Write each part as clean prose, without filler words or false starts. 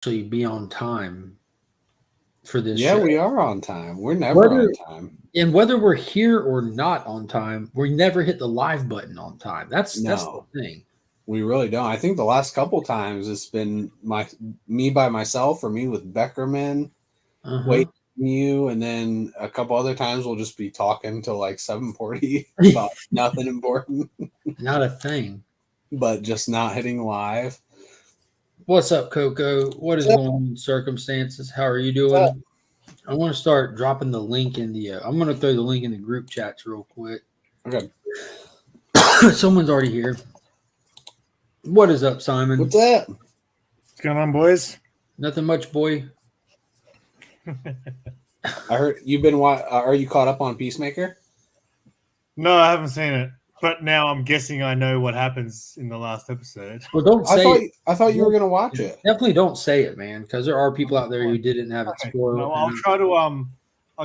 actually be on time for this Yeah, show. we are on time. We're never on time. And whether we're here or not on time, we never hit the live button on time. That's the thing. We really don't. I think the last couple times it's been me by myself or me with Beckerman waiting for you, and then a couple other times we'll just be talking till like 7:40 about nothing important. Not a thing. But just not hitting live. What's up, Coco? What is going on in circumstances? How are you doing? I want to start dropping the link in the. I'm going to throw the link in the group chats real quick. Okay. Someone's already here. What is up, Simon? What's up? What's going on, boys? Nothing much, boy. I heard you've been. Are you caught up on Peacemaker? No, I haven't seen it. But now I'm guessing I know what happens in the last episode. Well, don't say it. I thought you were going to watch it. Definitely don't say it, man, because there are people out there who didn't have it spoiled. No, I'll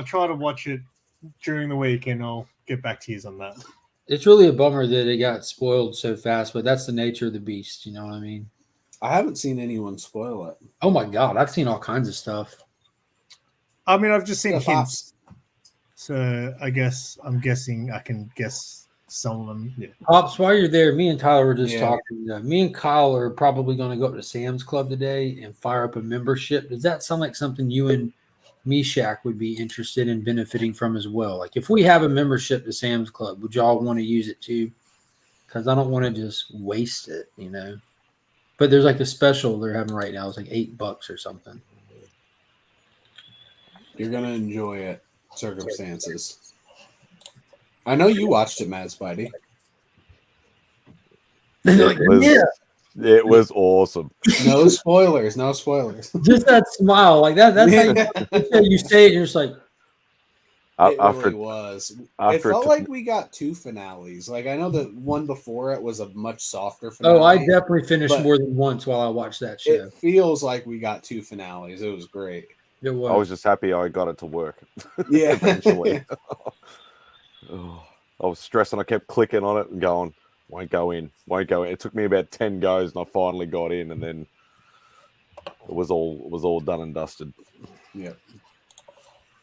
try to watch it during the week, and I'll get back to you on that. It's really a bummer that it got spoiled so fast, but that's the nature of the beast. You know what I mean? I haven't seen anyone spoil it. Oh my god, I've seen all kinds of stuff. I mean, I've just seen hints, so I'm guessing I can guess. Some of them, yeah. Pops, while you're there, me and Tyler were just talking. Me and Kyle are probably going to go up to Sam's Club today and fire up a membership. Does that sound like something you and Meshach would be interested in benefiting from as well? Like, if we have a membership to Sam's Club, would y'all want to use it too? Because I don't want to just waste it, you know. But there's like a special they're having right now. It's like $8 or something. You're gonna enjoy it. Circumstances. I know you watched it, Mad Spidey. It was awesome. No spoilers. No spoilers. Just that smile, like that. That's how you say it. You're just like. It really was. It felt like we got 2 finales. Like, I know the one before it was a much softer finale. Oh, I definitely finished more than once while I watched that show. It feels like we got 2 finales. It was great. It was. I was just happy I got it to work. Yeah. Eventually. I was stressing. I kept clicking on it and going, won't go in. It took me about 10 goes, and I finally got in, and then it was all done and dusted. Yeah.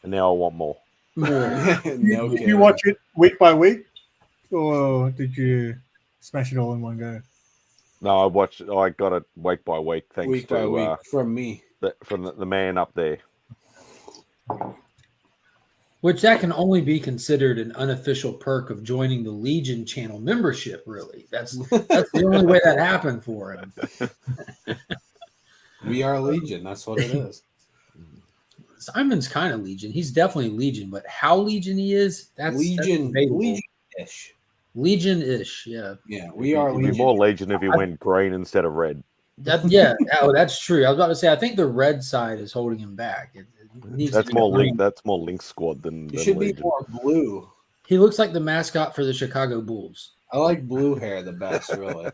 And now I want more. Did you watch it week by week, or did you smash it all in one go? No, I got it week by week. Thanks week to by week from me, from the man up there. Which that can only be considered an unofficial perk of joining the Legion channel membership. Really, that's the only way that happened for him. We are Legion. That's what it is. Simon's kind of Legion. He's definitely Legion, but how Legion he is, that's Legion-ish. Legion-ish, yeah. Yeah, we are You'd Legion. be more Legion if you went green instead of red. That's true. I was about to say, I think the red side is holding him back. That's more Link Squad than It should Legion. be more blue. He looks like the mascot for the Chicago Bulls. I like blue hair the best, really.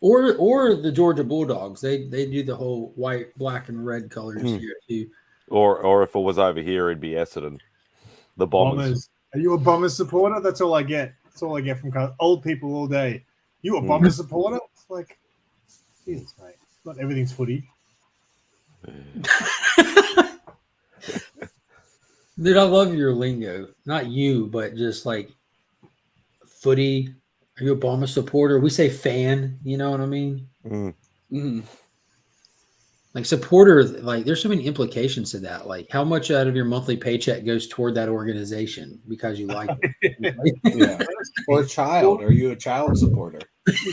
Or the Georgia Bulldogs. They do the whole white, black, and red colors here too. Or if it was over here, it'd be Essendon. The Bombers. Are you a Bombers supporter? That's all I get. That's all I get from old people all day. You a Bombers supporter? It's like, Jesus, mate. Not everything's footy. Dude, I love your lingo. Not you, but just like footy. Are you a Obama supporter? We say fan. You know what I mean? Like supporter, like there's so many implications to that. Like how much out of your monthly paycheck goes toward that organization because you like it? Yeah. Or child. Are you a child supporter?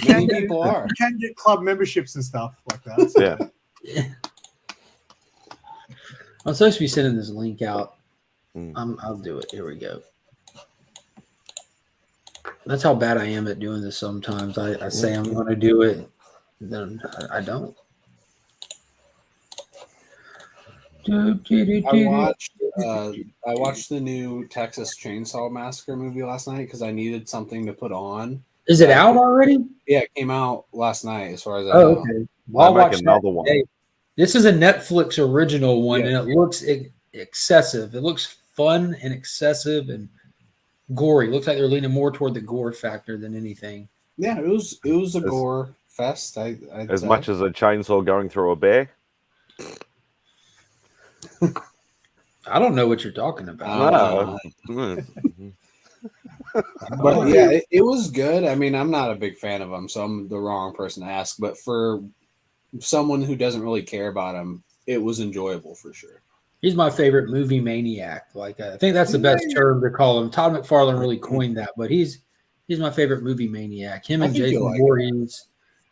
Many people are. You can get club memberships and stuff like that. So. Yeah. I'm supposed to be sending this link out. I'll do it. Here we go. That's how bad I am at doing this sometimes. I say I'm going to do it, then I don't. I watched the new Texas Chainsaw Massacre movie last night because I needed something to put on. Is it out already? Yeah, it came out last night as far as I know. Okay. Well, I'll watch another one. Today. This is a Netflix original one, and it looks excessive. It looks fun and excessive and gory. Looks like they're leaning more toward the gore factor than anything. Yeah, it was a gore fest. I'd As say. much as a chainsaw going through a bear. I don't know what you're talking about. No. But yeah, it was good. I mean, I'm not a big fan of him, so I'm the wrong person to ask. But for someone who doesn't really care about him, it was enjoyable for sure. He's my favorite movie maniac. Like I think that's the best term to call him. Todd McFarlane really coined that, but he's my favorite movie maniac. Him and Jason Voorhees.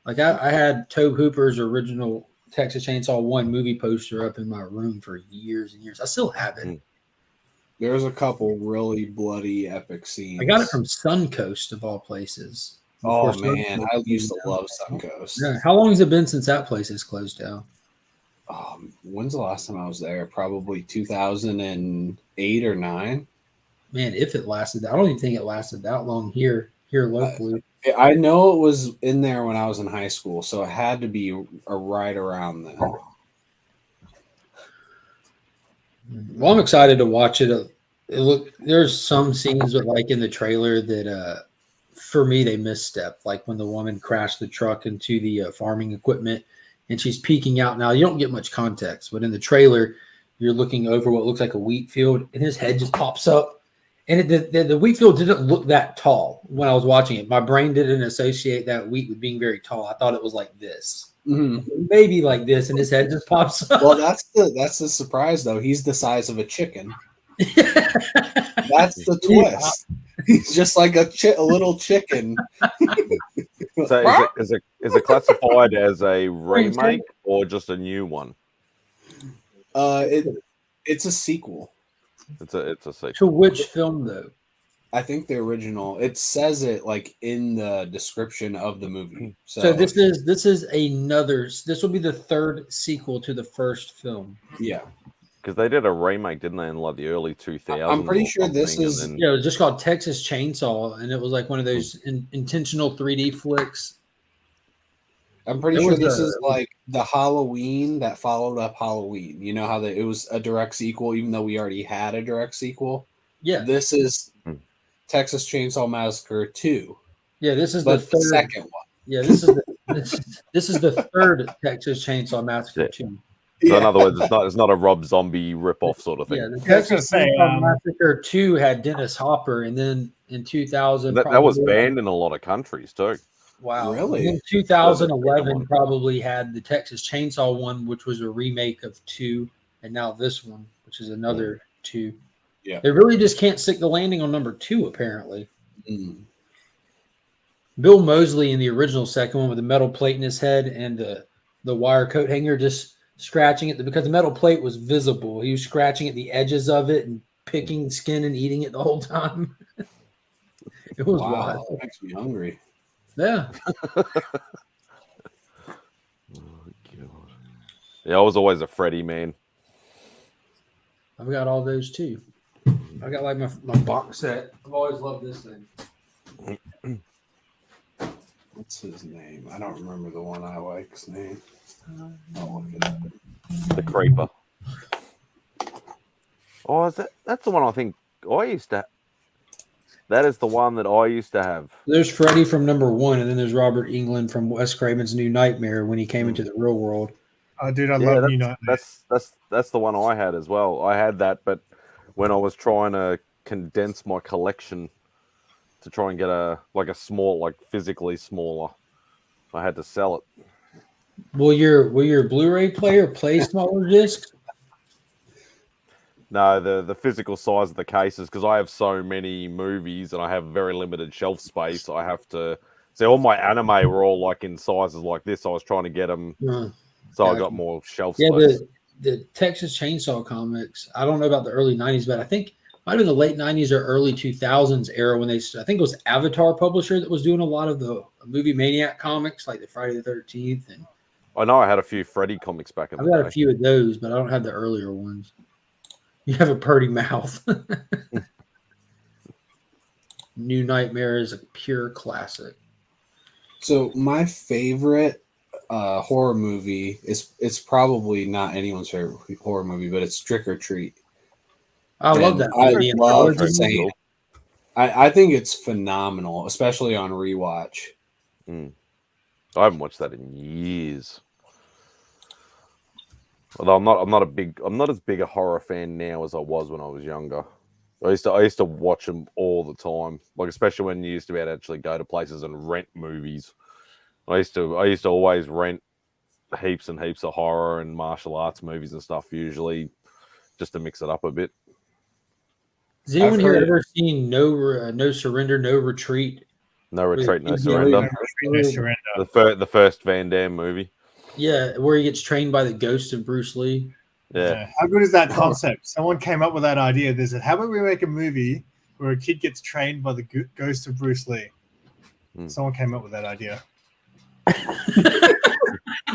Like I had Tobe Hooper's original Texas Chainsaw 1 movie poster up in my room for years and years. I still have it. There's a couple really bloody epic scenes. I got it from Suncoast of all places. Oh man, I used to love Suncoast. Yeah. How long has it been since that place has closed down? When's the last time I was there? Probably 2008 or 9. Man, if it lasted, I don't even think it lasted that long here locally. I know it was in there when I was in high school, so it had to be right around then. Well, I'm excited to watch it. There's some scenes with like in the trailer that for me they misstepped, like when the woman crashed the truck into the farming equipment and she's peeking out. Now you don't get much context, but in the trailer you're looking over what looks like a wheat field and his head just pops up, and the wheat field didn't look that tall when I was watching it. My brain didn't associate that wheat with being very tall. I thought it was like this. Maybe like this, and his head just pops up. Well, that's the surprise though. He's the size of a chicken. That's the twist. He's just like a little chicken. So is it classified as a remake or just a new one? It's a sequel. It's a sequel. To which film though? I think the original. It says it like in the description of the movie. So this will be the third sequel to the first film. Yeah. Because they did a remake, didn't they, in like the early 2000s? I'm pretty sure this is. It was just called Texas Chainsaw, and it was like one of those intentional 3D flicks. I'm pretty sure this is like the Halloween that followed up Halloween. You know how it was a direct sequel, even though we already had a direct sequel. Yeah, this is Texas Chainsaw Massacre 2. Yeah, this is the second one. Yeah, this is the third Texas Chainsaw Massacre 2. So in other words, it's not a Rob Zombie ripoff sort of thing. Yeah, the Texas Chainsaw Massacre 2 had Dennis Hopper, and then in 2000, that was banned in a lot of countries too. Wow, really? In 2011, probably had the Texas Chainsaw 1, which was a remake of 2, and now this one, which is another 2. Yeah, they really just can't stick the landing on number 2, apparently. Bill Moseley in the original second one with the metal plate in his head and the wire coat hanger just scratching it because the metal plate was visible. He was scratching at the edges of it and picking skin and eating it the whole time. It was wild. That makes me hungry. Yeah. Oh, God. Yeah, I was always a Freddy man. I've got all those too. I got like my box set. I've always loved this thing. What's his name? I don't remember the one I like's name. I'll look it up. The Creeper. Oh, that's the one I think I used to. That is the one that I used to have. There's Freddy from number 1, and then there's Robert Englund from Wes Craven's New Nightmare when he came into the real world. Oh, dude, I love New Nightmare. That's the one I had as well. I had that, but when I was trying to condense my collection to try and get a small, like physically smaller, I had to sell it. Will your Blu-ray player play smaller discs? No, the physical size of the cases, because I have so many movies and I have very limited shelf space. I have to see all my anime were all like in sizes like this. I was trying to get them, so I got more shelf space. The Texas Chainsaw comics. I don't know about the early '90s, but I think it might have been the late '90s or early 2000s era when I think it was Avatar publisher that was doing a lot of the movie maniac comics, like the Friday the 13th. And I know I had a few Freddy comics back in the day. I've got a few of those, but I don't have the earlier ones. You have a purty mouth. New Nightmare is a pure classic. So my favorite horror movie it's probably not anyone's favorite horror movie, but it's Trick or Treat. I love that. I think it's phenomenal, especially on rewatch. I haven't watched that in years. Although I'm not as big a horror fan now as I was when I was younger. I used to watch them all the time, like especially when you used to be able to actually go to places and rent movies. I used to always rent heaps and heaps of horror and martial arts movies and stuff, usually just to mix it up a bit. Has anyone here ever seen No Surrender, No Retreat? No Retreat, No Surrender. The first Van Damme movie. Yeah, where he gets trained by the ghost of Bruce Lee. Yeah. How good is that concept? Someone came up with that idea. They said, how about we make a movie where a kid gets trained by the ghost of Bruce Lee? Someone came up with that idea.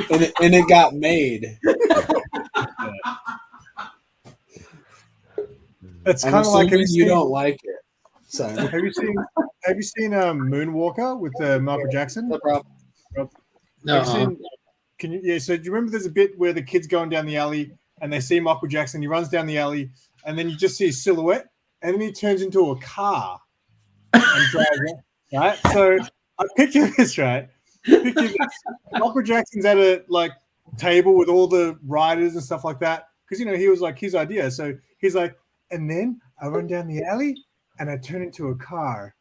and it got made. It's kind of like you don't like it. So have you seen Moonwalker with Michael Jackson? No. So do you remember there's a bit where the kid's going down the alley and they see Michael Jackson, he runs down the alley, and then you just see his silhouette, and then he turns into a car and drives it, right? So I picture this, right? Michael Jackson's at a table with all the riders and stuff like that, because he was like his idea. So he's like, and then I run down the alley and I turn into a car.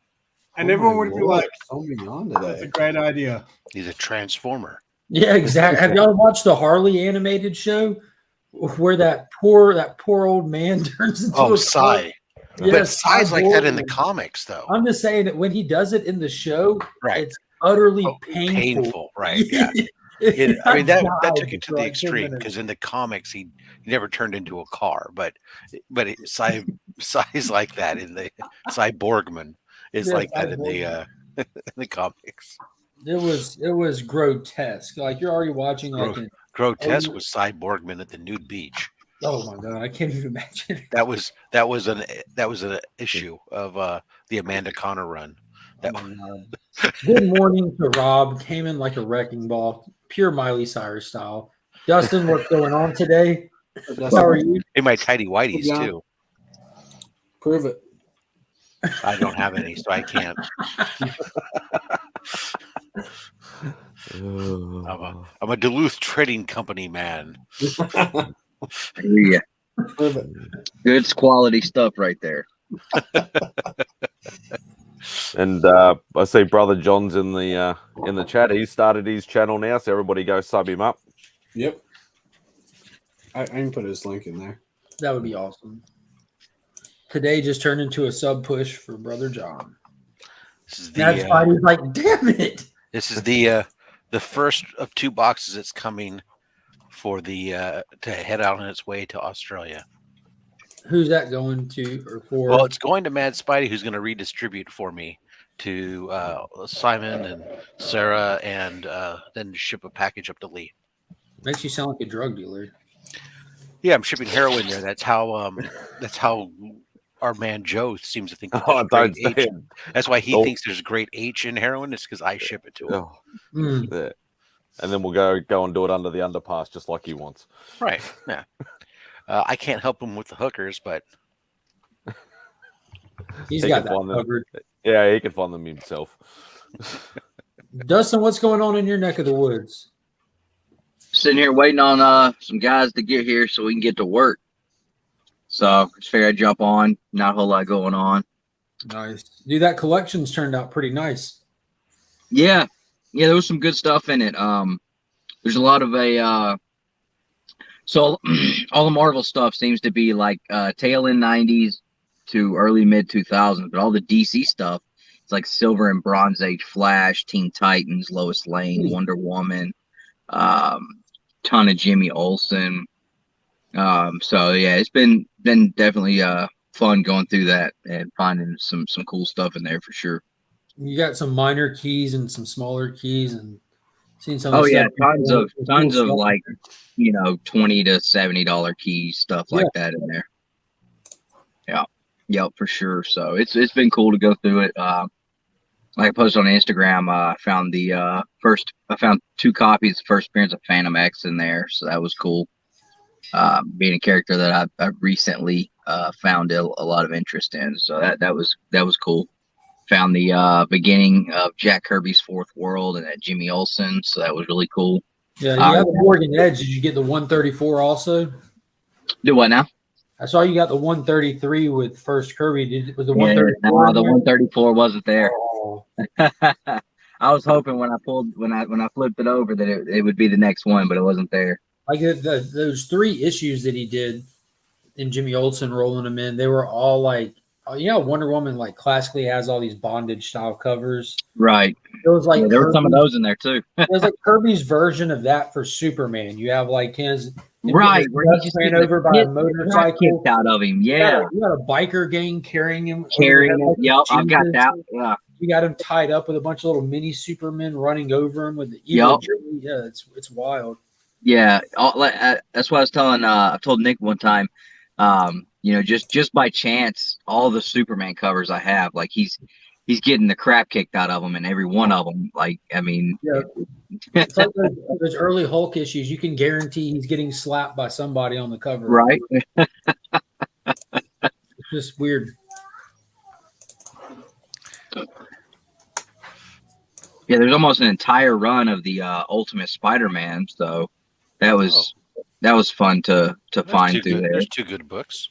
And everyone would be like, that's a great idea. He's a transformer. Yeah, exactly. Have y'all watched the Harley animated show where that poor old man turns into a Psy? Yeah, but Psy's like that in the comics, though. I'm just saying that when he does it in the show, right, it's utterly painful. Right? Yeah. I mean that took it to the extreme, because in the comics he never turned into a car, but Psy's like that in the Cyborgman is like that in the comics. It was grotesque. Like you're already watching grotesque was Cyborgman at the nude beach. Oh my god, I can't even imagine. That was an issue of the Amanda Connor run. Good morning to Rob. Came in like a wrecking ball, pure Miley Cyrus style. Dustin, what's going on today? How are you? In my tidy whities too. Prove it. I don't have any, so I can't. I'm a Duluth Trading Company man. Yeah. Good quality stuff right there. And I see Brother John's in the chat. He started his channel now, so everybody go sub him up. Yep. I can put his link in there. That would be awesome. Today just turned into a sub push for Brother John. That's why he's like, damn it. This is the first of 2 boxes that's coming for to head out on its way to Australia. Who's that going to or for? Well, it's going to Mad Spidey, who's going to redistribute for me to Simon and Sarah, and then ship a package up to Lee. Makes you sound like a drug dealer. Yeah, I'm shipping heroin there. That's how our man Joe seems to think. That's why he thinks there's great H in heroin. It's because I ship it to him. Yeah. And then we'll go and do it under the underpass just like he wants. Right. Yeah. I can't help him with the hookers, but he's got that covered. Yeah, he can find them himself. Dustin, what's going on in your neck of the woods? Sitting here waiting on some guys to get here so we can get to work. So just figured I'd jump on. Not a whole lot going on. Nice. Dude, that collection's turned out pretty nice. Yeah. Yeah, there was some good stuff in it. There's a lot of so all the Marvel stuff seems to be like tail end 90s to early mid 2000s, but all the DC stuff, it's like Silver and Bronze Age Flash, Teen Titans, Lois Lane, Wonder Woman, ton of Jimmy Olsen. So yeah, it's been definitely fun going through that and finding some cool stuff in there for sure. You got some minor keys and some smaller keys and seen some. Oh yeah, tons of like $20 to $70 keys, stuff like that in there. Yeah, yep, for sure. So it's been cool to go through it. Like I posted on Instagram, I found I found 2 copies of the first appearance of Phantom X in there, so that was cool. Being a character that I recently found a lot of interest in, so that was cool. found the beginning of Jack Kirby's Fourth World and that Jimmy Olsen, so that was really cool. Yeah, you got the Morgan Edge. Did you get the 134 also? Do what now? I saw you got the 133 with first Kirby. Was the 134? No, the 134 wasn't there. Oh. I was hoping when I flipped it over that it would be the next one, but it wasn't there. Like those 3 issues that he did in Jimmy Olsen rolling them in, they were all like, Wonder Woman like classically has all these bondage style covers. Right. It was like there were some of those in there too. It was like Kirby's version of that for Superman. You have like his right where he just ran over by a motorcycle kicked out of him. Yeah, you got a biker gang carrying him. Yep, I've got that. Yeah, you got him tied up with a bunch of little mini Supermen running over him with the Yeah, it's wild. Yeah, that's what I was telling. I told Nick one time. Just by chance, all the Superman covers I have, like he's getting the crap kicked out of him in every one of them. Like, I mean, it's like those early Hulk issues. You can guarantee he's getting slapped by somebody on the cover, right? It's just weird. Yeah, there's almost an entire run of the Ultimate Spider-Man, so that was fun to find through there. There's 2 good books.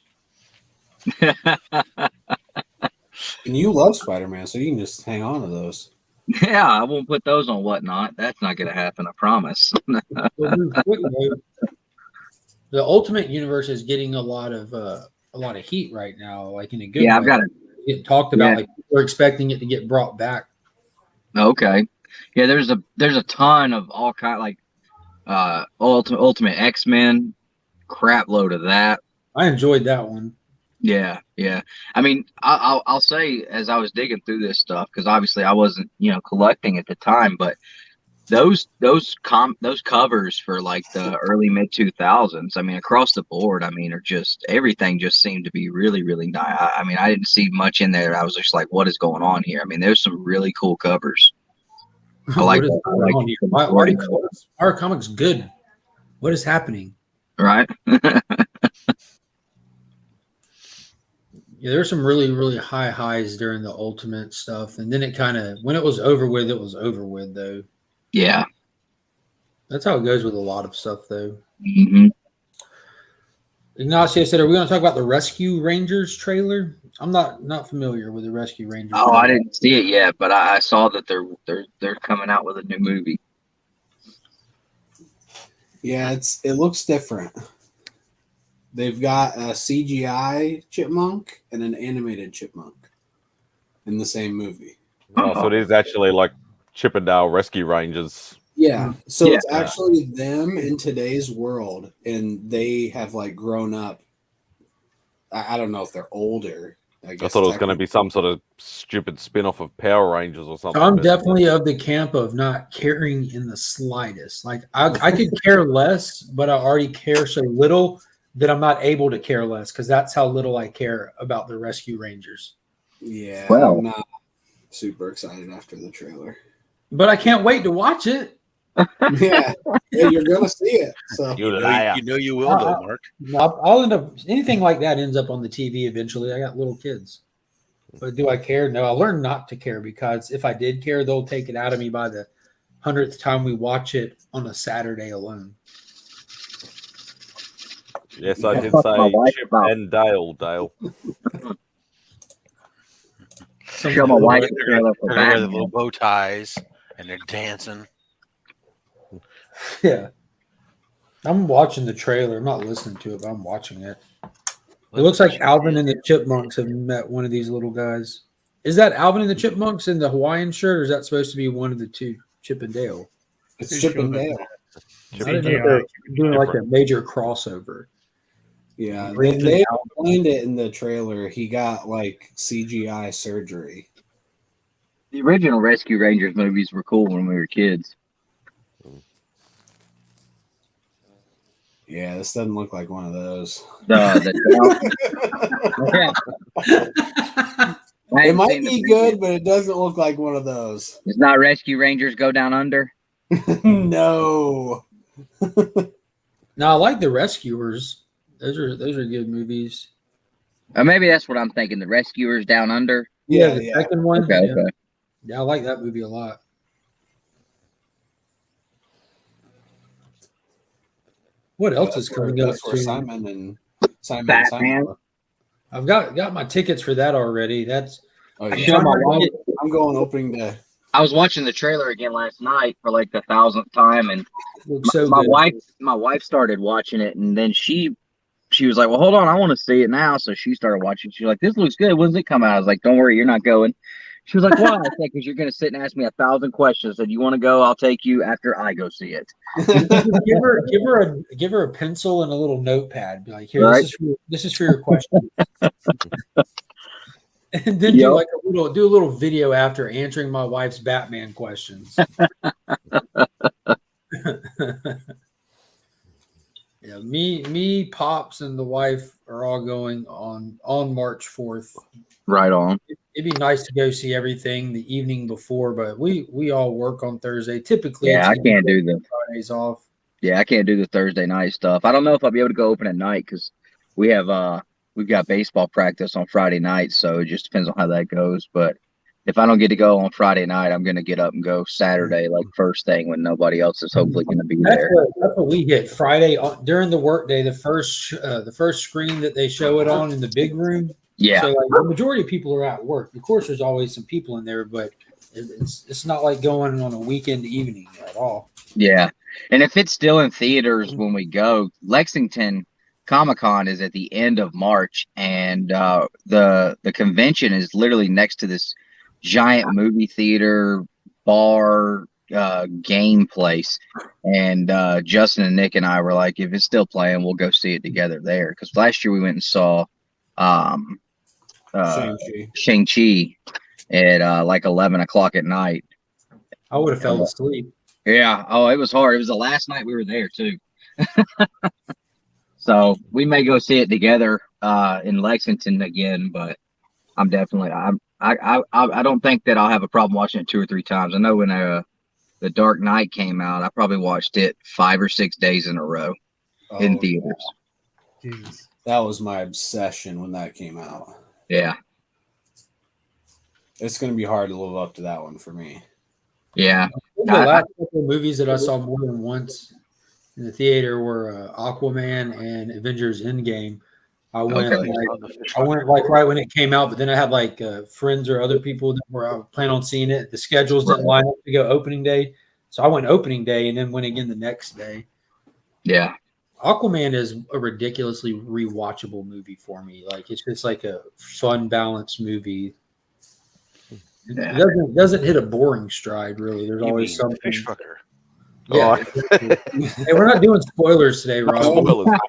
And you love Spider-Man, so you can just hang on to those. Yeah, I won't put those on Whatnot. That's not going to happen, I promise. The Ultimate Universe is getting a lot of heat right now, like in a good way. I've got it. Get talked about. Like we're expecting it to get brought back. Okay. Yeah, there's a ton of all kind Ultimate X-Men, crap load of that. I enjoyed that one. Yeah. I mean, I'll say as I was digging through this stuff, because obviously I wasn't collecting at the time, but those covers for like the early mid 2000s, I mean, across the board, I mean, are just everything just seemed to be really, really nice. I mean, I didn't see much in there. I was just like, what is going on here? I mean, there's some really cool covers. I like our comics good. What is happening? Right. Yeah, there's some really, really high highs during the Ultimate stuff, and then it kind of when it was over with, though. Yeah, that's how it goes with a lot of stuff, though. Mm-hmm. Ignacio said, "Are we going to talk about the Rescue Rangers trailer?" I'm not familiar with the Rescue Rangers. Oh, trailer. I didn't see it yet, but I saw that they're coming out with a new movie. Yeah, it looks different. They've got a CGI chipmunk and an animated chipmunk in the same movie. Oh, so it is actually like Chippendale Rescue Rangers. Yeah, so it's actually them in today's world, and they have like grown up. I don't know if they're older. I thought it was going to be some sort of stupid spin-off of Power Rangers or something. I'm definitely of the camp of not caring in the slightest. Like I could care less, but I already care so little that I'm not able to care less because that's how little I care about the Rescue Rangers. Yeah, well, I'm not super excited after the trailer. But I can't wait to watch it. Yeah, you're going to see it. So. You will, though, Mark. I'll end up, anything like that ends up on the TV eventually. I got little kids. But do I care? No, I learned not to care because if I did care, they'll take it out of me by the 100th time we watch it on a Saturday alone. Yes, I did say Chip and Dale. Show my wife the trailer for Batman. Wear the little bow ties and they're dancing. Yeah. I'm watching the trailer. I'm not listening to it, but I'm watching it. It looks like Alvin and the Chipmunks have met one of these little guys. Is that Alvin and the Chipmunks in the Hawaiian shirt, or is that supposed to be one of the two, Chip and Dale? It's Chip and Dale. I didn't know they're doing like a major crossover. Yeah, they explained it in the trailer. He got like CGI surgery. The original Rescue Rangers movies were cool when we were kids. Yeah, this doesn't look like one of those. It might be good, but it doesn't look like one of those. It's not Rescue Rangers Go Down Under? No. No, I like the Rescuers. Those are good movies. Maybe that's what I'm thinking. The Rescuers Down Under. Yeah, the second one. Okay, yeah. okay. Yeah, I like that movie a lot. What else is coming up? That's where soon? Simon Batman. I've got my tickets for that already. That's Oh, I yeah. showed my wife. I'm going opening day. I was watching the trailer again last night for like the 1,000th time, and looks so my good. wife started watching it, and then she was like, "Well, hold on, I want to see it now." So she started watching. She was like, "This looks good. When's it come out?" I was like, "Don't worry, you're not going." She was like, "Why?" I said, "Because you're going to sit and ask me 1,000 questions. And you want to go? I'll take you after I go see it." give her a pencil and a little notepad. Be like, here, Right. this is for your question. And then do a little video after answering my wife's Batman questions. Yeah, me, Pops, and the wife are all going on March 4th. Right on. It'd be nice to go see everything the evening before, but we all work on Thursday. Typically, I can't do the Fridays off. Yeah, I can't do the Thursday night stuff. I don't know if I'll be able to go open at night because we've got baseball practice on Friday night, so it just depends on how that goes. But if I don't get to go on Friday night, I'm gonna get up and go Saturday, like first thing when nobody else is hopefully gonna be there. That's what we hit Friday during the workday. The first screen that they show it on in the big room. Yeah. So like, the majority of people are at work. Of course, there's always some people in there, but it's not like going on a weekend evening at all. Yeah. And if it's still in theaters when we go, Lexington Comic-Con is at the end of March, and the convention is literally next to this giant movie theater bar game place. And Justin and Nick and I were like, if it's still playing, we'll go see it together there. Because last year we went and saw Shang-Chi at like 11 o'clock at night. I would have fell asleep. Yeah. Oh, it was hard. It was the last night we were there too. So we may go see it together in Lexington again, but I'm definitely I don't think that I'll have a problem watching it 2 or 3 times. I know when The Dark Knight came out, I probably watched it 5 or 6 days in a row in theaters. Jesus. That was my obsession when that came out. Yeah. It's going to be hard to live up to that one for me. Yeah. The last couple of movies that I saw more than once in the theater were Aquaman and Avengers Endgame. I went like right when it came out, but then I had like friends or other people that were planning on seeing it. The schedules didn't line up to go opening day, so I went opening day and then went again the next day. Yeah. Aquaman is a ridiculously rewatchable movie for me. Like it's just like a fun, balanced movie. It doesn't hit a boring stride, really. There's always something. Fish fucker. Yeah. Hey, we're not doing spoilers today, Rob. I'm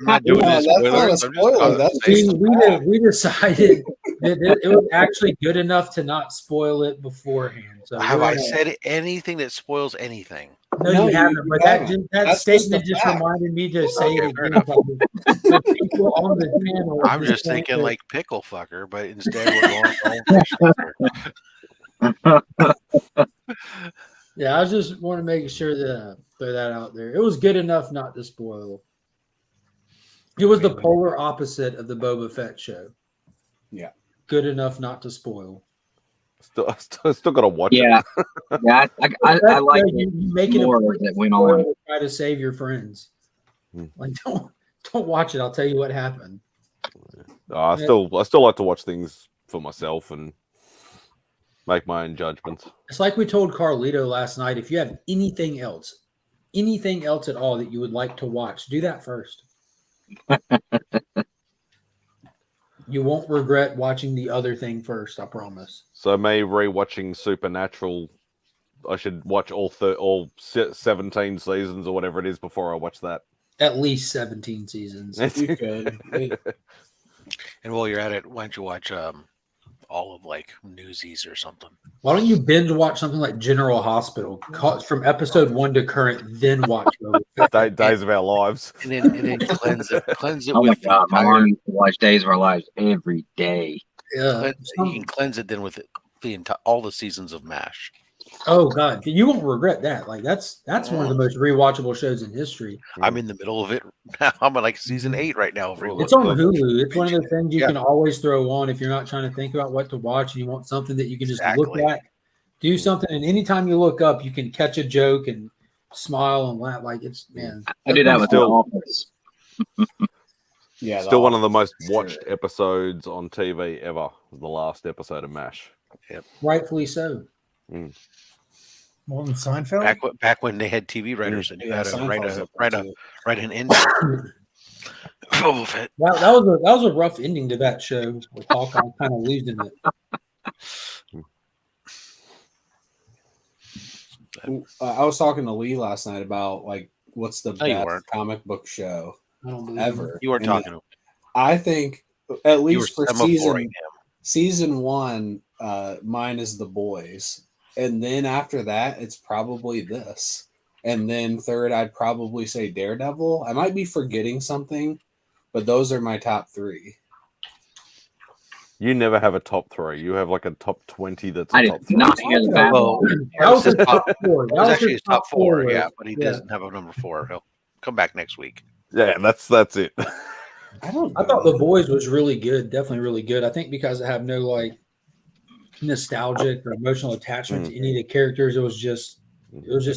not doing That's not a spoiler. We decided that it was actually good enough to not spoil it beforehand. So have I said anything that spoils anything? No, you haven't. But that statement just reminded me to say it again. The people on the channel. I'm just thinking like pickle fucker, but instead we're going fish fucker. Yeah, I just want to make sure that throw that out there. It was good enough not to spoil. It was the polar opposite of the Boba Fett show. Yeah, good enough not to spoil. Still gotta watch it. Yeah, I like you make it more that went on. Try to save your friends. Like don't watch it. I'll tell you what happened. I still like to watch things for myself and make my own judgments. It's like we told Carlito last night. If you have anything else at all that you would like to watch, do that first. You won't regret watching the other thing first, I promise. So me rewatching Supernatural, I should watch all 17 seasons or whatever it is before I watch that. At least 17 seasons. You could. And while you're at it, why don't you watch all of like Newsies or something? Why don't you binge watch something like General Hospital from episode 1 to current, then watch Days of Our Lives, and then cleanse it. Oh my God, my mom used to watch Days of Our Lives every day. Yeah, you can cleanse it then with all the seasons of MASH. Oh God, you won't regret that. Like that's one of the most rewatchable shows in history. I'm in the middle of it now. I'm on like season 8 right now. It's on Hulu. It's one of those things you can always throw on if you're not trying to think about what to watch and you want something that you can just look at, do something, and anytime you look up, you can catch a joke and smile and laugh. Like it's I did that with The Office. Yeah, still one of the most watched episodes on TV ever. The last episode of MASH. Yep. Rightfully so. More than Seinfeld? Back when they had TV writers and you had to write an ending. That was a rough ending to that show. With Hawkeye kind of losing it. I was talking to Lee last night about like what's the best comic book show ever. You were talking. I think at least for season 1, mine is The Boys. And then after that, it's probably this. And then third, I'd probably say Daredevil. I might be forgetting something, but those are my top 3. You never have a top 3. You have like a top 20 that's I a did top 3. not hear the battle. That was his top 4. That was actually his top 4, but he doesn't have a number 4. He'll come back next week. Yeah, that's it. I thought The Boys was really good. Definitely really good. I think because I have no like nostalgic or emotional attachment to any of the characters, it was just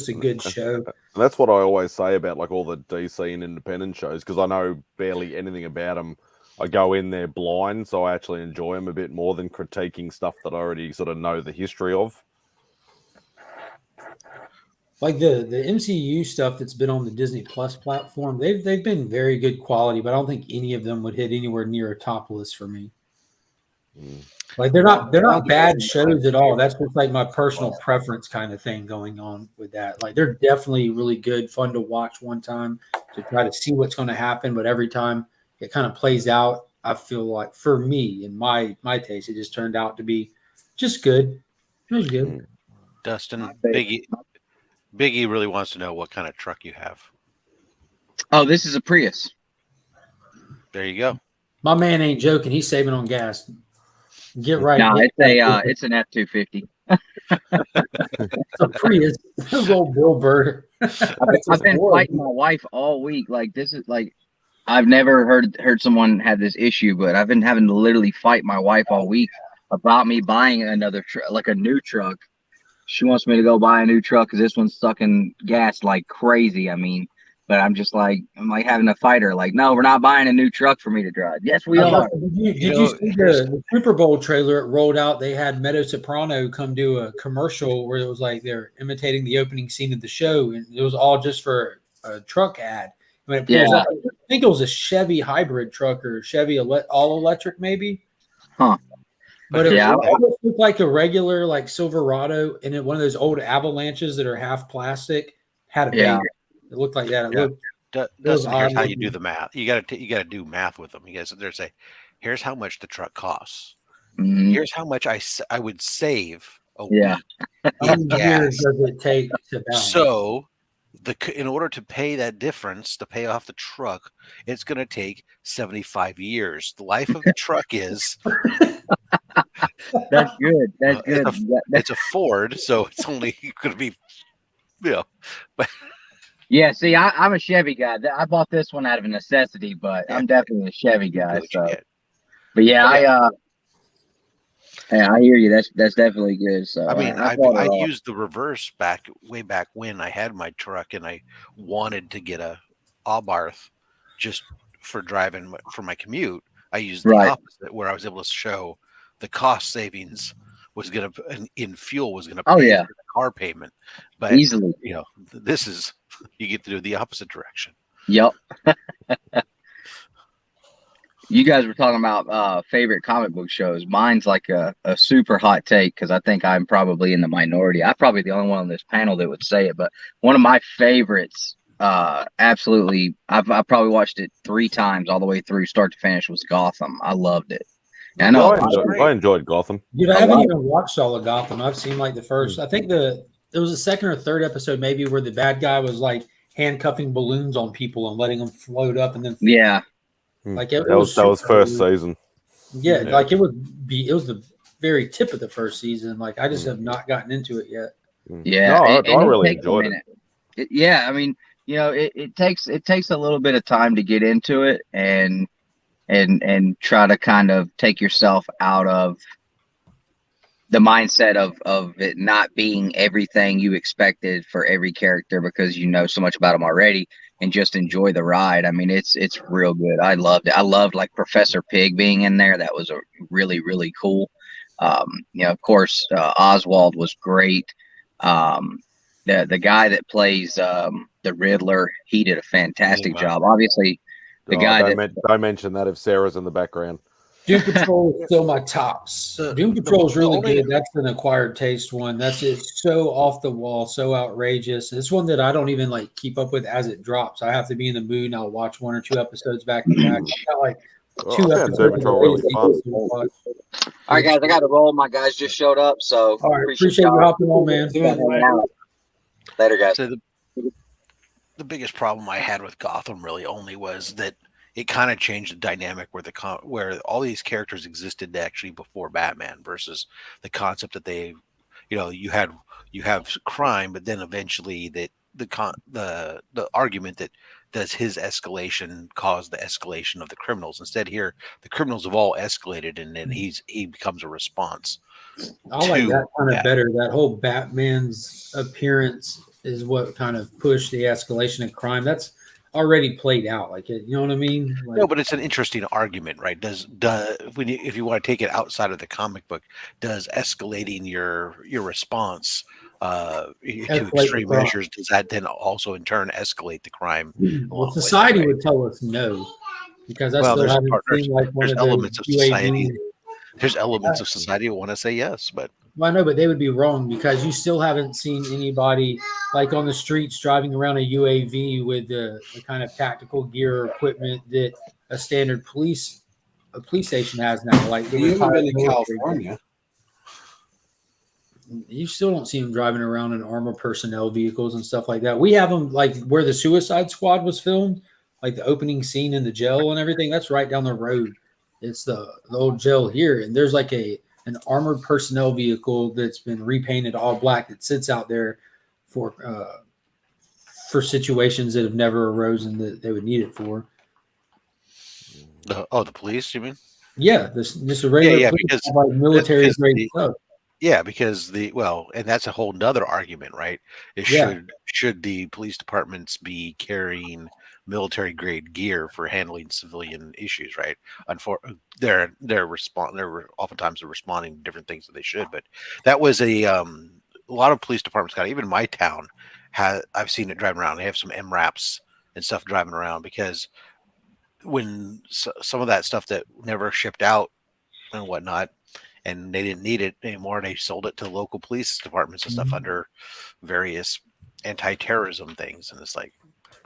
a good show. And that's what I always say about like all the DC and independent shows, because I know barely anything about them. I go in there blind, so I actually enjoy them a bit more than critiquing stuff that I already sort of know the history of. Like the MCU stuff that's been on the Disney Plus platform, they've been very good quality, but I don't think any of them would hit anywhere near a top list for me. Like they're not bad shows at all. That's just like my personal preference kind of thing going on with that. Like they're definitely really good, fun to watch one time to try to see what's going to happen, but every time it kind of plays out, I feel like for me and my taste, it just turned out to be just good. It was good. Dustin, Biggie really wants to know what kind of truck you have. Oh, this is a Prius. There you go. My man ain't joking. He's saving on gas. Get right. No, it's an F-250. It's a Prius. Old Bill Burr. I've been fighting my wife all week. Like this is like I've never heard someone have this issue, but I've been having to literally fight my wife all week about me buying another like a new truck. She wants me to go buy a new truck because this one's sucking gas like crazy. I mean, but I'm like having to fight her. Like, no, we're not buying a new truck for me to drive. Yes, we are. Did you see the Super Bowl trailer? It rolled out. They had Meadow Soprano come do a commercial where it was like they're imitating the opening scene of the show, and it was all just for a truck ad. When it pulls up, I think it was a Chevy hybrid truck or Chevy all electric, maybe. Huh. But it almost looked like a regular like Silverado, and one of those old Avalanches that are half plastic had a baby. It looked like that. Here's how you do the math. You got to do math with them. You guys, they're say, here's how much the truck costs. Mm-hmm. Here's how much I would save a week in gas. Does it take to balance? So in order to pay that difference to pay off the truck, it's going to take 75 years. The life of the truck is. That's good. That's good. It's a Ford, so it's only going to be, but. Yeah, see, I'm a Chevy guy. I bought this one out of a necessity, but I'm definitely a Chevy guy. So, but I hear you. That's definitely good. So I mean, I used the reverse way back when I had my truck and I wanted to get a Abarth just for driving for my commute. I used the opposite, where I was able to show the cost savings was going to in fuel was going to pay for the car payment, but easily. This is. You get to do the opposite direction. Yep. You guys were talking about favorite comic book shows. Mine's like a super hot take because I think I'm probably in the minority. I'm probably the only one on this panel that would say it, but one of my favorites, absolutely, I've probably watched it 3 times all the way through start to finish, was Gotham. I loved it. I know. I enjoyed Gotham. Dude, I haven't even watched all of Gotham. I've seen like the first. I think it was the second or third episode, maybe, where the bad guy was like handcuffing balloons on people and letting them float up, and then like that was first season. Yeah, like it was the very tip of the first season. Like I just have not gotten into it yet. Yeah, No, and I it really takes a enjoyed it. minute. Yeah, I mean, it takes a little bit of time to get into it and try to kind of take yourself out of the mindset of it not being everything you expected for every character because you know so much about them already, and just enjoy the ride. I mean, it's real good. I loved it. I loved like Professor Pig being in there. That was a really cool. Of course, Oswald was great. The guy that plays the Riddler, he did a fantastic job. Obviously, the guy don't mention that if Sarah's in the background. Doom Patrol is still my tops. Doom Patrol is really good. That's an acquired taste one. That's it. So off the wall, so outrageous. It's one that I don't even like keep up with as it drops. I have to be in the mood and I'll watch 1 or 2 episodes back to back. I got like 2 I found Doom episodes. Patrol really fun. All right, guys, I got to roll. My guys just showed up, so all right, appreciate you hopping on, man. Later, guys. So the biggest problem I had with Gotham really only was that it kind of changed the dynamic where all these characters existed actually before Batman versus the concept that they, you have crime, but then eventually the argument that does his escalation cause the escalation of the criminals. Instead, here the criminals have all escalated, and then he becomes a response. I like that kind of better. That whole Batman's appearance is what kind of pushed the escalation of crime. That's already played out, like it. You know what I mean? Like, no, but it's an interesting argument, right? If you want to take it outside of the comic book, does escalating your response to extreme measures, does that then also in turn escalate the crime? Well, society would tell us no, because I still haven't seen like one of elements of society. UAV. There's elements of society who want to say yes, but well, I know, but they would be wrong because you still haven't seen anybody like on the streets driving around a UAV with the kind of tactical gear or equipment that a standard police station has now. Like you haven't been in California. You still don't see them driving around in armored personnel vehicles and stuff like that. We have them like where the Suicide Squad was filmed, like the opening scene in the jail and everything. That's right down the road. It's the old jail here, and there's like an armored personnel vehicle that's been repainted all black that sits out there for situations that have never arisen that they would need it for. The police, you mean? Yeah, this a regular because like military grade stuff. Yeah, because and that's a whole nother argument, right? Should the police departments be carrying military grade gear for handling civilian issues, right? They're oftentimes responding to different things that they should, but that was a lot of police departments got, even my town I've seen it driving around. They have some MRAPs and stuff driving around because when some of that stuff that never shipped out and whatnot, and they didn't need it anymore, they sold it to local police departments and stuff under various anti-terrorism things. And it's like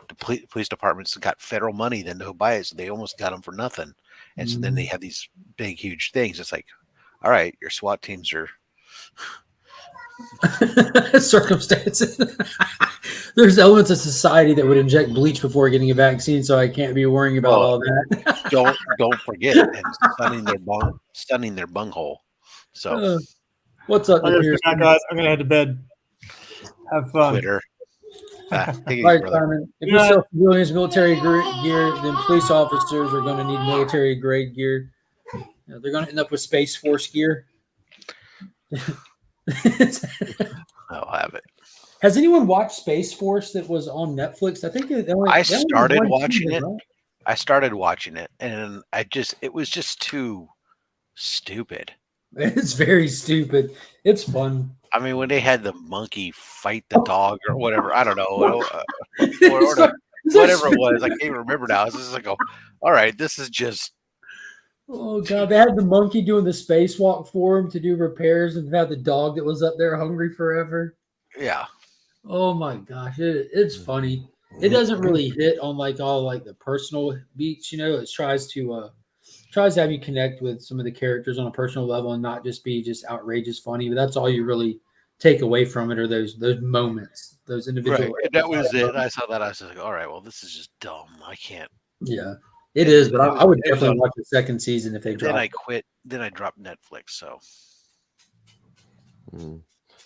the police departments got federal money then to buy it, so they almost got them for nothing. And so then they have these big, huge things. It's like, all right, your SWAT teams are circumstances. There's elements of society that would inject bleach before getting a vaccine, so I can't be worrying about all that. don't forget, and stunning their bunghole. So what's up, guys? I'm gonna head to bed. Have fun. Twitter. All right, Simon. If you sell civilians military gear, then police officers are going to need military grade gear. They're going to end up with Space Force gear. I'll have it. Has anyone watched Space Force that was on Netflix? I think I started watching it. Right? I started watching it, and it was just too stupid. It's very stupid. It's fun. I mean, when they had the monkey fight the dog or whatever, I don't know, whatever it was, I can't even remember now. It's just like, all right, this is just. Oh god, they had the monkey doing the spacewalk for him to do repairs, and had the dog that was up there hungry forever. Yeah. Oh my gosh, it's funny. It doesn't really hit on like all like the personal beats, It tries to have you connect with some of the characters on a personal level and not just be just outrageous funny. But that's all you really take away from it, are those moments, those individual. Right. That was it. I saw that. I was like, all right, well, this is just dumb. I can't. Yeah, it is. But I would definitely watch the second season if they dropped. Then I quit. Then I dropped Netflix. So.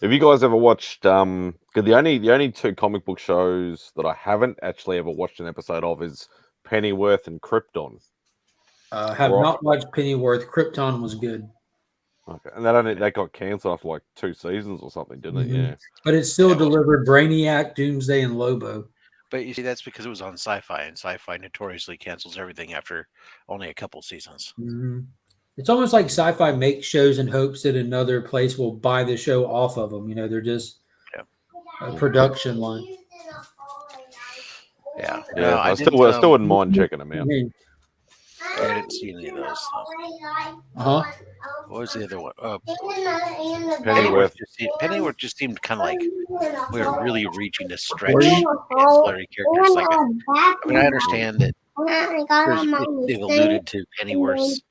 Have you guys ever watched? Because the only two comic book shows that I haven't actually ever watched an episode of is Pennyworth and Krypton. Have not watched Pennyworth. Krypton was good. Okay, and they got cancelled after like 2 seasons or something, didn't it? Yeah. But it still delivered Brainiac, Doomsday, and Lobo. But you see, that's because it was on Sci-Fi, and Sci-Fi notoriously cancels everything after only a couple seasons. It's almost like Sci-Fi makes shows in hopes that another place will buy the show off of them. They're just a production line. Yeah. Yeah, No, I still wouldn't mind checking them out. I didn't see any of those. What was the other one? Pennyworth. Pennyworth just seemed kind of like we were really reaching to stretch ancillary characters. Like, I understand that they've alluded to Pennyworth's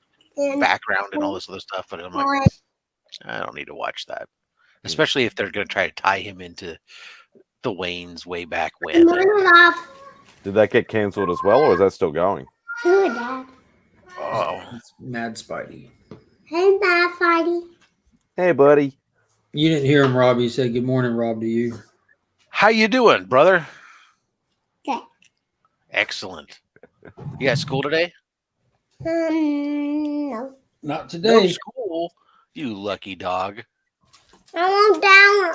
background and all this other stuff, but I'm like, I don't need to watch that, especially if they're going to try to tie him into the Waynes way back when. Did that get cancelled as well, or is that still going? Oh, it's Mad Spidey. Hey, Mad Spidey. Hey, buddy. You didn't hear him, Rob. He said, "Good morning, Rob." To you. How you doing, brother? Good. Excellent. You got school today? No. Not No today. school. You lucky dog. I won't down.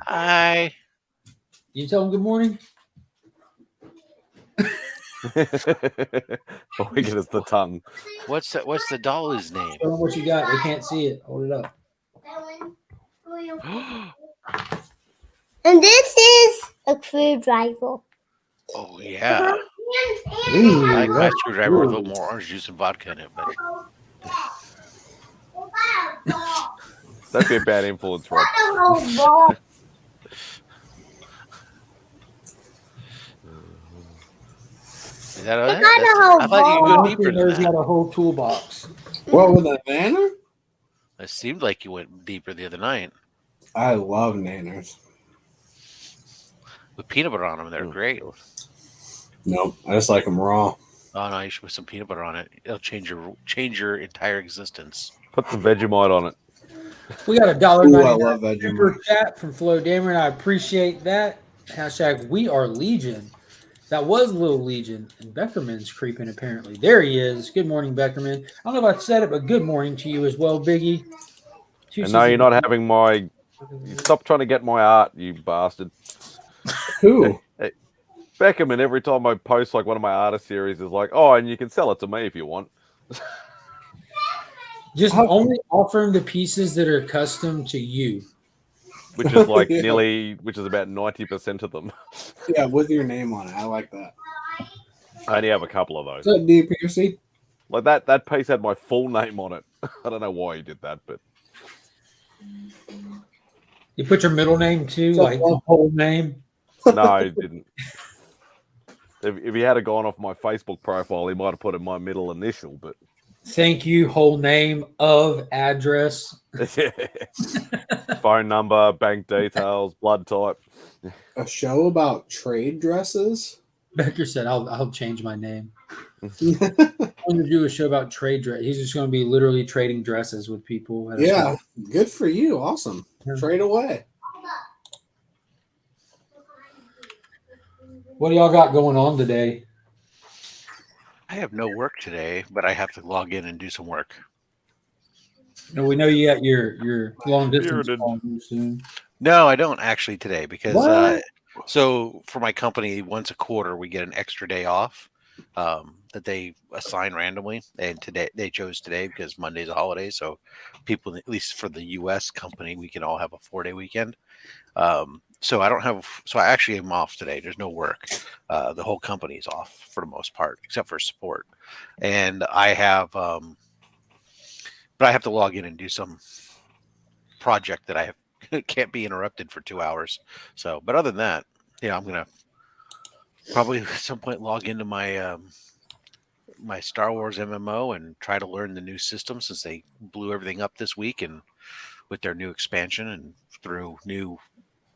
Hi. You tell him good morning. All we get is the tongue. What's the doll's name? Show him what you got. They can't see it. Hold it up. And this is a screwdriver. Oh yeah. Ooh, I like my screwdriver with a little more orange juice and vodka in it, but That'd be a bad influence, Rob. is that it? got a I thought you could go He deeper than knows that. got a whole toolbox. What, with a nanner? It seemed like you went deeper the other night I love nanners. with peanut butter on them. They're great. Nope, I just like them raw. Oh no, you should put some peanut butter on it. It'll change your entire existence. Put some Vegemite on it. We got a Ooh, I $1.99 love super Vegemite. chat from Flo Dameron. I appreciate that. Hashtag we are Legion. That was Little Legion. And Beckerman's creeping apparently. There he is. Good morning, Beckerman. I don't know if I said it, but good morning to you as well, Biggie. And no, you're not having my. Stop trying to get my art, you bastard. Who? Hey, Beckerman, every time I post like one of my artist series, is like, oh, and you can sell it to me if you want. Just only offering the pieces that are custom to you. Which is like Yeah. which is about 90% of them. Yeah, with your name on it. I like that. I only have a couple of those. What's up, DPC? Like that piece had my full name on it. I don't know why he did that, but You put your middle name too, So like the whole name. no, he didn't. If he had gone off my Facebook profile, he might have put in my middle initial, but Thank you, whole name of address. phone number, bank details, blood type. A show about trade dresses? Becker said, "I'll change my name." I'm going to do a show about trade dress. He's just going to be literally trading dresses with people. At a Yeah, store. good for you. Awesome. Yeah. Trade away. What do y'all got going on today? I have no work today, but I have to log in and do some work. No, we know you got your long distance Bearded. call soon. No, I don't actually today because What? so for my company, once a quarter we get an extra day off that they assign randomly, and today they chose today because Monday's a holiday, so people, at least for the U.S. company, we can all have a 4-day weekend. So I don't have, so I actually am off today. There's no work. The whole company's off for the most part, except for support, and I have, but I have to log in and do some project that I have can't be interrupted for 2 hours. So, but other than that, yeah, I'm gonna probably at some point log into my my Star Wars MMO and try to learn the new system since they blew everything up this week and with their new expansion and through new.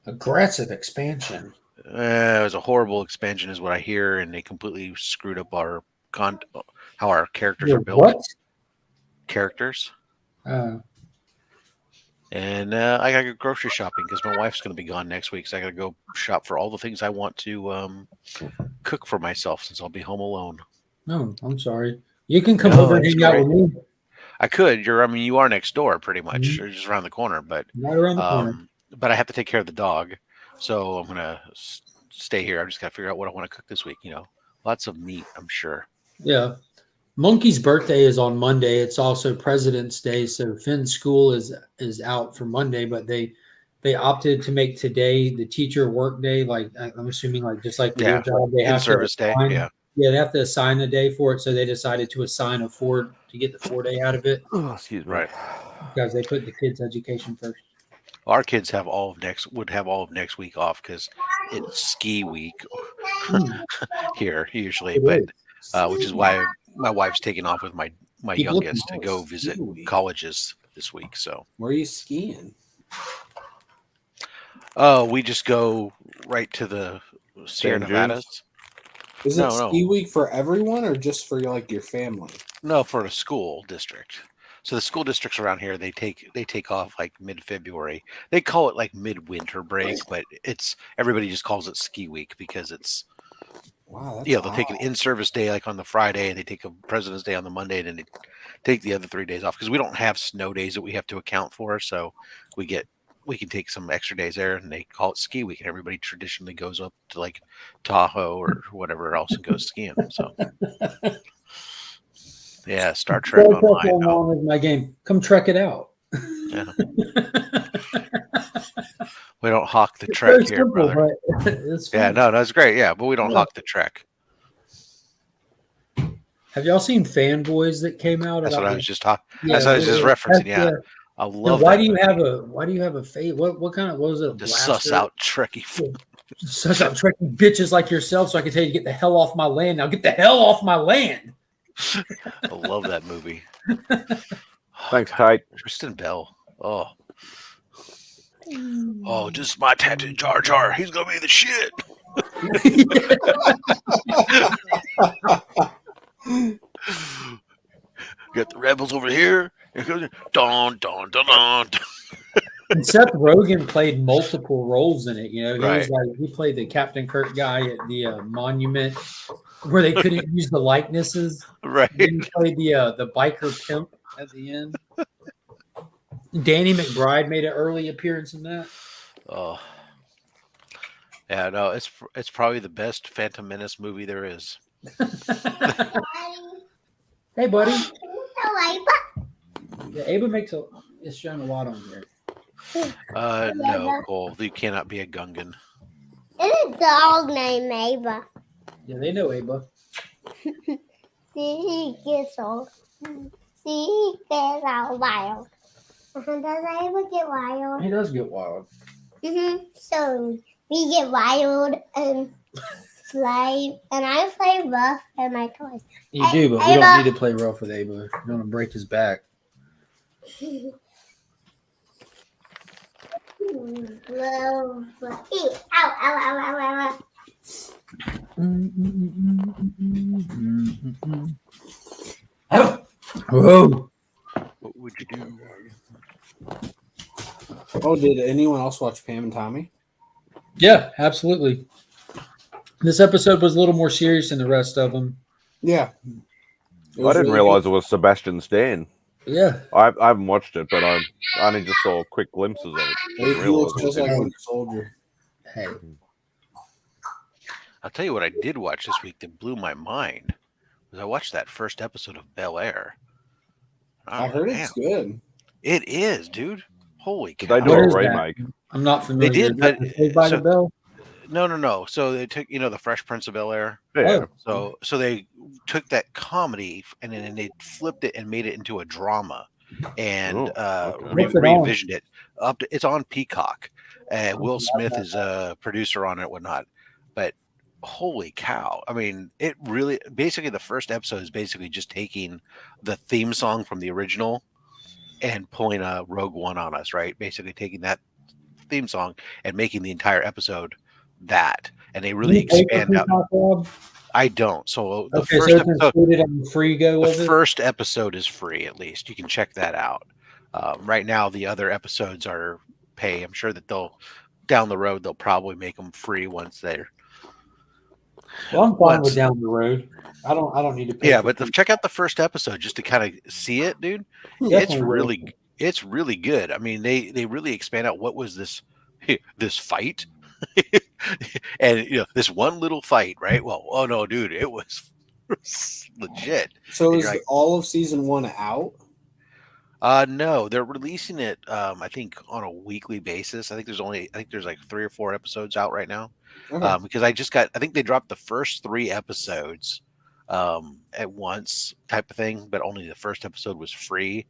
Aggressive expansion. It was a horrible expansion, is what I hear, and they completely screwed up our how our characters are built. What? Characters. And I gotta go grocery shopping because my wife's gonna be gone next week, so I gotta go shop for all the things I want to cook for myself since I'll be home alone. No, I'm sorry. You can come over and hang out with me. I could. You are next door, pretty much. Mm-hmm. You're just around the corner, but Right around the corner. But I have to take care of the dog, so I'm gonna stay here. I just gotta figure out what I want to cook this week. Lots of meat, I'm sure. Yeah. Monkey's birthday is on Monday. It's also President's Day, so Finn's school is out for Monday, but they opted to make today the teacher work day. Like I'm assuming, like just like your job, they have service day. Yeah, they have to assign a day for it. So they decided to assign to get the 4-day out of it. Oh, excuse me. Right. Because they put the kids' education first. Our kids would have all of next week off because it's ski week here usually, but which is why my wife's taking off with my youngest to go visit colleges this week. So where are you skiing? Oh, we just go right to the Sierra Nevadas. Is it ski week for everyone or just for your family? No, for a school district. So the school districts around here, they take off like mid-February. They call it like mid-winter break, but everybody just calls it ski week because it's they'll take an in-service day like on the Friday, and they take a President's Day on the Monday, and then they take the other 3 days off because we don't have snow days that we have to account for. So we can take some extra days there, and they call it ski week, and everybody traditionally goes up to like Tahoe or whatever else and goes skiing. So. Yeah, Star Trek Online. Is my game. Come trek it out. Yeah. We don't hawk the Trek here, simple, brother. Yeah, no, it's great. Yeah, but we don't hawk the Trek. Have y'all seen Fanboys that came out? That's what I was just talking. That's what I was just referencing. Yeah, I love. Why do you have a face? What was it? To suss out Trekkie. Suss out Trekkie bitches like yourself, so I can tell you to get the hell off my land. Now get the hell off my land. I love that movie. Thanks, Kate. Kristen Bell. Oh, this is my tattoo Jar Jar. He's gonna be the shit. Got the rebels over here. Don. And Seth Rogen played multiple roles in it. Right. He played the Captain Kirk guy at the monument where they couldn't use the likenesses. Right. And he played the biker pimp at the end. Danny McBride made an early appearance in that. Oh, yeah. No, it's probably the best Phantom Menace movie there is. Hey, buddy. Yeah, Ava is showing a lot on here. No, Cole, you cannot be a Gungan. It's a dog named Ava. Yeah, they know Ava. He gets all wild. Does Ava get wild? He does get wild. So we get wild and play, and I play rough and my toys. You do, but we don't need to play rough with Ava. You're going to break his back. Ow. Whoa. What would you do? Oh, did anyone else watch Pam and Tommy? Yeah, absolutely. This episode was a little more serious than the rest of them. Yeah. I didn't realize it was Sebastian Stan. Yeah. I haven't watched it, but I only just saw quick glimpses of it. He looks just like a soldier. Hey. I'll tell you what I did watch this week that blew my mind. Was I watched that first episode of Bel Air. I heard it's good. It is, dude. Holy cow. Did they do a remake? I'm not familiar. They did, but by the Bell? No. So they took, the Fresh Prince of Bel Air. Yeah. So they took that comedy and then they flipped it and made it into a drama, and re-envisioned it. It's on Peacock. Will Smith is a producer on it, and whatnot. But holy cow! I mean, it really basically the first episode is basically just taking the theme song from the original and pulling a Rogue One on us, right? Basically taking that theme song and making the entire episode that, and they really expand out. I don't. So the first episode, on free go. The first episode is free. At least you can check that out. Right now, the other episodes are pay. I'm sure that down the road they'll probably make them free once they're. Well, I'm fine with down the road. I don't need to pay. Yeah, but check out the first episode just to kind of see it, dude. It's really good. I mean, they really expand out what was this fight, and this one little fight, right? Well, oh no, dude, it was legit. So And is all of season 1 out? No, they're releasing it. I think on a weekly basis. I think there's like 3 or 4 episodes out right now. Okay. Because I think they dropped the first 3 episodes at once, type of thing. But only the first episode was free,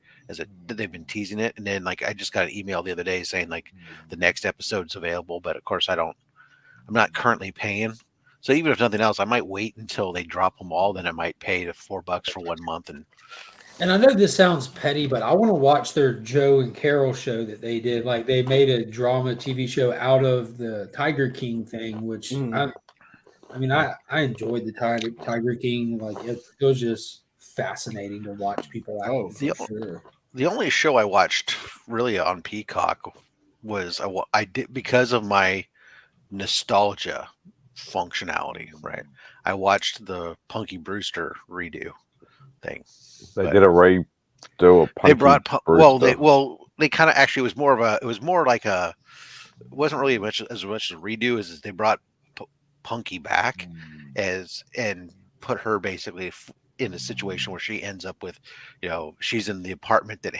they've been teasing it. And then like I just got an email the other day saying like the next episode's available. But of course I'm not currently paying. So even if nothing else, I might wait until they drop them all. Then I might pay the $4 for 1 month And I know this sounds petty, but I want to watch their Joe and Carol show that they did. Like they made a drama TV show out of the Tiger King thing, which I enjoyed the Tiger King. Like it was just fascinating to watch people out. The only show I watched really on Peacock was I did because of my nostalgia functionality. Right, I watched the Punky Brewster redo thing. They did a redo of Punky They brought Brewster. they kind of actually it was more like it wasn't really as much as a redo as they brought Punky back and put her basically in a situation where she ends up with, she's in the apartment that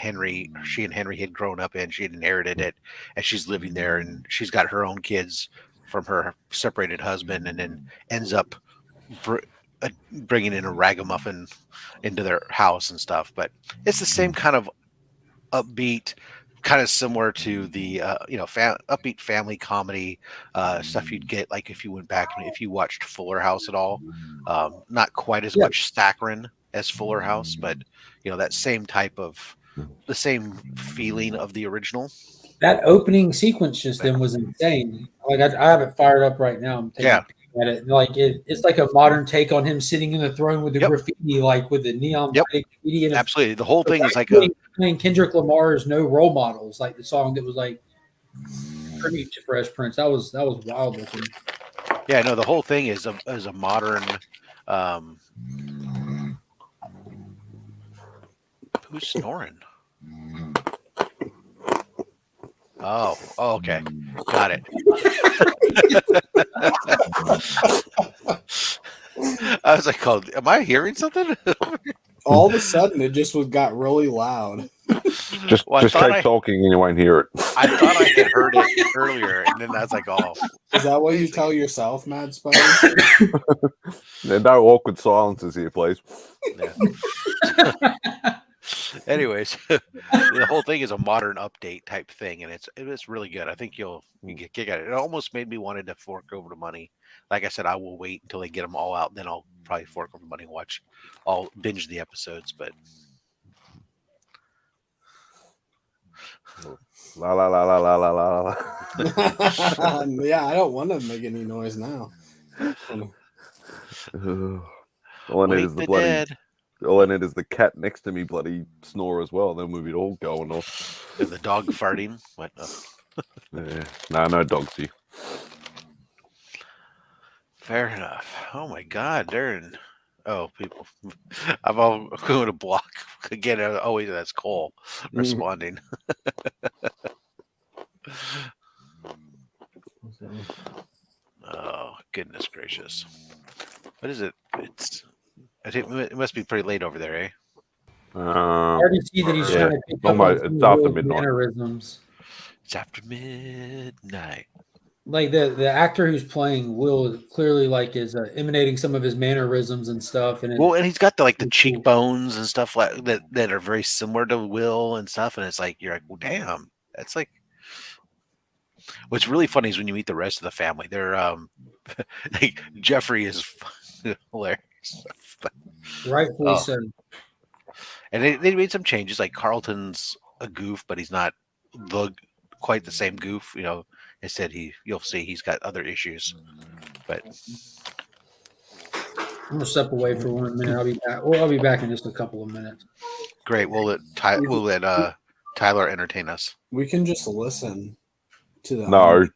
she and Henry had grown up in. She had inherited it, and she's living there, and she's got her own kids from her separated husband, and then ends up bringing in a ragamuffin into their house and stuff. But it's the same kind of upbeat, kind of similar to the upbeat family comedy stuff you'd get like if you went back and if you watched Fuller House at all. Not quite as much saccharine as Fuller House, but that same type of the same feeling of the original. That opening sequence just then was insane. Like I have it fired up right now. I'm taking a peek at it. Like it's like a modern take on him sitting in the throne with the graffiti, like with the neon graffiti. And absolutely, the whole thing is like playing Kendrick Lamar's "No Role Models," like the song that was like tribute to Fresh Prince. That was wild looking. Yeah, no, the whole thing is a modern. Who's snoring? Oh, okay, got it. I was like, "Oh, am I hearing something?" All of a sudden, it just got really loud. Just keep talking and you won't hear it. I thought I had heard it earlier, and then I was like, "Oh." Is that what you tell yourself, Mad Spider? There are no awkward silences here, please. Yeah. Anyways, the whole thing is a modern update type thing, and it's really good. I think you get a kick out of it. It almost made me wanted to fork over the money. Like I said, I will wait until they get them all out, then I'll probably fork over the money and I'll binge the episodes. But la la la la la la la. Yeah, I don't want to make any noise now. All I need is the bloody. All I need is the cat next to me bloody snore as well. Then we'll be all going off. And the dog farting. What? Yeah. No dogs here. Fair enough. Oh my God, they're in. Oh, people. I'm all going to block again. Always that's Cole responding. Oh goodness gracious! What is it? It must be pretty late over there, eh? I already see that he's trying to pick up on it's after midnight. Mannerisms. It's after midnight. Like the actor who's playing Will clearly is emanating some of his mannerisms and stuff. And and he's got the cheekbones and stuff like that are very similar to Will and stuff. And it's like you're like, well, damn, that's like. What's really funny is when you meet the rest of the family. They're Jeffrey is hilarious. Rightfully so. And they made some changes. Like Carlton's a goof, but he's not quite the same goof. Instead, you'll see he's got other issues. But I'm gonna step away for 1 minute. I'll be back. Well, I'll be back in just a couple of minutes. Great. We'll let Tyler, entertain us. We can just listen to the. No.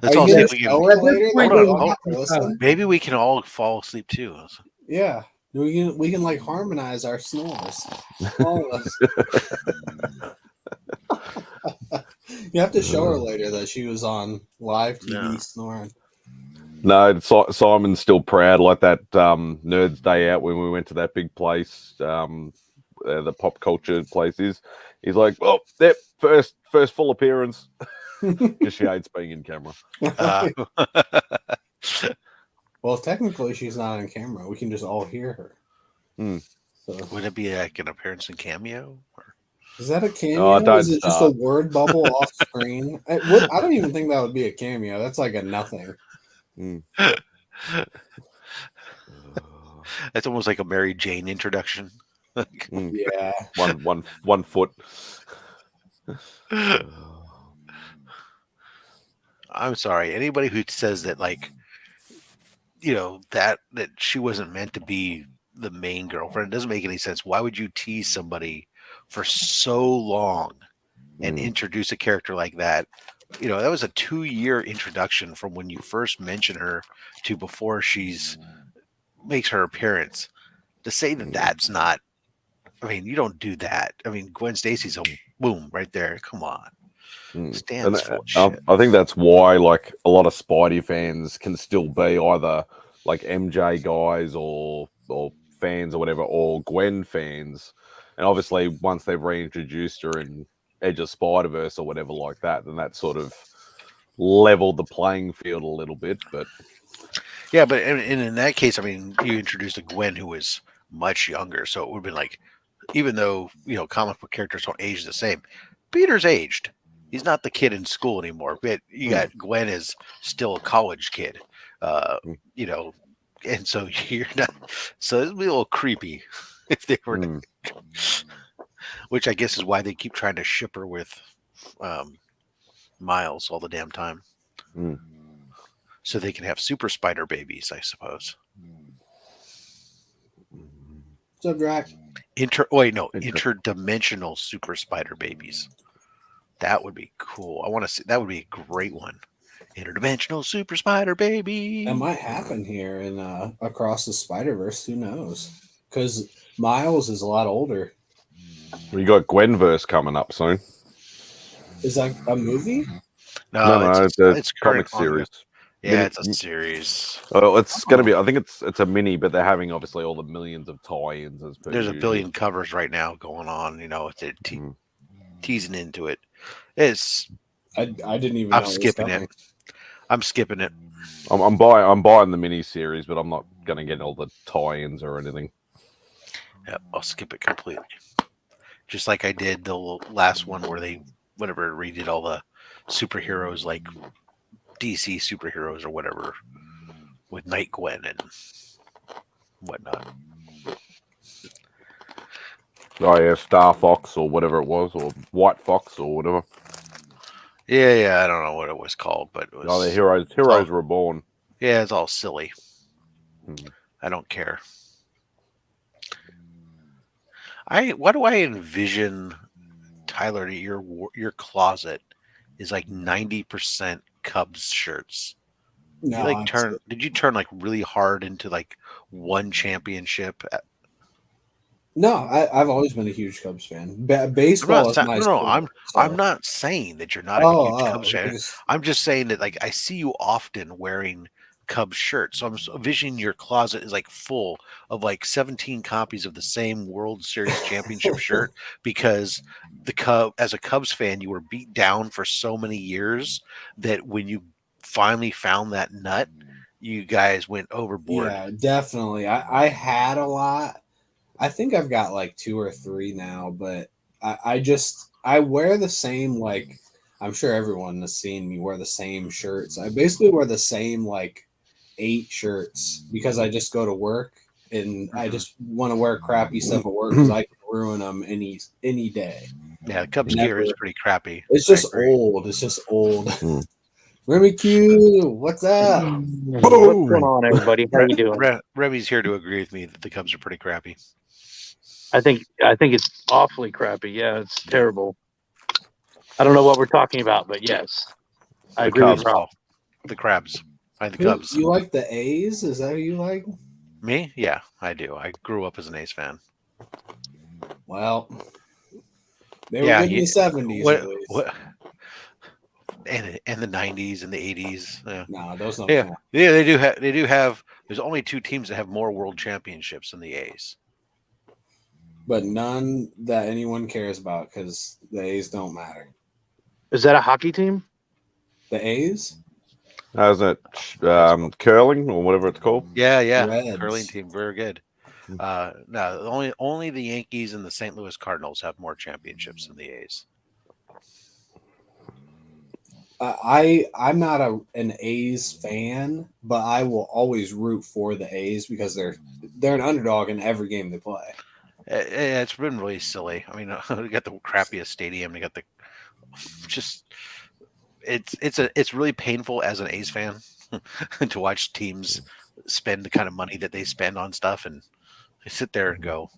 Let's Are all you see gonna if we show can. her later? Wait, That we wait, don't hold have to listen? Maybe we can all fall asleep too. Yeah, we can like harmonize our snores. All of us. You have to show her later that she was on live TV snoring. No, Simon's still proud, like that Nerds Day Out when we went to that big place, the pop culture place is. He's like, oh, that first full appearance. Because she hates being in camera. Well, technically, she's not on camera. We can just all hear her. So, Would it be like an appearance in Cameo? Or? Is that a cameo? Oh, don't Is it just a word bubble off screen? I don't even think that would be a cameo. That's like a nothing. It's almost like a Mary Jane introduction. Yeah. One foot. I'm sorry. Anybody who says that, like, you know, that she wasn't meant to be the main girlfriend, it doesn't make any sense. Why would you tease somebody for so long and introduce a character like that? You know, that was a 2-year introduction from when you first mention her to before she's makes her appearance. To say that that's not, I mean, you don't do that. I mean, Gwen Stacy's a boom right there. Come on. Stands for shit. I think that's why, like, a lot of Spidey fans can still be either like MJ guys or fans or whatever, or Gwen fans. And obviously, once they've reintroduced her in Edge of Spider-Verse or whatever like that, then that sort of leveled the playing field a little bit. But yeah, but in that case, I mean, you introduced a Gwen who was much younger, so it would have been like, even though, you know, comic book characters don't age the same, Peter's aged. He's not the kid in school anymore. But you got Gwen is still a college kid, you know, and so you're not. So it'd be a little creepy if they were, which I guess is why they keep trying to ship her with Miles all the damn time, so they can have super spider babies, I suppose. What's up, Drac? Interdimensional super spider babies. That would be cool. I want to see. That would be a great one. Interdimensional super spider baby. That might happen here in Across the Spider-Verse. Who knows? Because Miles is a lot older. we got Gwenverse coming up soon. Is that a movie? No, it's a current comic series. Yeah, it's a series. Oh, it's going to be. I think it's a mini, but they're having obviously all the millions of tie-ins. There's a billion covers right now going on. You know, they're teasing into it. It's. I didn't even. I'm skipping it. I'm skipping it. I'm buying the mini series, but I'm not going to get all the tie-ins or anything. Yeah, I'll skip it completely. Just like I did the last one where they redid all the superheroes, like DC superheroes or whatever, with Night Gwen and whatnot. Oh yeah, Star Fox or whatever it was, or White Fox or whatever. Yeah, I don't know what it was called, but it was. Oh, the Heroes Reborn. Yeah, it's all silly. I don't care. Why do I envision, Tyler, your closet is like 90% Cubs shirts? No, Did you turn like really hard into like one championship? No, I've always been a huge Cubs fan. Baseball is my sport. I'm not saying that you're not a huge Cubs fan. I'm just saying that, like, I see you often wearing Cubs shirts. So I'm envisioning your closet is like full of like 17 copies of the same World Series championship shirt, because as a Cubs fan, you were beat down for so many years that when you finally found that nut, you guys went overboard. Yeah, definitely. I had a lot. I think I've got like 2 or 3 now, but I wear the same, like, I'm sure everyone has seen me wear the same shirts. I basically wear the same like 8 shirts because I just go to work and I just want to wear crappy stuff at work because I can ruin them any day. Yeah, the Cubs gear is pretty crappy. It's just old. It's just old. Remy Q, what's up? What's going on, everybody? How you doing? Remy's here to agree with me that the Cubs are pretty crappy. I think it's awfully crappy. Yeah, it's terrible. I don't know what we're talking about, but yes, I agree with Rob. The Crabs. The Who, Cubs. you like the A's? Is that who you like? Me? Yeah, I do. I grew up as an A's fan. Well, they were good in the 70s at least. What? And the 90s and the 80s. Yeah. No, those don't count. Yeah, they do have. They do have. There's only 2 teams that have more world championships than the A's. But none that anyone cares about because the A's don't matter. Is that a hockey team? The A's? Isn't it curling or whatever it's called? Yeah. Reds. Curling team, very good. No, only the Yankees and the St. Louis Cardinals have more championships than the A's. I'm not an A's fan, but I will always root for the A's because they're an underdog in every game they play. It's been really silly. I mean, they got the crappiest stadium. They got the it's really painful as an A's fan to watch teams spend the kind of money that they spend on stuff, and they sit there and go,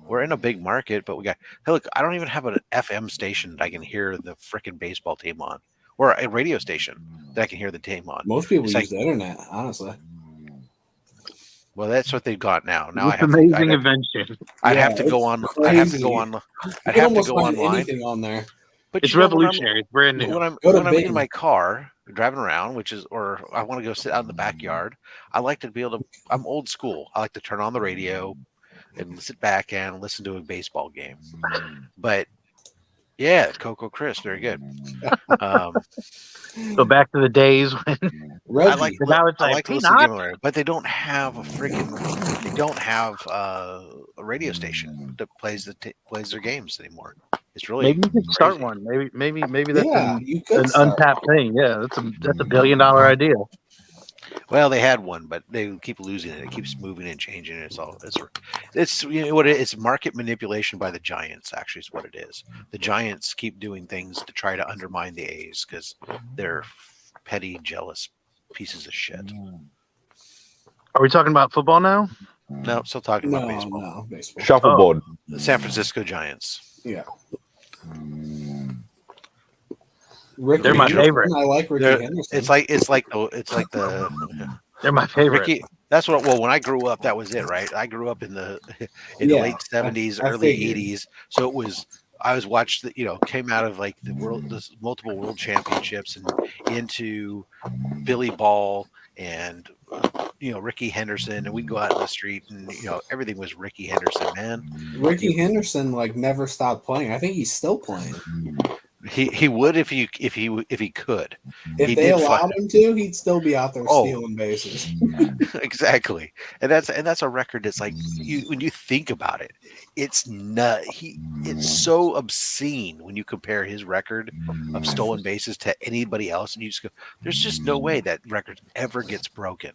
"We're in a big market, but hey, look, I don't even have an FM station that I can hear the freaking baseball team on, or a radio station that I can hear the team on." Most people use the internet, honestly. Well, that's what they've got now. Now It's amazing invention. I'd have to go on. I'd have to go on. I'd have to go online. Anything on there. But It's revolutionary. It's brand new. When I'm in my car driving around, or I want to go sit out in the backyard, I like to be able to. I'm old school. I like to turn on the radio and sit back and listen to a baseball game. But yeah, Coco Chris, very good. So back to the days when Reggie. I like to listen to game, but they don't have a freaking. They don't have a radio station that plays their games anymore. It's really maybe you could crazy. start one. Maybe that's an start untapped thing. Yeah, that's a $1 billion idea. Well, they had one, but they keep losing it. It keeps moving and changing. It's you know what it's market manipulation by the Giants. Actually, is what it is. The Giants keep doing things to try to undermine the A's because they're petty, jealous pieces of shit. Are we talking about football now? No, still talking about baseball. No, baseball. Shuffleboard. The San Francisco Giants. Yeah. They're my favorite. I like Ricky Henderson. It's like the. They're my favorite. Ricky, that's what. Well, when I grew up, that was it, right? I grew up in the late 70s, early 80s. So it was. I was watched. Came out of like the multiple world championships and into Billy Ball and Ricky Henderson, and we'd go out in the street and everything was Ricky Henderson, man. Ricky Henderson never stopped playing. I think he's still playing. He would if he could. If they allowed him to, he'd still be out there stealing bases. Exactly, and that's a record that's like when you think about it, it's it's so obscene when you compare his record of stolen bases to anybody else, and you just go, there's just no way that record ever gets broken.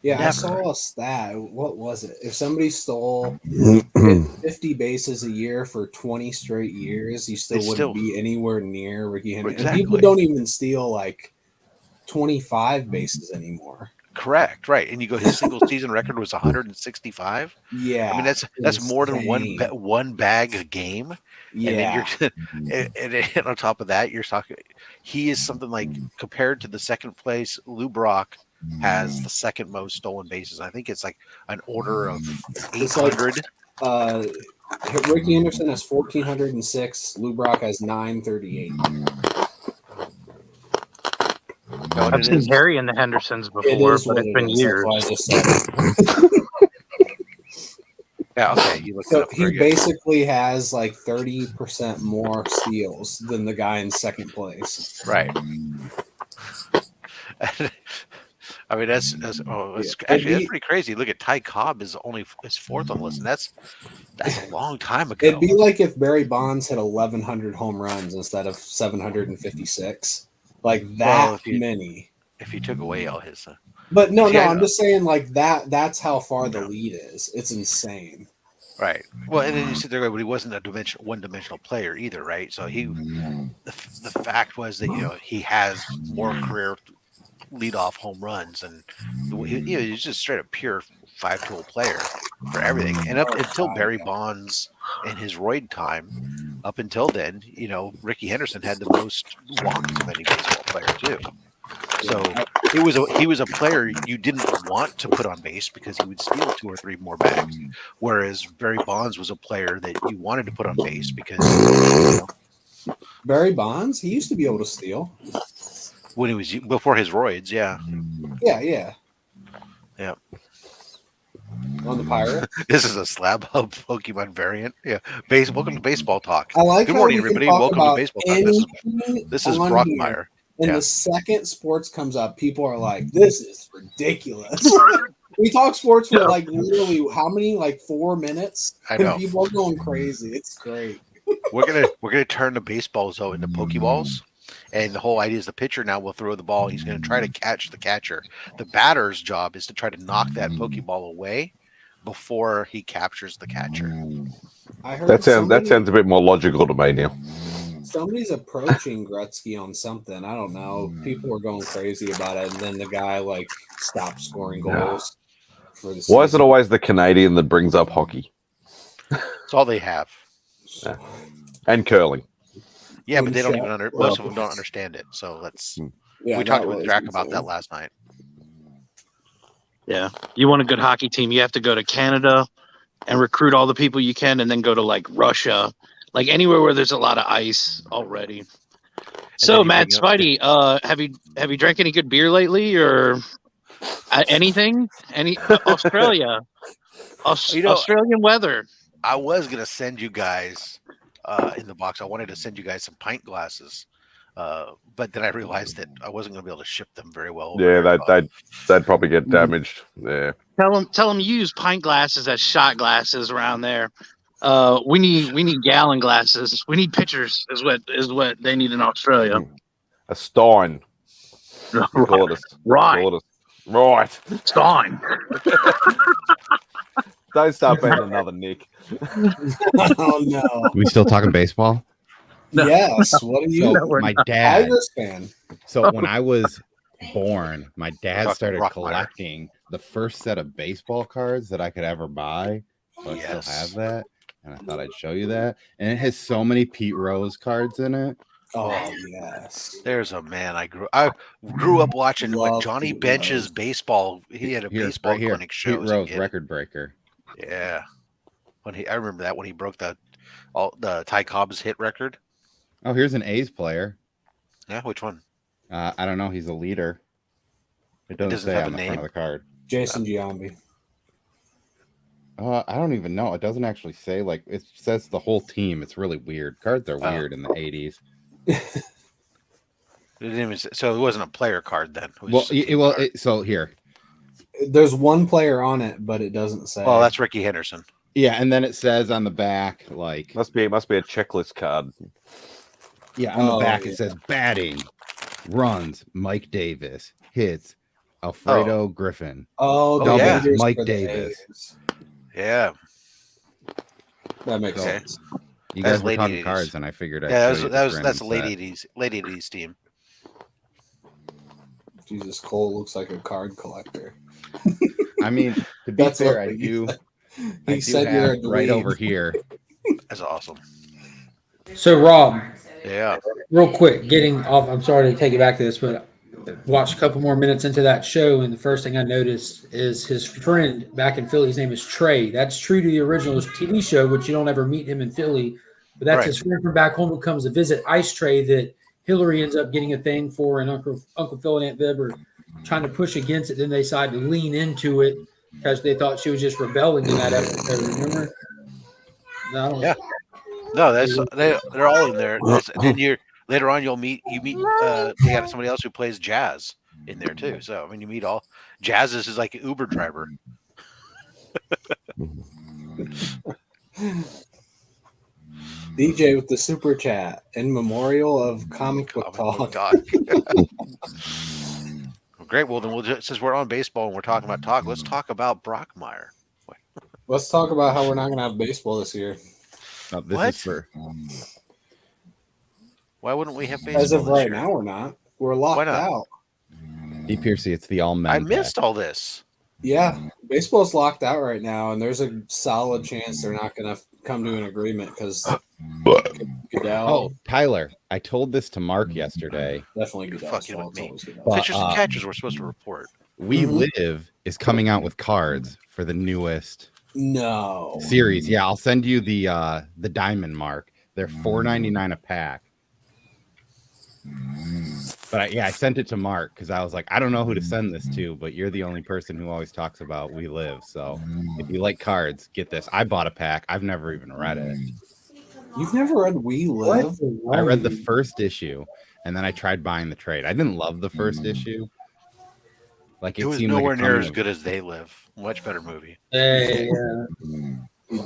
Yeah, Never. I saw a stat. What was it? If somebody stole 50 bases a year for 20 straight years, you wouldn't be anywhere near Ricky Henderson. Exactly. And people don't even steal 25 bases anymore. Correct, right? And you go, his single season record was 165. Yeah, I mean that's more than one bag a game. Yeah, and then on top of that, you're talking. He is something like compared to the second place, Lou Brock has the second most stolen bases. I think it's like an order of 800. Ricky Henderson has 1,406. Lou Brock has 938. I've seen Harry and the Hendersons before, but it's been years. Yeah, okay. You look so he basically has 30% more steals than the guy in second place. Right. I mean, that's pretty crazy. Look at Ty Cobb is fourth on the list, and that's a long time ago. It'd be like if Barry Bonds hit 1,100 home runs instead of 756. Many. If you took away all his. But no, I'm just saying that. That's how far the lead is. It's insane. Right. Well, and then you sit there, but he wasn't a one-dimensional player either, right? So the fact was that he has more career leadoff home runs, and he's just straight up pure 5-tool player for everything. And up until Barry Bonds and his roid time, up until then, Ricky Henderson had the most walks of any baseball player too. So he was a player you didn't want to put on base because he would steal 2 or 3 more bags, whereas Barry Bonds was a player that you wanted to put on base because Barry Bonds, he used to be able to steal when he was before his roids, yeah. On the Pirates. This is a Slab Hub Pokemon variant. Yeah, welcome to Baseball Talk. I like Good how morning, we can everybody. talk Welcome to about Baseball Talk. This is on Brockmeyer. here. And the second sports comes up, people are like, "This is ridiculous." We talk sports for like literally how many? Like 4 minutes. I know. And people are going crazy. It's great. We're gonna turn the baseballs though into Pokeballs, and the whole idea is the pitcher now will throw the ball. He's gonna try to catch the catcher. The batter's job is to try to knock that Pokeball away before he captures the catcher. I heard That sounds a bit more logical to me now. Somebody's approaching Gretzky on something. I don't know. People are going crazy about it, and then the guy like stopped scoring goals. For the Why is season. it always the Canadian that brings up hockey That's all they have. and curling? Yeah, but they don't even most of them don't understand it. So let's. We talked with Jack about that last night. Yeah. You want a good hockey team, you have to go to Canada and recruit all the people you can, and then go to like Russia, like anywhere where there's a lot of ice already. So Matt Spidey, have you drank any good beer lately, or anything? Australia, Australian weather? I was gonna send you guys in the box. I wanted to send you guys some pint glasses, but then I realized that I wasn't gonna be able to ship them very well. Yeah, they'd probably get damaged. Yeah. Tell them you use pint glasses as shot glasses around there. We need gallon glasses. We need pitchers is what they need in Australia. A Stein. Right. Stein. Don't start being another Nick. Oh no. We still talking baseball? Yes. What are you? So my dad. Tigers fan. So when I was born, my dad started Brockmeyer. collecting the first set of baseball cards that I could ever buy. So I still have that, and I thought I'd show you that. And it has so many Pete Rose cards in it. Oh yes. There's a man I grew up watching when Johnny Pete Bench's Rose. baseball. He had a baseball clinic show. Pete Rose, record breaker. Yeah, I remember that when he broke the Ty Cobb's hit record. Oh, here's an A's player. Yeah, which one? I don't know. He's a leader. It doesn't say have on a the name? front of the card. Jason Giambi. I don't even know. It doesn't actually say, like, it says the whole team. It's really weird. Cards are weird in the 80s. It didn't even so it wasn't a player card then. It was So here. There's one player on it, but it doesn't say. Oh, that's Ricky Henderson. Yeah, and then it says on the back, like, Must be a checklist card. yeah, on the back it says batting, runs, Mike Davis, hits, Alfredo Griffin. Oh, yeah. Mike Davis. A's. Yeah, That makes Okay. sense. You That's guys were late talking 80s. cards, and I figured that's a late '80s team. Jesus, Cole looks like a card collector. I mean, to be That's fair, what I do. He I do said you're a have right dweeb. over here. That's awesome. So Rob, Yeah. real quick, getting off. I'm sorry to take you back to this, but watched a couple more minutes into that show, and the first thing I noticed is his friend back in Philly. His name is Trey. That's true to the original TV show, which you don't ever meet him in Philly. But that's Right. his friend from back home who comes to visit Ice Trey that Hillary ends up getting a thing for, and Uncle Phil and Aunt Viv are trying to push against it. Then they decided to lean into it because they thought she was just rebelling in that episode. Remember? No, Yeah. No, they're all in there. And later on you meet they got somebody else who plays jazz in there too. So I mean you meet all Jazz is like an Uber driver. DJ with the super chat in memorial of comic book talk. Great. Well, then since we're on baseball and we're talking about talk, let's talk about Brockmeyer. Let's talk about how we're not going to have baseball this year. This What? is for Why wouldn't we have baseball? As of this right year? now, we're not. We're locked Why not? out. D. Piercy. It's the all men. I missed all this. Yeah, baseball's locked out right now, and there's a solid chance they're not going to come to an agreement because Goodell. Oh, Tyler, I told this to Mark yesterday. Definitely You're Goodell's fucking with fault. me. But, Pitchers and catchers were supposed to report. We Live is coming out with cards for the newest series. Yeah, I'll send you the diamond mark. They're $4.99 a pack. But I sent it to Mark because I was like, I don't know who to send this to, but you're the only person who always talks about We Live. So if you like cards, get this. I bought a pack. I've never even read it. You've never read We Live? I read the first issue, and then I tried buying the trade. I didn't love the first issue. Like it was nowhere near as good as They Live. Much better movie. Hey,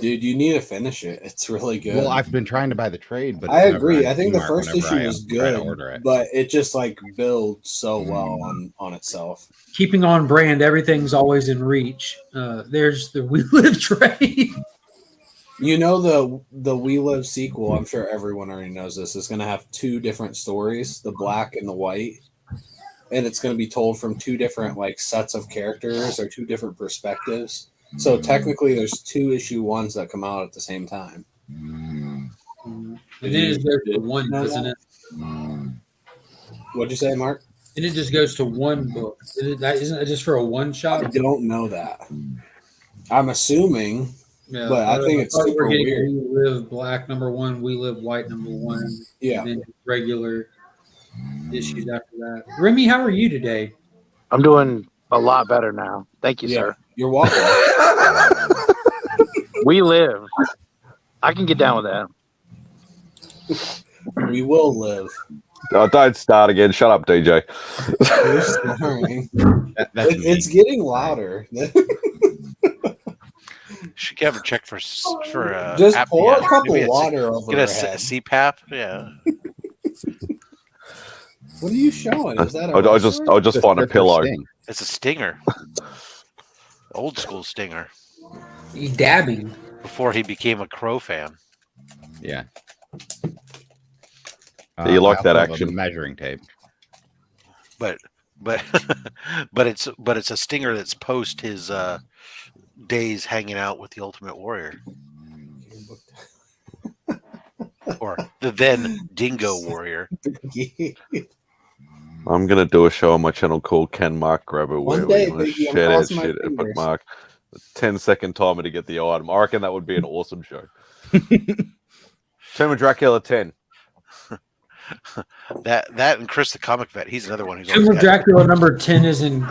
dude, you need to finish it. It's really good. Well, I've been trying to buy the trade, but I agree. I think the first issue was good, but it just like builds so well on itself. Keeping on brand, everything's always in reach. There's the We Live trade. You know the We Live sequel. I'm sure everyone already knows this. Is going to have 2 different stories: the black and the white. And it's going to be told from 2 different like sets of characters or 2 different perspectives. So technically, there's 2 issue ones that come out at the same time. It is there for one, doesn't it? What'd you say, Mark? And it just goes to one book. Isn't it just for a one shot? I don't know that. I'm assuming, yeah, but I think it's super weird. We Live Black #1, We Live White #1. Yeah. And then regular issues after that. Remy, how are you today? I'm doing a lot better now. Thank you, sir. You're welcome. We Live. I can get down with that. We will live. Oh, don't start again. Shut up, DJ. It's getting louder. Should have a check for just pour a cup of water over get her a head. CPAP. Yeah. What are you showing? Is that I'll just find a pillow. It's a stinger. Old school stinger. He's dabbing. Before he became a Crow fan. Yeah. You like that action? Measuring tape. But it's a stinger that's post his days hanging out with the Ultimate Warrior. Or the then Dingo Warrior. I'm gonna do a show on my channel called Can Mark Grab It, where we're gonna shed out shit and put Mark a 10-second timer to get the item. I reckon that would be an awesome show. Tomb of Dracula 10. that and Chris the Comic Vet. He's another one who's Tomb of Dracula #10 is in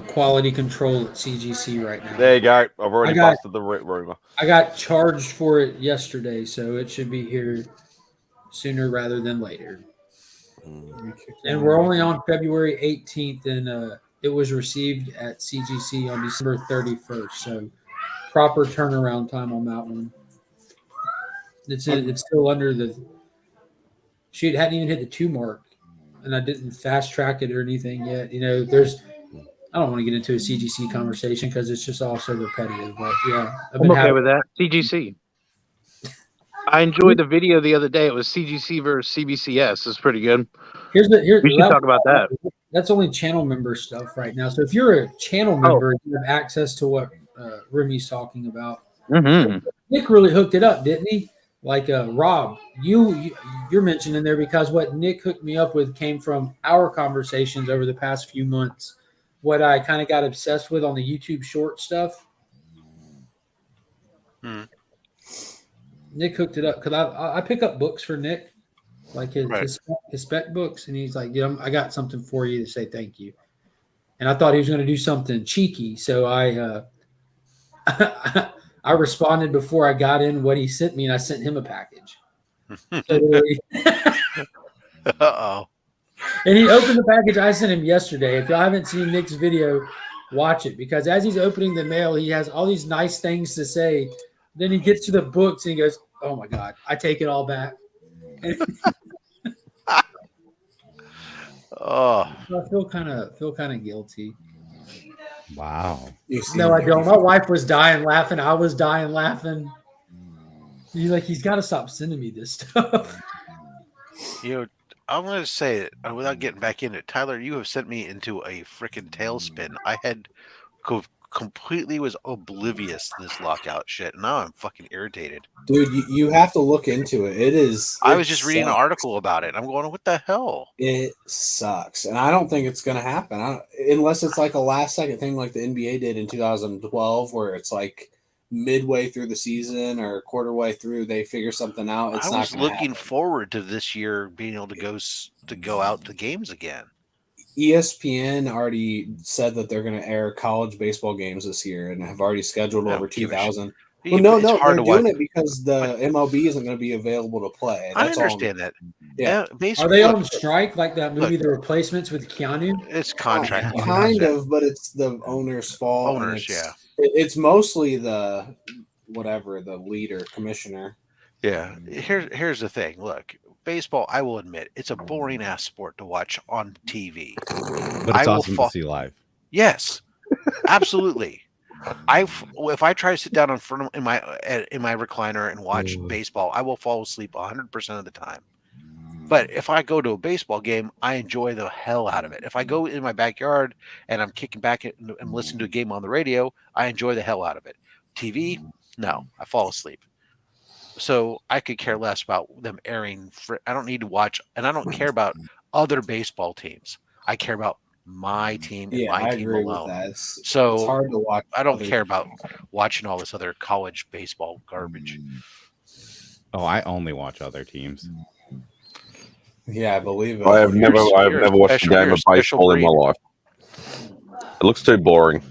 quality control at CGC right now. There you go. I've already busted the rumor. I got charged for it yesterday, so it should be here sooner rather than later. And we're only on February 18th, and it was received at CGC on December 31st. So proper turnaround time on that one. It's still under the. She hadn't even hit the 2 mark, and I didn't fast track it or anything yet. You know, I don't want to get into a CGC conversation because it's just all so repetitive. But yeah, I'm okay with that. CGC. I enjoyed the video the other day. It was CGC versus CBCS. It's pretty good. We should talk about that. That's only channel member stuff right now. So if you're a channel member, you have access to what Remy's talking about. Mm-hmm. Nick really hooked it up, didn't he? Like Rob, you're mentioning there because what Nick hooked me up with came from our conversations over the past few months. What I kind of got obsessed with on the YouTube short stuff. Nick hooked it up because I pick up books for Nick, like his spec books, and he's like, "Dude, I got something for you to say thank you." And I thought he was going to do something cheeky, so I responded before I got in what he sent me, and I sent him a package. Uh-oh. And he opened the package I sent him yesterday. If y'all haven't seen Nick's video, watch it, because as he's opening the mail, he has all these nice things to say. Then he gets to the books and he goes, "Oh my God, I take it all back." Oh, I feel kind of guilty. Wow. No, I don't. My wife was dying laughing. I was dying laughing. He's got to stop sending me this stuff. I'm going to say it without getting back in it. Tyler, you have sent me into a freaking tailspin. I had completely was oblivious to this lockout shit. Now I'm fucking irritated. Dude, you have to look into it. I was just reading an article about it. I'm going, what the hell? It sucks. And I don't think it's going to happen. Unless it's like a last second thing like the NBA did in 2012, where it's like midway through the season or quarter way through, they figure something out. It's I was not looking forward to this year being able to go out to games again. ESPN already said that they're going to air college baseball games this year and have already scheduled over 2,000. Well, no, they're doing it because the MLB isn't going to be available to play. I understand that. Yeah. Are they on strike like that movie, The Replacements with Keanu? It's contract. Kind of, but it's the owner's fault. It's mostly the leader, commissioner. Yeah. Here's the thing. Look, baseball, I will admit, it's a boring ass sport to watch on TV. But it's awesome to see live. Yes, absolutely. If I try to sit down in front of in my recliner and watch baseball, I will fall asleep 100% of the time. But if I go to a baseball game, I enjoy the hell out of it. If I go in my backyard and I'm kicking back and listening to a game on the radio, I enjoy the hell out of it. TV, no, I fall asleep. So I could care less about them airing. I don't need to watch, and I don't care about other baseball teams. I care about my team and my team alone. So it's hard to watch. I don't care about watching all this other college baseball garbage. Oh, I only watch other teams. Yeah, I believe it. I have never watched a game of baseball in my life. It looks too boring.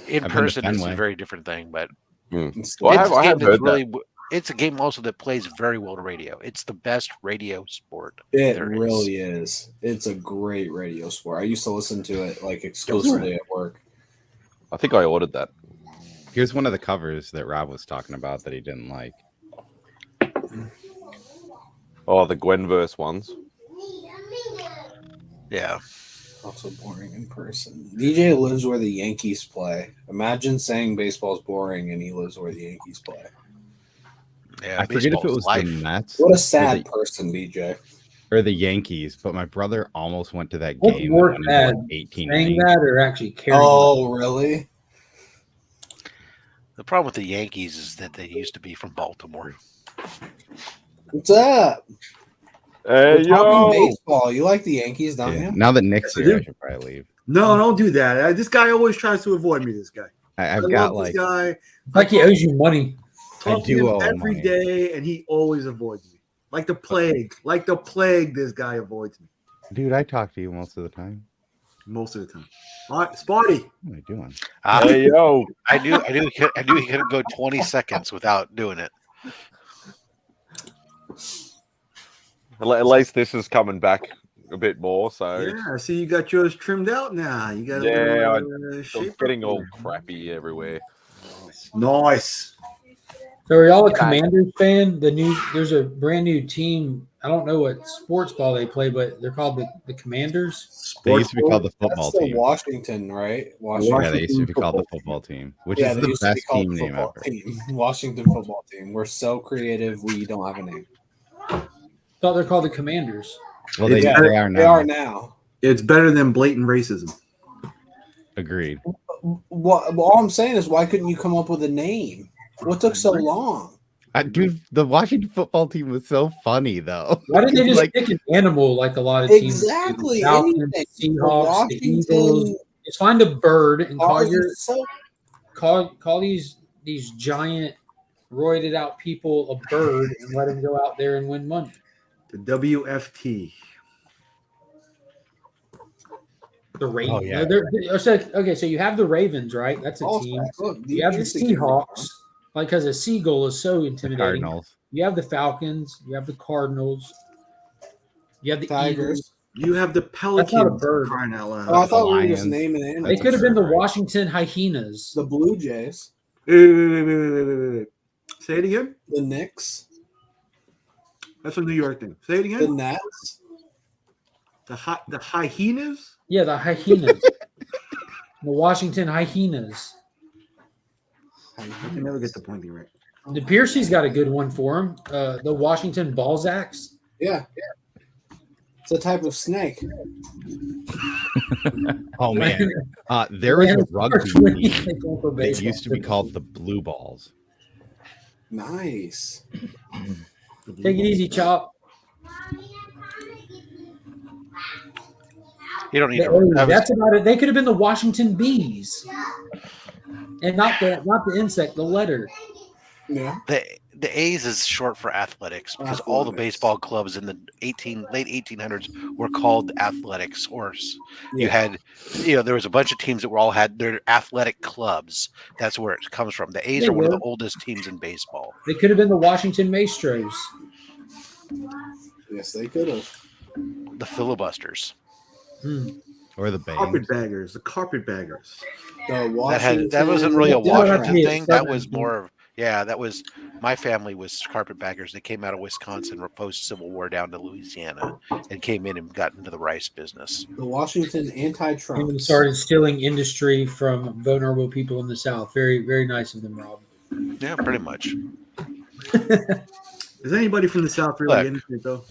In person, it's a very different thing, but I have heard that. It's a game also that plays very well to radio. It's the best radio sport. It really is. It's a great radio sport. I used to listen to it like exclusively at work. I think I ordered that. Here's one of the covers that Rob was talking about that he didn't like. Oh, the Gwenverse ones. Yeah. Also boring in person. DJ lives where the Yankees play. Imagine saying baseball's boring and he lives where the Yankees play. Yeah, I forget if it was the Mets. What a sad person, DJ. Or the Yankees, but my brother almost went to that What's game. more bad, saying that or actually carrying really? The problem with the Yankees is that they used to be from Baltimore. What's up? Hey, yo! Baseball. You like the Yankees, don't you? Now that Nick's here, I should probably leave. No, don't do that. This guy always tries to avoid me. This guy. I've got this guy. Like he owes you money. I do owe every day, and he always avoids me. Like the plague. Like the plague, this guy avoids me. Dude, I talk to you most of the time. Most of the time. All right, Spotty. What am I doing? Hey, yo. I knew he couldn't go 20 seconds without doing it. At least this is coming back a bit more. So yeah, I see you got yours trimmed out now. You got I'm getting all crappy everywhere. Nice. So are y'all a Commanders fan? There's a brand new team. I don't know what sports ball they play, but they're called the Commanders. They used to be called the football team. Washington, right? Yeah, they used to be called the football team, which is the best team name ever. Washington football team. We're so creative, we don't have a name. Thought they're called the Commanders. Well, they are now. They are now. It's better than blatant racism. Agreed. All I'm saying is, why couldn't you come up with a name? What took so long? Dude, the Washington football team was so funny, though. Why didn't they just pick an animal like a lot of teams? Exactly. The Falcons, the Seahawks, the Eagles. Just find a bird and call these giant roided out people a bird and let them go out there and win money. The WFT. The Ravens. Oh, yeah. Okay, so you have the Ravens, right? That's a team. You have the Seahawks, because a seagull is so intimidating. Cardinals. You have the Falcons. You have the Cardinals. You have the Tigers. Eagles. You have the Pelicans. That's not a bird. Crying out loud. Oh, I thought we were just naming animals. They could have been the Washington Hyenas. The Blue Jays. Wait. Say it again. The Knicks. That's a New York thing. Say it again. The Nets. The hyenas? Yeah, the hyenas. The Washington Hyenas. I can never get the pointing right. The Piercy's got a good one for him. The Washington Balzacs. Yeah. It's a type of snake. Oh man, there was a rugby team that used to be called the Blue Balls. Nice. Take it easy, Chop. You don't need to. That's about it. They could have been the Washington Bees, and not the insect, the letter. Yeah. The A's is short for athletics because all the baseball clubs in the late 1800s were called athletics. Or you had, there was a bunch of teams that had their athletic clubs. That's where it comes from. The A's are one of the oldest teams in baseball. They could have been the Washington Maestros. Yes, they could have. The Filibusters. Or the Bangs. Carpetbaggers. The Carpetbaggers. That wasn't really a Washington thing. That was more of. Yeah, that was my family was carpetbaggers. They came out of Wisconsin, were post-Civil War down to Louisiana, and came in and got into the rice business. The Washington anti-Trump. And started stealing industry from vulnerable people in the South. Very, very nice of them, Rob. Yeah, pretty much. Is anybody from the South really innocent, though?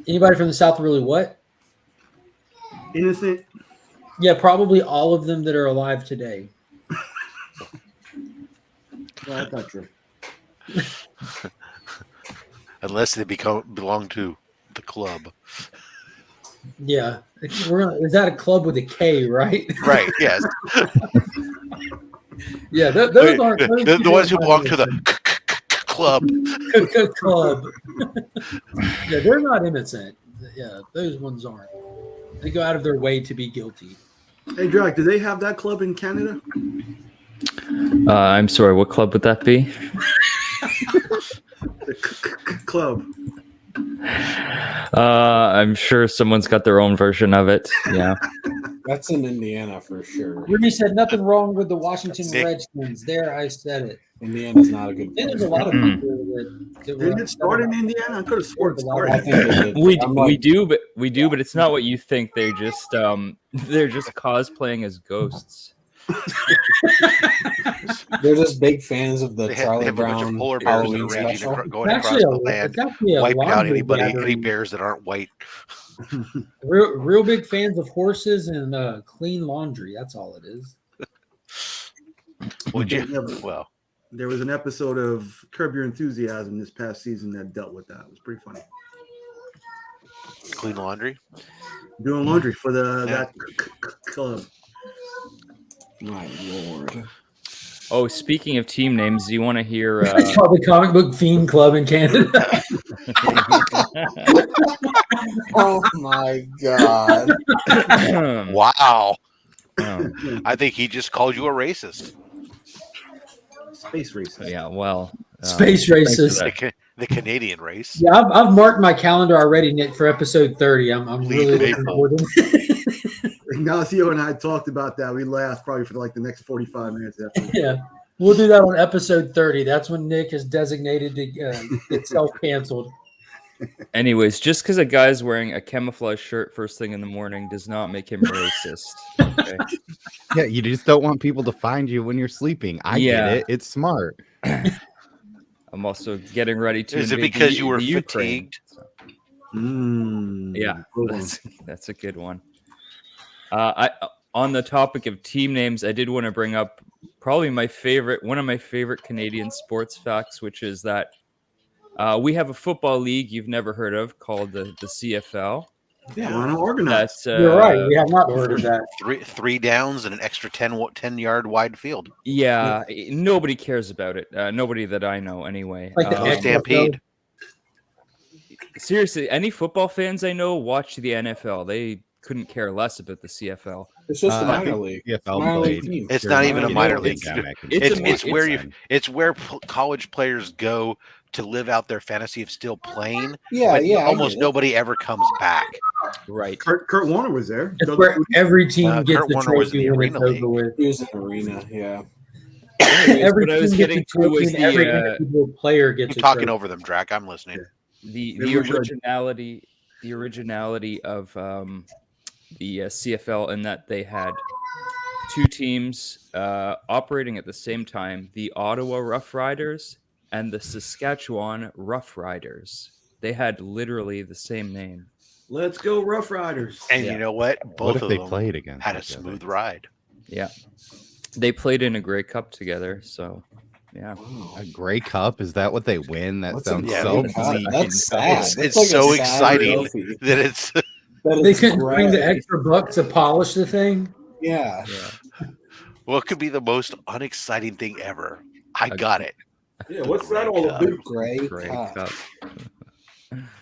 Anybody from the South really what? Innocent? Yeah, probably all of them that are alive today. Well, that's not true. Unless they belong to the club. Yeah. Is that a club with a K, right? Right, yes. Yeah, those aren't... The ones who belong to the club. Club. Yeah, they're not innocent. Yeah, those ones aren't. They go out of their way to be guilty. Hey, Drake, do they have that club in Canada? I'm sorry, what club would that be? The club. I'm sure someone's got their own version of it. Yeah. That's in Indiana for sure. Rudy said nothing wrong with the Washington Redskins. There, I said it. Indiana's not a good place. There's a lot of people that Did it start in Indiana? I could have sworn it started. I think it did. We do, but it's not what you think. They're just cosplaying as ghosts. They're just big fans of the They Charlie have a bunch Brown of polar bears that Halloween are raging special. going across the land, wiping out any bears that aren't white. Real big fans of horses and clean laundry. That's all it is. Would you? Yeah, well, there was an episode of Curb Your Enthusiasm this past season that dealt with that. It was pretty funny. Clean laundry? Doing laundry for that club. My lord. Oh, speaking of team names, do you want to hear It's called the Comic Book Fiend Club in Canada. Oh my god. Wow. I think he just called you a racist. Space racist. Yeah, well. Space racist. The Canadian race. Yeah, I've marked my calendar already, Nick, for episode 30. I'm really looking forward to it. Ignacio and I talked about that. We laughed probably for like the next 45 minutes after. Yeah, we'll do that on episode 30. That's when Nick is designated to get self-canceled. Anyways, just because a guy's wearing a camouflage shirt first thing in the morning does not make him racist. Okay? Yeah, you just don't want people to find you when you're sleeping. I get it. It's smart. I'm also getting ready to. Is it because you were fatigued? Yeah, that's a good one. On the topic of team names, I did want to bring up probably one of my favorite Canadian sports facts, which is that we have a football league you've never heard of called the CFL. Yeah, I want to organize. You're right. We have not heard of that. Three downs and an extra 10-yard wide field. Yeah, nobody cares about it. Nobody that I know, anyway. Like the Stampede. Seriously, any football fans I know watch the NFL. They couldn't care less about the CFL. It's just a minor league. It's not even a minor league. It's where college players go to live out their fantasy of still playing. Yeah, but almost nobody ever comes back. Right. Kurt Warner was there. It's where every team gets Kurt the Warner was in trophy the when it's arena over with. He was in the arena, yeah. Every what I was team getting gets a to trophy was and every individual player gets You're a talking trophy. over them, Drac. I'm listening. The originality of the CFL in that they had two teams operating at the same time: the Ottawa Rough Riders and the Saskatchewan Rough Riders. They had literally the same name. Let's go, Rough Riders. And you know what? Both if of they them played against had a each other? smooth ride. Yeah. They played in a Grey Cup together, so yeah. A Grey Cup? Is that what they win? That What's a sounds Grey so Cup? bleak. That's sad. It's That's like a so sad exciting trophy. that it's. They couldn't bring the extra buck to polish the thing. Yeah. What could be the most unexciting thing ever? I got it. Yeah, what's that all about? Grey Cup.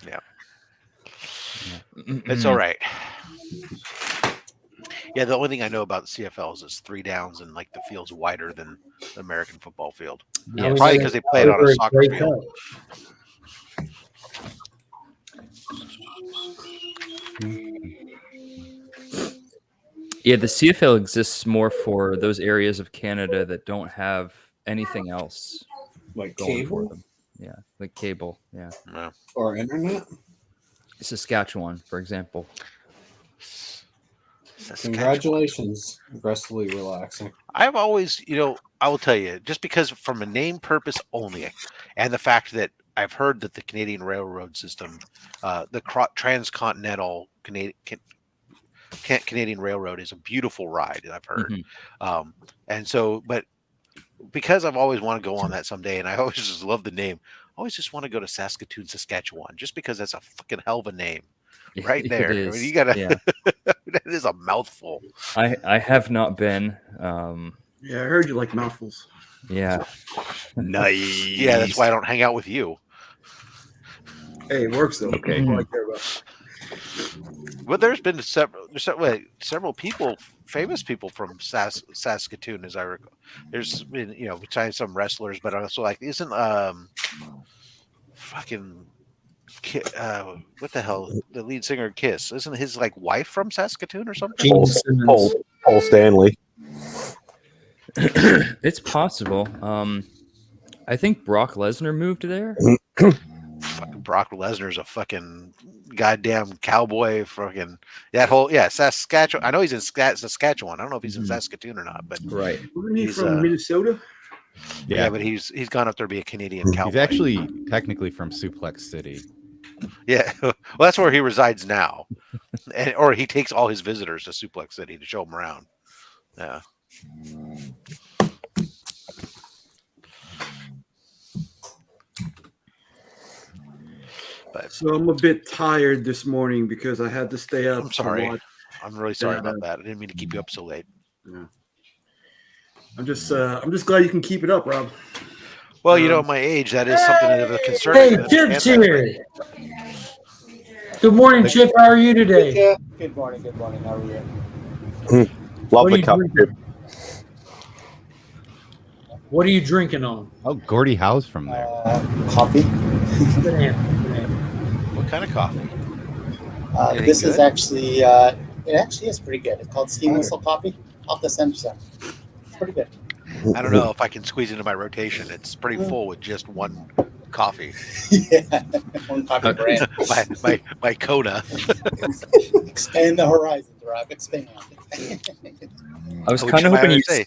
Yeah. It's all right. Yeah, the only thing I know about the CFL is it's 3 downs and like the field's wider than the American football field. Yeah, probably because they play it on a soccer field. Yeah, the CFL exists more for those areas of Canada that don't have anything else Like going for cable? them. Yeah, like cable. Yeah. Or internet? Saskatchewan, for example. Congratulations. Aggressively relaxing. I've always, I will tell you, just because from a name purpose only, and the fact that I've heard that the Canadian railroad system, the transcontinental Canadian Railroad is a beautiful ride, I've heard. And so, but because I've always wanted to go on that someday, and I always just love the name, I always just want to go to Saskatoon, Saskatchewan, just because that's a fucking hell of a name. Right there. I mean, you gotta that is a mouthful. I have not been. Yeah, I heard you like mouthfuls. Yeah. Nice. Yeah, that's why I don't hang out with you. Hey, it works though. Okay. That's all I care about. But there's been several people, famous people from Saskatoon, as I recall. There's been, besides some wrestlers, but also like isn't fucking what the hell, the lead singer of Kiss, isn't his like wife from Saskatoon or something? Paul Stanley. It's possible. I think Brock Lesnar moved there. Fucking Brock Lesnar's a fucking goddamn cowboy. Fucking that whole Saskatchewan. I know he's in Saskatchewan. I don't know if he's in Saskatoon or not, but right. Wasn't he from Minnesota? Yeah, but he's gone up there to be a Canadian cowboy. He's actually technically from Suplex City. Yeah, well, that's where he resides now, or he takes all his visitors to Suplex City to show them around. Yeah. But So I'm a bit tired this morning because I had to stay up. I'm sorry. to watch. I'm really sorry about that. I didn't mean to keep you up so late. Yeah. I'm just glad you can keep it up, Rob. Well, at my age, that is something of a concern. Hey, Chip's here. Good morning, Chip. How are you today? Good morning. How are you? Love the cup. What are you drinking on? Oh, Gordie Howe's from there. Coffee. What kind of coffee? This is actually, it actually is pretty good. It's called Steam Whistle Coffee off the Center Center. It's pretty good. I don't know if I can squeeze into my rotation. It's pretty full with just one coffee. Yeah, one coffee brand. my Kona. Expand the horizons, Rob. Expand. I was kind of hoping you say.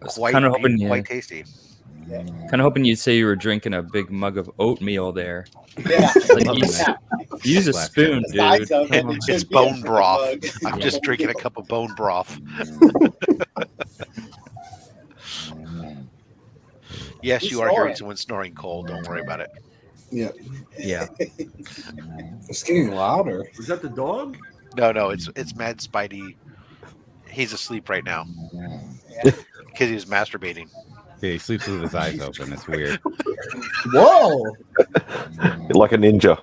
Quite tasty. Yeah. Kind of hoping you'd say you were drinking a big mug of oatmeal there. Yeah. Use a spoon, dude. It's bone broth. I'm just drinking a cup of bone broth. Yes, you are hearing someone snoring, Cole. Don't worry about it. Yeah. Yeah. It's getting louder. Was that the dog? No, it's Mad Spidey. He's asleep right now because he was masturbating. Yeah, he sleeps with his eyes open. It's weird. Whoa! Like a ninja.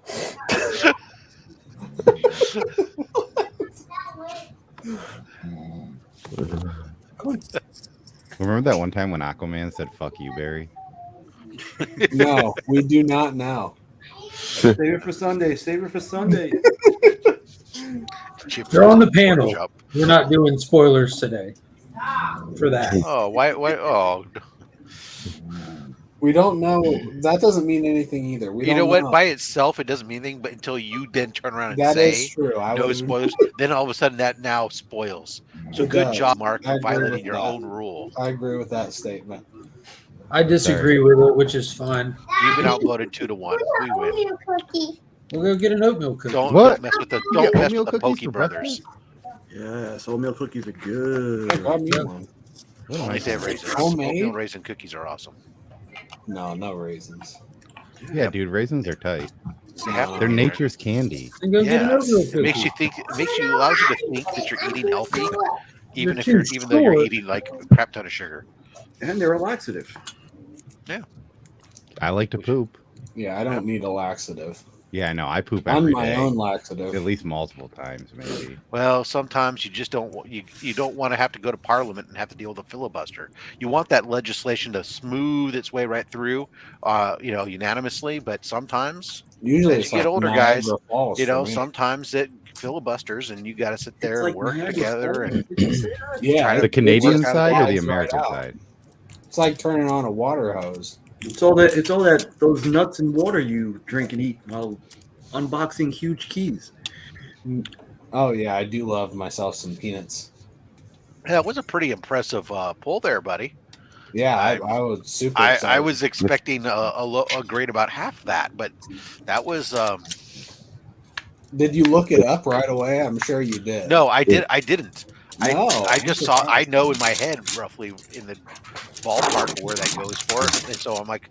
Remember that one time when Aquaman said "fuck you, Barry"? No, we do not now. Save it for Sunday. They're on the panel. We're not doing spoilers today for that. Oh, why? Oh, we don't know. That doesn't mean anything either. You know what? By itself, it doesn't mean anything. But until you then turn around and that say, is true. no spoilers, then all of a sudden that now spoils. So good job, Mark, for violating your own rule. I agree with that statement. I disagree with it, which is fine. You've been outvoted 2-1. We win. We'll go get an oatmeal cookie. Don't mess with the Pokey Brothers. Yes, oatmeal cookies are good. Only if they have raisins. Homemade? Oatmeal raisin cookies are awesome. No raisins. Yeah, dude, raisins are tight. They're nature's candy. Yes. It makes you think. It allows you to think that you're eating healthy, even though you're eating like a crap ton of sugar. And they're a laxative. Yeah. I like to poop. Yeah, I don't need a laxative. Yeah, I know. I poop I'm every my day. own laxative. At least multiple times, maybe. Well, sometimes you just don't. You don't want to have to go to Parliament and have to deal with a filibuster. You want that legislation to smooth its way right through, unanimously. But sometimes, usually, as you get older, guys, sometimes it filibusters, and you got to sit there and work together. And the Canadian side or the American side? It's like turning on a water hose. It's all that those nuts and water you drink and eat while unboxing huge keys. Oh yeah, I do love myself some peanuts. Yeah, it was a pretty impressive pull there, buddy. Yeah, I was super excited. I was expecting a grade about half that, but that was. Did you look it up right away? I'm sure you did. No, I didn't. No, I just saw. I know in my head roughly in the ballpark where that goes for, and so I'm like,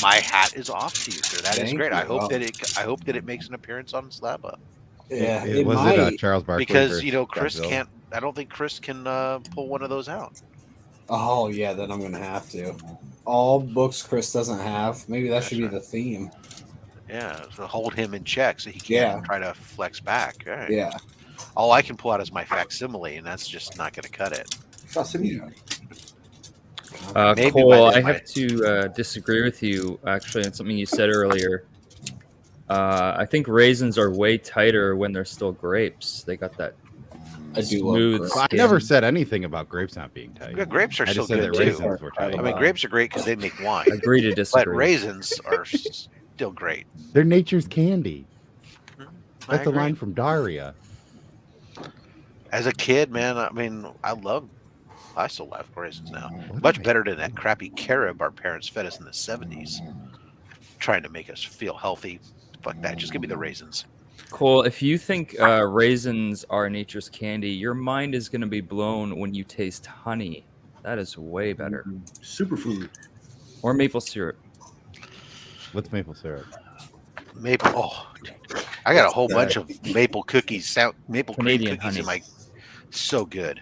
my hat is off to you, sir. That is great. I hope that it makes an appearance on Slab Up. Yeah, it was Charles Barkley because Chris can't. I don't think Chris can pull one of those out. Oh yeah, then I'm gonna have to. All books Chris doesn't have. Maybe that should be the theme. Yeah, to hold him in check so he can't try to flex back. All right. Yeah. All I can pull out is my facsimile, and that's just not going to cut it. Cole, I have to disagree with you, actually, on something you said earlier. I think raisins are way tighter when they're still grapes. They got that smooth skin. I never said anything about grapes not being tight. Yeah, grapes are still good, raisins were tight. I mean, grapes are great because they make wine. Agree to disagree. But raisins are still great. They're nature's candy. I That's the agree. line from Daria. As a kid, man, I mean, I still love raisins now. Much better than that crappy carob our parents fed us in the 70s, trying to make us feel healthy. Fuck that. Just give me the raisins. Cole, if you think raisins are nature's candy, your mind is going to be blown when you taste honey. That is way better. Superfood. Or maple syrup. What's maple syrup? Maple. Oh, I got a whole bunch of maple cookies, maple cream Canadian cookies in honey. so good.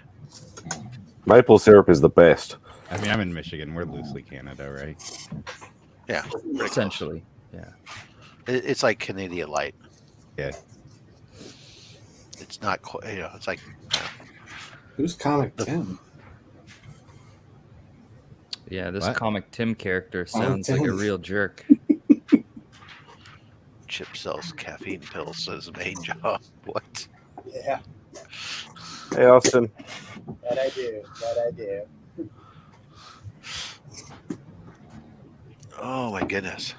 Maple syrup is the best. I mean, I'm in Michigan. We're loosely Canada, right? Yeah. Essentially. Yeah. It's like Canadian Light. Yeah. It's not quite, it's like. Who's Comic Tim? Yeah, this What? Comic Tim character sounds like a real jerk. Chip sells caffeine pills as a main job. What? Yeah, Hey, Austin. that I do. Oh my goodness!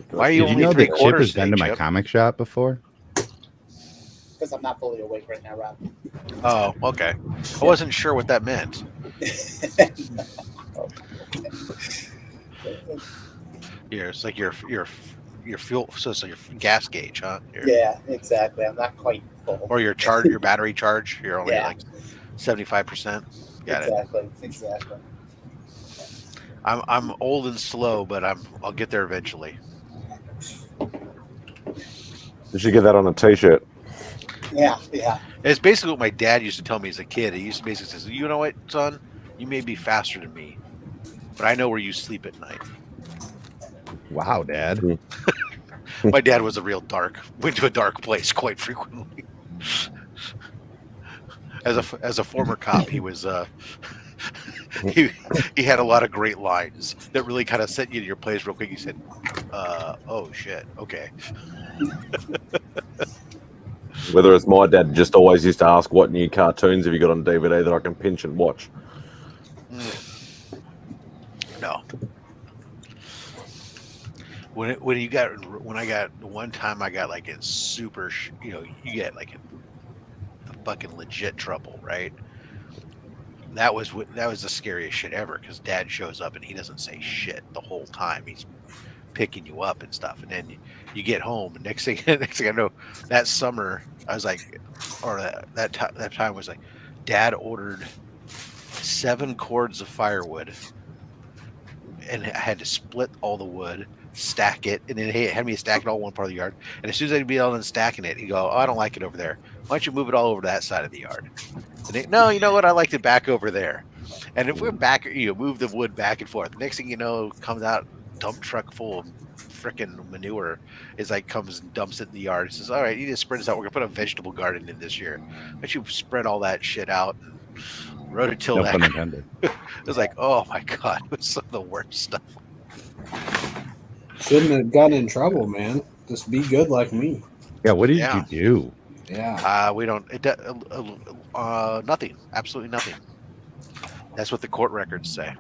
Why are you Did you only know three that Chip quarters? has been to my Chip? comic shop before? Because I'm not fully awake right now, Rob. Oh, okay. I wasn't sure what that meant. Yeah, it's like your fuel, so it's like your gas gauge, huh? Yeah, exactly. I'm not quite full. Or your charge, your battery charge. You're only Yeah. like 75%. Got it. Exactly. I'm old and slow, but I'll get there eventually. You should get that on a t-shirt. Yeah. It's basically what my dad used to tell me as a kid. He used to basically say, "You know what, son? You may be faster than me, but I know where you sleep at night." Wow, Dad. My dad was went to a dark place quite frequently. As a former cop, he was he had a lot of great lines that really kind of set you to your place real quick. He said, "Oh shit, okay." Whether it's my dad just always used to ask what new cartoons have you got on DVD that I can pinch and watch. No. When I got one time I got like in super, you get like in fucking legit trouble, right? That was the scariest shit ever because Dad shows up and he doesn't say shit the whole time. He's picking you up and stuff. And then you get home, and next thing I know, that summer I was like, or that time was like, Dad ordered 7 cords of firewood, and I had to split all the wood, stack it, and then he had me stack it all in one part of the yard. And as soon as I'd be done stacking it, he'd go, "Oh, I don't like it over there. Why don't you move it all over to that side of the yard?" And no, you know what? I liked it back over there. And if we're back, move the wood back and forth. Next thing you know, comes out dump truck full of freaking manure. Is like comes and dumps it in the yard. He says, "All right, you need to spread this out. We're gonna put a vegetable garden in this year. Why don't you spread all that shit out?" And rototill No pun that. intended. It was like, oh my god, it was some of the worst stuff. Shouldn't have gotten in trouble, man. Just be good like me. Yeah, what did you do? Yeah. We don't. Nothing. Absolutely nothing. That's what the court records say.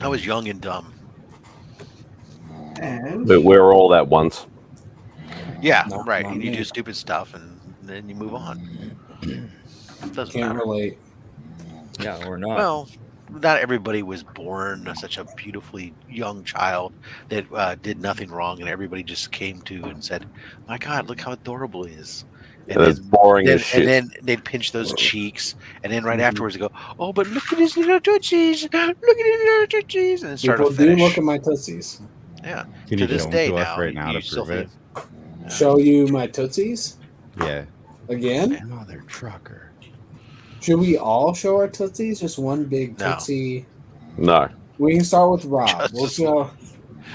I was young and dumb. But we're all that once. Yeah, Not right. And you me. do stupid stuff, and then you move on. It doesn't Can't matter. relate. Yeah, or not. Well, not everybody was born such a beautifully young child that did nothing wrong, and everybody just came to and said, "My God, look how adorable he is." And it's boring as shit. And then they'd pinch those cheeks, and then right afterwards they go, "Oh, but look at his little tootsies! Look at his little tootsies!" And then start People to do finish. look at my tootsies. Yeah. Can To you this show day them to now, us right now you to still prove it? think- Show you my tootsies Yeah. again? Mother trucker. Should we all show our tootsies? Just one big No. tootsie. No. We can start with Rob. Just We'll as- show.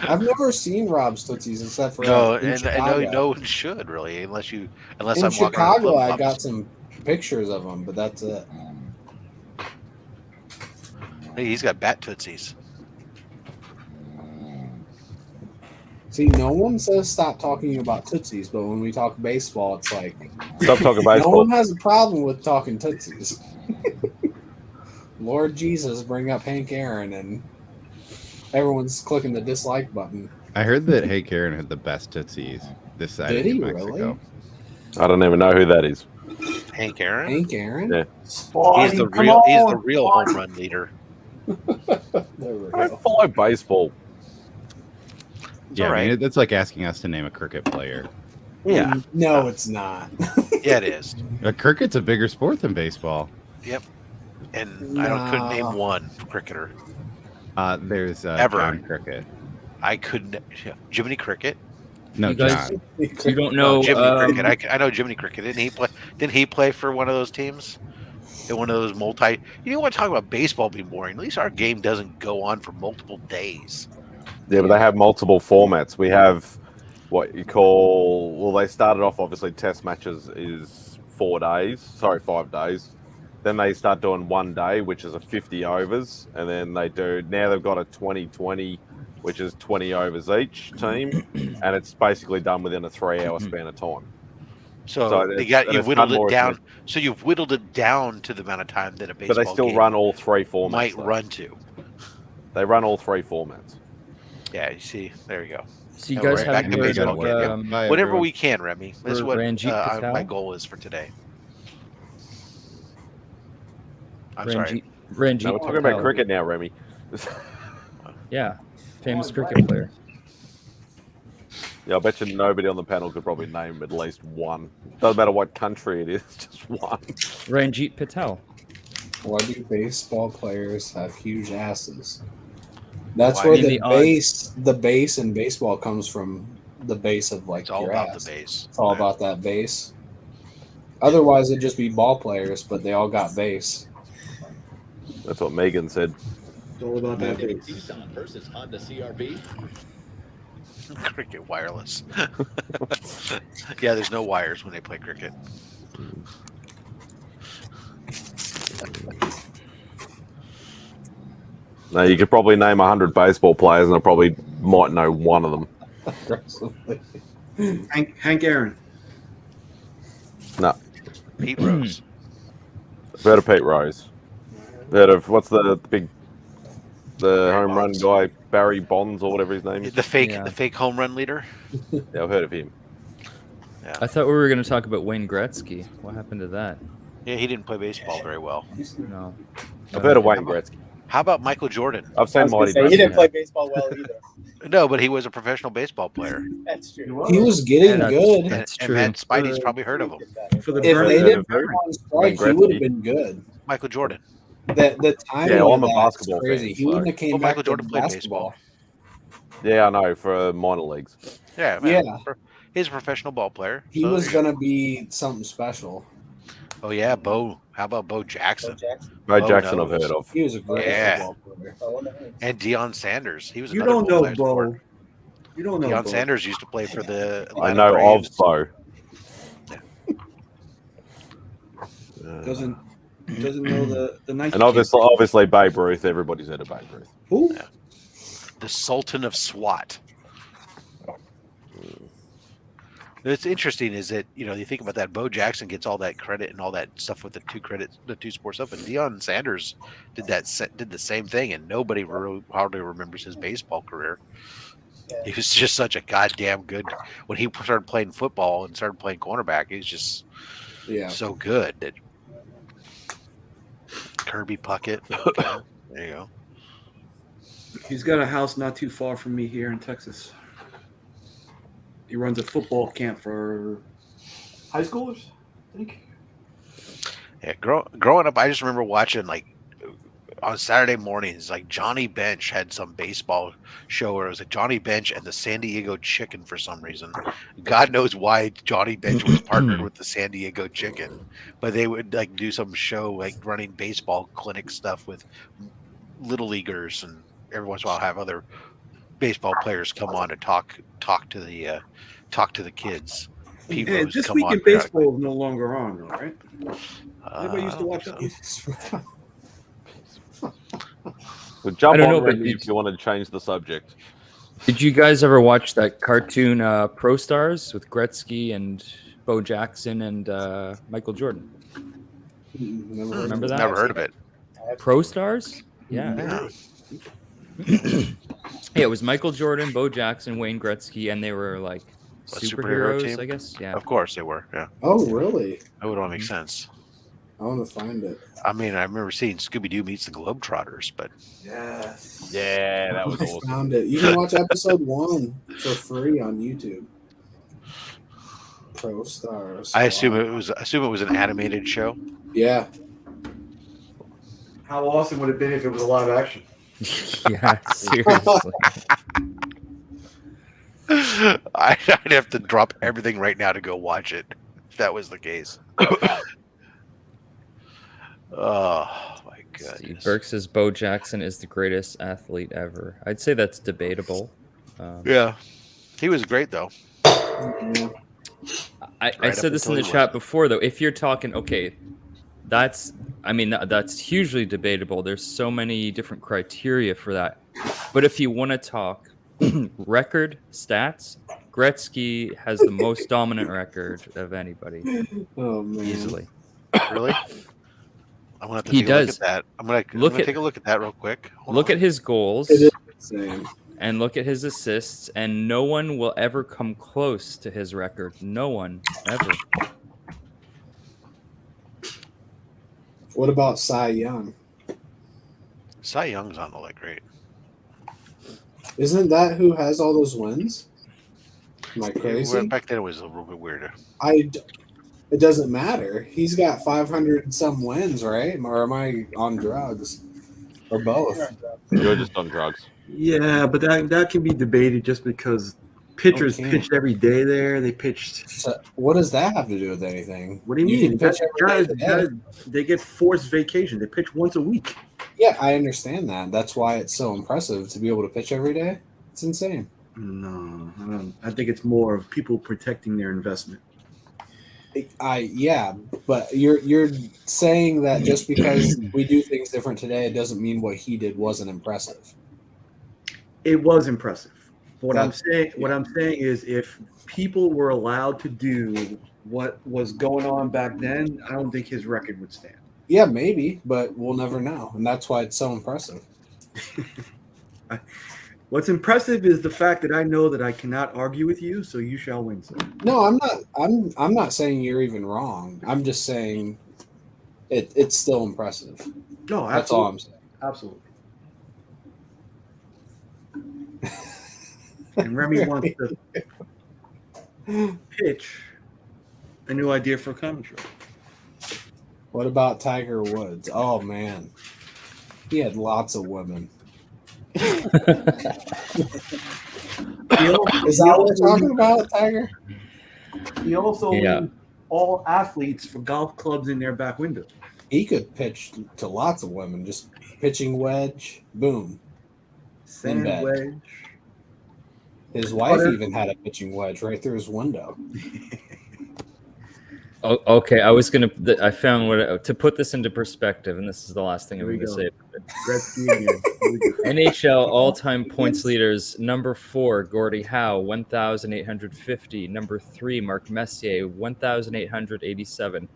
I've never seen Rob's tootsies except for No, in and I know Chicago. no one should really, unless In I'm walking around Chicago, I flip-flops. got some pictures of them, but that's it. Hey, he's got bat tootsies. See, no one says stop talking about tootsies, but when we talk baseball, it's like Stop talking no baseball. one has a problem with talking tootsies. Lord Jesus, bring up Hank Aaron, and everyone's clicking the dislike button. I heard that Hank Aaron had the best tootsies this side Did of he New Mexico. really? I don't even know who that is. Hank Aaron. Hank Aaron? Yeah. He's the real. He's the real home run leader. There we I go. follow baseball. It's Yeah, all I right. mean, that's like asking us to name a cricket player. Yeah. No, it's not. Yeah, it is. Cricket's a bigger sport than baseball. Yep. And I couldn't name one cricketer. There's Ever. John Cricket. I couldn't. Jiminy Cricket. No, You guys- John. You don't know. Jiminy Cricket. I know Jiminy Cricket. Didn't he play for one of those teams? In one of those multi. You don't want to talk about baseball being boring. At least our game doesn't go on for multiple days. Yeah, but they have multiple formats. We have what you call. Well, they started off obviously test matches is 4 days. Sorry, 5 days. Then they start doing 1 day, which is a 50 overs, and then they do. Now they've got a 20-20, which is 20 overs each team, and it's basically done within a 3-hour span of time. So you've whittled it down. So you've whittled it down to the amount of time that a baseball But they still game run all 3 formats. might though. run to. They run all 3 formats. Yeah, you see, there you go. So you All guys right, back haven't to heard baseball of game. Bye, Whatever everyone. we can, Remy. That's For what Ranjit Patel? my goal is for today. I'm sorry. Ranjit No, we're talking about Patel. cricket now, Remy. Yeah, famous cricket player. Yeah, I bet you nobody on the panel could probably name at least one. Doesn't matter what country it is, just one. Ranjit Patel. Why do baseball players have huge asses? That's Why? where Name the base in baseball comes from. The base of like It's all your about ass. the base. It's all about that base. Otherwise, it'd just be ball players, but they all got base. That's what Megan said. It's all about that base. Nissan versus Honda CRV. Cricket wireless. Yeah, there's no wires when they play cricket. No, you could probably name 100 baseball players, and I probably might know one of them. Hank Aaron. No, Pete Rose. I've heard of Pete Rose. Heard of what's the home run guy, Barry Bonds or whatever his name is. The fake home run leader. Yeah, I've heard of him. Yeah. I thought we were going to talk about Wayne Gretzky. What happened to that? Yeah, he didn't play baseball very well. No. I've heard of Wayne Gretzky. How about Michael Jordan? I've seen Mighty He Ducks. didn't play baseball well either. No, but he was a professional baseball player. That's true. He was getting good. And Matt Spidey's probably heard of him. For the If Burn- they Heard didn't of put who? him on strike, he would have been good. Michael Jordan. The timing Yeah, I'm of a that's basketball crazy. fan, He wouldn't have came Well, back Michael to Jordan played basketball. Yeah, I know, for minor leagues. Yeah, man. Yeah. He's a professional ball player. He was gonna be something special. Oh yeah, Bo. How about Bo Jackson? Bo Jackson I've knows. heard of. He was a great football player. And Deion Sanders. He was. You another don't know player Bo. sport. You don't know Deion Bo. Sanders used to play for the. I Atlanta know Braves. of Bo. Doesn't know the Nike. And obviously Babe Ruth. Everybody's heard of Babe Ruth. Who? Yeah. The Sultan of SWAT. What's interesting is that you think about that. Bo Jackson gets all that credit and all that stuff with the two sports stuff, and Deion Sanders did the same thing, and nobody hardly remembers his baseball career. He was just such a goddamn good. When he started playing football and started playing cornerback, he was just so good. That Kirby Puckett. Okay, there you go. He's got a house not too far from me here in Texas. He runs a football camp for high schoolers, I think. Yeah, growing up, I just remember watching on Saturday mornings, Johnny Bench had some baseball show where it was Johnny Bench and the San Diego Chicken for some reason. God knows why Johnny Bench was partnered with the San Diego Chicken, but they would do some show running baseball clinic stuff with little leaguers, and every once in a while have other baseball players come on to talk to the kids. People Yeah, This Week in Baseball is no longer on, though, right? Anybody used to watch that? Well, jump I don't on know, but Randy, if you want to change the subject. Did you guys ever watch that cartoon Pro Stars with Gretzky and Bo Jackson and Michael Jordan? Remember that? Never heard of it. Pro Stars? Yeah. Yeah, it was Michael Jordan, Bo Jackson, Wayne Gretzky, and they were like A superhero superheroes, team? I guess. Yeah. Of course they were. Yeah. Oh, really? That would all make sense. I want to find it. I mean, I remember seeing Scooby Doo meets the Globetrotters, but Yes. Yeah, that was I awesome. found it. You can watch episode 1 for free on YouTube. Pro Stars. I assume it was an animated show. Yeah. How awesome would it have been if it was a live action? Yeah, seriously. I'd have to drop everything right now to go watch it if that was the case. Oh my goodness. Steve Burke says Bo Jackson is the greatest athlete ever. I'd say that's debatable. Yeah, he was great though. Yeah. I said this in the chat before, though. If you're talking, okay, that's hugely debatable. There's so many different criteria for that. But if you want to talk record stats, Gretzky has the most dominant record of anybody. Oh man. Easily. Really? I'm gonna have to He take a look does. at that. I'm gonna take a look at that real quick. Look at his goals It is insane. and look at his assists, and no one will ever come close to his record. No one ever. What about Cy Young? Cy Young's not all that great. Isn't that who has all those wins? Am I crazy? Back then it was a little bit weirder. It doesn't matter. He's got 500 some wins, right? Or am I on drugs? Or both? You're just on drugs. Yeah, but that can be debated just because pitchers Okay. pitched every day there. They pitched. So what does that have to do with anything? What do you mean? can pitch every Guys, day. they get forced vacation. They pitch once a week. Yeah, I understand that. That's why it's so impressive to be able to pitch every day. It's insane. No, I think it's more of people protecting their investment. Yeah, but you're saying that just because we do things different today, it doesn't mean what he did wasn't impressive. It was impressive. What I'm That's- saying is, if people were allowed to do what was going on back then, I don't think his record would stand. Yeah, maybe, but we'll never know, and that's why it's so impressive. What's impressive is the fact that I know that I cannot argue with you, so you shall win. Sir. No, I'm not saying you're even wrong. I'm just saying it's still impressive. No, That's all I'm saying. Absolutely. And Remy wants to pitch a new idea for a comic show. What about Tiger Woods? Oh man, he had lots of women. Is that what we're talking about, Tiger? He also leaves all athletes for golf clubs in their back window. He could pitch to lots of women. Just pitching wedge, boom, Sand wedge. His wife even had a pitching wedge right through his window. Oh, okay, I found to put this into perspective, and this is the last thing I'm going to say. NHL all-time points leaders: number 4, Gordie Howe, 1,850; number 3, Mark Messier, 1,887;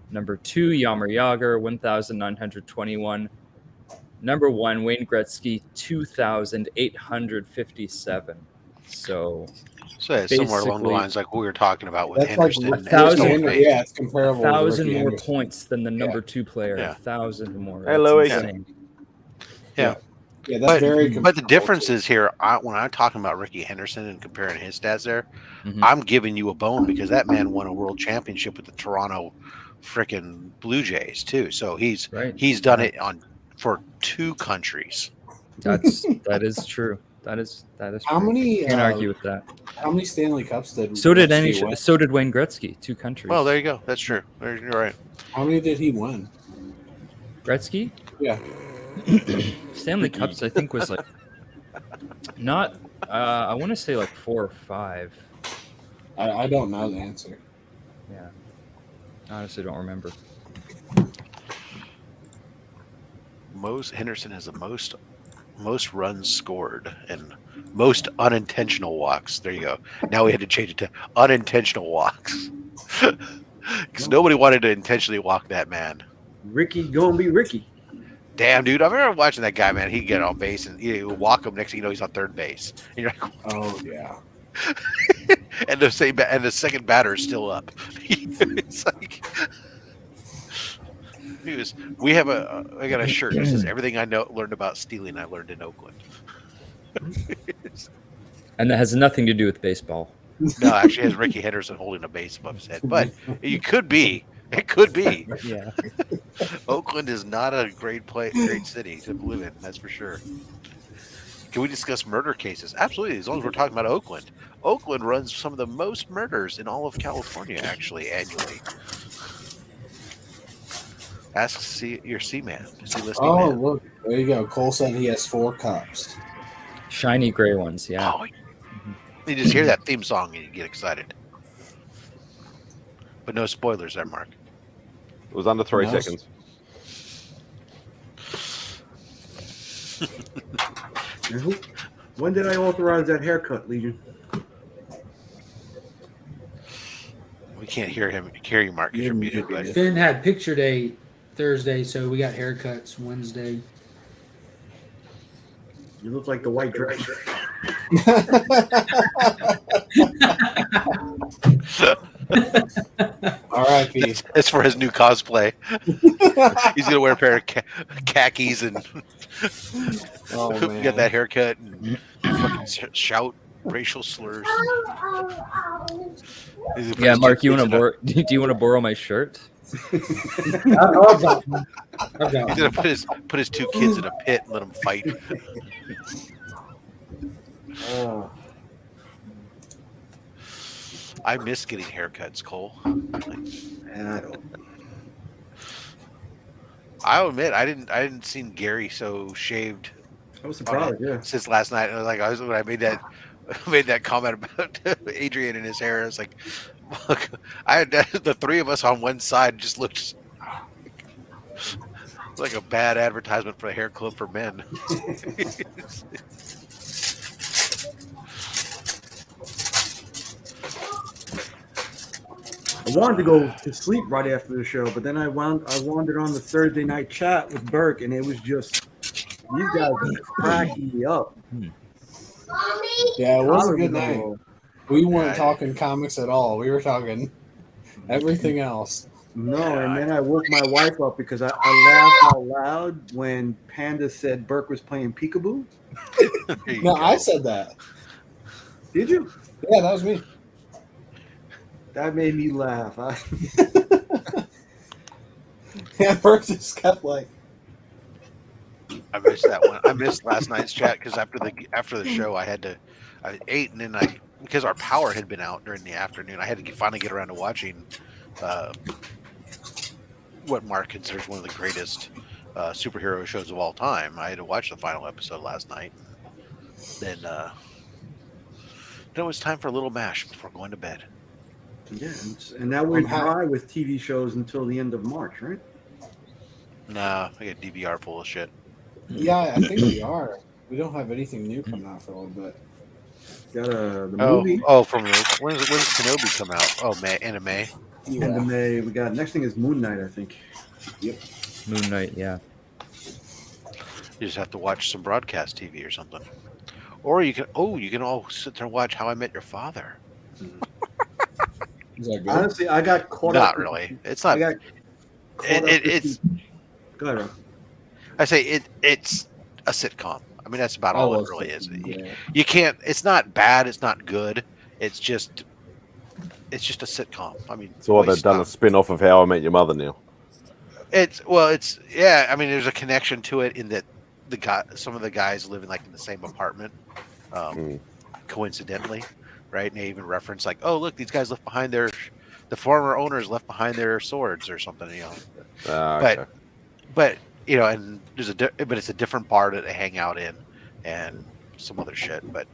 number 2, Jaromir Jagr, 1,921; number 1, Wayne Gretzky, 2,857. So it's somewhere along the lines like we were talking about with Henderson. Like 1,000, yeah, it's comparable. 1,000 more points than the number 2 player. 1,000 more. Hey, Louis. Yeah, that's very. But the difference is here. When I'm talking about Ricky Henderson and comparing his stats there, I'm giving you a bone because that man won a world championship with the Toronto freaking Blue Jays too. So he's done it for 2 countries. That is true. That is how many? Can't argue with that. How many Stanley Cups did? So did Wayne Gretzky. 2 countries. Well, there you go. That's true. You're right. How many did he win? Gretzky? Yeah. Stanley Cups, I think, was like not. I want to say like 4 or 5. I don't know the answer. Yeah. I honestly don't remember. Henderson has the most runs scored and most unintentional walks. There you go. Now we had to change it to unintentional walks because nobody wanted to intentionally walk that man. Ricky gonna be Ricky. Damn, dude! I remember watching that guy, man. He'd get on base and he'd walk him. Next thing you know, he's on third base. And you're like, oh yeah. And the second batter is still up. It's like. I got a shirt that says everything I learned about stealing I learned in Oakland. And that has nothing to do with baseball. No, actually has Ricky Henderson holding a base above his head. But it could be. It could be. Yeah. Oakland is not a great city to live in, that's for sure. Can we discuss murder cases? Absolutely, as long as we're talking about Oakland. Oakland runs some of the most murders in all of California, actually, annually. Ask your Seaman. List Eman. Look, there you go. Cole said he has 4 cups. Shiny gray ones, yeah. Oh, you just hear that theme song and you get excited. But no spoilers there, Mark. It was under 3 seconds. When did I authorize that haircut, Legion? We can't hear you, Mark. You're muted, buddy. Finn had picture day Thursday, so we got haircuts Wednesday. You look like the white dress. R.I.P. It's for his new cosplay. He's gonna wear a pair of khakis and get that haircut and fucking shout racial slurs. Yeah, Mark, do you want to borrow my shirt? He's gonna put his 2 kids in a pit and let them fight. I miss getting haircuts, Cole. I'll admit I didn't see Gary so shaved. I was surprised, since last night. And when I made that comment about Adrian and his hair. I was like, look, I had the 3 of us on one side just looked like a bad advertisement for a hair club for men. I wanted to go to sleep right after the show, but then I wandered on the Thursday night chat with Burke, and it was just these guys were cracking me up. Yeah, it was a good night. We weren't talking comics at all. We were talking everything else. No, and then I woke my wife up because I laughed out loud when Panda said Burke was playing peekaboo. No, I said that. Did you? Yeah, that was me. That made me laugh. Yeah, Burke just kept like. I missed that one. I missed last night's chat because after the show, I ate, and then because our power had been out during the afternoon, I had to finally get around to watching what Mark considers one of the greatest superhero shows of all time. I had to watch the final episode last night. Then it was time for a little mash before going to bed. Yeah, and that went dry with TV shows until the end of March, right? Nah, I got DVR full of shit. Yeah, I think we are. We don't have anything new coming out for a little bit. Got the movie. From when does Kenobi come out? Oh, anime. Yeah. Anime. We got next thing is Moon Knight, I think. Yep. Moon Knight, yeah. You just have to watch some broadcast TV or something, or you can all sit there and watch How I Met Your Father. Is that good? Honestly, I got caught up. Not really. It's not. It's. Go ahead, Rob. I say it's a sitcom. I mean, that's about all it really is. Yeah. You can't. It's not bad. It's not good. It's just a sitcom. I mean, So they've done a spin-off of How I Met Your Mother now. Yeah. I mean, there's a connection to it in that some of the guys live in in the same apartment, coincidentally, right? And they even reference oh look, these guys left behind the former owners left behind their swords or something, Okay. But and but it's a different bar that they hang out in, and some other shit. But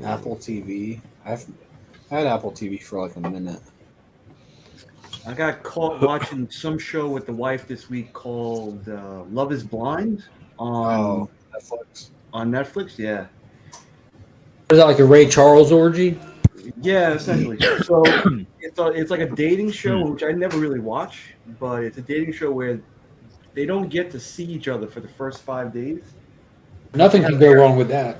Apple TV. I had Apple TV for a minute. I got caught watching some show with the wife this week called Love Is Blind on Netflix. On Netflix, yeah. Is that like a Ray Charles orgy? Yeah, essentially. So it's like a dating show, which I never really watch, but it's a dating show where they don't get to see each other for the first 5 days. Nothing can go wrong with that.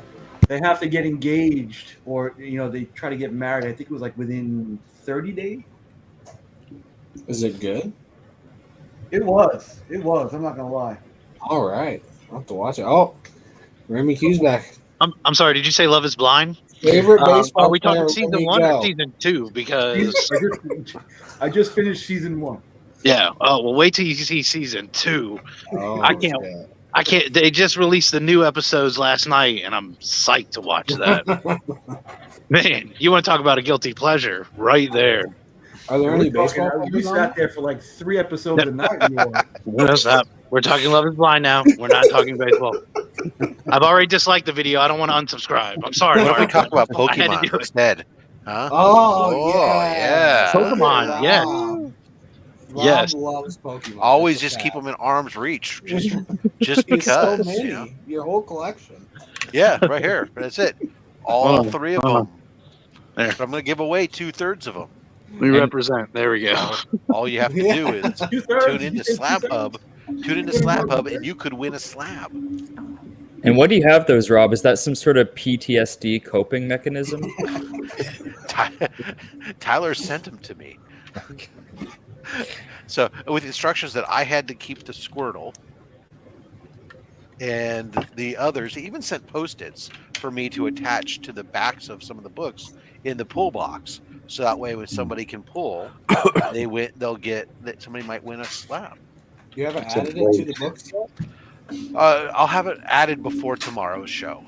They have to get engaged, or they try to get married. I think it was within 30 days. Is it good? It was. I'm not gonna lie. All right, I'll have to watch it. Oh, Remy Q's back. I'm sorry. Did you say Love Is Blind? Favorite baseball Are we player, talking season 1 or season 2? Because I just finished season 1. Yeah. Oh well, wait till you see season 2. Oh, I can't. They just released the new episodes last night, and I'm psyched to watch that. Man, you want to talk about a guilty pleasure right there. Are there any baseball? We sat there for 3 episodes a night. Stop. We're talking Love Is Blind now. We're not talking baseball. I've already disliked the video. I don't want to unsubscribe. I'm sorry. What if we talk about Pokemon instead? Huh? Oh yeah. Pokemon, yeah. Rob Yes. loves Pokemon. Always just keep them in arm's reach, just It's so because. many. Your whole collection. Yeah, right here. That's it. All Hold on, 3 of hold them. There. But I'm going to give away 2/3 of them. We represent. There we go. All you have to do is tune into Slab Hub. Tune into Slab Hub, and you could win a slab. And what do you have those, Rob? Is that some sort of PTSD coping mechanism? Tyler sent them to me. So with instructions that I had to keep the Squirtle, and the others even sent Post-its for me to attach to the backs of some of the books in the pull box. So that way when somebody can pull, somebody might win a slab. You haven't added it to the books yet? I'll have it added before tomorrow's show.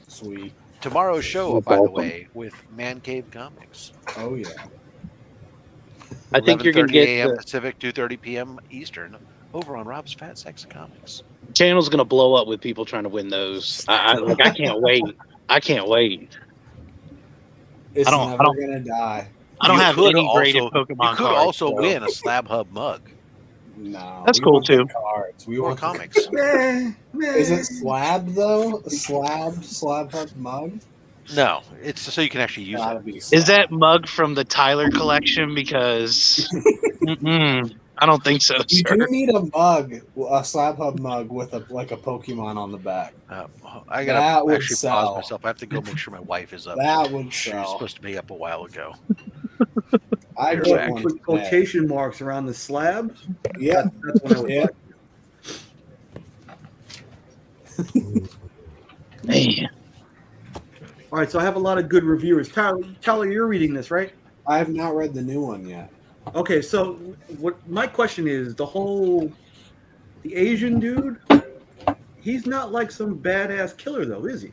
Sweet. Tomorrow's show, by the way, with Man Cave Comics. Oh yeah. I think you're gonna 11:30 get a.m. Pacific, 2:30 p.m. Eastern, over on Rob's Fat Sex Comics. channel's gonna blow up with people trying to win those. I can't wait. I can't wait. It's I don't- never I don't- gonna die. I don't You have could any graded also- Pokemon You could cards, also so- win a Slab Hub mug No. That's we cool want the too. Cards. We or want the comics. Is it slab though? Slab Hub mug? No, it's so you can actually use Gotta it. be Is that mug from the Tyler collection? Because I don't think so, You sir. do need a mug, a Slab Hub mug with a Pokemon on the back. I That gotta would actually sell. pause myself. I have to go make sure my wife is up. That would She was sell. supposed to be up a while ago. I Be get right one. back. Put quotation marks around the slab. Yeah. That's what I would Yeah. Man. All right, so I have a lot of good reviewers. Tyler, you're reading this, right? I have not read the new one yet. Okay, so what my question is, the Asian dude, he's not like some badass killer though, is he?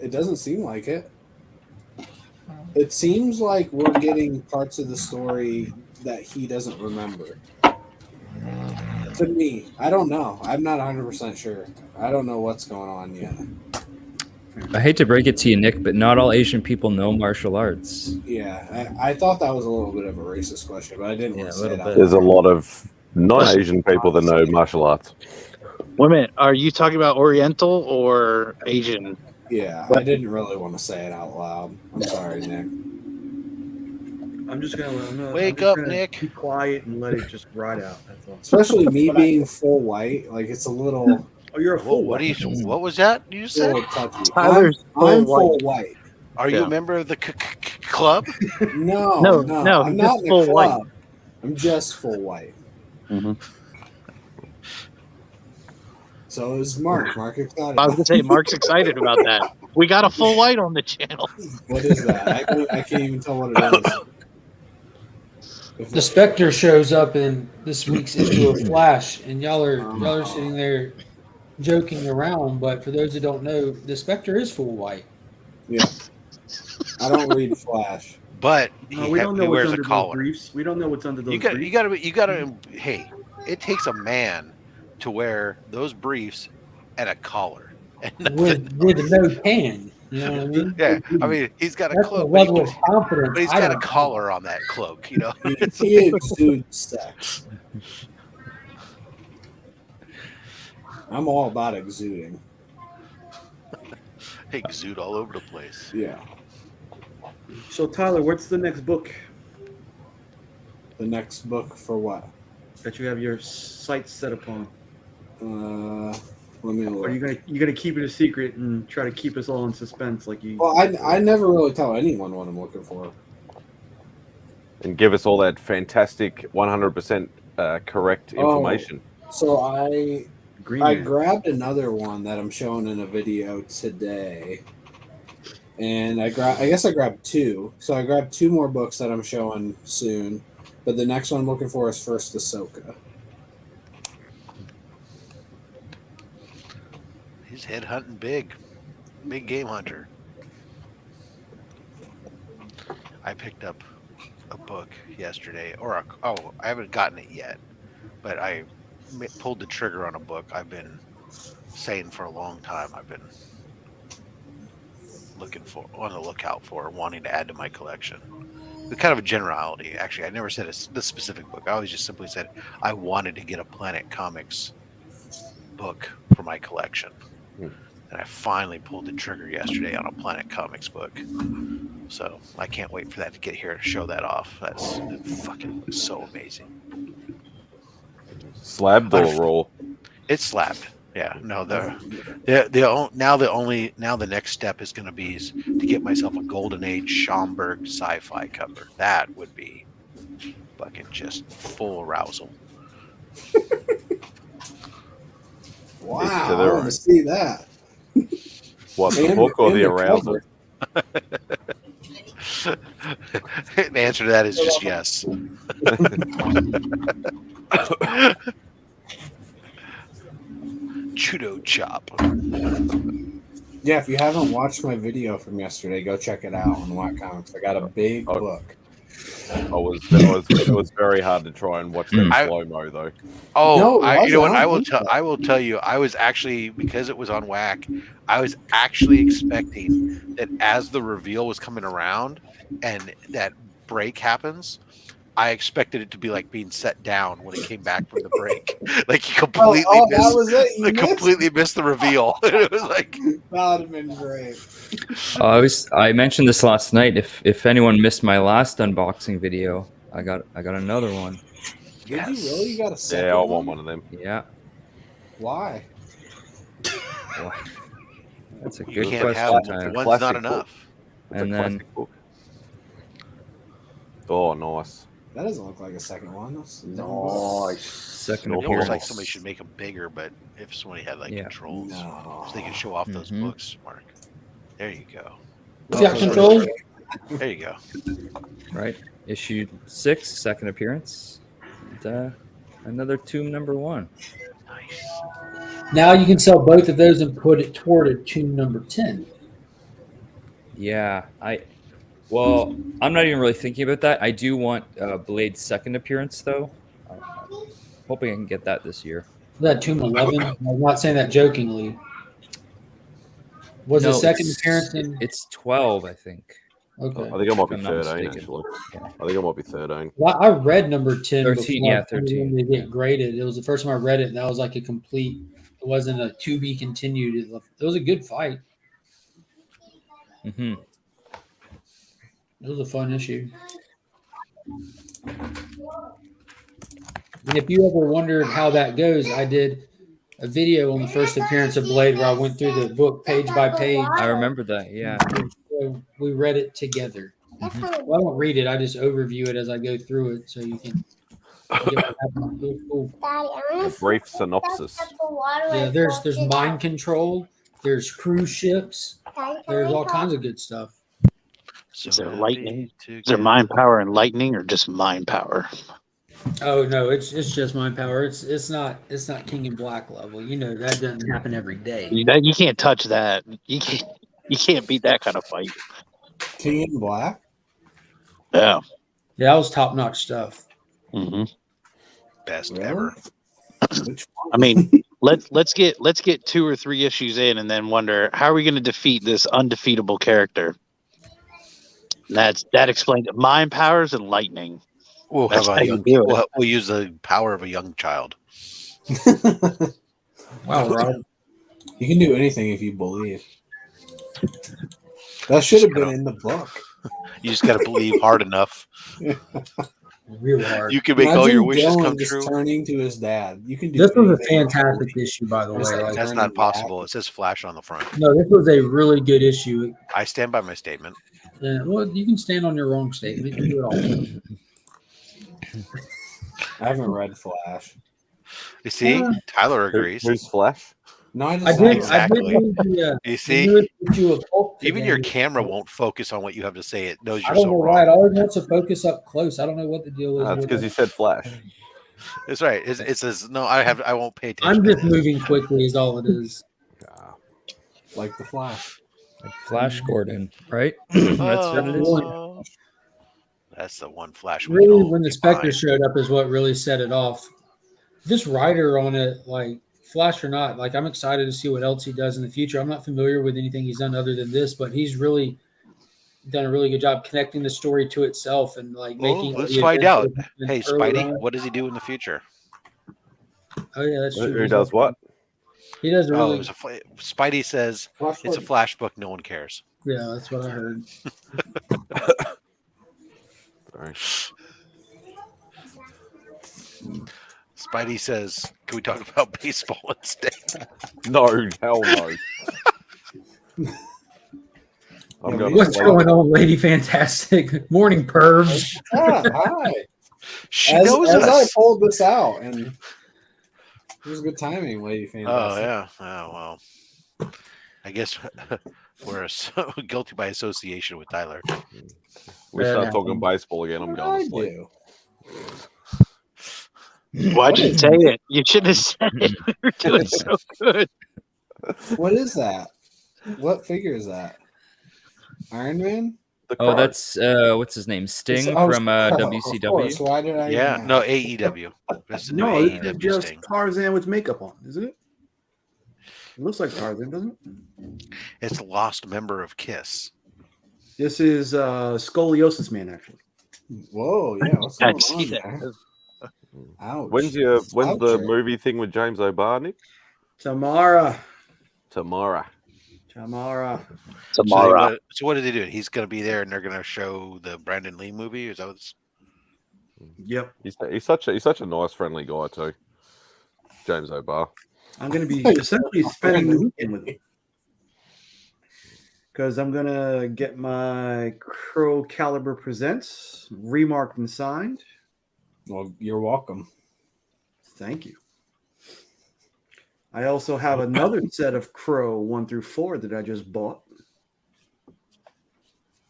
It doesn't seem like it. It seems like we're getting parts of the story that he doesn't remember. To me, I don't know. I'm not 100% sure. I don't know what's going on yet. I hate to break it to you, Nick, but not all Asian people know martial arts. Yeah, I thought that was a little bit of a racist question, but I didn't want to say that. There's a lot of non-Asian people that know martial arts. Wait a minute. Are you talking about Oriental or Asian? Yeah, I didn't really want to say it out loud. I'm sorry, Nick. I'm just gonna Wake I'm up, just gonna Nick. Be quiet and let it just ride out. That's all. Especially me being full white, like it's a little. Oh, you're a full What white. what was that you just said? Touchy. Tyler's I'm full full white. Are you Yeah. a member of the club? No, No, I'm he's not just in a full white. club. I'm just full white. Mm-hmm. So is Mark. Mark excited. I was gonna say Mark's excited about that. We got a full white on the channel. What is that? I can't even tell what it is. The Spectre shows up in this week's issue of Flash, and y'all are sitting there joking around. But for those that don't know, the Spectre is full white. Yeah, I don't read Flash, but he don't know what's wears a under those collar. briefs. We don't know what's under those. You got briefs. you got to. Hey, it takes a man to wear those briefs and a collar and with no tan. You know what I mean? Yeah, I mean he's got a That's cloak, the level of confidence. but he's I got a don't collar on that cloak. You know, he exudes sex. I'm all about exuding. exude all over the place. Yeah. So Tyler, what's the next book The next book for what? that you have your sights set upon? Let me look. Or you gonna keep it a secret and try to keep us all in suspense like you? Well, I never really tell anyone what I'm looking for. And give us all that fantastic 100% correct information. So I Man. grabbed another one that I'm showing in a video today, and I guess I grabbed two. So I grabbed two more books that I'm showing soon, but the next one I'm looking for is First Ahsoka. He's head hunting big game hunter. I picked up a book yesterday, I haven't gotten it yet, but I pulled the trigger on a book I've been saying for a long time. I've been on the lookout for, wanting to add to my collection. It's kind of a generality, actually. I never said this specific book. I always just simply said I wanted to get a Planet Comics book for my collection. And I finally pulled the trigger yesterday on a Planet Comics book. So I can't wait for that to get here to show that off. That's fucking so amazing. Slabbed or roll? It's slabbed. Yeah. No, now the next step is going to be to get myself a Golden Age Schomburg sci-fi cover. That would be fucking just full arousal. Wow, I want to see that. What, the book or the arousal? The answer to that is just yes. Judo chop. Yeah, if you haven't watched my video from yesterday, go check it out on White Comics. I got a big book. It was very hard to try and watch that slow mo though. Oh, No, you know what? I I don't will think tell. I will tell you. I was actually, because it was on Whack, I was actually expecting that as the reveal was coming around and that break happens, I expected it to be like being set down when it came back from the break. Like you completely that was it. You missed completely missed the reveal. It was like that would have been great. I mentioned this last night. If anyone missed my last unboxing video, I got another one. Did you really? You got a second? Yeah, I want one of them. Yeah. Why? That's a You good can't question, have Tyler. one's Classic not book. enough. It's And a then classic book. Oh, nice. That doesn't look like a second one. That's second It Nice. almost appearance. like somebody should make them bigger, but if somebody had like Yeah. controls, No. so they can show off those Mhm. books, Mark. There you go. He's got control. There you go. Right. Issue 6, second appearance. And, another Tomb #1. Nice. Now you can sell both of those and put it toward a Tomb #10. Yeah, I'm not even really thinking about that. I do want Blade's second appearance though. Hoping I can get that this year. That Tomb 11. I'm not saying that jokingly. Was the second appearance in? It's 12, I think. Okay. I think I might be I'm not 13 mistaken. actually. Yeah. I think I might be 13. Well, I read number 10 13, before yeah, 13. when they get graded. It was the first time I read it, and that was like a complete. It wasn't a to be continued. It was a good fight. Mm-hmm. It was a fun issue. And if you ever wondered how that goes, I did a video on the first appearance of Blade where I went through the book page by page. I remember that. Yeah. So we read it together. Well, I don't read it. I just overview it as I go through it, so you can. Get what happened. It was cool. A brief synopsis. Yeah, there's mind control. There's cruise ships. There's all kinds of good stuff. So Is there happy lightning? to Is there get- mind power and lightning, or just mind power? Oh no, it's just mind power. It's not King in Black level. You know that doesn't happen every day. You can't touch that. You can't beat that kind of fight. King in Black? Yeah. Yeah, that was top notch stuff. Mm-hmm. Best Really? ever. Which one? I mean, let's get 2 or 3 issues in, and then wonder how are we going to defeat this undefeatable character. And that explains it. Mind powers and lightning. We'll That's have how a you young. do it. We'll use the power of a young child. Wow, Rob. You can do anything if you believe. That should have been in the book. You just got to believe hard enough. Real hard. You can make all your wishes Dylan come just true. turning to his dad. You can do This was a anything. fantastic issue, by the way. Like, That's not possible. It says Flash on the front. no, this was a really good issue. I stand by my statement. Well, you can stand on your wrong statement. You can do it all. I haven't read Flash. You see, Tyler agrees. Who's Flash? No, I just I did. Exactly. I did read the, You the see, newest issue of Hulk even today. your camera won't focus on what you have to say. It knows I you're don't so know why it wrong. always wants to focus up close. I don't know what the deal is. That's with because it. you said Flash. It's right. It says no. I won't pay attention. I'm to just this. moving quickly, is all it is. like the Flash. Flash Gordon, right? That's what it is. Oh, that's the one Flash. we Really, all when the get Spectre behind. showed up, is what really set it off. This writer on it, like Flash or not, like I'm excited to see what else he does in the future. I'm not familiar with anything he's done other than this, but he's really done a really good job connecting the story to itself and like Well, making. let's the find events out. that happened Hey, early Spidey, on. what does he do in the future? Oh yeah, that's true. Who does what? He does a Oh, really. Spidey says it's a Flash book. No one cares. Yeah, that's what I heard. Sorry. Spidey says, "Can we talk about baseball instead?" No, hell no. I'm going What's going on, Lady Fantastic? Morning, pervs. Hi. She as knows as us. I pulled this out, and it was good timing, Lady Fantastic. Oh yeah. Oh well. I guess we're guilty by association with Tyler. We start talking baseball again. I'm going to sleep. Why'd you say it? You should have said it. We were doing so good. What is that? What figure is that? Iron Man? Oh, that's what's his name? Sting from WCW. Of course. Why did I? Yeah, no AEW. That's the new No, it's AEW just Sting. Tarzan with makeup on, isn't it? It looks like Tarzan, doesn't it? It's a lost member of Kiss. This is Scoliosis Man, actually. Whoa, yeah. What's I going see on that. there? Ouch. When's the Ouch. movie thing with James O'Barr, Nick? Tamara. Tomorrow. Tomorrow. So what are they doing? He's going to be there, and they're going to show the Brandon Lee movie. Is that what's... Yep. He's such a nice, friendly guy too. James O'Barr. I'm going to be essentially spending the weekend with him because I'm going to get my Crow Caliber Presents remarked and signed. Well, you're welcome. Thank you. I also have another set of Crow 1 through 4 that I just bought.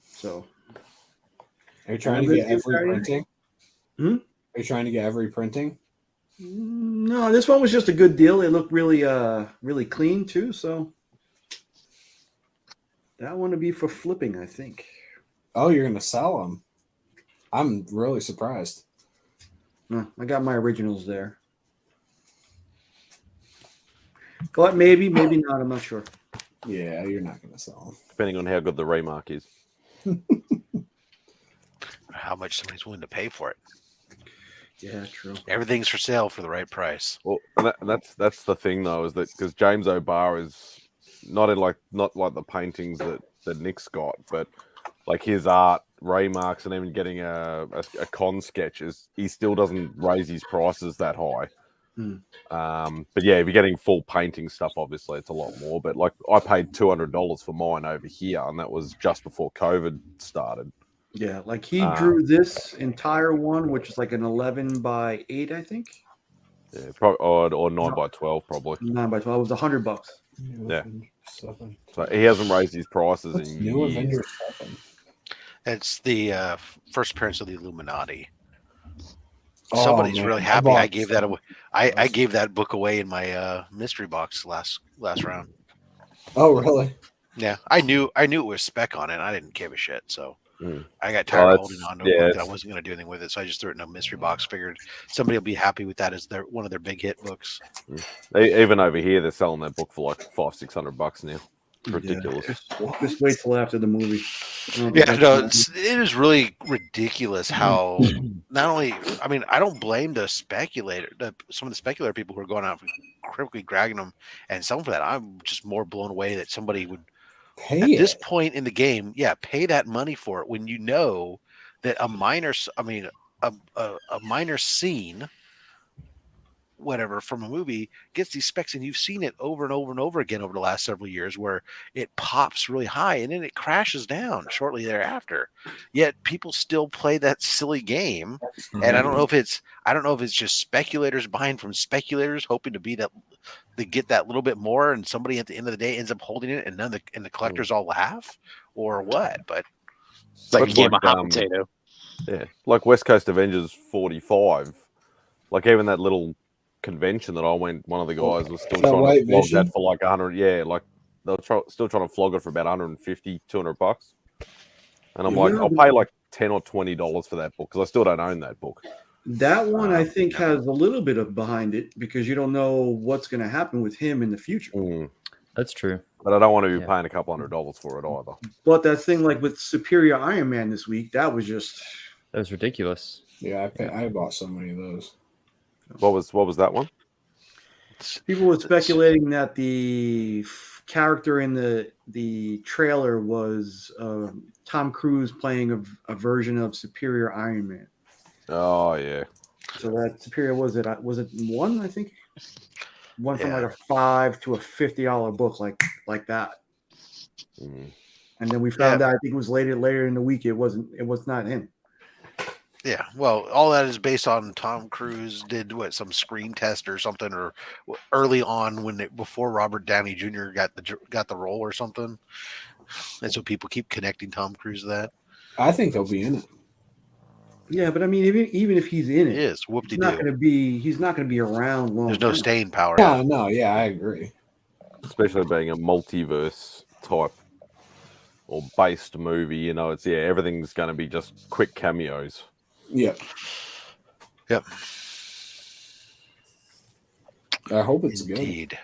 So, are you trying to get every printing? Hmm? Are you trying to get every printing? No, this one was just a good deal. It looked really, really clean too. So that one would be for flipping, I think. Oh, you're gonna sell them? I'm really surprised. No, I got my originals there. But maybe not. I'm not sure. Yeah, you're not gonna sell them. Depending on how good the remark is. How much somebody's willing to pay for it. Yeah, true. Everything's for sale for the right price. Well, and that's the thing though, is that because James O'Barr is not like the paintings that Nick's got, but like his art, remarks, and even getting a con sketch he still doesn't raise his prices that high. But yeah, if you're getting full painting stuff, obviously it's a lot more. But like I paid $200 for mine over here, and that was just before COVID started. Yeah, like he drew this entire one, which is like an 11 by 8, I think. Yeah, probably or 9 by 12, probably 9 by 12. It was $100. Yeah. So he hasn't raised his prices in New years. Avengers 7. It's the first appearance of the Illuminati. Oh, Somebody's man. really happy. I gave that away. I gave that book away in my mystery box last round. Oh, really? Yeah, I knew it was spec on it. I didn't give a shit, so I got tired of holding on to it. I wasn't going to do anything with it, so I just threw it in a mystery box. Figured somebody will be happy with that as one of their big hit books. Even over here, they're selling that book for like $500-600 now. Ridiculous. Just wait till after the movie. Yeah, no, it is really ridiculous how not only. I mean, I don't blame some of the speculator people who are going out and quickly grabbing them and selling for that. I'm just more blown away that somebody would pay at this it. point in the game, pay that money for it when you know that a minor scene, whatever, from a movie gets these specs, and you've seen it over and over and over again over the last several years where it pops really high and then it crashes down shortly thereafter. Yet people still play that silly game. And I don't know if it's just speculators buying from speculators hoping to get that little bit more, and somebody at the end of the day ends up holding it and the collectors all laugh, or what. But it's like a game of hot potato. Yeah. Like West Coast Avengers 45. Like even that little convention that I went, one of the guys was still trying to flog that for like 100. Yeah, like they were still trying to flog it for about $150-200. And I'm like, I'll pay like $10 or $20 for that book because I still don't own that book. That one I think has a little bit of behind it because you don't know what's going to happen with him in the future. That's true. But I don't want to be paying a couple $100 for it either. But that thing like with Superior Iron Man this week, that was ridiculous. Yeah, I bought so many of those. What was that one? People were speculating that the character in the trailer was Tom Cruise playing a version of Superior Iron Man. Oh yeah. So that Superior was it 1? I think one from like a $5 to a $50 book like that. And then we found out I think it was later in the week it was not him. Yeah, well, all that is based on Tom Cruise did some screen test or something, or early on before Robert Downey Jr. got the role or something, and so people keep connecting Tom Cruise to that. I think he'll be in it. Yeah, but I mean, even if he's in it, he's not going to be around long. There's no staying power. Yeah, I agree. Especially being a multiverse type or based movie, it's everything's going to be just quick cameos. Yep. I hope it's Indeed.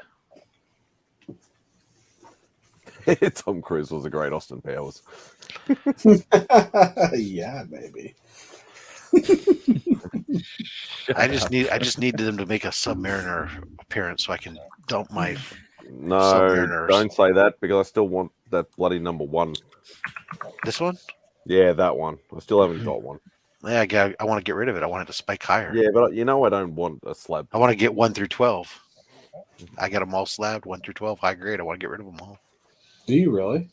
good. Tom Cruise was a great Austin Powers. Yeah, baby. I just need them to make a Submariner appearance so I can dump my Submariners. Don't say that because I still want that bloody number 1. This one? Yeah, that one. I still haven't got one. Yeah, I want to get rid of it. I want it to spike higher. Yeah, but I don't want a slab. I want to get 1 through 12. I got them all slabbed 1 through 12, high grade. I want to get rid of them all. Do you really?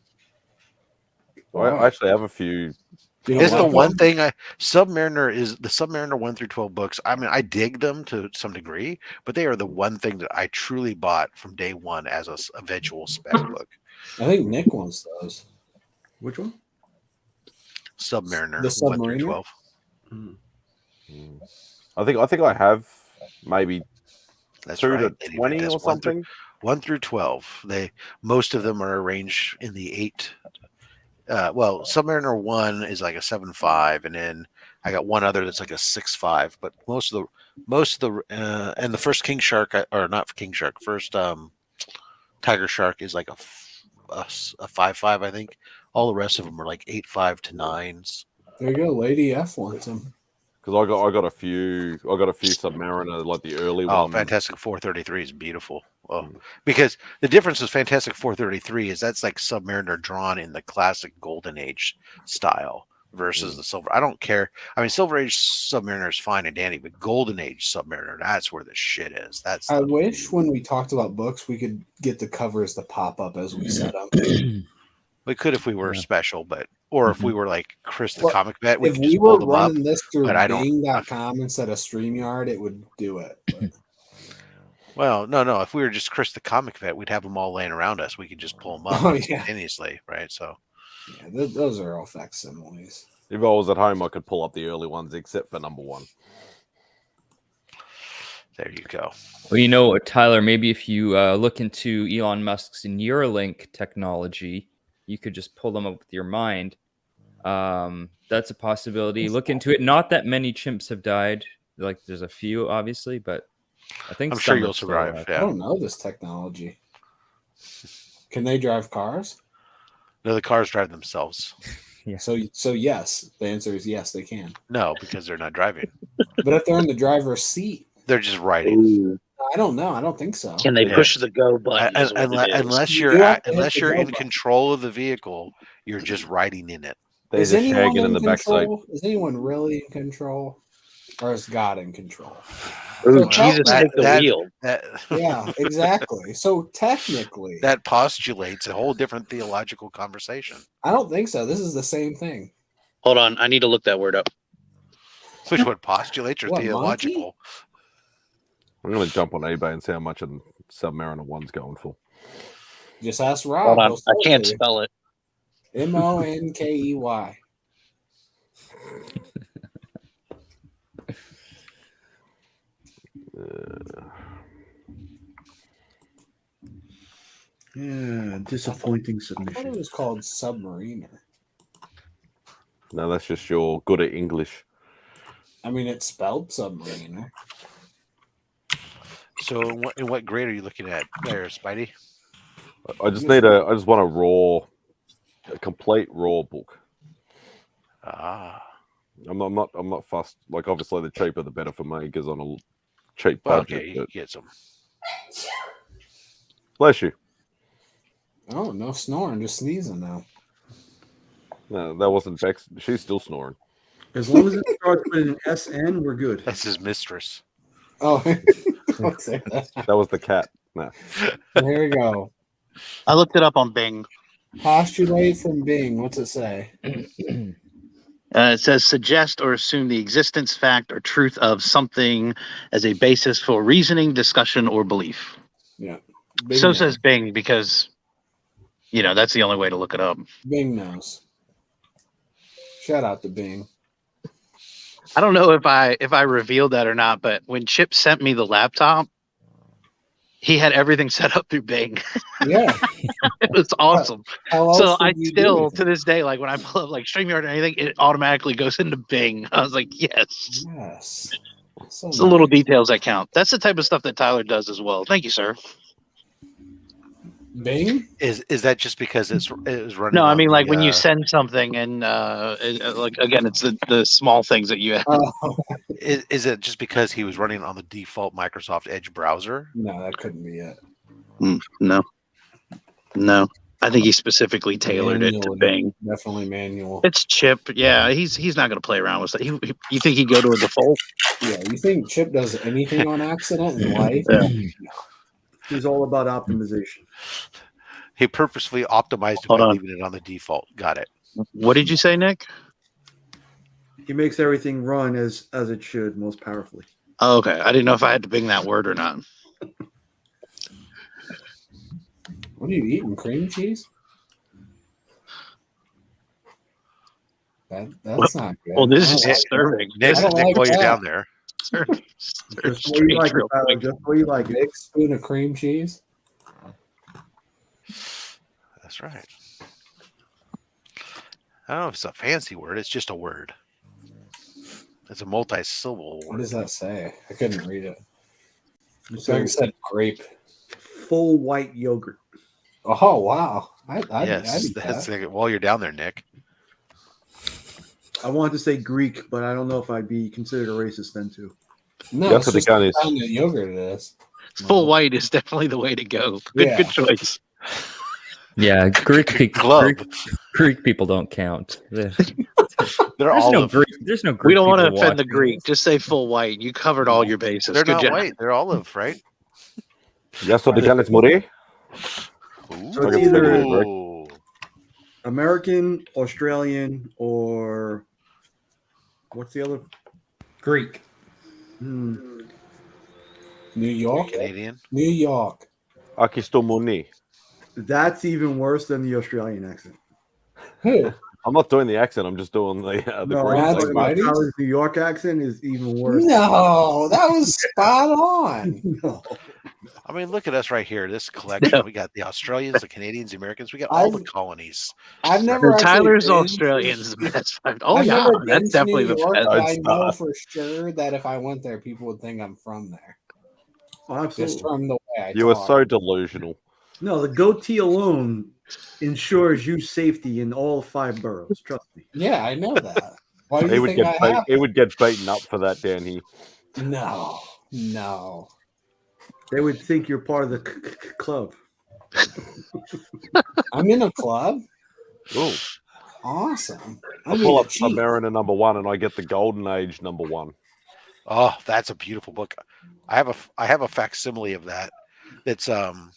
I actually have a few. It's the one thing Submariner is the Submariner 1 through 12 books. I mean, I dig them to some degree, but they are the one thing that I truly bought from day one as a eventual spec book. I think Nick wants those. Which one? Submariner. The 1 through Submariner? 12. I think I have maybe That's 2 right. to 20 or something. 1 through 12. Most of them are arranged in the 8. Submariner 1 is like a 7.5, and then I got one other that's like a 6.5. But most of the and the first King Shark, or not King Shark, first Tiger Shark is like a 5.5, I think. All the rest of them are like 8.5 to 9s. There you go, Lady F wants them. Because I got a few Submariner, like the early one. Oh, Fantastic 433 is beautiful. Oh, because the difference with Fantastic 433 is that's like Submariner drawn in the classic Golden Age style versus the Silver. I don't care. I mean, Silver Age Submariner is fine and dandy, but Golden Age Submariner, that's where the shit is. I wish when we talked about books, we could get the covers to pop up as we set up. We could if we were special, or if we were like Chris the Comic Vet, if could we just were pull them up. running this through but I don't. Bing.com instead of StreamYard, it would do it. But. Well, no. If we were just Chris the Comic Vet, we'd have them all laying around us. We could just pull them up instantaneously, right? So, yeah, those are all facsimiles. If I was at home, I could pull up the early ones, except for number 1. There you go. Well, Tyler, maybe if you look into Elon Musk's Neuralink technology, you could just pull them up with your mind. That's a possibility. Look into it. Not that many chimps have died. Like there's a few, obviously, but I think I'm sure you'll survive. I don't know this technology. Can they drive cars? No, the cars drive themselves. Yeah. So yes, the answer is yes, they can. No, because they're not driving. But if they're in the driver's seat, they're just riding. I don't know. I don't think so. Can they push the go button? Unless you're in control of the vehicle, you're just riding in it. They're just shagging in the backseat. Is anyone really in control, or is God in control? Ooh, Jesus, take the wheel. Yeah, exactly. So technically, that postulates a whole different theological conversation. I don't think so. This is the same thing. Hold on, I need to look that word up. Which one postulates or theological? Monkey? I'm going to jump on eBay and see how much a Submariner 1's going for. Just ask Rob. Hold on, I can't spell it. Monkey. Yeah, disappointing I thought it submission. was called Submariner. No, that's just you're good at English. I mean, it's spelled Submariner. So, in what grade are you looking at there, Spidey? I just want a complete raw book. I'm not fussed. Like, obviously, the cheaper the better for me because on a cheap budget. Okay, you get some. Bless you. Oh, no snoring, just sneezing now. No, that wasn't Bex. She's still snoring. As long as it starts with an SN, we're good. That's his mistress. Oh, don't say that. That was the cat. No. Here we go. I looked it up on Bing. Postulate from Bing. What's it say? It says suggest or assume the existence, fact, or truth of something as a basis for reasoning, discussion, or belief. Yeah. So says Bing because, that's the only way to look it up. Bing knows. Shout out to Bing. I don't know if I revealed that or not, but when Chip sent me the laptop, he had everything set up through Bing. Yeah. It was awesome. So I still, do to this day, like when I pull up like StreamYard or anything, it automatically goes into Bing. I was like, yes. Yes. So it's the little details that count. That's the type of stuff that Tyler does as well. Thank you, sir. Bing? Is that just because it's running? No, I mean like when you send something and like again, it's the small things that you have. Is it just because he was running on the default Microsoft Edge browser? No, that couldn't be it. No. I think he specifically tailored it to Bing. Definitely manual. It's Chip. Yeah, he's not going to play around with it. You think he'd go to a default? Yeah, you think Chip does anything on accident in life? Yeah. He's all about optimization. He purposefully optimized it by leaving it on the default. Got it. What did you say, Nick? He makes everything run as it should, most powerfully. Oh, okay. I didn't know if I had to Bing that word or not. What are you eating? Cream cheese? That's not good. Well, this is disturbing. Nick, while you're down there. Just the way you like it, Tyler. Just the way you like it. Big spoon of cream cheese. That's right. I don't know if it's a fancy word. It's just a word. It's a multi-syllable word. What does that say? I couldn't read it. So said grape. Full white yogurt. Oh, wow. Yes, that's while you're down there, Nick. I wanted to say Greek, but I don't know if I'd be considered a racist then too. No, That's it's what the just gun the is. kind of yogurt it is. Full white is definitely the way to go. Good choice. Yeah, Greek people don't count. They're There's all no Greek. There's no Greek. We don't want to people offend the watching Greek. Just say full white. You covered all your bases. They're Good not job. white. They're olive, right? That's what the gun is, Muri. So it's either American, Australian, or what's the other? Greek. New York? Canadian? New York. Akistomuni. That's even worse than the Australian accent. Who? I'm not doing the accent. I'm just doing the No, Greek that's thing. Tyler's New York accent is even worse. No, that was spot on. No. I mean, look at us right here. This collection. We got the Australians, the Canadians, the Americans. We got all the colonies. I've never Tyler's been Australian is the best. Oh I've yeah, never been that's to definitely New the York, best. but I know for sure that if I went there, people would think I'm from there. Oh, absolutely. Just from the way I You are talk. so delusional. No, the goatee alone ensures you safety in all 5 boroughs. Trust me. Yeah, I know that. Why do He you would think get I have? he would get beaten up for that down here. No. They would think you're part of the club. I'm in a club. Oh, Awesome. I pull up Submariner #1 and I get the Golden Age #1. Oh, that's a beautiful book. I have a facsimile of that. It's from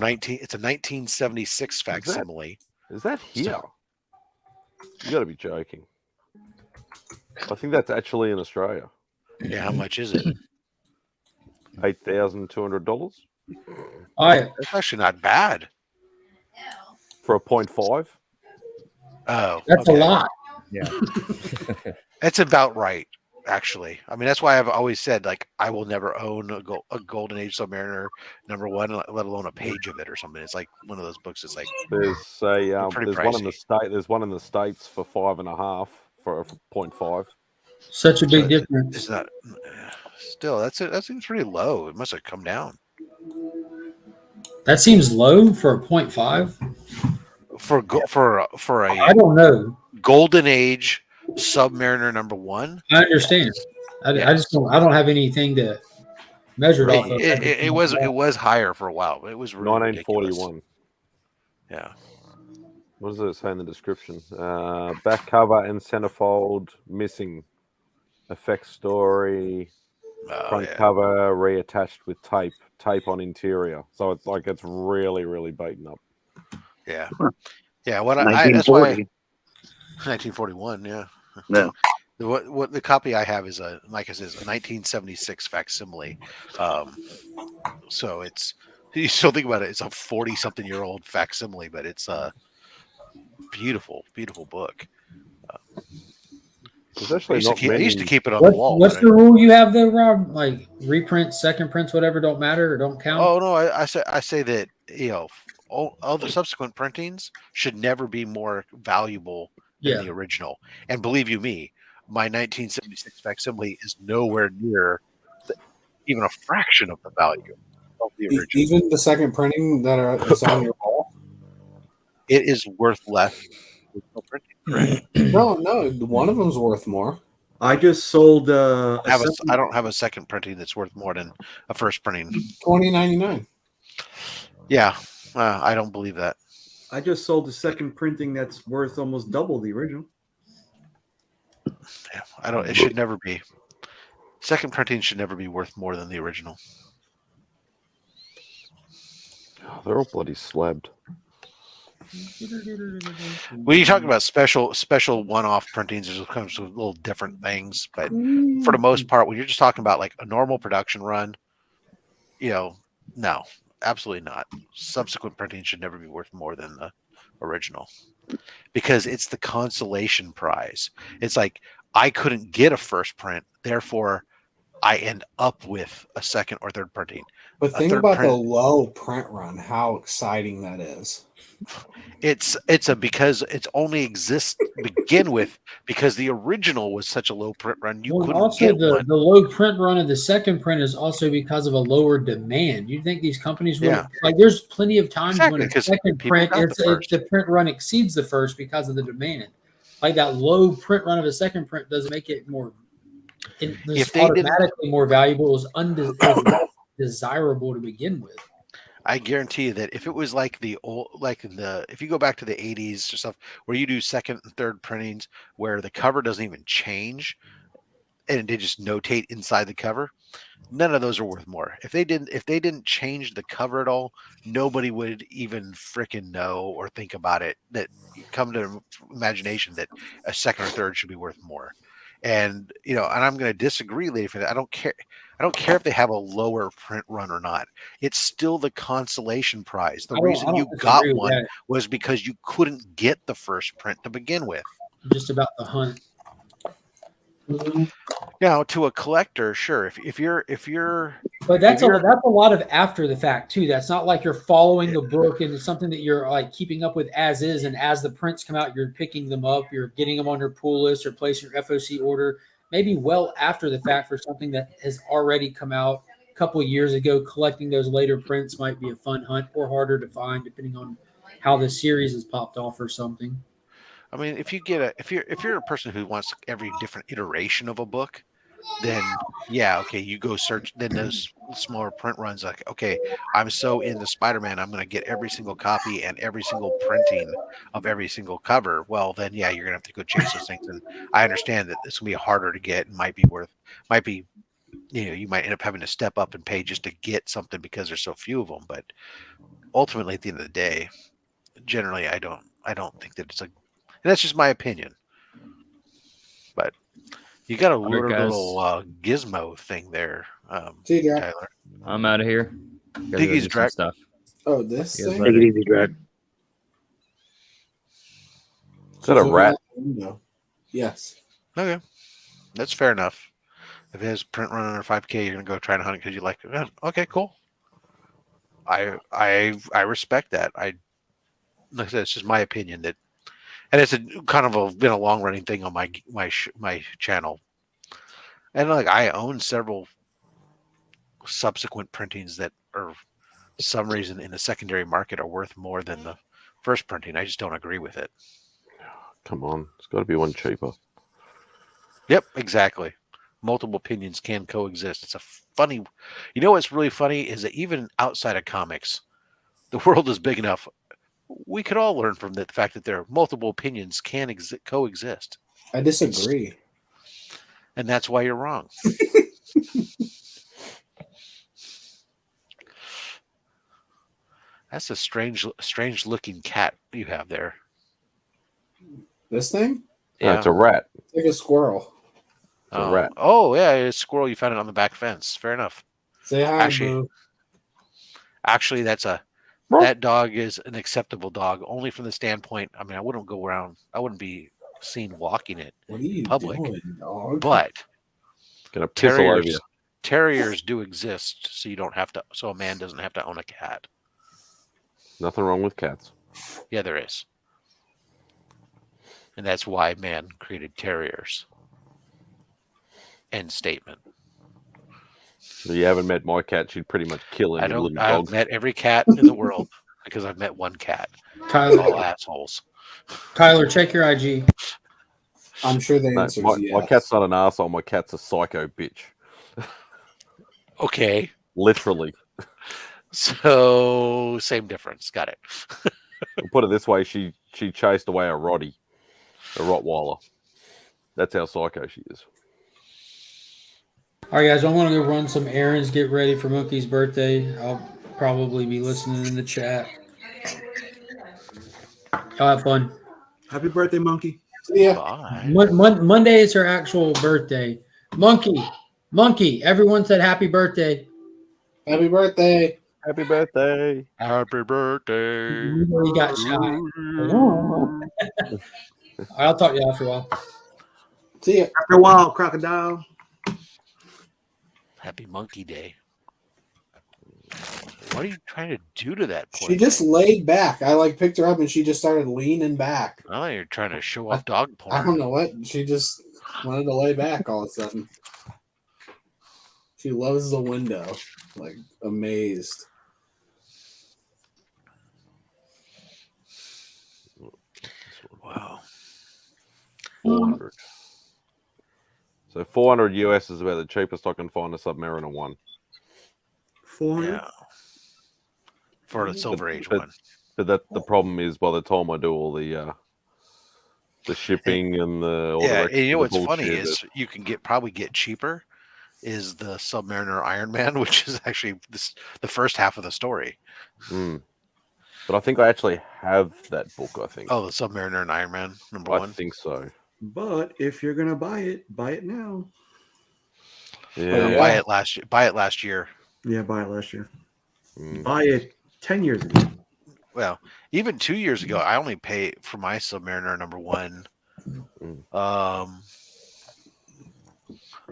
1976 facsimile. Is that here? You got to be joking. I think that's actually in Australia. Yeah, how much is it? $8,200 That's actually not bad. for a 0.5. Oh, That's a lot. Yeah. That's about right, actually. I mean, that's why I've always said, like, I will never own a Golden Age Submariner #1, let alone a page of it or something. It's like one of those books. It's like There's pretty there's one in the pricey. state. There's one in the States for 5.5 for a 0.5. Such a big difference. It's not. Still, that seems pretty low. It must have come down That seems low for a 0.5. for a I don't know. Golden Age Submariner #1. I understand. I just don't. I don't have anything to measure it off of. It was higher for a while, but it was really 1941. ridiculous. Yeah. What does it say in the description? Back cover and centerfold missing. Effect story. Front cover reattached with tape on interior. So it's like it's really, really beaten up. Yeah. Yeah. That's why 1941. Yeah. No. What the copy I have is like I said, a 1976 facsimile. So it's, you still think about it, it's a 40-something-year-old facsimile, but it's a beautiful, beautiful book. I used to keep it on the wall. What's the rule you have though, Rob? Like reprints, second prints, whatever, don't matter or don't count? Oh no, I say that all the subsequent printings should never be more valuable than the original. And believe you me, my 1976 facsimile is nowhere near even a fraction of the value of the original. Even the second printing is on your wall? It is worth less. No, one of them's worth more. I just sold. I don't have a second printing that's worth more than a first printing. $20.99. Yeah, I don't believe that. I just sold the second printing that's worth almost double the original. Yeah, I don't. It should never be. Second printing should never be worth more than the original. Oh, they're all bloody slabbed. When you talk about special one-off printings, there's comes with little different things, but for the most part, when you're just talking about like a normal production run, no, absolutely not. Subsequent printing should never be worth more than the original because it's the consolation prize. It's like I couldn't get a first print, therefore I end up with a second or third printing. But think about the low print run, how exciting that is. It's because it's only exists to begin with because the original was such a low print run. You couldn't also get the one. low print run of the second print is also because of a lower demand. You think these companies will like? There's plenty of times when a second print the print run exceeds the first because of the demand. Like that low print run of a second print doesn't make it more. It's automatically more valuable. It was undesirable to begin with. I guarantee you that if it was like if you go back to the 80s or stuff where you do second and third printings where the cover doesn't even change and they just notate inside the cover, none of those are worth more. If they didn't change the cover at all, nobody would even freaking know or think about it. That come to imagination that a second or third should be worth more. And and I'm going to disagree, lady. For that, I don't care. I don't care if they have a lower print run or not. It's still the consolation prize. The reason you got one was because you couldn't get the first print to begin with. Just about the hunt. To a collector, sure. If you're, but that's a lot of after the fact too. That's not like you're following the book and it's something that you're like keeping up with as is, and as the prints come out, you're picking them up, you're getting them on your pool list or placing your FOC order. Maybe well after the fact for something that has already come out a couple of years ago. Collecting those later prints might be a fun hunt or harder to find depending on how the series has popped off or something. I mean, if you're a person who wants every different iteration of a book, then you go search. Then those smaller print runs, like, okay, I'm so into Spider-Man, I'm going to get every single copy and every single printing of every single cover. Well, then you're going to have to go chase those things. And I understand that it's going to be harder to get and might be, you might end up having to step up and pay just to get something because there's so few of them. But ultimately, at the end of the day, generally, I don't think that it's and that's just my opinion. But you got a little gizmo thing there, Tyler. I'm out of here. Take it easy, Drag. Stuff. Oh, this thing? Take it easy, Drag. Is that a rat? No. Yes. Okay. That's fair enough. If it has print run under 5K, you're going to go try and hunt it because you like it. Okay, cool. I respect that. Like I said, it's just my opinion that. And it's been a long running thing on my channel, and like I own several subsequent printings that are some reason in the secondary market are worth more than the first printing. I just don't agree with it. Come on, it's got to be one cheaper. Yep, exactly. Multiple opinions can coexist. It's a funny. What's really funny is that even outside of comics, the world is big enough. We could all learn from the fact that there are multiple opinions can coexist. I disagree. And that's why you're wrong. That's a strange looking cat you have there. This thing? Yeah, it's a rat. It's like a squirrel. It's a rat. Oh, yeah, it's a squirrel. You found it on the back fence. Fair enough. Say hi, Boo. Actually, that dog is an acceptable dog, only from the standpoint. I mean, I wouldn't be seen walking it in public. Doing, dog? But gonna piss all over you. Terriers do exist, so a man doesn't have to own a cat. Nothing wrong with cats. Yeah, there is. And that's why man created terriers. End statement. You haven't met my cat. She'd pretty much kill him. I've met every cat in the world because I've met one cat. Tyler, all assholes. Tyler, check your IG. I'm sure the answer is yes. My cat's not an asshole. My cat's a psycho bitch. Okay. Literally. So, same difference. Got it. We'll put it this way: she chased away a Roddy, a Rottweiler. That's how psycho she is. All right, guys, I'm going to go run some errands, get ready for Monkey's birthday. I'll probably be listening in the chat. Y'all have fun. Happy birthday, Monkey. Yeah. Bye. Monday is her actual birthday. Monkey. Everyone said happy birthday. Happy birthday. Happy birthday. Happy birthday. He got shot. I'll talk to you after a while. See ya. After a while, crocodile. Happy Monkey Day. What are you trying to do to that poor She just laid back. I like picked her up and she just started leaning back. Oh, you're trying to show off dog porn. I don't know what. She just wanted to lay back all of a sudden. She loves the window. Like amazed. Wow. 400. So 400 US is about the cheapest I can find a Submariner one. 400. Yeah. For the Silver Age but, one. But that the problem is by the time I do all the shipping and the and you know what's funny is you can probably get cheaper is the Submariner Iron Man, which is actually the first half of the story. But I think I actually have that book, I think. Oh, the Submariner and Iron Man, number one? I think so. But if you're going to buy it now. Yeah. Buy it last year. Yeah, buy it last year. Buy it 10 years ago. Well, even 2 years ago, I only paid for my Submariner number one. I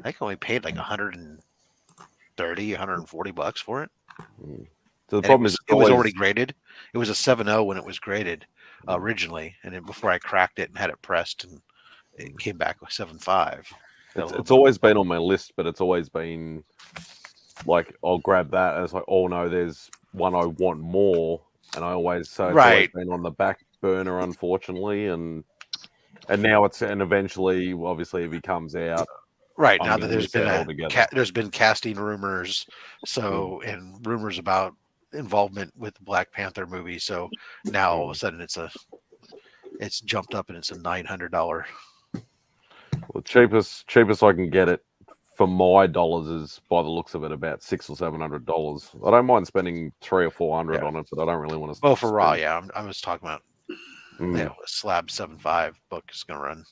think I only paid like $130, $140 for it. So the problem is it was already graded. It was a 7.0 when it was graded originally, and then before I cracked it and had it pressed, and it came back with 7.5. It's always been on my list, but it's always been like I'll grab that, and it's like, oh no, there's one I want more, and I always always been on the back burner, unfortunately, and now and eventually, obviously, if he comes out. Right I'm now that there's been casting rumors, and rumors about involvement with the Black Panther movie. So now all of a sudden it's jumped up and it's a $900. Well, cheapest I can get it for my dollars is, by the looks of it, about $600 or $700. I don't mind spending $300 or $400 on it, but I don't really want to. Well, for raw, yeah, I was talking about a slab 7.5 book is going to run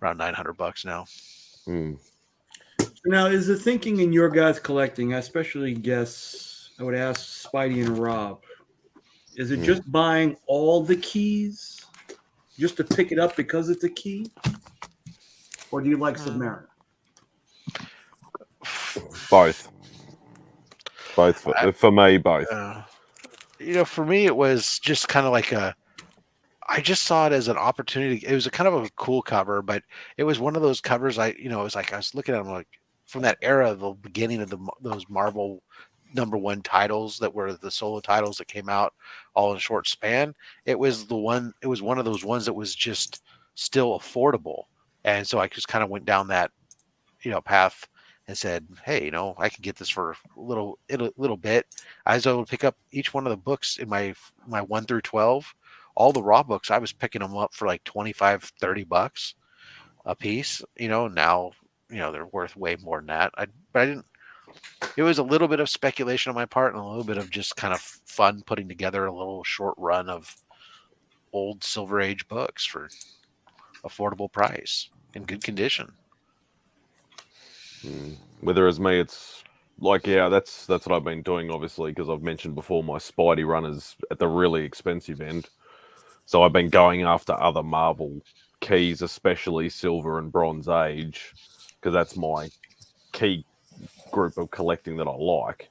around $900 now. Now, is the thinking in your guys collecting, I especially guess, I would ask Spidey and Rob, is it just buying all the keys just to pick it up because it's a key? Or do you like Submariner? Both. For me, both. For me, it was just kind of like I just saw it as an opportunity. It was a kind of a cool cover, but it was one of those covers. It was like I was looking at them like from that era, the beginning of those Marvel number one titles that were the solo titles that came out all in a short span. It was one of those ones that was just still affordable, and so I just kind of went down that path and said, hey, I can get this for a little bit. I was able to pick up each one of the books in my 1 through 12. All the raw books, I was picking them up for like $25-$30 a piece. Now, they're worth way more than that. It was a little bit of speculation on my part and a little bit of just kind of fun putting together a little short run of old Silver Age books for affordable price in good condition. Whether it's me, it's like, that's what I've been doing, obviously, because I've mentioned before my Spidey run is at the really expensive end. So I've been going after other Marvel keys, especially Silver and Bronze Age, because that's my key group of collecting that I like.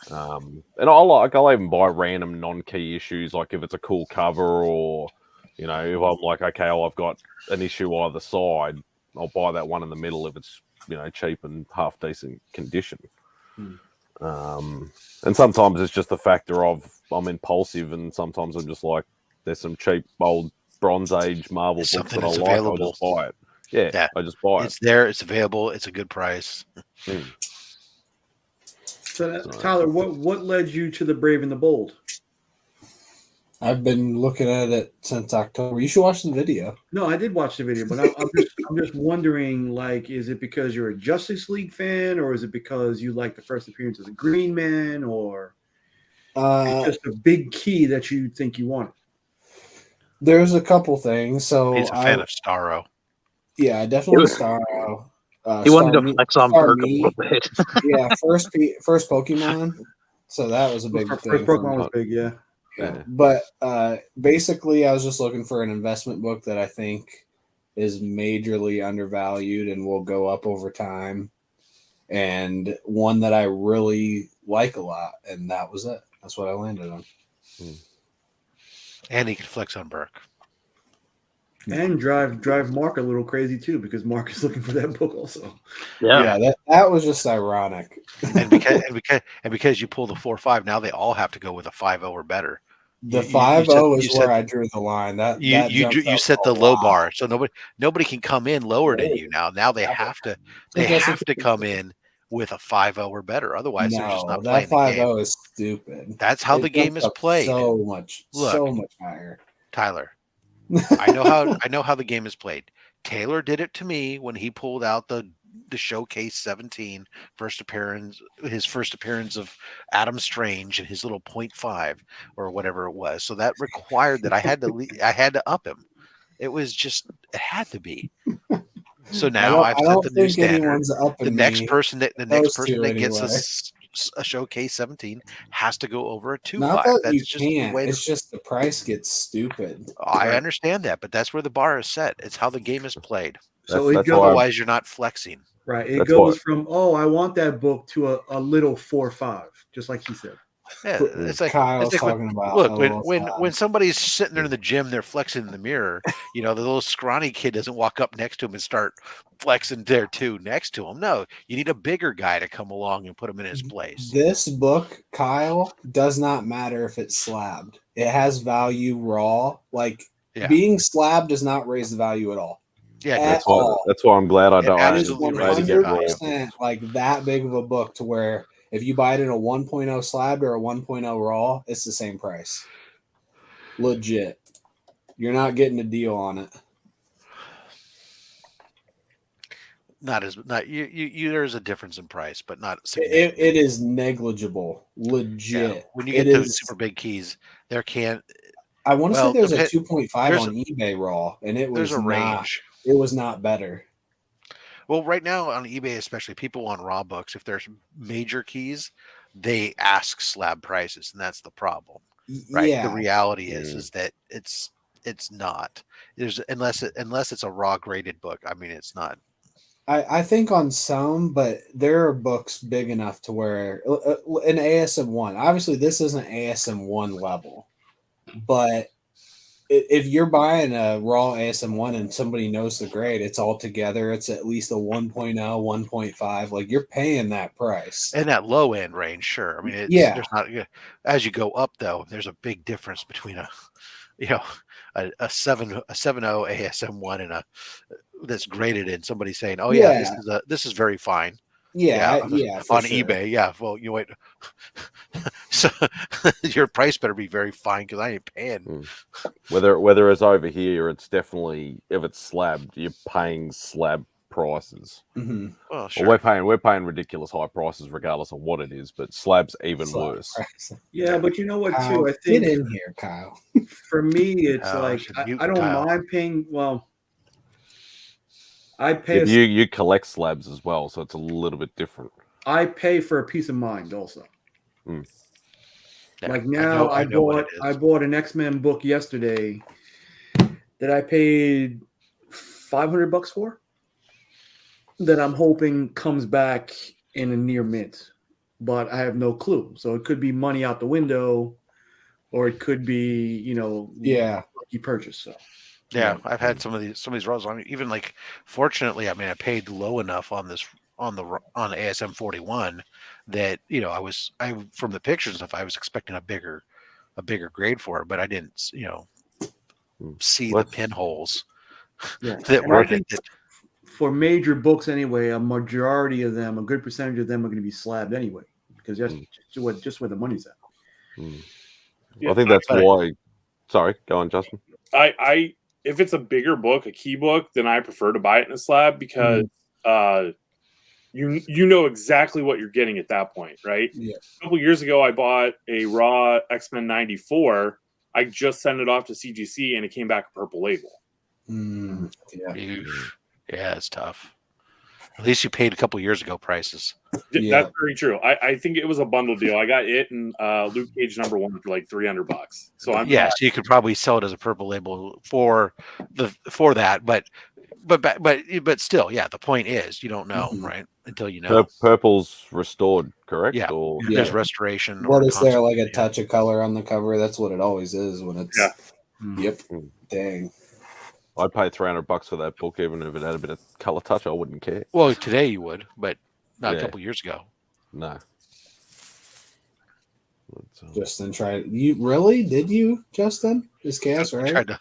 And I'll even buy random non-key issues, like if it's a cool cover or, if I'm like, okay, I've got an issue either side, I'll buy that one in the middle if it's, cheap and half decent condition. And sometimes it's just the factor of I'm impulsive, and sometimes I'm just like, there's some cheap old Bronze Age Marvel books that I like, I'll just buy it. Yeah, I just buy it. It's there, it's available, it's a good price. So Tyler, what led you to the Brave and the Bold? I've been looking at it since October. You should watch the video. No, I did watch the video, but I'm just wondering, like, is it because you're a Justice League fan, or is it because you like the first appearance of the Green Man, or it's just a big key that you think you want? There's a couple things. So he's a fan of Starro. Yeah, definitely Starro. He wanted to flex on Burke a little bit. Yeah, first Pokemon. So that was a big thing. First Pokemon was big, yeah. Yeah. But basically, I was just looking for an investment book that I think is majorly undervalued and will go up over time, and one that I really like a lot, and that was it. That's what I landed on. And he can flex on Burke. And drive Mark a little crazy too, because Mark is looking for that book also. Yeah, that was just ironic. And because you pull the 4-5, now they all have to go with a 5-0 or better. The 5-0 is where I drew the line. That you set the low bar, so nobody can come in lower than you now. Now they have to come in with a 5-0 or better. Otherwise, they're just not playing. That 5-0 is stupid. That's how the game is played. So much higher. Tyler, I know how the game is played. Taylor did it to me when he pulled out the Showcase 17 his first appearance of Adam Strange and his little 0.5 or whatever it was. So that required that I had to up him. It had to be. So now I've set the new standard. The next person that gets a Showcase 17 has to go over a 2-5. Not that That's you just can't. the way It's just the price gets stupid. I understand that, but that's where the bar is set. It's how the game is played. So otherwise, you're not flexing. Right. It goes from, I want that book to a little 4-5, just like he said. Yeah, it's like Kyle's talking about. Look, when somebody's sitting there in the gym, they're flexing in the mirror. The little scrawny kid doesn't walk up next to him and start flexing there too next to him. No, you need a bigger guy to come along and put him in his place. This book, Kyle, does not matter if it's slabbed. It has value raw. Being slabbed does not raise the value at all. Yeah, that's why I'm glad I don't. That is 100% like that big of a book to where if you buy it in a 1.0 slabbed or a 1.0 raw, it's the same price. Legit. You're not getting a deal on it. There's a difference in price, but not significant. It is negligible. Legit. Yeah. When you get to super big keys, there can't. I want to say there's a 2.5 on eBay raw, and there's a range. It was not better. Well, right now on eBay, especially people on raw books, if there's major keys, they ask slab prices, and that's the problem, right? Yeah. The reality is that it's not. Unless it's a raw graded book. I mean, it's not. I think on some, but there are books big enough to where an ASM 1. Obviously, this isn't ASM 1 level, but if you're buying a raw ASM 1 and somebody knows the grade, it's all together. It's at least a 1.0, 1.5. Like, you're paying that price. And that low end range, sure. I mean, there's not, as you go up though, there's a big difference between a 7.0 ASM 1 and that's graded in somebody saying, "Oh yeah, this is very fine." Yeah. On sure. eBay, yeah. Well, you wait. So your price better be very fine because I ain't paying. Whether it's over here, it's definitely if it's slabbed, you're paying slab prices. Mm-hmm. Well, sure. Well, we're paying ridiculous high prices regardless of what it is, but slab's even worse. Yeah, but you know what Kyle, too? I think get in here, Kyle. For me, it's I don't mind paying. Well, I pay. You collect slabs as well, so it's a little bit different. I pay for a peace of mind also. Mm. Yeah, like now, I bought an X-Men book yesterday that I paid $500 for. That I'm hoping comes back in a near mint, but I have no clue. So it could be money out the window, or it could be lucky purchase. So. Yeah, I've had some of these rolls. I mean, even fortunately, I mean, I paid low enough on this on ASM 41 that I from the pictures and stuff, I was expecting a bigger grade for it, but I didn't see the pinholes that were in it. For major books anyway, a majority of them, a good percentage of them are going to be slabbed anyway, because that's just where the money's at. I think that's why Sorry, go on, Justin. I if it's a bigger book, a key book, then I prefer to buy it in a slab because you know exactly what you're getting at that point, right? Yeah. A couple years ago, I bought a raw X-Men 94. I just sent it off to CGC, and it came back a purple label. Yeah, yeah, it's tough. At least you paid a couple years ago prices. Yeah. That's very true. I think it was a bundle deal. I got it and Luke Cage #1 for like $300. So I'm so you could probably sell it as a purple label for that, but still, yeah. The point is, you don't know, right, until you know. Purple's restored, correct? Yeah, or there's restoration. What is there like a touch of color on the cover? That's what it always is when it's. Yeah. Yep. Dang. I'd pay $300 for that book, even if it had a bit of color touch. I wouldn't care. Well, today you would, but not a couple years ago. No. Justin tried. You really? Did you, Justin? This chaos, right? Tried to...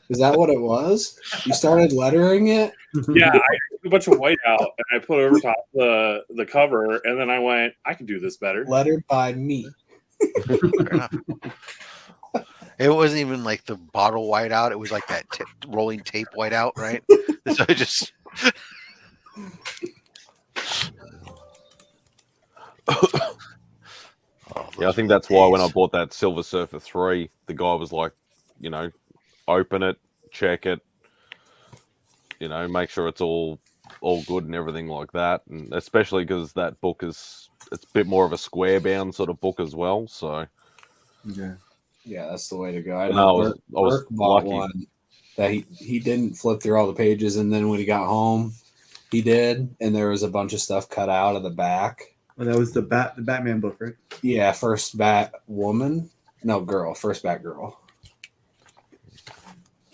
Is that what it was? You started lettering it? Yeah, I took a bunch of white out and I put it over top the cover, and then I went, I can do this better. Lettered by me. Fair enough. It wasn't even like the bottle whiteout. It was like that rolling tape whiteout, right? So it just. Yeah, I think that's why when I bought that Silver Surfer 3, the guy was like, open it, check it, make sure it's all good and everything like that. And especially because that book it's a bit more of a square bound sort of book as well. So yeah, that's the way to go. I was bought lucky. one that he didn't flip through all the pages, and then when he got home, he did, and there was a bunch of stuff cut out of the back. Well, that was the Batman book, right? Yeah, first Batwoman. No, girl. First Batgirl.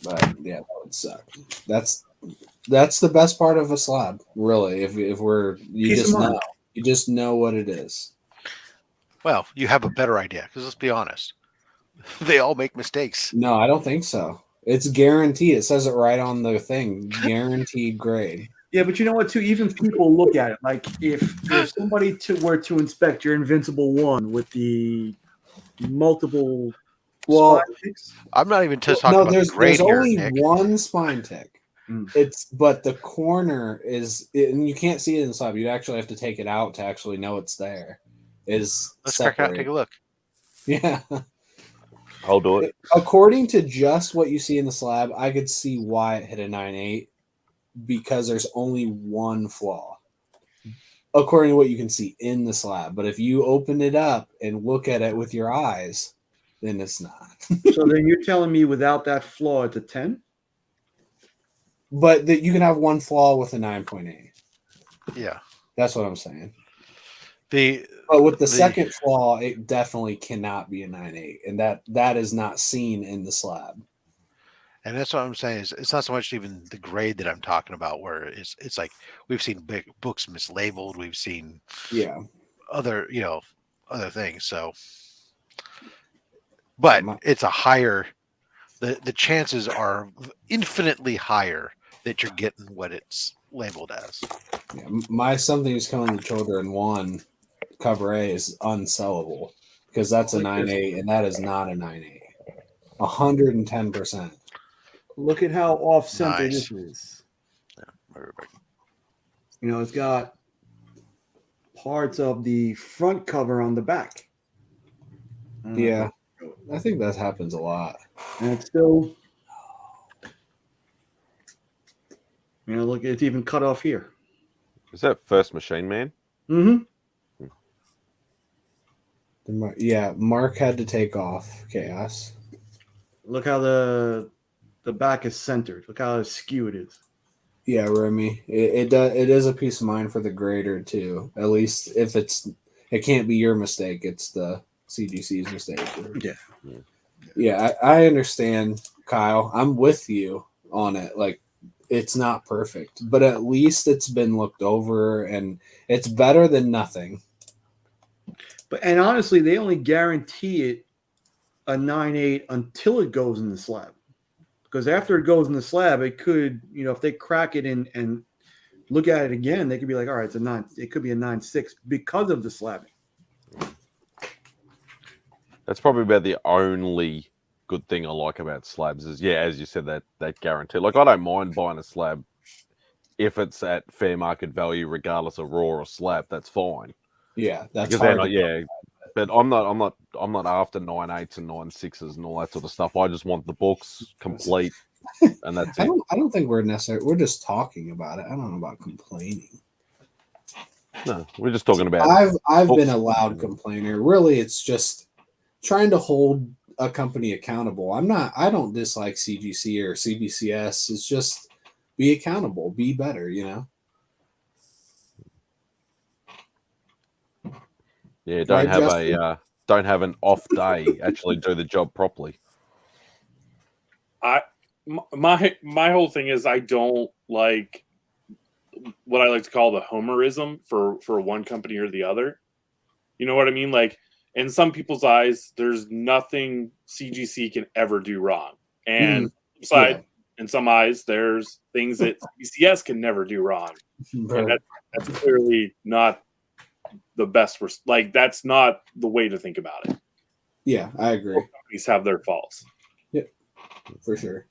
But yeah, that would suck. That's the best part of a slab, really. If we're you just know what it is. Well, you have a better idea because let's be honest, they all make mistakes. No, I don't think so. It's guaranteed. It says it right on the thing. Guaranteed grade. Yeah, but you know what? Too, even people look at it like if somebody were to inspect your Invincible 1 with the multiple. Well, I'm not even just talking about the grade there's here, only Nick. one spine tick. But the corner and you can't see it in the slab. You'd actually have to take it out to actually know it's there. Let's check out, take a look. Yeah. I'll do it. According to just what you see in the slab, I could see why it hit a 9.8 because there's only one flaw. According to what you can see in the slab. But if you open it up and look at it with your eyes, then it's not. So then you're telling me without that flaw, it's a 10? But that you can have one flaw with a 9.8. Yeah. That's what I'm saying. But with the second flaw, it definitely cannot be a 9.8. And that is not seen in the slab. And that's what I'm saying is it's not so much even the grade that I'm talking about where it's like we've seen big books mislabeled. We've seen other things. So, but it's a higher, the chances are infinitely higher that you're getting what it's labeled as. Yeah, my Something's Killing the Children 1 cover A is unsellable because that's a 9.8 and that is not a 9.8. 110%. Look at how off center Nice. this is. Yeah, It's got parts of the front cover on the back. Yeah, I think that happens a lot. And it's still, look, it's even cut off here. Is that First Machine Man? Mm-hmm. Yeah, Mark had to take off Chaos. Look how the back is centered. Look how askew it is. Yeah, Remy. It is a peace of mind for the grader too. At least if it can't be your mistake, it's the CGC's mistake. Yeah, I understand, Kyle. I'm with you on it. Like, it's not perfect, but at least it's been looked over, and it's better than nothing. And honestly, they only guarantee it a 9.8 until it goes in the slab. Because after it goes in the slab, it could, if they crack it and look at it again, they could be like, all right, it's a 9. It could be a 9.6 because of the slabbing. That's probably about the only good thing I like about slabs is, yeah, as you said, that guarantee. Like, I don't mind buying a slab if it's at fair market value, regardless of raw or slab. That's fine. Yeah, that's because hard. yeah, but I'm not after 9.8s and 9.6s and all that sort of stuff. I just want the books complete, and that's it. I don't think we're necessarily. We're just talking about it. I don't know about complaining. No, we're just talking about. I've been a loud complainer. Really, it's just trying to hold a company accountable. I don't dislike CGC or CBCS. It's just be accountable, be better. You know. Yeah, don't have an off day. Actually, do the job properly. My whole thing is I don't like what I like to call the homerism for one company or the other. You know what I mean? Like, in some people's eyes, there's nothing CGC can ever do wrong, and in some eyes, there's things that CBCS can never do wrong, and that's clearly not the best. Like, that's not the way to think about it. Yeah, I agree. Both companies have their faults. Yep, for sure.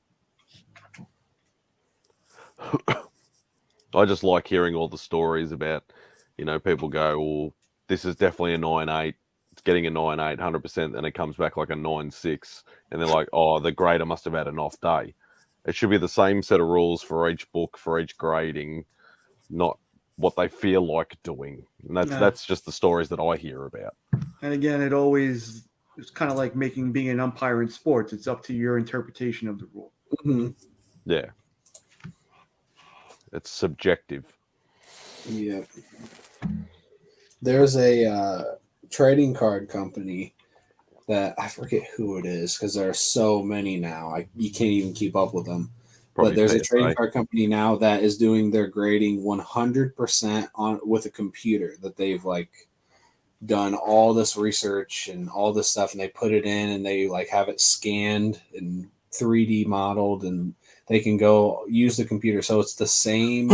I just like hearing all the stories about, people go, well, this is definitely a 9.8. It's getting a 9.8, 100%, and it comes back like a 9.6. And they're like, oh, the grader must have had an off day. It should be the same set of rules for each book, for each grading, not what they feel like doing. And that's just the stories that I hear about. And again, it's kind of like being an umpire in sports. It's up to your interpretation of the rule. Mm-hmm. Yeah. It's subjective. Yeah. There's a trading card company that I forget who it is because there are so many now. You can't even keep up with them. Probably but there's PSA. a trading card company now that is doing their grading 100% with a computer that they've done all this research and all this stuff, and they put it in and they have it scanned and 3D modeled, and they can go use the computer. So it's the same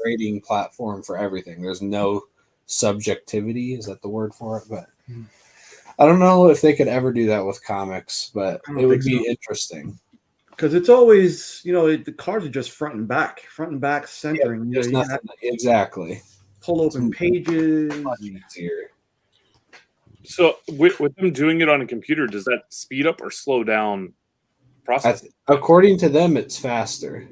grading platform for everything. There's no subjectivity. Is that the word for it? But I don't know if they could ever do that with comics, but it would be interesting. Because it's always, the cards are just front and back centering. There's nothing. Exactly. Pull open pages. Easier. So with them doing it on a computer, does that speed up or slow down processing? According to them, it's faster.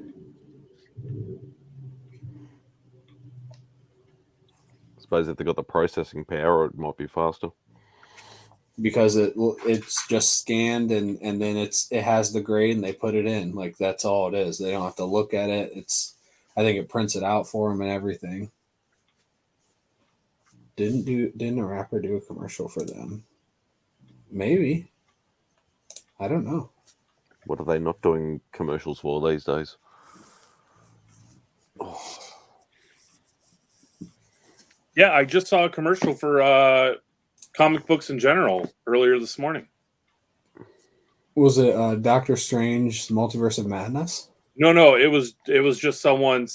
I suppose if they got the processing power, it might be faster. Because it's just scanned and then it has the grade and they put it in. That's all it is. They don't have to look at it. I think it prints it out for them and everything. Didn't a rapper do a commercial for them? Maybe. I don't know. What are they not doing commercials for these days? Oh. Yeah, I just saw a commercial for comic books in general earlier this morning. Was it Doctor Strange, Multiverse of Madness? No, it was just someone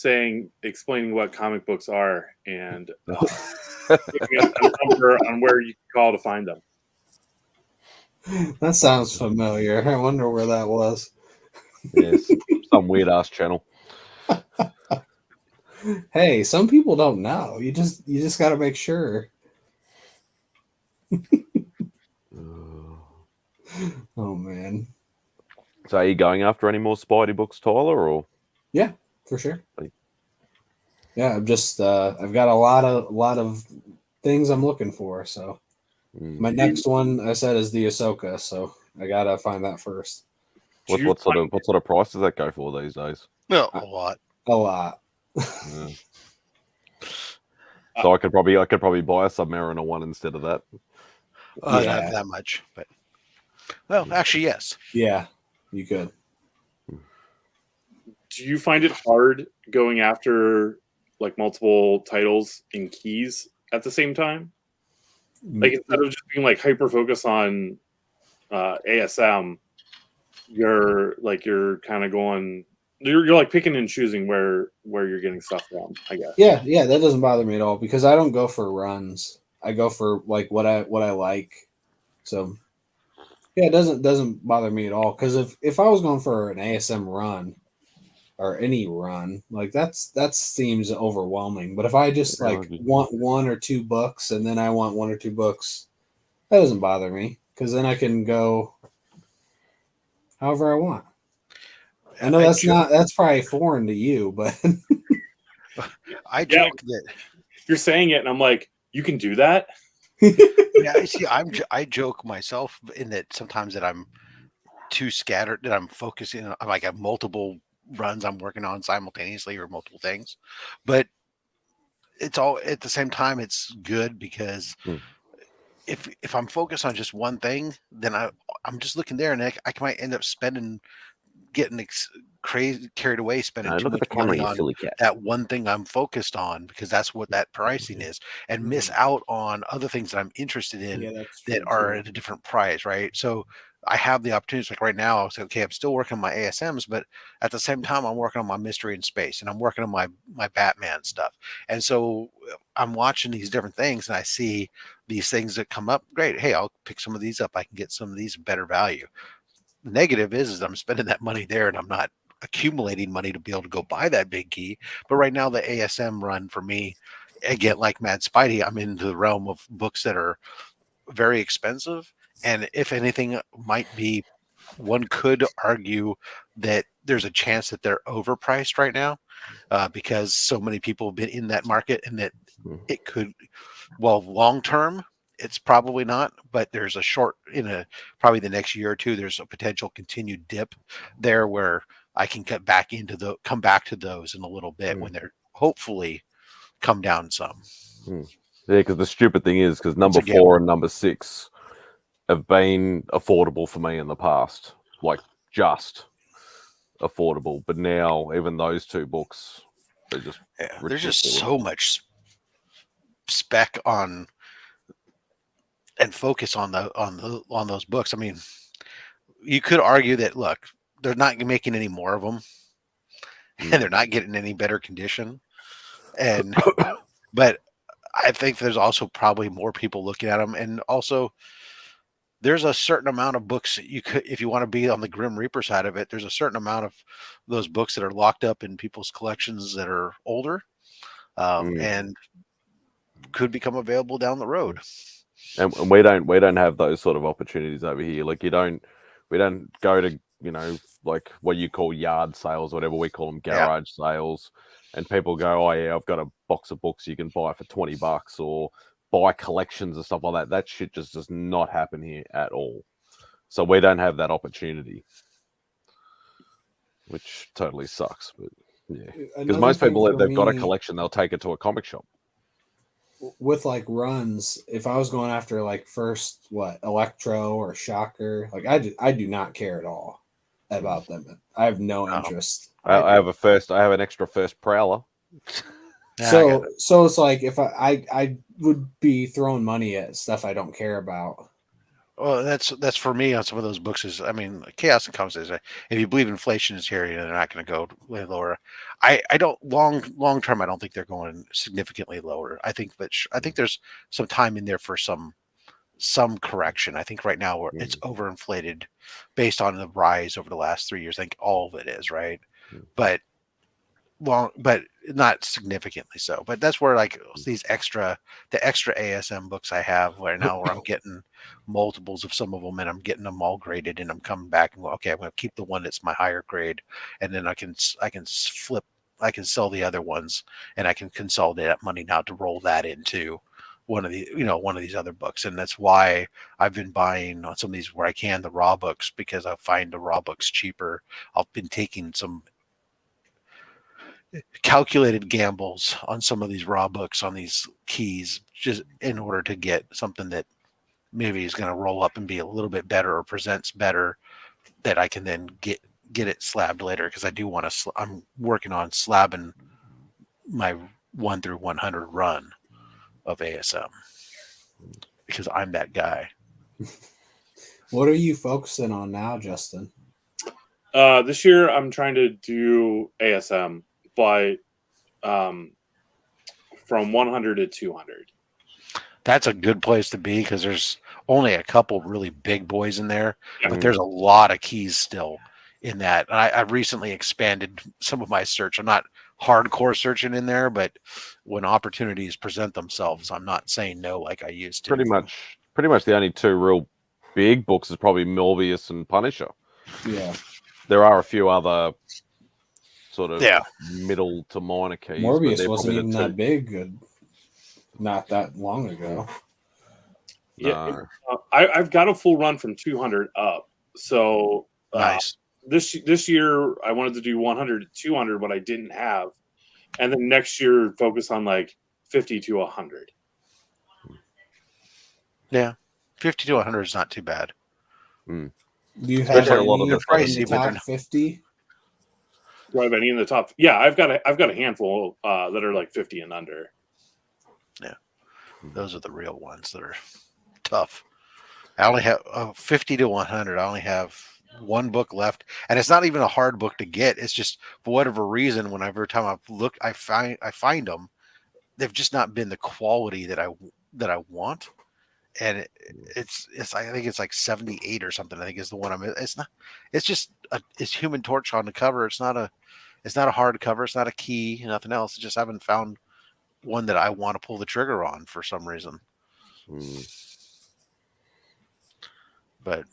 explaining what comic books are and giving us a number on where you can call to find them. That sounds familiar. I wonder where that was. Yes, some weird ass channel. Hey, some people don't know. You just got to make sure. Oh man. So are you going after any more Spidey books, Tyler, or? Yeah, for sure. Yeah, I've just I've got a lot of things I'm looking for. So my next one I said is the Ahsoka, so I gotta find that first. What sort of price does that go for these days? No, a lot. A lot. Yeah. So I could probably buy a Submariner one instead of that. Not that much, but actually, yes. Yeah, you could. Do you find it hard going after multiple titles in keys at the same time? Instead of just being hyper focused on ASM, you're kind of going. You're picking and choosing where you're getting stuff from, I guess. Yeah, that doesn't bother me at all because I don't go for runs. I go for what I like. So Yeah, it doesn't bother me at all. Because if I was going for an ASM run or any run, like that seems overwhelming. But if I just like want 1 or 2 books and then I want 1 or 2 books, that doesn't bother me because then I can go however I want. I know that's probably foreign to you, but I joke that you're saying it, and I'm like, you can do that. Yeah, I see. I joke myself in that sometimes that I'm too scattered that I'm focusing on. Like I have multiple runs I'm working on simultaneously or multiple things, but it's all at the same time. It's good because if I'm focused on just one thing, then I'm just looking there, and I might end up getting crazy carried away spending too much money on that one thing I'm focused on because that's what that pricing is, and miss out on other things that I'm interested in that are at a different price, right? So I have the opportunities like right now. I say, okay, I'm still working on my ASMs, but at the same time, I'm working on my mystery in space and I'm working on my Batman stuff. And so I'm watching these different things and I see these things that come up. Great. Hey, I'll pick some of these up. I can get some of these better value. The negative is I'm spending that money there and I'm not accumulating money to be able to go buy that big key. But right now, the ASM run for me, again, like Mad Spidey, I'm into the realm of books that are very expensive. And if anything, one could argue that there's a chance that they're overpriced right now because so many people have been in that market and that it could, well, long term, it's probably not, but there's probably the next year or two, there's a potential continued dip there where I can come back to those in a little bit when they're hopefully come down some. Yeah, because the stupid thing is because number 4 and number 6 have been affordable for me in the past, like just affordable. But now even those 2 books, they're just there's just so much spec on and focus on those books. I mean, you could argue that look, they're not making any more of them, and they're not getting any better condition. But I think there's also probably more people looking at them, and also there's a certain amount of books that you could, if you want to be on the Grim Reaper side of it, there's a certain amount of those books that are locked up in people's collections that are older, and could become available down the road. And we don't have those sort of opportunities over here. Like we don't go to, like what you call yard sales, whatever we call them, garage sales, and people go, oh yeah, I've got a box of books you can buy for $20 or buy collections and stuff like that. That shit just does not happen here at all. So we don't have that opportunity, which totally sucks. But yeah, because most people, if they've got a collection, they'll take it to a comic shop. With like runs, if I was going after like first Electro or Shocker, like I do not care at all about them. I have no interest. I have an extra first Prowler. So it's like if I would be throwing money at stuff I don't care about. Well, that's for me on some of those books. Is I mean, Chaos and Comes says if you believe inflation is here, they're not going to go way lower. I don't long term. I don't think they're going significantly lower. I think there's some time in there for some correction. I think right now it's overinflated based on the rise over the last 3 years. I think all of it is right, but not significantly so. But that's where like the extra ASM books I have right now, where I'm getting multiples of some of them, and I'm getting them all graded, and I'm coming back and go, okay, I'm going to keep the one that's my higher grade, and then I can sell the other ones, and I can consolidate that money now to roll that into one of these other books. And that's why I've been buying on some of these where I can the raw books, because I find the raw books cheaper. I've been taking some calculated gambles on some of these raw books on these keys just in order to get something that maybe is going to roll up and be a little bit better or presents better, that I can then get it slabbed later, because I do want to I'm working on slabbing my 1 through 100 run of ASM because I'm that guy. What are you focusing on now, Justin? This year I'm trying to do ASM, but from 100 to 200. That's a good place to be, because there's only a couple really big boys in there, Yeah. but there's a lot of keys still in that. And I've recently expanded some of my search. I'm not hardcore searching in there, but when opportunities present themselves, I'm not saying no like I used to. Pretty much the only two real big books is probably Morbius and Punisher. Yeah. There are a few other sort of Yeah. middle to minor keys. Morbius wasn't even that big not that long ago. Yeah, I've got a full run from 200 up. So nice. This year I wanted to do 100 to 200, what I didn't have, and then next year focus on like 50 to 100. Yeah, 50 to 100 is not too bad. Do you have a lot any of in the top 50? Do I have any in the top? Yeah, I've got a handful that are like 50 and under. Yeah, those are the real ones that are tough. I only have 50 to 100. I only have one book left, and it's not even a hard book to get. It's just for whatever reason, whenever time I look, I find them. They've just not been the quality that I want, and it's I think it's like 78 or something. I think is the one I'm. It's not. It's just it's Human Torch on the cover. It's not a hard cover. It's not a key. Nothing else. It's just I haven't found one that I want to pull the trigger on for some reason. But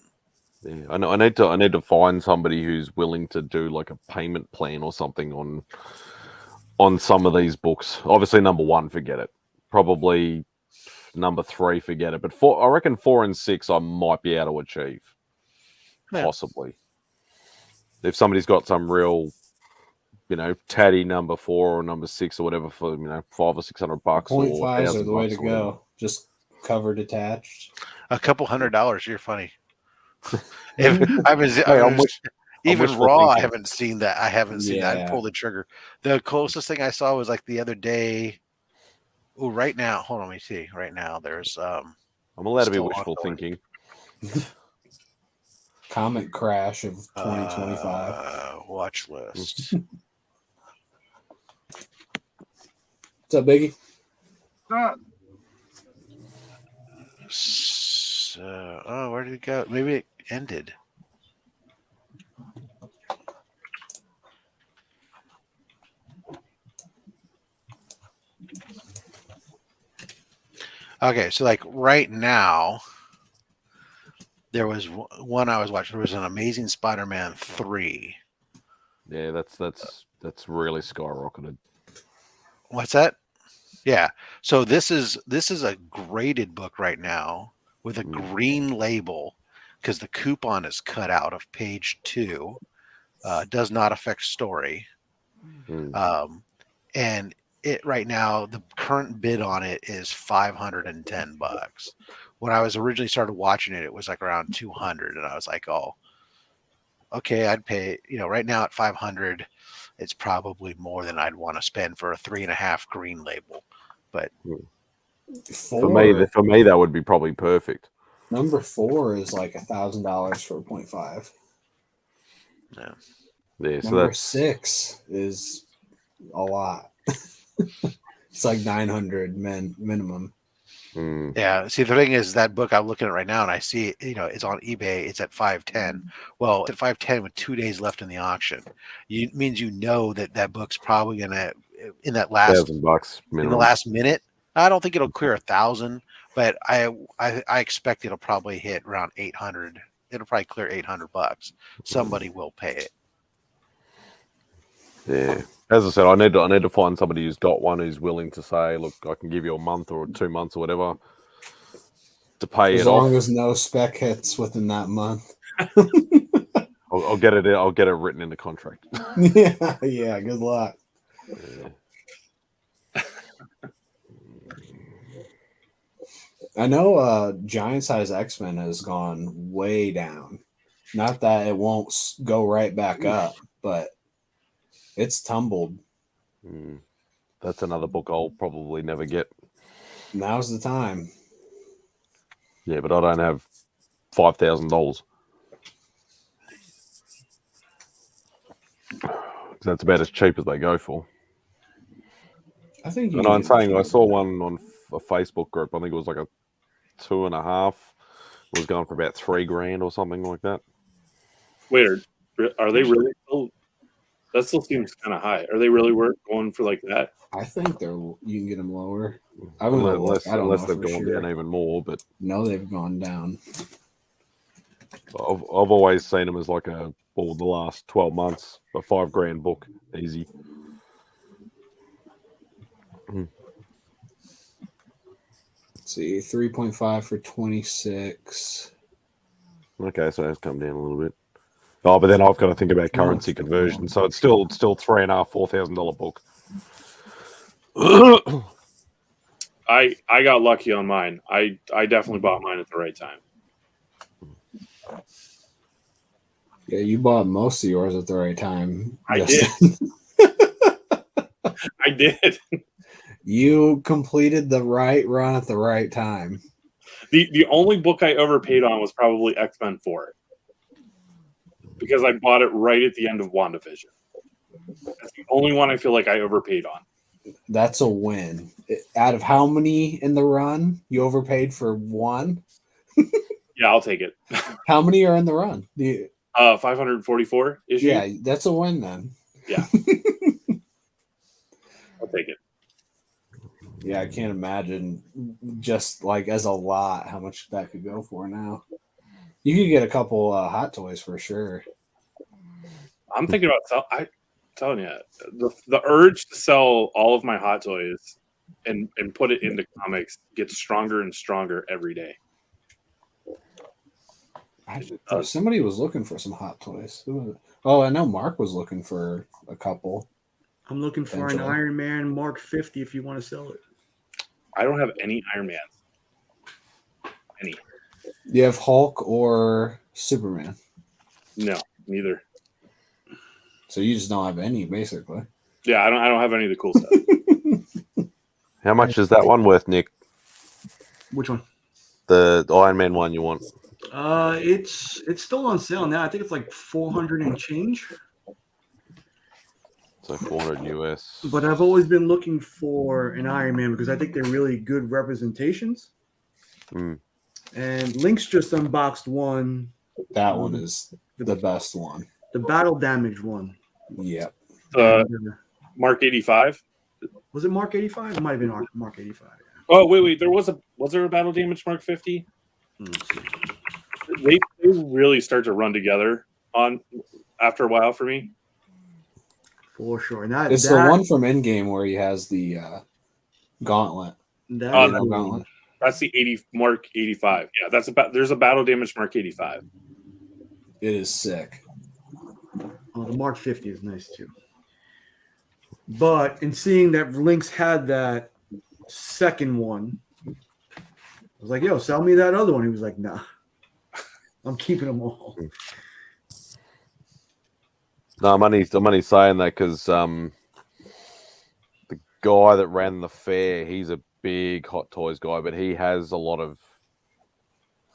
yeah, I need to find somebody who's willing to do like a payment plan or something on some of these books. Obviously, number 1, forget it. Probably number 3, forget it. But I reckon 4 and 6, I might be able to achieve, possibly. If somebody's got some real, tatty number 4 or number 6 or whatever for $500 or $600 .5s or are the way to $1,000 go. Just cover detached. a couple $100. You're funny. Even raw, I haven't seen that. I haven't seen that. I'd pull the trigger. The closest thing I saw was like the other day. Oh, right now, hold on, let me see. Right now, there's I'm allowed to be wishful thinking. Comet Crash of 2025. Watch list. What's up, Biggie? So, where did it go? Maybe it ended. Okay, so like right now, there was one I was watching. There was an Amazing Spider-Man 3. Yeah, that's really skyrocketed. What's that? Yeah. So this is a graded book right now with a green label because the coupon is cut out of page 2. Does not affect story. And it right now, the current bid on it is $510. When I was originally started watching it, it was like around 200, and I was like, oh, okay, I'd pay. Right now at 500, it's probably more than I'd want to spend for a 3.5 green label. But for me, that would be probably perfect. Number 4 is like $1,000 for a 0.5. Yeah. Yeah. So Number 6 is a lot. It's like 900 minimum. Yeah. See, the thing is, that book I'm looking at right now, and I see, it's on eBay. It's at 510. Well, it's at 510 with 2 days left in the auction. It means that book's probably gonna in that last $1,000 in the last minute. I don't think it'll clear 1,000, but I expect it'll probably hit around 800. It'll probably clear $800. Somebody will pay it. Yeah. As I said, I need to find somebody who's got one who's willing to say, look, I can give you a month or 2 months or whatever to pay it off. As long as no spec hits within that month. I'll get it. I'll get it written in the contract. Yeah. Good luck. Yeah. I know Giant Size X-Men has gone way down. Not that it won't go right back up, but it's tumbled. That's another book I'll probably never get. Now's the time. Yeah, but I don't have $5,000. That's about as cheap as they go for. I think. And I'm saying I saw one on a Facebook group. I think it was like a 2.5 was going for about $3,000 or something like that. Wait, are they really still? That still seems kind of high. Are they really going for like that? I think you can get them lower. Unless they've gone down even more, but no, they've gone down. I've always seen them as like the last 12 months, a $5,000 book, easy. Let's see, 3.5 for 26. Okay, so it's come down a little bit. Oh, but then I've got to think about currency conversion, so it's still $3,500, $4,000 book. I got lucky on mine. I definitely bought mine at the right time. Yeah, you bought most of yours at the right time. I did. I did. You completed the right run at the right time. The only book I overpaid on was probably X-Men 4. Because I bought it right at the end of WandaVision. That's the only one I feel like I overpaid on. That's a win. Out of how many in the run? You overpaid for one? Yeah, I'll take it. How many are in the run? 544 issues? Yeah, that's a win then. Yeah. I'll take it. Yeah, I can't imagine just like as a lot how much that could go for now. You could get a couple Hot Toys for sure. I'm thinking about telling you, the urge to sell all of my Hot Toys and put it into comics gets stronger and stronger every day. Somebody was looking for some Hot Toys. Oh, I know Mark was looking for a couple. I'm looking for an Iron Man Mark 50 if you want to sell it. I don't have any Iron Mans. Any. You have Hulk or Superman? No, neither. So you just don't have any, basically. Yeah, I don't have any of the cool stuff. How much is that one worth, Nick? Which one? The Iron Man one you want? It's still on sale now. I think it's like 400 and change. So 400 US. But I've always been looking for an Iron Man because I think they're really good representations. Mm. And Link's just unboxed one. That one is the best one. The battle damage one. Yep. Mark 85. Was it Mark 85? It might have been Mark 85. Oh wait. Was there a battle damage Mark 50? They really start to run together after a while for me. For sure. And it's the one from Endgame where he has the gauntlet. Gauntlet. That's the Mark 85. Yeah, there's a battle damage Mark 85. It is sick. Oh, the Mark 50 is nice too. But in seeing that Lynx had that second one, I was like, yo, sell me that other one. He was like, nah, I'm keeping them all. No, I'm only saying that because the guy that ran the fair, he's a big Hot Toys guy, but he has a lot of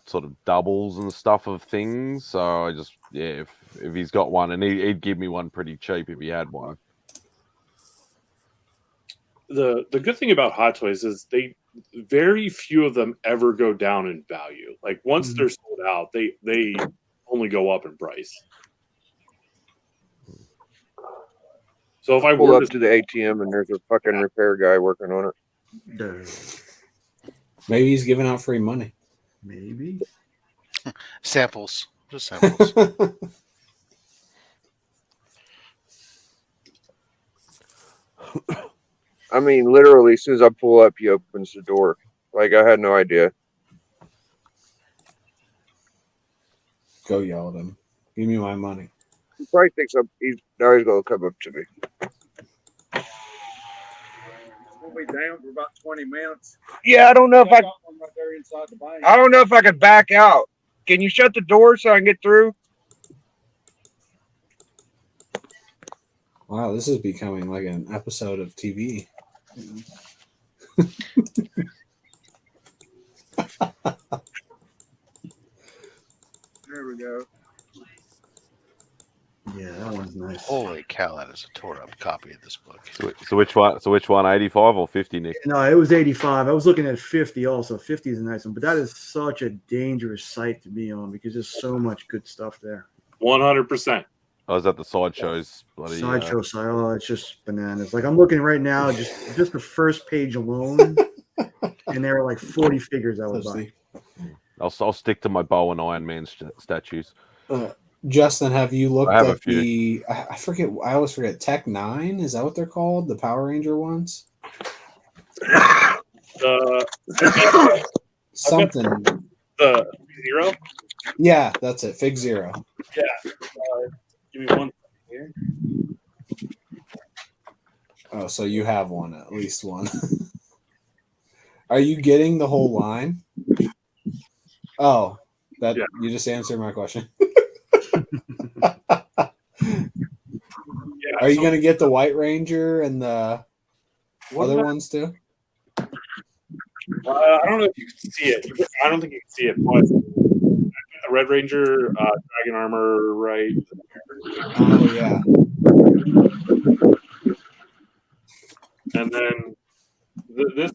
sort of doubles and stuff of things. So I just, if he's got one, and he'd give me one pretty cheap if he had one. The good thing about Hot Toys is very few of them ever go down in value. Like once they're sold out, they only go up in price. So if I pull up to the ATM and there's a fucking repair guy working on it. Maybe he's giving out free money. Maybe. Samples. Just samples. I mean, literally, as soon as I pull up, he opens the door. Like, I had no idea. Go yell at him. Give me my money. He probably thinks he's going to come up to me. We'll be down for about 20 minutes. Yeah, I don't know if I could back out. Can you shut the door so I can get through? Wow, this is becoming like an episode of TV. There we go. Yeah, that one's nice. Holy cow, that is a tore up copy of this book. So which one? 85 or 50, Nick? No, it was 85. I was looking at 50 also. 50 is a nice one, but that is such a dangerous site to be on because there's so much good stuff there. 100%. I was at the sideshows. Sideshow site. Oh, it's just bananas. Like I'm looking right now, just the first page alone, and there are like 40 figures I would buy. I'll stick to my Bow and Iron Man statues. Justin, have you looked I have at a few. the? I forget. I always forget. Tech 9, is that what they're called? The Power Ranger ones. Something. The Zero. Yeah, that's it. Fig Zero. Yeah. Give me one second here. Oh, so you have one, at least one. Are you getting the whole line? Oh, you just answered my question. Are you going to get the White Ranger and the other ones too? I don't know if you can see it. I don't think you can see it. But the Red Ranger, Dragon Armor, right? Oh, yeah. And then this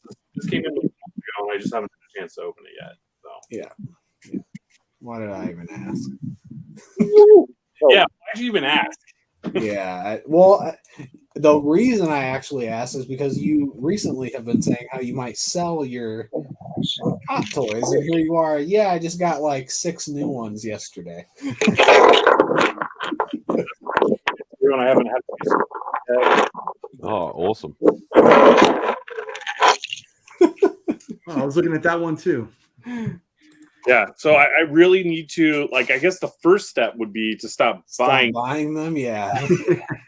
came in a month ago, and I just haven't had a chance to open it yet. So yeah. Why did I even ask? Yeah, why'd you even ask? Yeah, the reason I actually asked is because you recently have been saying how you might sell your Hot Toys, and here you are. Yeah, I just got like 6 new ones yesterday. And I haven't had. Oh, awesome! I was looking at that one too. Yeah, so I really need to, I guess the first step would be to stop buying them. Yeah,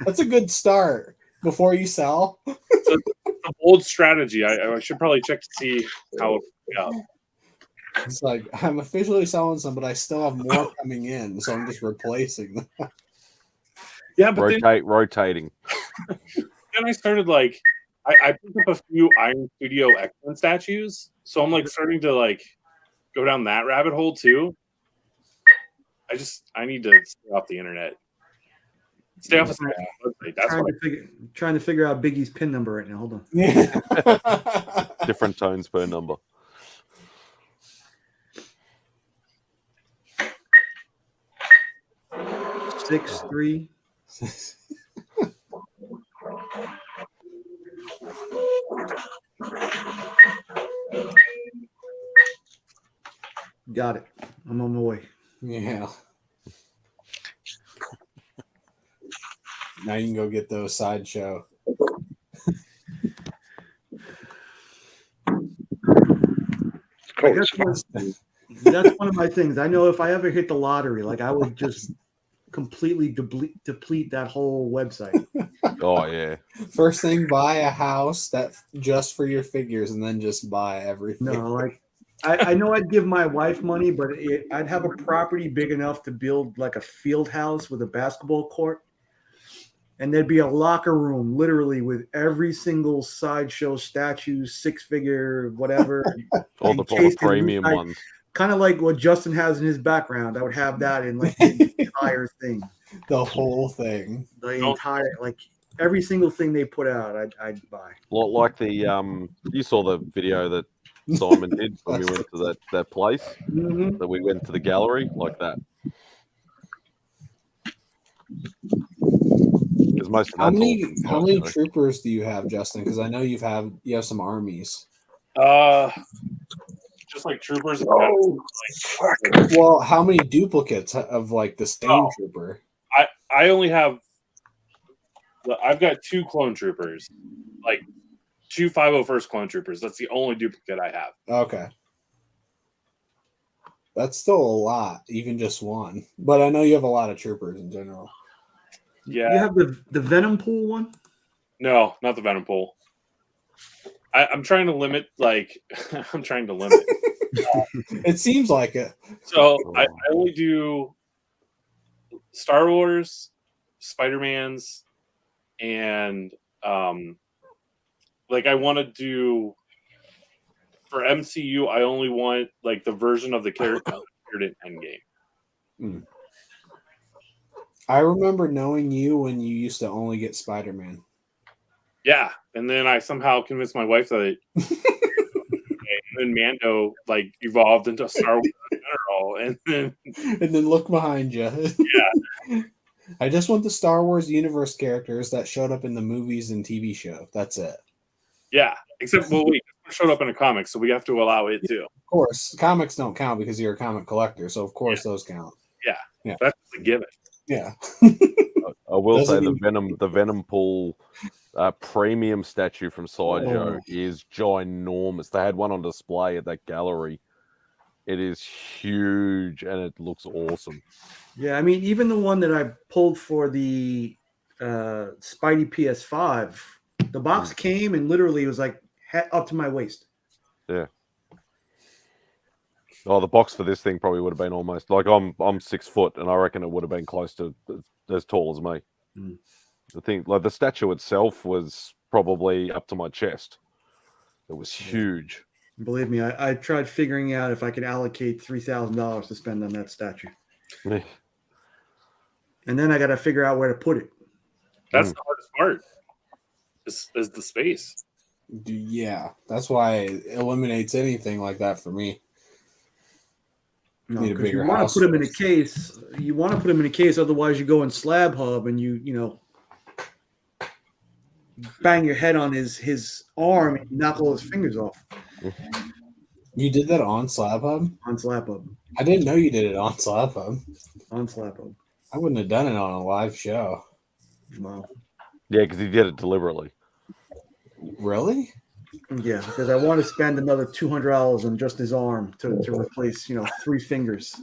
that's a good start before you sell. It's a bold strategy. I should probably check to see how it goes. It's like I'm officially selling some, but I still have more coming in, so I'm just replacing them. Yeah, but rotating. Then I started I picked up a few Iron Studio X-Men statues, so I'm starting to go down that rabbit hole too. I need to stay off the internet. Stay off the website. That's trying to figure out Biggie's PIN number right now. Hold on. Yeah. Different tones per number. Six, 3. Got it. I'm on my way. Yeah. Now you can go get those Sideshow. That's one of my things. I know if I ever hit the lottery, I would just completely deplete that whole website. Oh yeah. First thing, buy a house that just for your figures, and then just buy everything. No, I know I'd give my wife money, but I'd have a property big enough to build a field house with a basketball court. And there'd be a locker room, literally, with every single Sideshow statue, 6-figure, whatever. All the premium ones. Kind of like what Justin has in his background. I would have that in the entire thing. The whole thing. The entire, every single thing they put out, I'd buy. Like the you saw the video that Simon did when we went to that place that we went to the gallery like that. How many troopers do you have, Justin? Because I know you have some armies. Just troopers. Well, how many duplicates of the Stain trooper? I only have. I've got 2 clone troopers, 2 501st clone troopers. That's the only duplicate I have. Okay. That's still a lot, even just one. But I know you have a lot of troopers in general. Yeah. You have the Venom Pool one? No, not the Venom Pool. I'm trying to limit. I'm trying to limit. It seems like it. So I only do Star Wars, Spider-Man's, and I want to do for MCU. I only want the version of the character in Endgame. I remember knowing you when you used to only get Spider-Man. Yeah, and then I somehow convinced my wife that and then Mando like evolved into Star Wars in general, and then look behind you. Yeah. I just want the Star Wars universe characters that showed up in the movies and TV show. That's it. Yeah, except wait, it showed up in a comic, so we have to allow it too. Of course, comics don't count because you're a comic collector, so of course those count. Yeah, that's a given. Yeah. I will say the Venom Pool premium statue from Sideshow is ginormous. They had one on display at that gallery. It is huge and it looks awesome. Yeah, I mean, even the one that I pulled for the Spidey PS5, the box came and literally it was like up to my waist. Yeah. Oh, the box for this thing probably would have been almost like I'm 6 foot, and I reckon it would have been close to as tall as me. The thing, like the statue itself, was probably up to my chest. It was huge. Believe me, I tried figuring out if I could allocate $3,000 to spend on that statue. Yeah. And then I got to figure out where to put it. That's the hardest part. Is the space. Yeah, that's why it eliminates anything like that for me. No, Need a because you bigger want house. to put them in a case. You want to put them in a case, otherwise you go in Slab Hub and you bang your head on his arm and knock all his fingers off. You did that on Slab Hub? On Slab Hub. I didn't know you did it on Slab Hub. On Slab Hub. I wouldn't have done it on a live show. Wow. Yeah, because he did it deliberately. Really? Yeah, because I want to spend another $200 on just his arm to replace 3 fingers.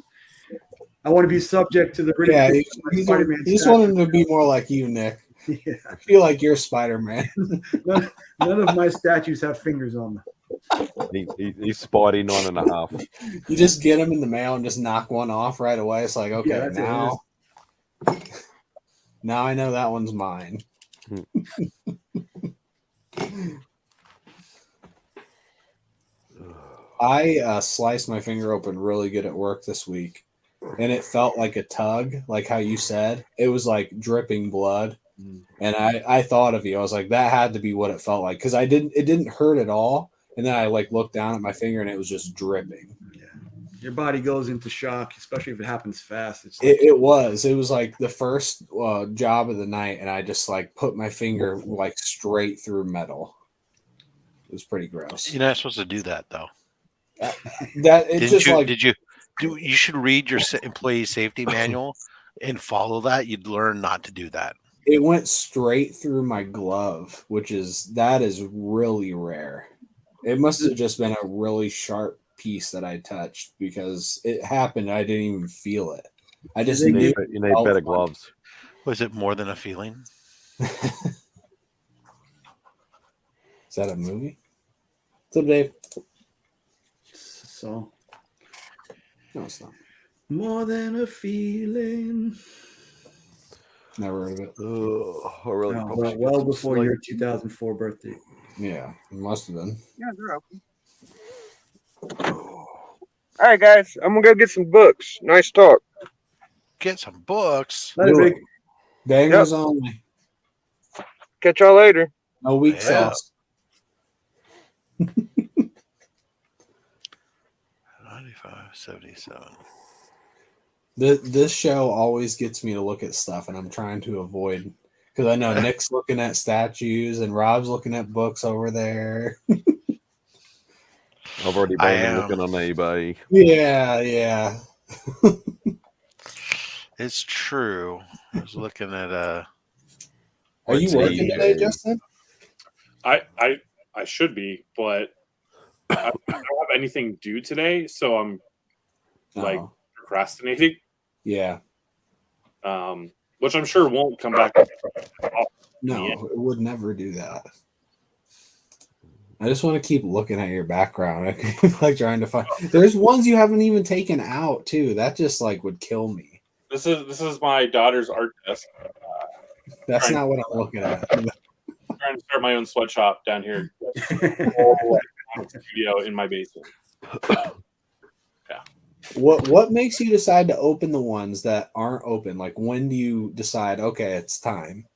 I want to be subject to the Yeah, ridicule. you just want him to be more like you, Nick. Yeah. I feel like you're Spider-Man. None of my statues have fingers on them. He's Spidey 9.5. You just get them in the mail and just knock one off right away. It's like, okay, Yeah, now I know that one's mine. I sliced my finger open really good at work this week, and it felt like a tug, like how you said. It was like dripping blood, and I thought of you. I was like, that had to be what it felt like, because it didn't hurt at all, and then I like looked down at my finger and it was just dripping. Your body goes into shock, especially if it happens fast. It was like the first job of the night, and I just like put my finger like straight through metal. It was pretty gross. You're not supposed to do that though. You should read your employee safety manual and follow that. You'd learn not to do that. It went straight through my glove, that is really rare. It must have just been a really sharp piece that I touched, because it happened. I didn't even feel it. I just you need better gloves. Was it more than a feeling? Is that a movie? What's up, Dave? So, no, it's not. More than a feeling. Never heard of it. I really well before your 2004 birthday. Yeah, it must have been. Yeah, they're open. All right, guys, I'm gonna go get some books. Nice talk. Get some books. Bangers only. Catch y'all later. No weak sauce. 95.77. This show always gets me to look at stuff, and I'm trying to avoid, because I know Nick's looking at statues and Rob's looking at books over there. I've already been looking on eBay. Yeah. It's true. I was looking at Are you working today, Justin? I should be, but I don't have anything due today, so I'm like procrastinating. Yeah. Which I'm sure won't come back. No, it would never do that. I just want to keep looking at your background. I keep like trying to find. There's ones you haven't even taken out too. That just like would kill me. This is my daughter's art desk. That's not what I'm looking at. I'm trying to start my own sweatshop down here. Studio in my basement. Yeah. What makes you decide to open the ones that aren't open? Like, when do you decide, okay, it's time?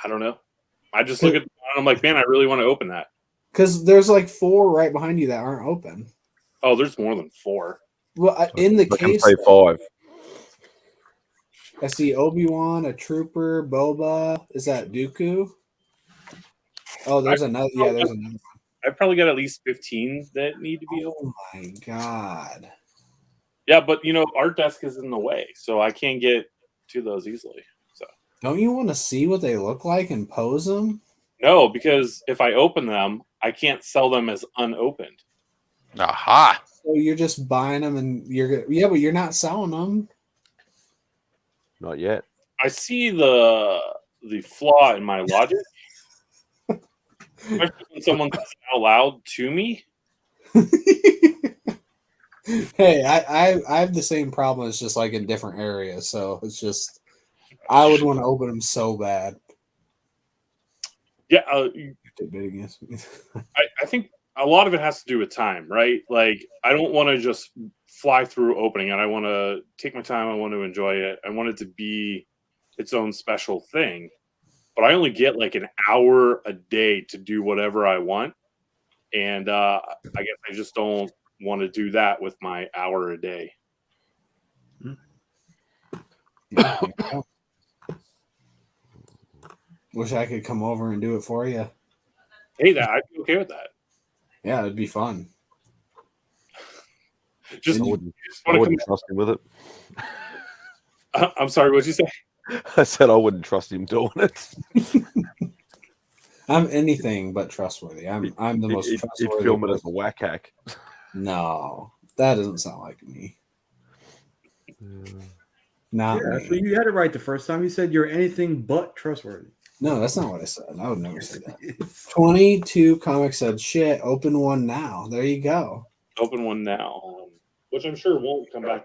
I don't know. I just look at and I'm like, man, I really want to open that. Because there's like 4 right behind you that aren't open. Oh, there's more than 4. Well, in the I can case, say 5. I see Obi-Wan, a trooper, Boba. Is that Dooku? Oh, there's another. Yeah, there's another. I've probably got at least 15 that need to be open. Oh my god. Yeah, but our desk is in the way, so I can't get to those easily. So don't you want to see what they look like and pose them? No, because if I open them, I can't sell them as unopened. Aha! So you're just buying them, and but you're not selling them. Not yet. I see the flaw in my logic. Especially when someone says it out loud to me. Hey, I have the same problem. It's just like in different areas. So it's just, I would want to open them so bad. Yeah. I think a lot of it has to do with time, right? Like, I don't want to just fly through opening, and I want to take my time. I want to enjoy it. I want it to be its own special thing. But I only get like an hour a day to do whatever I want. And I guess I just don't want to do that with my hour a day. Wish I could come over and do it for you. Hey, I'd be okay with that. Yeah, it'd be fun. Just I wouldn't trust him with it. I'm sorry, what'd you say? I said I wouldn't trust him doing it. I'm anything but trustworthy. I'm the most trustworthy. You'd film it as a whack hack. No, that doesn't sound like me. Not me. So you had it right the first time. You said you're anything but trustworthy. No, that's not what I said. I would never say that. 22 Comics said, shit, open one now. There you go. Open one now. Which I'm sure won't come back.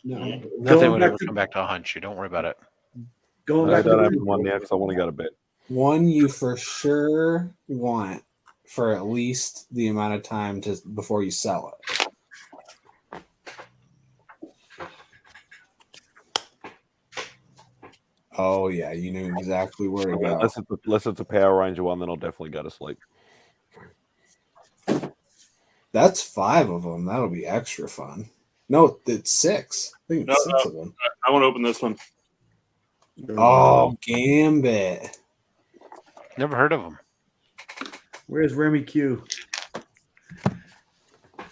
No. Nothing would ever come back to haunt you. Don't worry about it. I don't have one yet because I want to go to bed. One you for sure want for at least the amount of time before you sell it. Oh yeah, you knew exactly where to go. Unless it's a Power Ranger one, then I'll definitely go to sleep. That's 5 of them. That'll be extra fun. No, it's 6. I think it's 6 of them. I want to open this one. Oh, Gambit. Never heard of him. Where's Remy Q?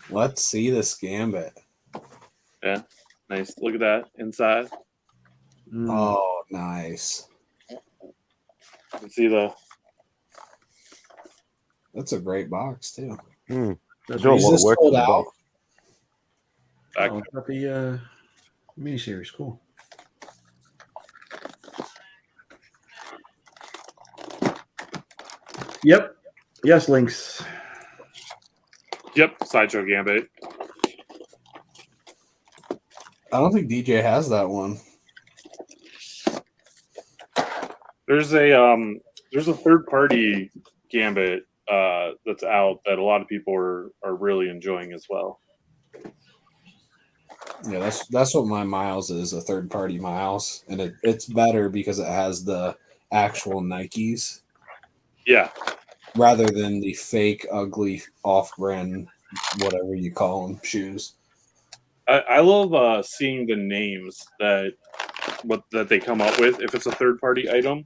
Let's see this Gambit. Yeah, nice. Look at that inside. Oh, nice. Let's see That's a great box too. That's Is this sold out? Oh, got the miniseries. Cool. Yep. Yes, links. Yep, Sideshow Gambit. I don't think DJ has that one. There's a third party Gambit that's out that a lot of people are really enjoying as well. Yeah, that's what my Miles is, a third party Miles, and it's better because it has the actual Nikes. Yeah. Rather than the fake, ugly, off-brand, whatever you call them, shoes. I love seeing the names that they come up with if it's a third party item.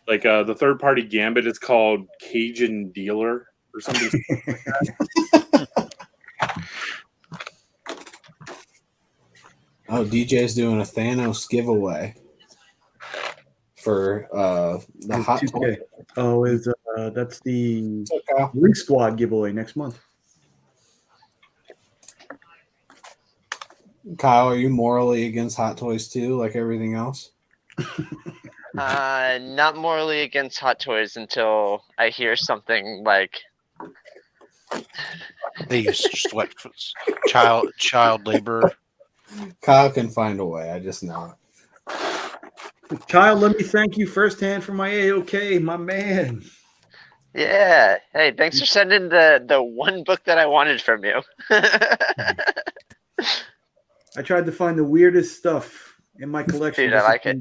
Like the third party Gambit is called Cajun Dealer or something. Like that. Oh, DJ's doing a Thanos giveaway for the Hot Toy. Oh, that's the Link Squad giveaway next month. Kyle, are you morally against Hot Toys too, like everything else? Not morally against Hot Toys until I hear something like they use child labor. Kyle can find a way. I just know it. Kyle, let me thank you firsthand for my AOK, my man. Yeah. Hey, thanks for sending the one book that I wanted from you. I tried to find the weirdest stuff in my collection. Dude, I like it.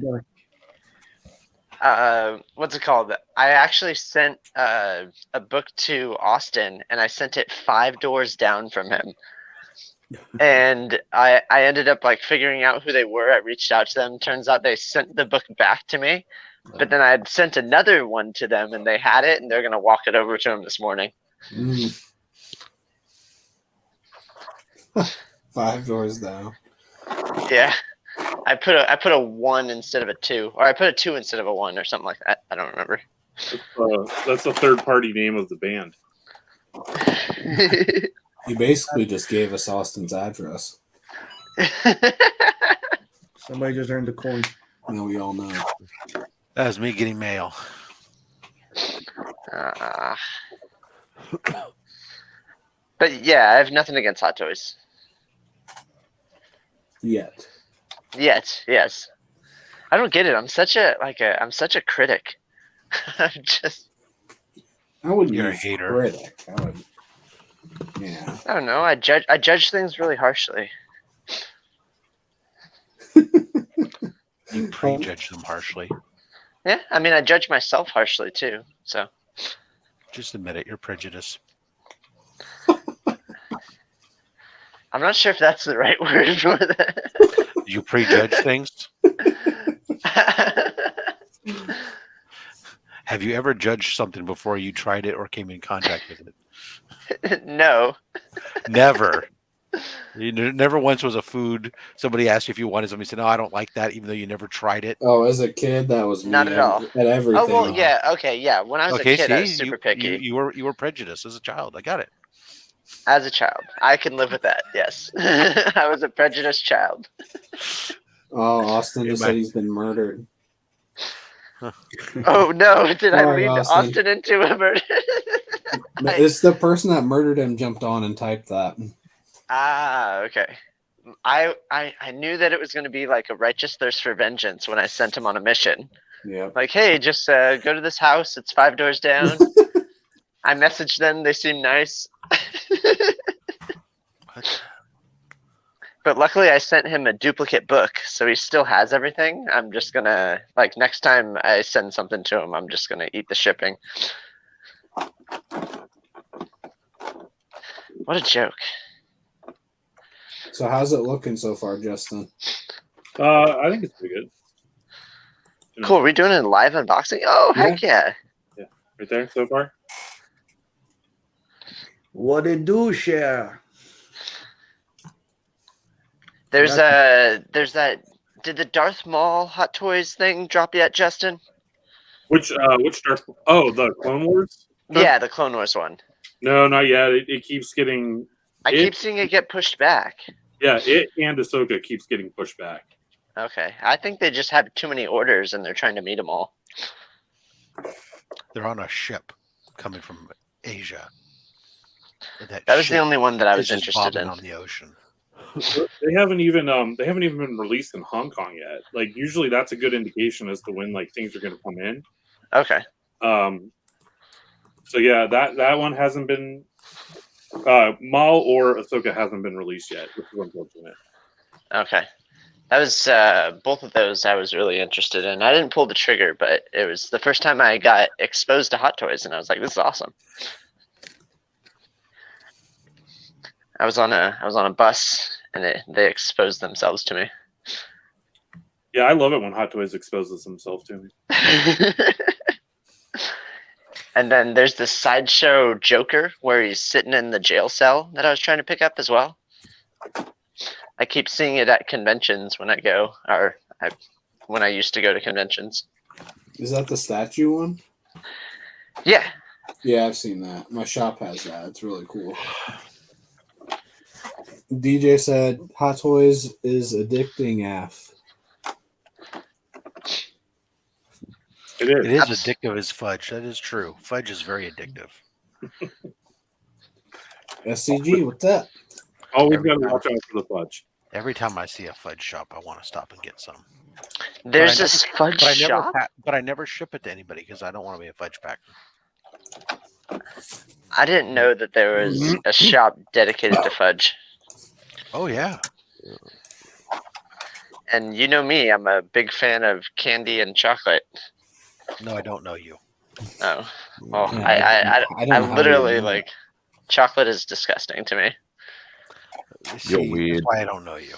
What's it called? I actually sent a book to Austin, and I sent it 5 doors down from him. And I ended up like figuring out who they were. I reached out to them. Turns out they sent the book back to me. But then I had sent another one to them, and they had it, and they're gonna walk it over to him this morning. 5 doors down. Yeah, I put a 1 instead of a 2, or I put a 2 instead of a 1, or something like that. I don't remember. That's the third-party name of the band. He basically just gave us Austin's address. Somebody just earned a coin. Now we all know. That was me getting mail. But yeah, I have nothing against Hot Toys. Yet, yes. I don't get it. I'm such a critic. I'm just. I wouldn't You're a use hater. critic. I would. Yeah. I don't know. I judge things really harshly. You prejudge them harshly. Yeah, I mean, I judge myself harshly too. So. Just admit it. You're prejudiced. I'm not sure if that's the right word for that. You prejudge things? Have you ever judged something before you tried it or came in contact with it? No. Never. Never once was a food. Somebody asked you if you wanted something. You said, "No, I don't like that," even though you never tried it. Oh, as a kid, that was me. Not at all. At everything. Oh well, yeah, okay, yeah. When I was a kid, I was super picky. You were prejudiced as a child. I got it. As a child, I can live with that. Yes, I was a prejudiced child. Oh, Austin just said he's been murdered. Oh no! Did I Sorry, lead Austin into a murder? It's the person that murdered him jumped on and typed that. Ah, okay. I knew that it was going to be like a righteous thirst for vengeance when I sent him on a mission. Yeah. Like, hey, just go to this house. It's 5 doors down. I messaged them. They seem nice. But luckily, I sent him a duplicate book, so he still has everything. I'm just gonna like next time I send something to him, I'm just gonna eat the shipping. What a joke. So how's it looking so far, Justin? I think it's pretty good. Cool. Are we doing a live unboxing? Oh, heck yeah. Yeah, right there so far. What it do, share? There's that. Did the Darth Maul Hot Toys thing drop yet, Justin? Which Darth? Oh, the Clone Wars. Yeah, the Clone Wars one. No, not yet. It keeps getting. I keep seeing it get pushed back. Yeah, it and Ahsoka keeps getting pushed back. Okay, I think they just have too many orders and they're trying to meet them all. They're on a ship coming from Asia. That was the only one that I was interested in. On the ocean. They haven't even been released in Hong Kong yet. Like usually that's a good indication as to when like things are going to come in. Okay. So yeah, that one hasn't been Maul or Ahsoka hasn't been released yet, which is unfortunate. Okay. That was both of those I was really interested in. I didn't pull the trigger, but it was the first time I got exposed to Hot Toys, and I was like, "This is awesome." I was on a bus, and they exposed themselves to me. Yeah, I love it when Hot Toys exposes themselves to me. And then there's this sideshow Joker where he's sitting in the jail cell that I was trying to pick up as well. I keep seeing it at conventions when I go, when I used to go to conventions. Is that the statue one? Yeah. Yeah, I've seen that. My shop has that. It's really cool. DJ said Hot Toys is addicting AF. It is. It is addictive as fudge. That is true. Fudge is very addictive. SCG, what's that? Always got to watch out for the fudge. Every time I see a fudge shop, I want to stop and get some. There's this fudge shop? But I never ship it to anybody because I don't want to be a fudge packer. I didn't know that there was a shop dedicated to fudge. Oh yeah. And you know me, I'm a big fan of candy and chocolate. No, I don't know you. Oh, well, Yeah, I don't know how literally you know. like chocolate is disgusting to me. You're weird. That's why I don't know you.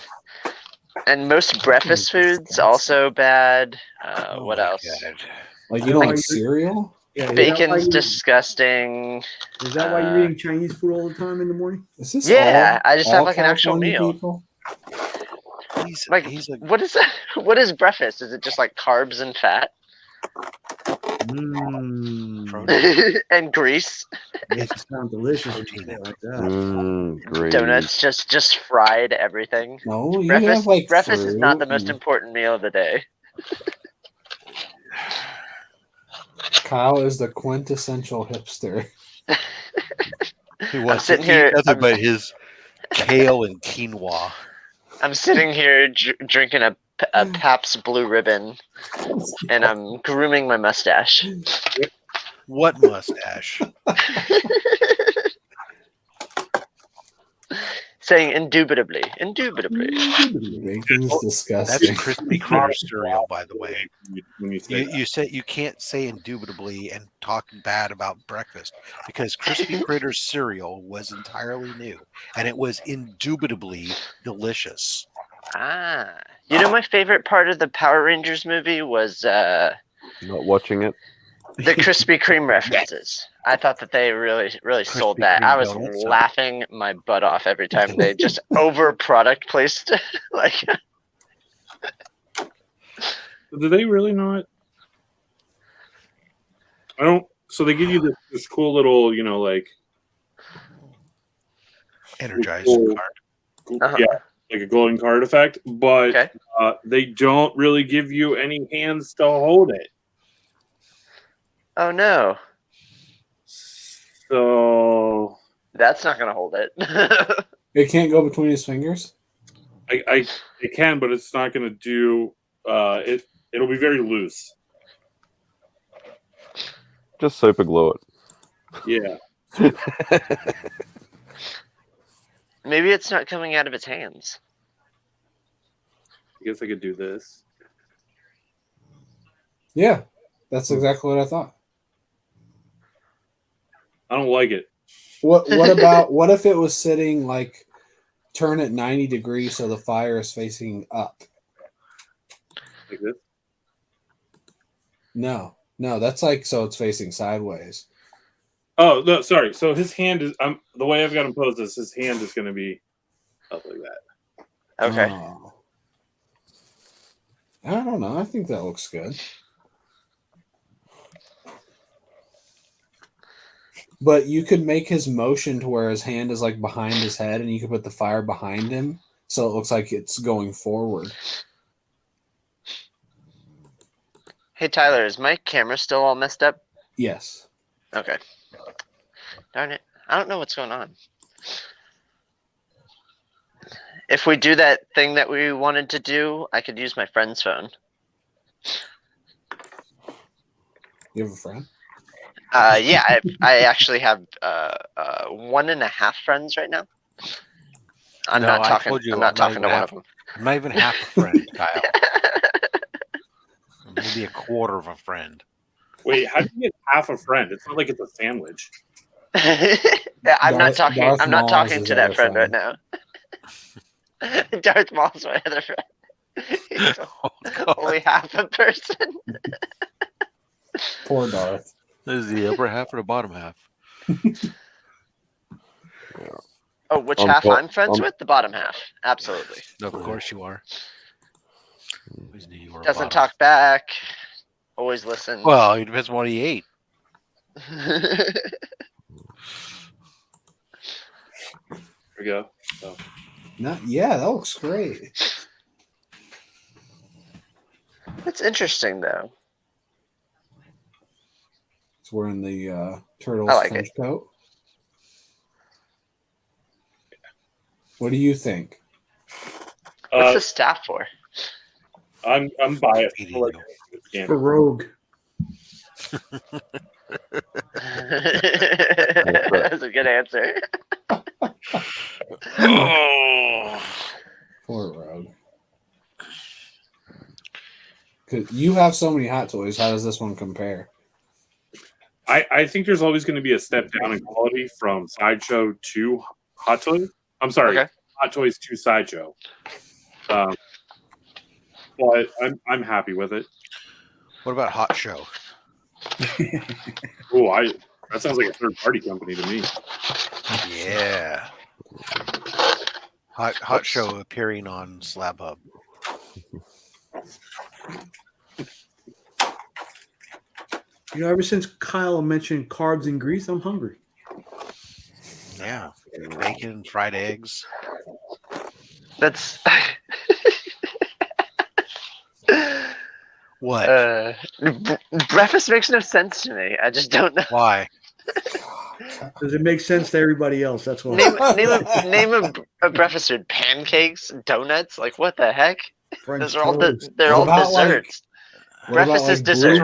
And most breakfast foods also bad. What else? Like you don't like cereal? Yeah, Bacon's disgusting. Is that why you're eating Chinese food all the time in the morning? Is this Yeah, all, I just all have like an actual California meal. people? What is that? What is breakfast? Is it just like carbs and fat and grease? It sounds delicious when you say it like that. Great. Donuts, just fried everything. No, you breakfast, have like breakfast is not the fruit most and- important meal of the day. Kyle is the quintessential hipster. He wants sitting to eat here- nothing but his kale and quinoa. I'm sitting here drinking a Pabst Blue Ribbon, and I'm grooming my mustache. What mustache? Saying indubitably. Bacon's That's disgusting. crispy critter cereal, by the way. When you say You say you can't say indubitably and talk bad about breakfast because crispy critter cereal was entirely new and it was indubitably delicious. Ah, you know my favorite part of the Power Rangers movie was Not watching it. the Krispy Kreme references. I thought that they really sold that. Kreme I was donuts. laughing my butt off every time they just over product placed. Like, do they really not? I don't. So they give you this cool little, like Energized cool- card. Uh-huh. yeah, like a glowing card effect, but they don't really give you any hands to hold it. oh no, So that's not gonna hold it. It can't go between his fingers. it can, but it's not going to do. It'll be very loose. Just super glue Yeah. it. Maybe it's not coming out of its hands. I guess I could do this. Yeah, that's exactly what I thought. I don't like it. What if it was sitting like turn it 90 degrees so the fire is facing up? Like this? No, that's like so it's facing sideways. Oh no, sorry. So his hand is. The way I've got him posed is his hand is going to be up like that. Okay. Oh. I don't know. I think that looks good. But you could make his motion to where his hand is like behind his head, and you could put the fire behind him, so it looks like it's going forward. Hey Tyler, is my camera still all messed up? Yes. Okay. Darn it. I don't know what's going on. If we do that thing that we wanted to do, I could use my friend's phone. You have a friend? Yeah, I actually have 1.5 friends right now. I'm not talking to one of them. I'm not even half a friend, Kyle. Maybe a quarter of a friend. Wait, how do you get half a friend? It's not like it's a sandwich. I'm not talking. Darth I'm not Maul talking is to his that other friend right friend. now. Darth Maul's my other friend. He's only half a person. Poor Darth. There's the upper half or the bottom half. Oh, which I'm half po- I'm friends I'm- with? The bottom half. Absolutely. Of course you are. Always knew you were a Doesn't bottom. talk back. Always listens. Well, it depends on what he ate. There we go. So. Yeah, that looks great. That's interesting, though. It's wearing the turtle's I like trench it. coat. What do you think? What's the staff for? I'm biased. For Rogue. That's a good answer. Poor Rogue. You have so many Hot Toys. How does this one compare? I think there's always going to be a step down in quality from Sideshow to Hot Toys. I'm sorry, Hot Toys to Sideshow. But I'm happy with it. What about Hot Show? That sounds like a third party company to me. Yeah. Hot Show appearing on SlabHub. Ever since Kyle mentioned carbs and grease, I'm hungry. Yeah. Bacon, fried eggs. That's what? Breakfast makes no sense to me. I just don't know why. Does it make sense to everybody else? That's why. Name a breakfast food: pancakes, donuts. Like what the heck? French Those are all toast. they're all desserts. Breakfast is dessert.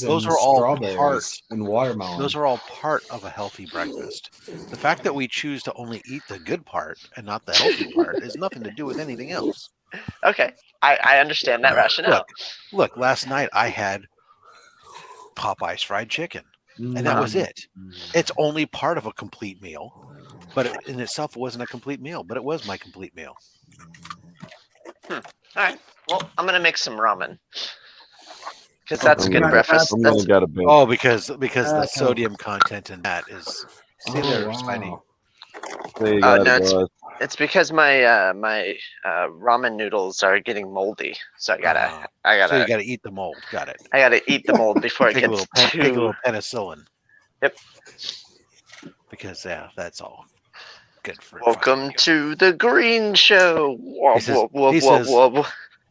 Those are all strawberries part and watermelon. Those are all part of a healthy breakfast. The fact that we choose to only eat the good part and not the healthy part has nothing to do with anything else. Okay, I understand that rationale. Look, last night I had Popeye's fried chicken, and that was it. It's only part of a complete meal, but in itself it wasn't a complete meal, but it was my complete meal. All right. Well, I'm gonna make some ramen. Because that's a good breakfast. Because the sodium content in that is. See there, Spidey. There you No, go. it's because my my ramen noodles are getting moldy, so I gotta. So you gotta eat the mold. Got it. I gotta eat the mold before it Take gets take a little penicillin. Yep. Because that's all good for. Welcome to the Green Show.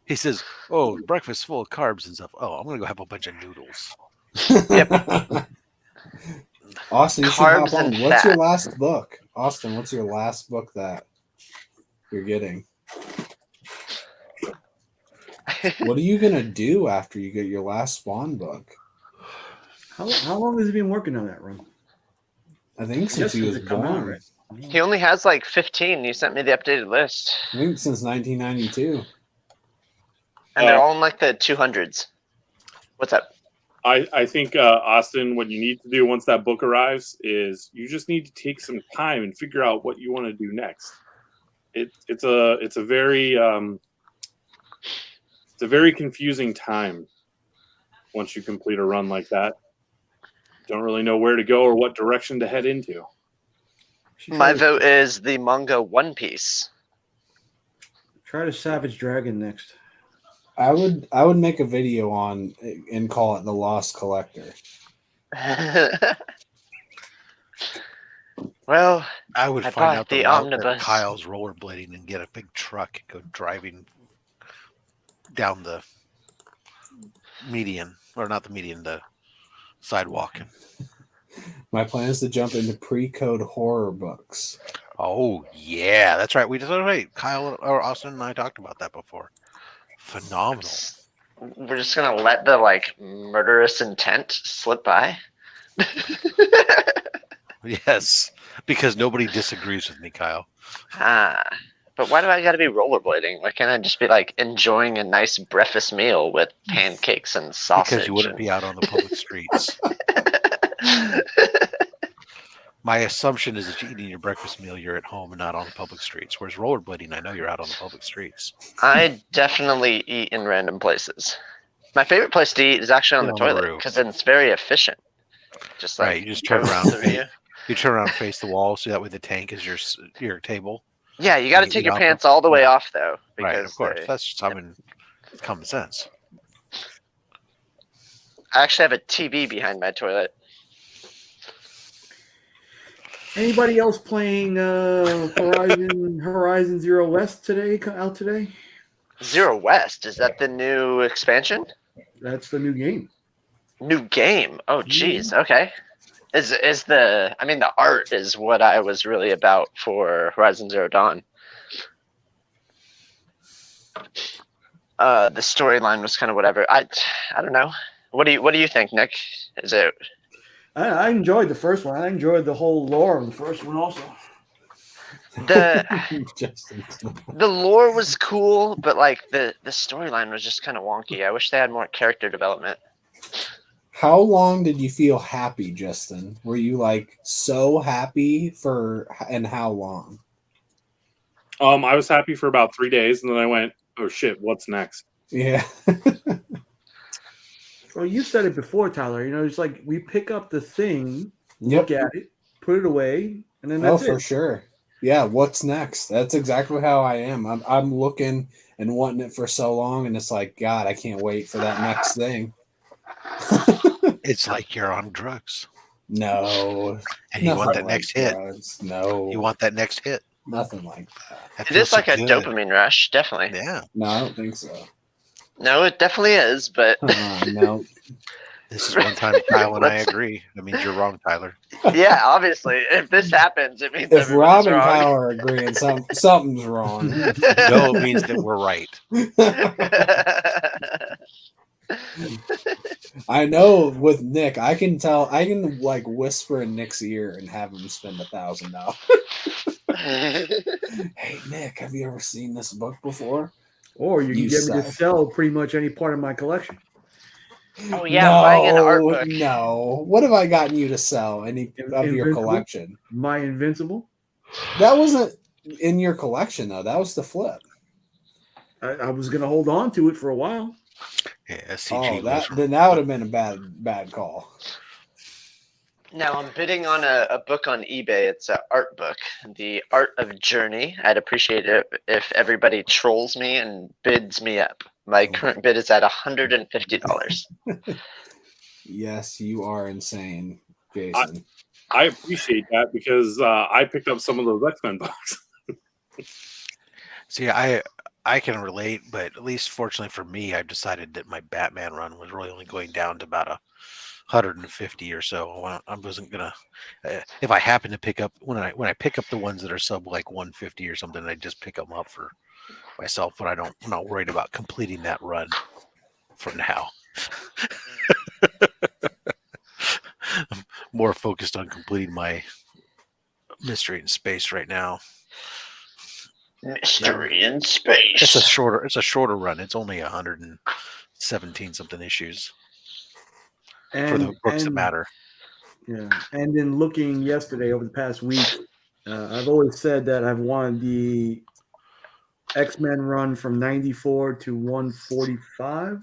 He says, "Oh, breakfast full of carbs and stuff. Oh, I'm gonna go have a bunch of noodles." Yep. Austin, you should hop Carbs on. and What's your fat. last book? Austin, what's your last book that you're getting? What are you gonna do after you get your last Spawn book? How long has he been working on that run? I think since he was born. Right? He only has like 15. You sent me the updated list. I think since 1992. And they're all in like the 200s. What's up? I think Austin, what you need to do once that book arrives is you just need to take some time and figure out what you want to do next. It's a very confusing time once you complete a run like that. Don't really know where to go or what direction to head into. My vote is the manga One Piece. Try to Savage Dragon next. I would make a video on and call it The Lost Collector. Well, I would bought find out the the route omnibus. that Kyle's rollerblading and get a big truck and go driving down the median, or not the median, the sidewalk. My plan is to jump into pre-code horror books. Oh yeah, that's right. Kyle or Austin and I talked about that before. Phenomenal. We're just gonna let the like murderous intent slip by. Yes, because nobody disagrees with me, Kyle. But why do I gotta be rollerblading? Why can't I just be like enjoying a nice breakfast meal with pancakes and sausage? Because you wouldn't be out on the public streets. My assumption is that you're eating your breakfast meal, you're at home and not on the public streets. Whereas rollerblading, I know you're out on the public streets. I definitely eat in random places. My favorite place to eat is actually on the On the toilet roof. because it's very efficient. Just like Right, you just turn around. through you. You turn around and face the wall, so that way the tank is your table. Yeah, you got to You take eat your off pants of- all the way off though. Right, Because of course. That's just common sense. I actually have a TV behind my toilet. Anybody else playing Horizon Zero West out today? Zero West, is that the new expansion? That's the new game. New game. Oh geez, okay. Is the art is what I was really about for Horizon Zero Dawn. The storyline was kind of whatever. I don't know. What do you think, Nick? Is it I enjoyed the first one. I enjoyed the whole lore of the first one also. The lore was cool, but like the storyline was just kind of wonky. I wish they had more character development. How long did you feel happy, Justin? Were you like so happy and how long? I was happy for about 3 days, and then I went, "Oh shit, what's next?" Yeah. Well, you said it before, Tyler. It's like we pick up the thing, look at it, put it away, and then that's it. For sure. Yeah, what's next? That's exactly how I am. I'm looking and wanting it for so long, and it's like, God, I can't wait for that next thing. It's like you're on drugs. No. And you want that next hit. No. You want that next hit. Nothing like that. It is like a dopamine rush, definitely. Yeah. No, I don't think so. No, it definitely is, but no. This is one time Kyle and I agree. That means you're wrong, Tyler. Yeah, obviously. If this happens, it means If Rob and wrong. Kyle are agreeing, something's wrong. No, it means that we're right. I know with Nick, I can like whisper in Nick's ear and have him spend $1,000. Hey Nick, have you ever seen this book before? Or you can get me to sell pretty much any part of my collection. Oh yeah, buying an art book. No. What have I gotten you to sell? Any of your collection? My Invincible? That wasn't in your collection though. That was the flip. I was gonna hold on to it for a while. Yeah, SCG then that would have been a bad call. Now I'm bidding on a book on eBay. It's an art book, The Art of Journey. I'd appreciate it if everybody trolls me and bids me up. My current bid is at $150. Yes, you are insane, Jason. I appreciate that because I picked up some of those X-Men books. See, I can relate, but at least fortunately for me, I've decided that my Batman run was really only going down to about 150 or so. I wasn't gonna. If I happen to pick up when I pick up the ones that are sub like 150 or something, I just pick them up for myself. But I'm not worried about completing that run for now. I'm more focused on completing my Mystery in Space right now. Mystery in Space. It's a shorter run. It's only 117 something issues for the books that matter. Yeah, and in looking yesterday over the past week, I've always said that I've wanted the X-Men run from 94 to 145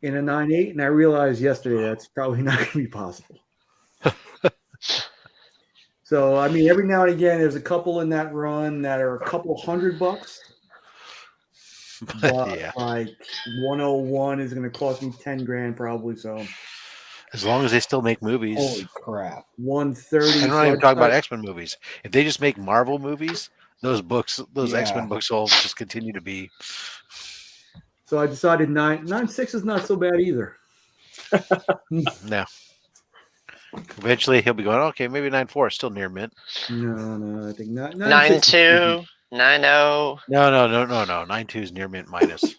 in a 9.8, and I realized yesterday that's probably not going to be possible. So, I mean, every now and again, there's a couple in that run that are a couple $100. But yeah. Like 101 is going to cost me $10,000 probably. So, as long as they still make movies. Holy crap! 130. I'm not even talking about X-Men movies. If they just make Marvel movies, those X-Men books will just continue to be. So I decided 9.6 is not so bad either. No. Eventually he'll be going, okay, maybe 9.4 is still near mint. No, I think not. 9.2, 9.0. No. 9.2 is near mint minus.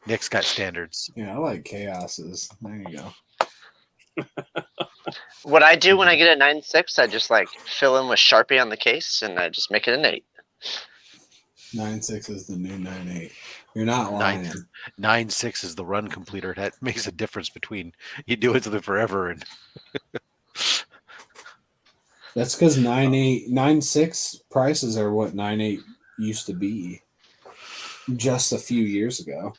Nick's got standards. Yeah, I like chaoses. There you go. What I do when I get a 9.6, I just like fill in with Sharpie on the case and I just make it an 8. 9.6 is the new 9.8. You're not lying. 9.6 is the run completer. That makes a difference between you do it to the forever and. That's because 9.6 prices are what 9.8 used to be just a few years ago.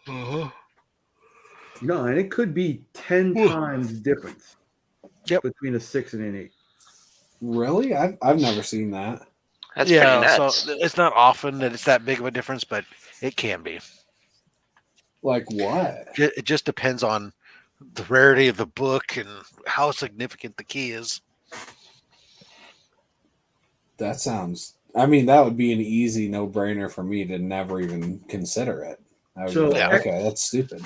Uh-huh. No, and it could be 10 times difference between a 6 and an 8. Really? I've never seen that. That's pretty nuts. So it's not often that it's that big of a difference, but it can be. Like what? It just depends on the rarity of the book and how significant the key is. That sounds. I mean, that would be an easy no-brainer for me to never even consider it. I would be like, okay, that's stupid.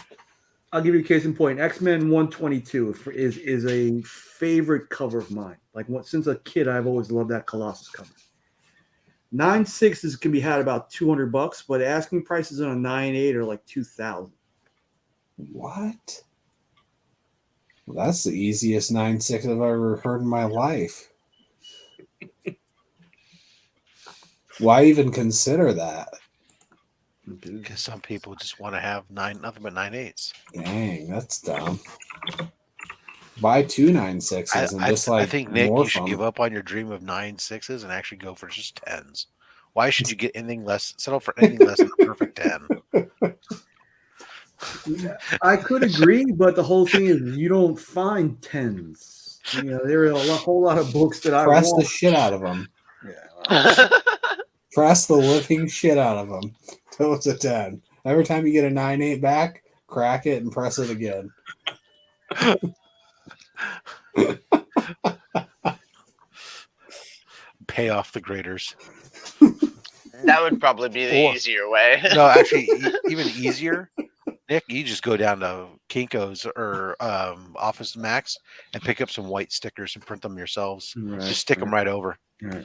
I'll give you a case in point. X-Men 122 is a favorite cover of mine. Like since a kid, I've always loved that Colossus cover. 9.6 can be had about $200, but asking prices on a 9.8 are like $2,000. What? Well, that's the easiest 9.6 I've ever heard in my life. Why even consider that? Because some people just want to have nothing but 9/8s. Dang, that's dumb. Buy 2 9.6s and just like I think Nick, morph you should them. give up on your dream of 9.6s and actually go for just 10s. Why should you get anything less? Settle for anything less than a perfect 10. I could agree, but the whole thing is you don't find 10s. You know, there are a whole lot of books that I Press want. the shit out of them. Yeah. Press the living shit out of them till it's a 10. Every time you get a 9.8 back, crack it and press it again. Pay off the graders. That would probably be the easier way. No, actually, even easier. Nick, you just go down to Kinko's or Office Max and pick up some white stickers and print them yourselves. Right, Just stick them right over. Right.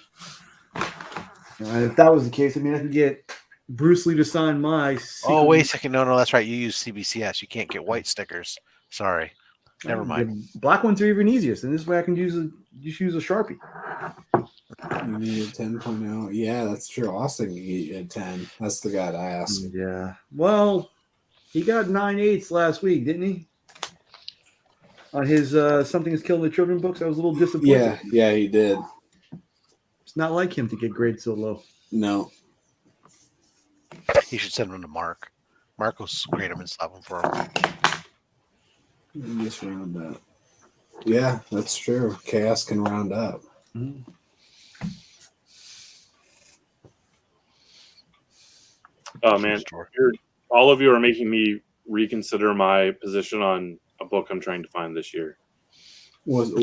If that was the case, I mean, I could get Bruce Lee to sign my. Oh, wait a second. No, that's right. You use CBCS. You can't get white stickers. Sorry. Never mind. The black ones are even easiest, and this way I can use a Sharpie. You need a 10.0. Yeah, that's true. Austin can get you a 10. That's the guy to ask. Yeah. Well, he got 9.8s last week, didn't he? On his Something Is Killing the Children books. I was a little disappointed. Yeah, he did. It's not like him to get grades so low. No. He should send them to Mark. Mark will grade them and slap them for him. Just round up. Yeah, that's true. Chaos can round up. Mm-hmm. Oh man, all of you are making me reconsider my position on a book I'm trying to find this year. What is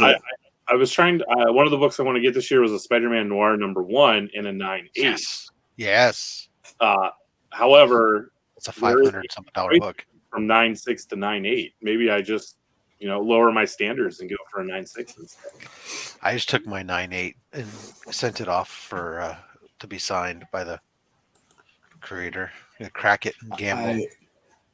it? I was trying to. One of the books I want to get this year was a Spider-Man Noir #1 in a 9.8. Yes. However, it's a $500 book from 9.6 to 9.8. Maybe I just lower my standards and go for a 9.6 instead. I just took my 9.8 and sent it off for to be signed by the creator. Crack it and gamble.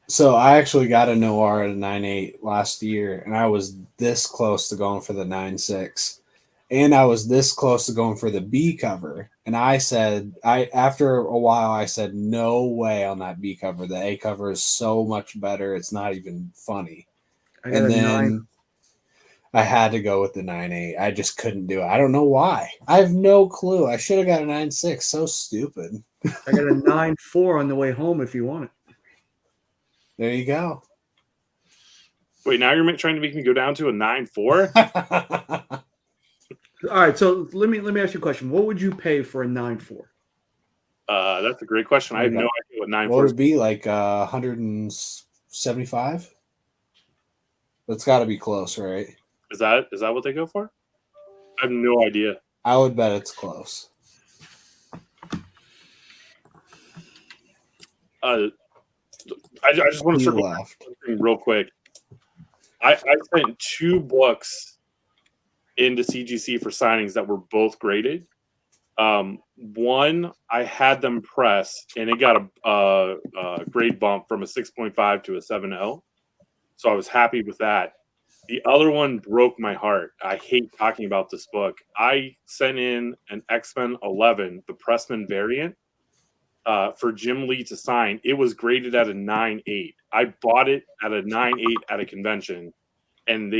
So I actually got a Noir at a 9.8 last year, and I was this close to going for the 9.6, and I was this close to going for the B cover. And I said, after a while, I said, no way on that B cover. The A cover is so much better. It's not even funny. And then I had to go with the 9.8. I just couldn't do it. I don't know why. I have no clue. I should have got a 9.6. So stupid. I got a 9.4 on the way home if you want it. There you go. Wait, now you're trying to make me go down to a 9.4? All right, so let me ask you a question. What would you pay for a 9.4? That's a great question. I have no idea what 9.4 What would it be, like 175? That's got to be close, right? Is that what they go for? I have no idea. I would bet it's close. I just want to circle back real quick. I sent 2 books into CGC for signings that were both graded. One, I had them press, and it got a grade bump from a 6.5 to a 7.0. So I was happy with that. The other one broke my heart. I hate talking about this book. I sent in an X-Men 11, the Pressman variant, for Jim Lee to sign. It was graded at a 9.8. I bought it at a 9.8 at a convention, and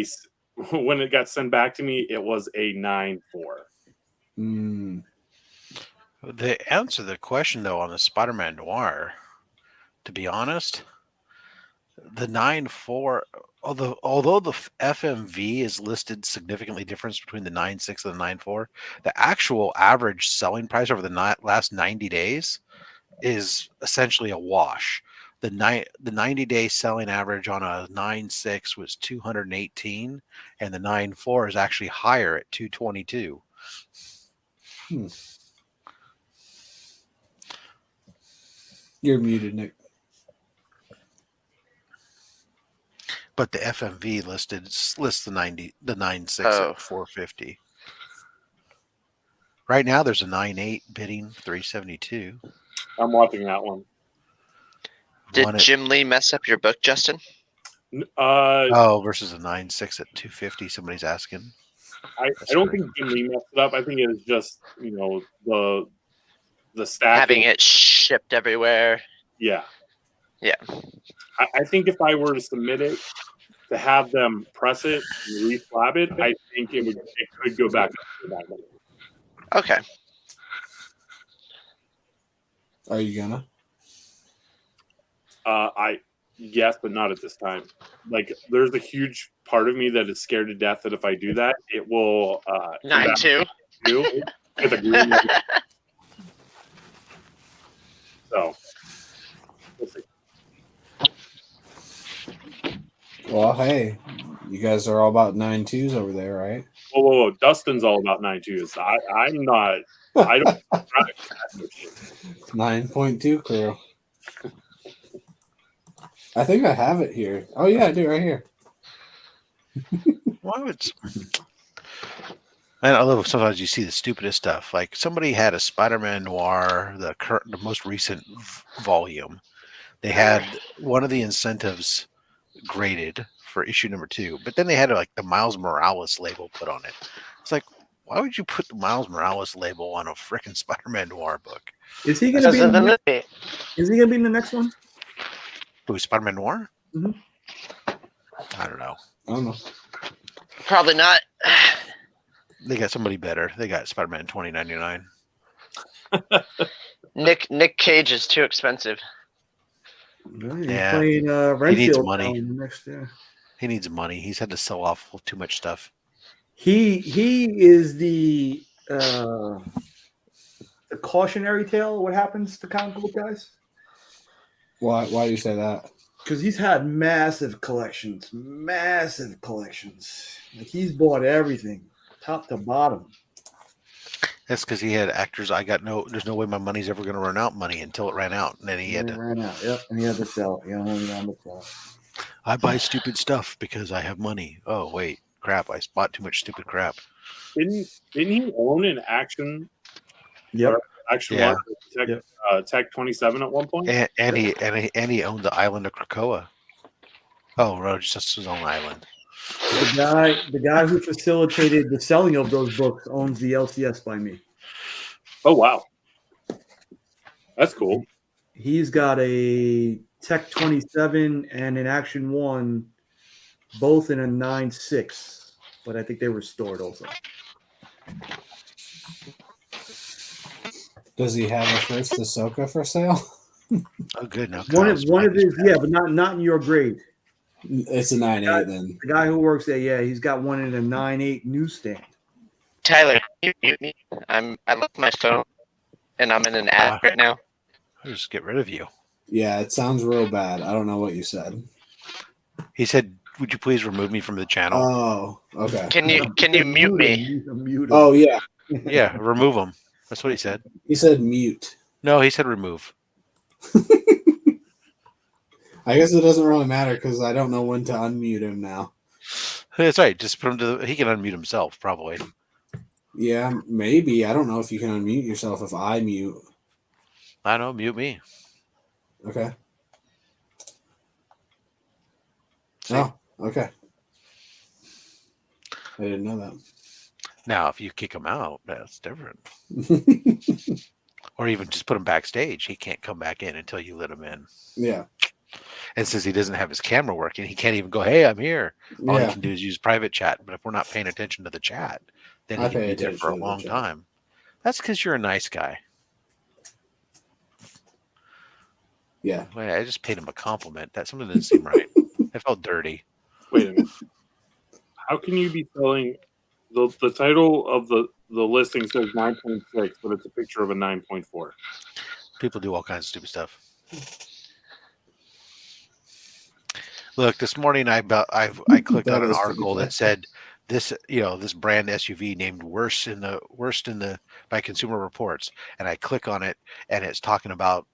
when it got sent back to me, it was a 9.4. The answer to the question, though, on the Spider-Man Noir, to be honest, the 9.4, although the FMV is listed significantly different between the 9.6 and the 9.4, the actual average selling price over the last 90 days is essentially a wash. The 90-day selling average on a 9.6 was 218, and the 9.4 is actually higher at 222. You're muted, Nick. But the FMV lists the 9.6 at 450. Right now, there's a 9.8 bidding 372. I'm watching that one. Did Jim Lee mess up your book, Justin? Versus a 9.6 at 250. Somebody's asking. I don't think Jim Lee messed it up. I think it was just the stacking. Having it shipped everywhere. Yeah. Yeah. I think if I were to submit it to have them press it and re-slab it, I think it could go back up to that level. Okay. Are you gonna? Yes, but not at this time. Like, there's a huge part of me that is scared to death that if I do that, it will 9.2 with a green light. So we'll see. Well, hey, you guys are all about 9.2s over there, right? Whoa. Dustin's all about 9.2s. I'm not. I don't. 9.2 crew. I think I have it here. Oh yeah, I do right here. Why would? I love sometimes you see the stupidest stuff. Like somebody had a Spider-Man Noir, the most recent volume. They had one of the incentives graded for issue number 2, but then they had like the Miles Morales label put on it. It's like, why would you put the Miles Morales label on a freaking Spider-Man Noir book? Is he going to be? Is he going to be in the next one? Who, Spider-Man Noir? Mm-hmm. I don't know. Probably not. They got somebody better. They got Spider-Man 2099. Nick Cage is too expensive. Yeah, playing, he needs Renfield money. next year. He needs money. He's had to sell off too much stuff. He is the cautionary tale. What happens to comic book guys? Why do you say that? Because he's had massive collections. Like he's bought everything, top to bottom. That's because he had actors. There's no way my money's ever going to run out money until it ran out. And then he ran out. Yep. And he had to sell it. I buy stupid stuff because I have money. Oh, wait. Crap. I bought too much stupid crap. Didn't he own an Action? Yep. Action Yeah. Tech 27 at one point? And he owned the island of Krakoa. Oh, just his own island. The guy who facilitated the selling of those books owns the LCS by me. Oh wow, that's cool. He's got a Tech 27 and an Action 1, both in a 9.6, but I think they were stored also. Does he have a first Ahsoka for sale? Oh, good. No, one of his, but not in your grade. It's a 9.8 then. The guy who works there, he's got one in a 9.8 newsstand. Tyler, you mute me. I left my phone, and I'm in an ad right now. I'll just get rid of you. Yeah, it sounds real bad. I don't know what you said. He said, "Would you please remove me from the channel?" Oh, okay. Can you mute me? Oh yeah. Yeah, remove him. That's what he said. He said mute. No, he said remove. I guess it doesn't really matter because I don't know when to unmute him now. That's right. Just put him he can unmute himself, probably. Yeah, maybe. I don't know if you can unmute yourself if I mute. I know, mute me. Okay. See? Oh, okay. I didn't know that. Now, if you kick him out, that's different. Or even just put him backstage. He can't come back in until you let him in. Yeah. And since he doesn't have his camera working, he can't even go, "Hey, I'm here." All he can do is use private chat. But if we're not paying attention to the chat, then he can be there for a long time. That's because you're a nice guy. Yeah. Wait, I just paid him a compliment. That something didn't seem right. I felt dirty. Wait a minute. How can you be selling the title of the listing says 9.6, but it's a picture of a 9.4? People do all kinds of stupid stuff. Look, this morning I clicked on an article that said this brand SUV named worst in the by Consumer Reports, and I click on it and it's talking about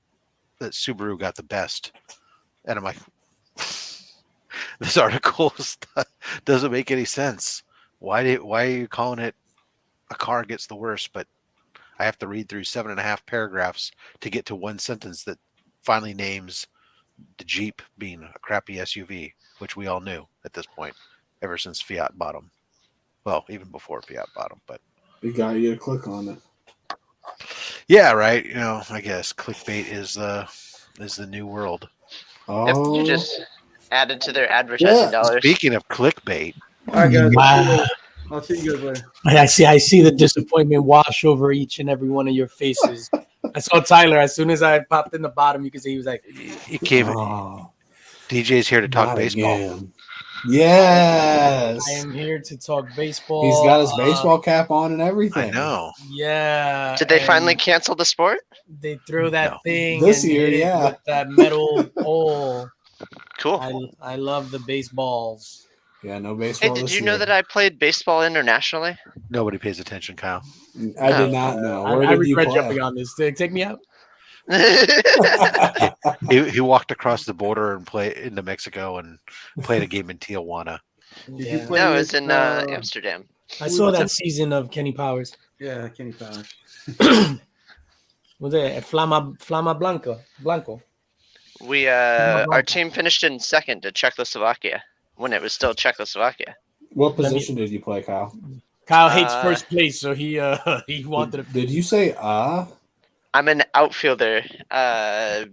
that Subaru got the best, and I'm like, this article doesn't make any sense. Why are you calling it a car gets the worst? But I have to read through 7.5 paragraphs to get to one sentence that finally names the Jeep being a crappy SUV, which we all knew at this point, ever since Fiat bought them. Well, even before Fiat bought them, but We got you to click on it. yeah, right. You know, I guess clickbait is the new world. Yep, you just added to their advertising dollars. Speaking of clickbait, All right, guys. Wow. I'll see you guys later. I see the disappointment wash over each and every one of your faces. I saw Tyler as soon as I popped in the bottom. You could see he was like, he came. DJ's here to talk Not baseball. again. Yes. I am here to talk baseball. He's got his baseball cap on and everything. I know. Yeah. Did they finally cancel the sport? They threw that thing This and year, hit it yeah. with that metal pole. Cool. I love the baseballs. Yeah, no Hey, baseball. did this you know year. that I played baseball internationally? Nobody pays attention, Kyle. I did not know. Where I did you regret play? jumping on this. Take me out. He walked across the border and played into Mexico and played a game in Tijuana. Did you play No, it with, was in Amsterdam. I saw that season of Kenny Powers. Yeah, Kenny Powers. Was it Flama Blanco? We our team finished in second to Czechoslovakia when it was still Czechoslovakia. What position did you play, Kyle? Kyle hates first place, so he wanted to. Did you say I'm an outfielder. I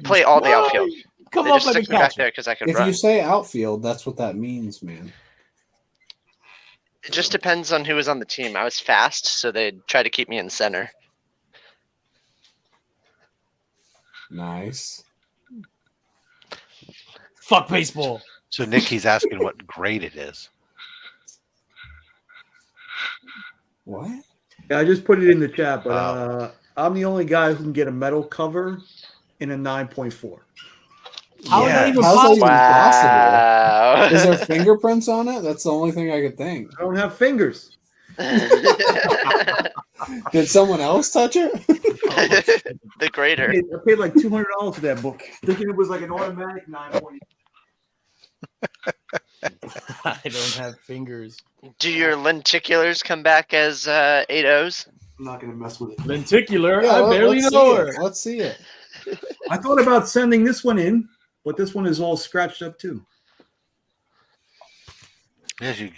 play all the outfield. Come They up just like a stick me back catcher. there because I can If run. you say outfield, that's what that means, man. It just depends on who was on the team. I was fast, so they'd try to keep me in center. Nice. Fuck baseball. So Nick, he's asking what grade it is. What? Yeah, I just put it in the chat, but I'm the only guy who can get a metal cover in a 9.4. How is that even How's possible? that even possible? Is there fingerprints on it? That's the only thing I could think. I don't have fingers. Did someone else touch it? The grader. I paid like $200 for that book, thinking it was like an automatic 9.4. I don't have fingers. Do your lenticulars come back as 8 O's? I'm not gonna mess with it. Lenticular. Yeah, I barely let's know see her. it. Let's see it. I thought about sending this one in, but this one is all scratched up too. Yeah, you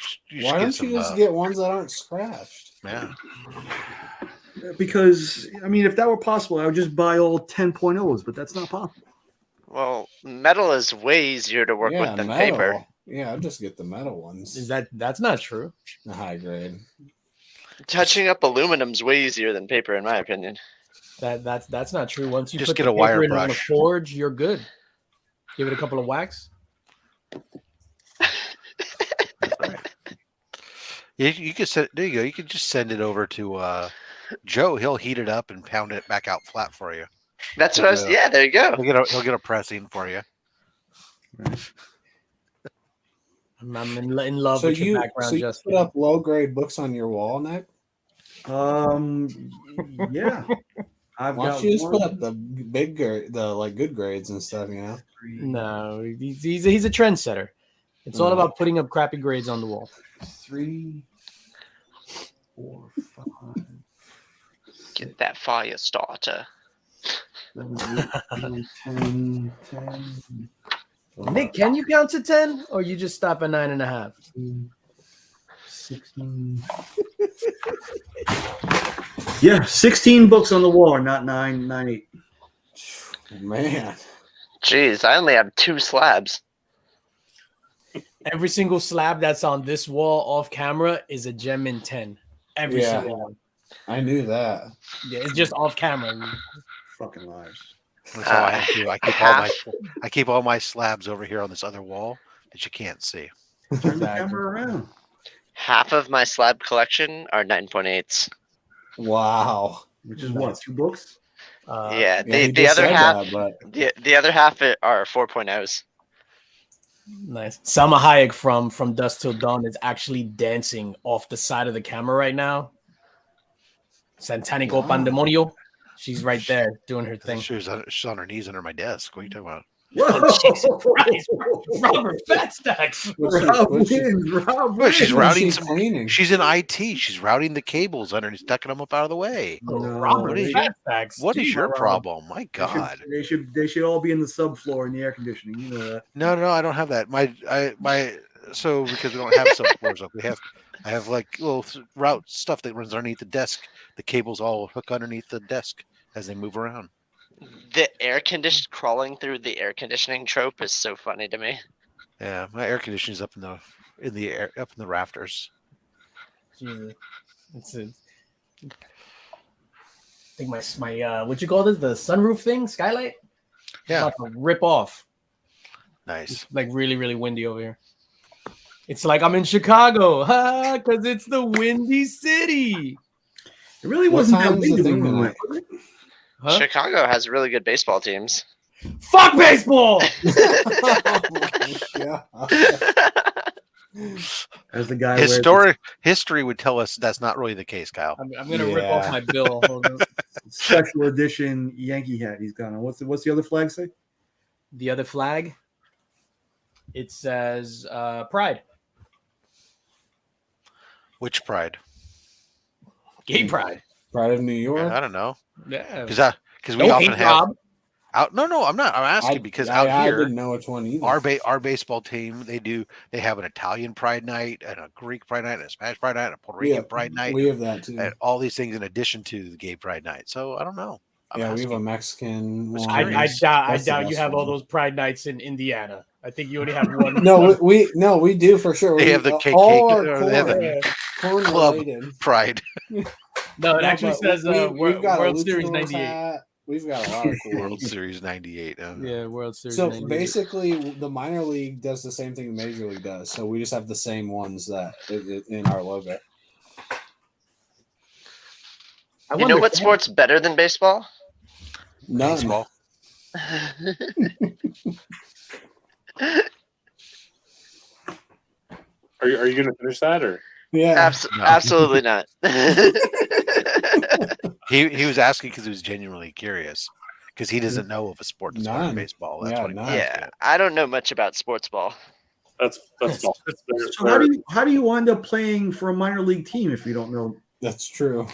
Why don't you just get ones that aren't scratched? Yeah. Because I mean, if that were possible, I would just buy all 10.0s, but that's not possible. Well, metal is way easier to work with than paper. Yeah, I'll just get the metal ones. That's not true? The high grade. Touching up aluminum's way easier than paper, in my opinion. That's not true. Once you Just put get the a wire paper in on the brush. forge, you're good. Give it a couple of whacks. You could send. There you go. You could just send it over to Joe. He'll heat it up and pound it back out flat for you. That's what I was. Yeah, there you go. He'll get a pressing for you. I'm in love with your background, so you Justin. put up low grade books on your wall, Nick? Yeah. Why don't you just put up the big grade, the like good grades and stuff, you know? No, he's a trendsetter. It's all about putting up crappy grades on the wall. 3, 4, 5. Get that fire starter. 7, 8, 9, 10. Nick, can you count to 10, or you just stop at 9.5? 16. Yeah, 16 books on the wall, not 9, 8. Man. Jeez, I only have 2 slabs. Every single slab that's on this wall off camera is a gem in 10. Every Yeah. single one. I knew that. Yeah, it's just off camera. Fucking liars. That's all I have to do. I keep all my slabs over here on this other wall that you can't see. Turn the camera around. Half of my slab collection are 9.8s. Wow. Which is what, 2 books? Yeah, he the just other said half. that, but- The other half are 4.0s. Nice. Salma Hayek from Dusk Till Dawn is actually dancing off the side of the camera right now. Santanico Pandemonio. She's right there doing her thing. She's on her knees under my desk. What are you talking about? Jesus Christ. Robert Fat Stacks. Rob wins. She's routing some. She's in IT. She's routing the cables underneath, stucking them up out of the way. Robert Fat Stacks. What is your problem? My God. They should all be in the subfloor in the air conditioning. You know that. No, I don't have that. So because we don't have subfloors up, I have like little route stuff that runs underneath the desk. The cables all hook underneath the desk as they move around. The crawling through the air conditioning trope is so funny to me. Yeah, my air conditioning is up in the air, up in the rafters. Jesus. I think my what you call this? The sunroof thing, skylight. Yeah, about to rip off. Nice. It's like really, really windy over here. It's like I'm in Chicago, because it's the Windy City. It really wasn't that windy when we went. Huh? Chicago has really good baseball teams. Fuck baseball. As the guy history would tell us that's not really the case, Kyle. I'm gonna rip off my bill. Hold on. Special edition Yankee hat he's got on. What's the other flag say? The other flag? It says Pride. Which Pride? Gay Pride. Pride of New York. I don't know. Yeah. Because we often have. No, I'm not. I'm asking because out I here, didn't know which one either. Our baseball team, they have an Italian Pride Night and a Greek Pride Night and a Spanish Pride Night and a Puerto Rican Pride Night. We have that too. And all these things in addition to the Gay Pride Night. So I don't know. We have a Mexican one. I doubt you have all those Pride Nights in Indiana. I think you only have one. we do for sure. They have the KK. All our They have the club Pride. No, it actually says we've got World Series '98. We've got a lot of cool World Series '98. Yeah, World Series. So 98. basically, the minor league does the same thing the major league does. So we just have the same ones that in our logo. You know what sport's better than baseball? None. Baseball. Are you going to finish that or? Yeah, absolutely not. He was asking because he was genuinely curious because he doesn't know of a sport that's better than baseball. That's what he I don't know much about sports ball. That's all. So how do you wind up playing for a minor league team if you don't know? That's true.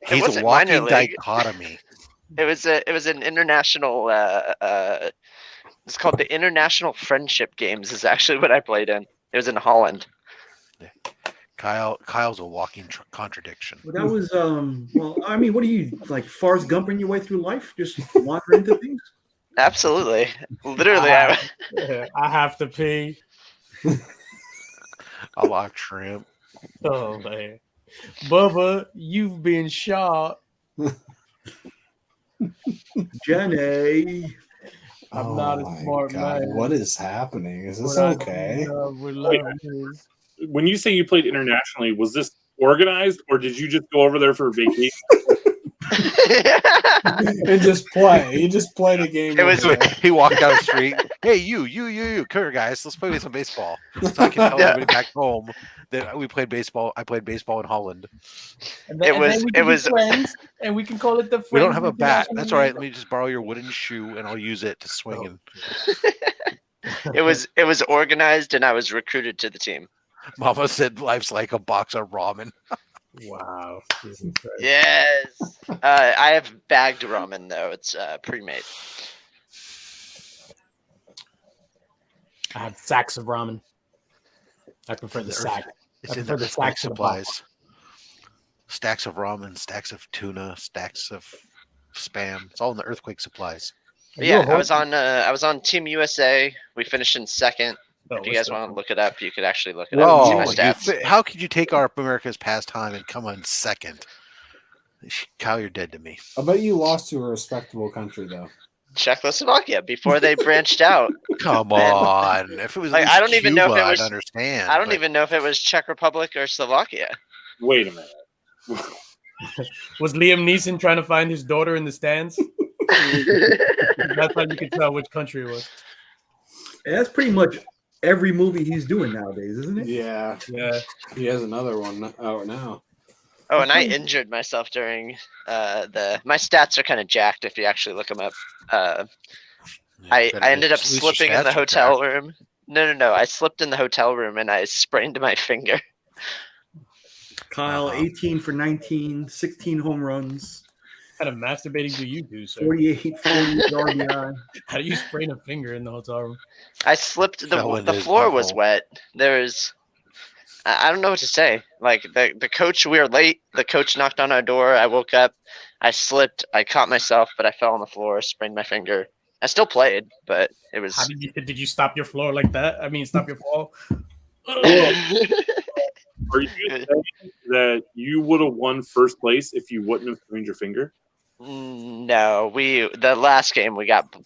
He's a walking dichotomy. It was an international. It's called the International Friendship Games. Is actually what I played in. It was in Holland. Kyle's a walking contradiction. Well, that was well, I mean, what are you like, Forrest Gumping your way through life, just wander into things? Absolutely, literally. I have to pee. I like shrimp. Oh man, Bubba, you've been shot. Jenny. I'm not a smart man. What is happening? Is this okay? When you say you played internationally, was this organized or did you just go over there for a vacation? And just play. You just played a game. He walked down the street. Hey, you, come here, guys. Let's play some baseball. So I can tell everybody back home that we played baseball. I played baseball in Holland. It was friends, and we can call it the. We don't have a bat. That's all right. Let me just borrow your wooden shoe, and I'll use it to swing. It was organized, and I was recruited to the team. Mama said life's like a box of ramen. Wow. Yes. I have bagged ramen, though. It's pre-made. I have sacks of ramen. I prefer the sack. It's in the sack supplies. Stacks of ramen, stacks of tuna, stacks of spam. It's all in the earthquake supplies. Yeah, I was on Team USA. We finished in second. If you guys want to look it up, you could actually look it up. See my stats. How could you take our America's pastime and come on second? Kyle, you're dead to me. I bet you lost to a respectable country, though. Czechoslovakia before they branched out. Come on, if it was like, I don't even know if it was. I'd understand. I don't even know if it was Czech Republic or Slovakia. Wait a minute. Was Liam Neeson trying to find his daughter in the stands? That's how you can tell which country it was. Yeah, that's pretty much every movie he's doing nowadays, isn't it? Yeah. He has another one out now. Oh, and I injured myself during my stats are kind of jacked if you actually look them up. I ended up slipping in the hotel room. No. I slipped in the hotel room and I sprained my finger. Kyle, 18 for 19, 16 home runs. What kind of masturbating do you do, sir? 48 RBI. How do you sprain a finger in the hotel room? I slipped. The floor was wet. I don't know what to say. Like the coach, we were late. The coach knocked on our door. I woke up. I slipped. I caught myself, but I fell on the floor, sprained my finger. I still played, but it was. How did you stop your floor like that? I mean, stop your fall? Are you saying that you would have won first place if you wouldn't have sprained your finger? No, the last game we got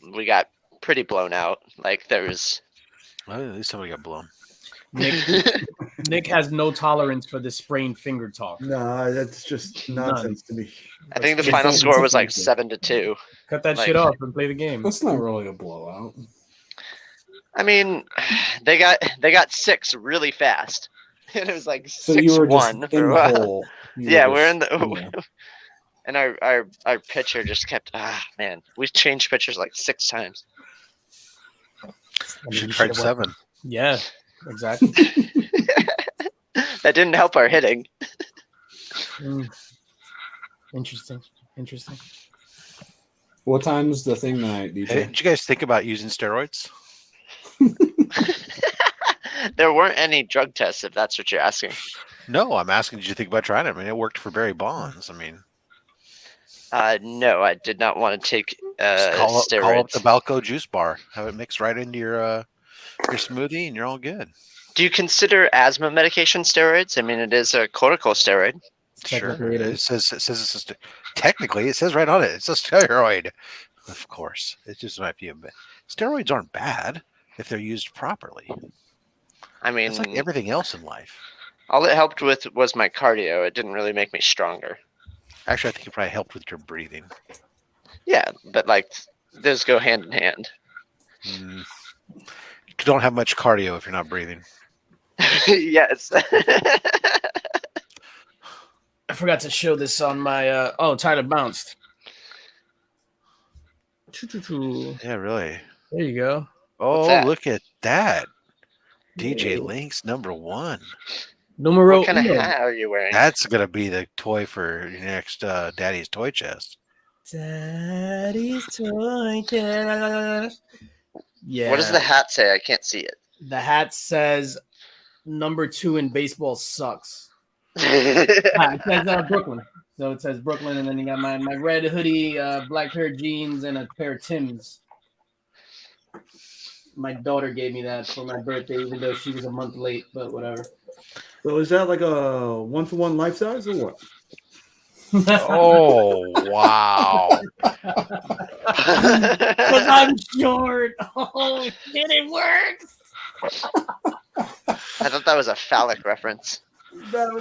pretty blown out. Like there was. Well, at least somebody got blown. Nick has no tolerance for the sprained finger talk. No, that's just nonsense to me. I think the final score was like 7-2. Cut that shit off and play the game. That's not really a blowout. I mean, they got 6 really fast. And it was like 6-1 So you were just for in a the while. hole. Yeah, we're in the. And our pitcher just kept. Man, we changed pitchers like 6 times. You should try 7. Yeah, exactly. That didn't help our hitting. Interesting. What time's the thing tonight, DJ? Hey, did you guys think about using steroids? There weren't any drug tests, if that's what you're asking. No, I'm asking, did you think about trying it? I mean, it worked for Barry Bonds. I mean, no, I did not want to take call steroids. up the Balco juice bar. Have it mixed right into your smoothie, and you're all good. Do you consider asthma medication steroids? I mean, it is a corticosteroid. Sure, it says it's technically it says right on it. It's a steroid. Of course, it just might be a bit. Steroids aren't bad if they're used properly. I mean, it's like everything else in life. All it helped with was my cardio. It didn't really make me stronger. Actually, I think it probably helped with your breathing. Yeah, but like those go hand in hand. You don't have much cardio if you're not breathing. Yes. I forgot to show this on my. Tyler bounced. Yeah, really. There you go. Oh, look at that. DJ Link's #1. Numero What kind of uno. hat are you wearing? That's gonna be the toy for your next Daddy's Toy Chest. Daddy's toy chest. Yeah. What does the hat say? I can't see it. The hat says #2 in baseball sucks. It says Brooklyn. So it says Brooklyn, and then you got my red hoodie, black pair of jeans, and a pair of Timbs. My daughter gave me that for my birthday, even though she was a month late, but whatever. So is that like a 1-for-1 life size or what? Oh, wow. Because I'm short. Oh, shit, it works. I thought that was a phallic reference. No,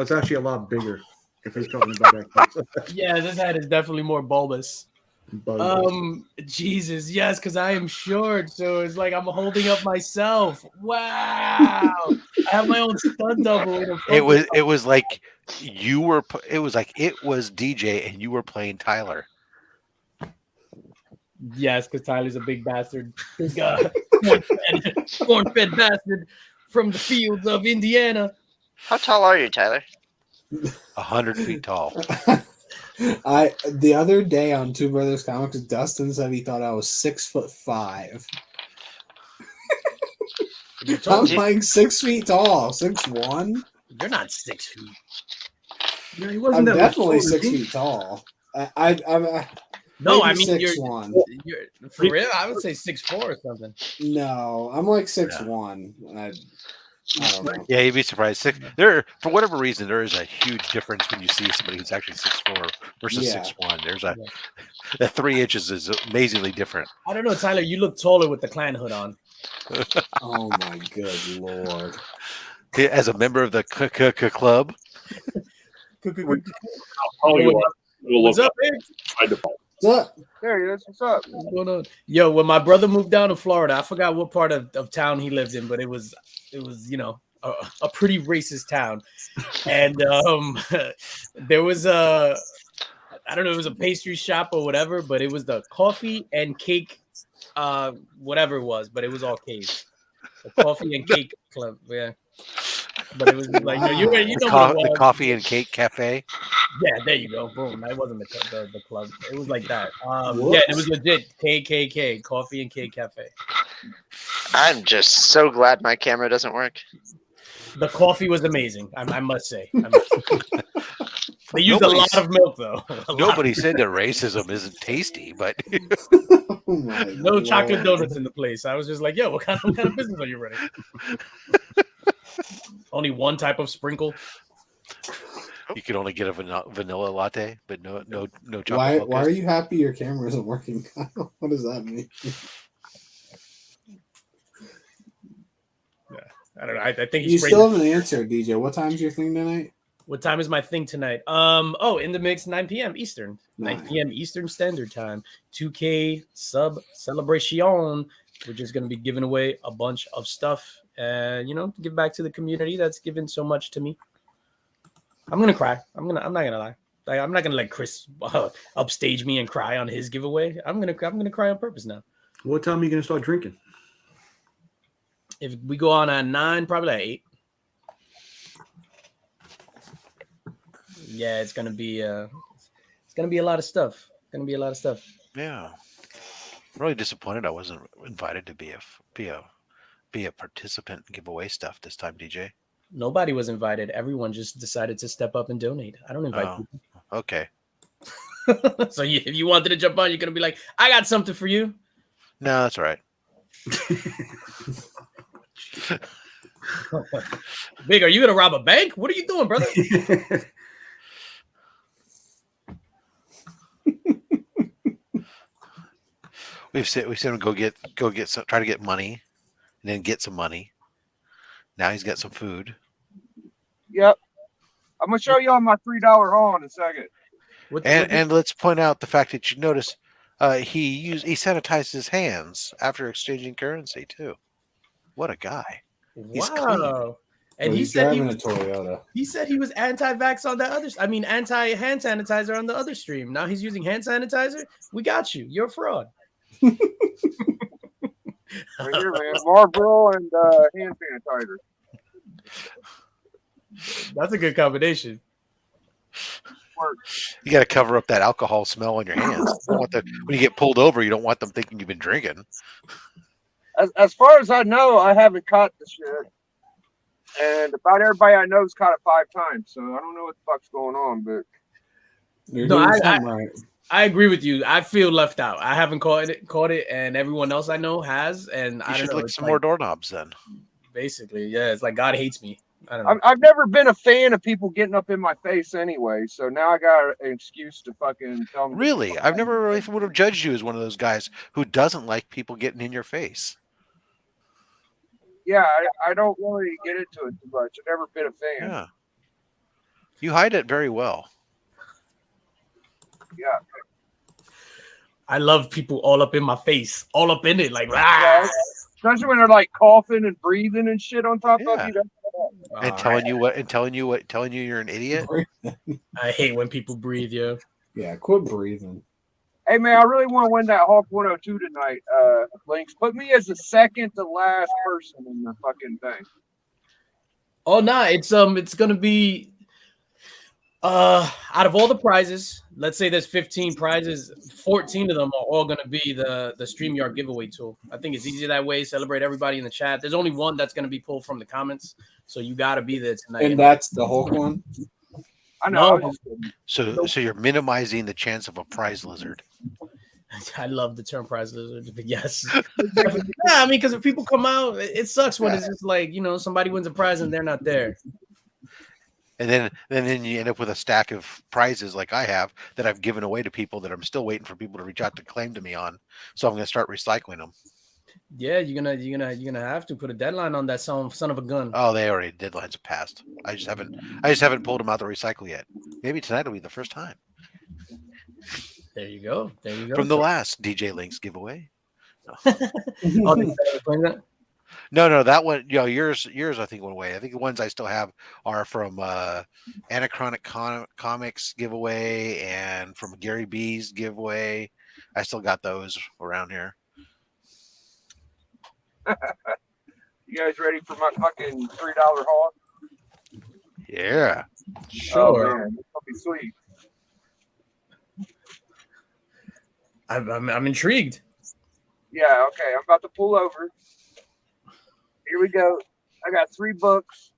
it's actually a lot bigger if he's talking about that. Yeah, this hat is definitely more bulbous. Jesus, yes, because I am short, so it's like I'm holding up myself. Wow, I have my own stunt double. It was like you were. It was like it was DJ and you were playing Tyler. Yes, because Tyler's a big bastard, big corn-fed bastard from the fields of Indiana. How tall are you, Tyler? 100 feet tall. The other day on Two Brothers Comics, Dustin said he thought I was 6'5". I'm like 6 feet tall, 6'1". You're not 6 feet. No, he I'm wasn't that definitely much taller, 6 feet tall. No, I mean 6'1". you're for real. I would say 6'4" or something. No, I'm like 6'1". I don't know. Yeah, you'd be surprised. There, for whatever reason, there is a huge difference when you see somebody who's actually 6'4" versus 6'1". There's the 3 inches is amazingly different. I don't know, Tyler. You look taller with the Klan hood on. Oh my good lord! As a member of the club, What's up, man? What's up? There he is. What's up? What's going on? Yo, when my brother moved down to Florida, I forgot what part of town he lived in, but it was a pretty racist town, and there was I I don't know, it was a pastry shop or whatever, but it was the coffee and cake, whatever it was, but it was all cake. The coffee and cake club, yeah. But it was like, you know what it was. The coffee and cake cafe. Yeah, there you go. Boom. That wasn't the club. It was like that. Yeah, it was legit. KKK, Coffee and Cake Cafe. I'm just so glad my camera doesn't work. The coffee was amazing, I must say. They used a lot of milk, though. Nobody said that racism isn't tasty, but no chocolate donuts in the place. I was just like, yo, what kind of business are you running? Only one type of sprinkle. You can only get a vanilla latte, but no chocolate. Why are you happy your camera isn't working? What does that mean? Yeah, I don't know. I think you still haven't answered, DJ. What time's your thing tonight? What time is my thing tonight? In the mix, 9 p.m. Eastern. 9 p.m. Eastern Standard Time. 2K sub celebration. We're just going to be giving away a bunch of stuff and, give back to the community that's given so much to me. I'm going to cry. I'm not going to lie. I'm not going to let Chris upstage me and cry on his giveaway. I'm going to cry on purpose now. What time are you going to start drinking? If we go on at 9, probably at 8. Yeah, it's gonna be a lot of stuff. Yeah, I'm really disappointed I wasn't invited to be a participant and give away stuff this time, DJ. Nobody was invited. Everyone just decided to step up and donate. I don't invite people. Okay. So if you wanted to jump on, you're gonna be like, I got something for you. No, that's all right. Big, are you gonna rob a bank? What are you doing, brother? We've seen him go get some, try to get money, and then get some money. Now he's got some food. Yep, I'm gonna show you on my $3 haul in a second. And let's point out the fact that you notice he sanitized his hands after exchanging currency too. What a guy! He's clean. And he's driving a Toyota. He said he was anti-vax on that anti-hand sanitizer on the other stream. Now he's using hand sanitizer. We got you. You're a fraud. Right here, man. Marlboro and hand sanitizer. That's a good combination. You got to cover up that alcohol smell on your hands. You don't want when you get pulled over, you don't want them thinking you've been drinking. As far as I know, I haven't caught the shit. And about everybody I know has caught it 5 times. So I don't know what the fuck's going on, but I agree with you. I feel left out. I haven't caught it, and everyone else I know has. And I should don't know. lick some more doorknobs then. Basically, yeah, it's like God hates me. I don't know. I've never been a fan of people getting up in my face anyway, so now I got an excuse to fucking tell them. Really? I've never really would have judged you as one of those guys who doesn't like people getting in your face. Yeah, I don't really get into it too much. I've never been a fan. Yeah. You hide it very well. Yeah. I love people all up in my face, all up in it, like yeah, especially when they're like coughing and breathing and shit on top of you. And telling you you're an idiot. I hate when people breathe, yo. Yeah, quit breathing. Hey man, I really want to win that Hawk 102 tonight. Links, put me as the second to last person in the fucking thing. Oh no, it's gonna be out of all the prizes, let's say there's 15 prizes, 14 of them are all gonna be the StreamYard giveaway tool. I think it's easier that way. Celebrate everybody in the chat. There's only one that's gonna be pulled from the comments, so you gotta be there tonight. And that's the Hulk one. I know. No. So you're minimizing the chance of a prize lizard. I love the term prize lizard, but yes. Yeah, I mean, because if people come out, it sucks when it's just like, somebody wins a prize and they're not there. And then you end up with a stack of prizes like I have that I've given away to people that I'm still waiting for people to reach out to claim to me on. So I'm going to start recycling them. Yeah, you're gonna have to put a deadline on that son of a gun. Oh, they already deadlines have passed. I just haven't pulled them out to recycle yet. Maybe tonight will be the first time. There you go. From the last DJ Links giveaway. Oh, they playing that? No, that one. Yours. I think went away. I think the ones I still have are from Anachronic Comics giveaway and from Gary B's giveaway. I still got those around here. You guys ready for my fucking $3 haul? Yeah. Sure. Oh, man. This will be sweet. I'm intrigued. Yeah, okay. I'm about to pull over. Here we go. I got 3 books.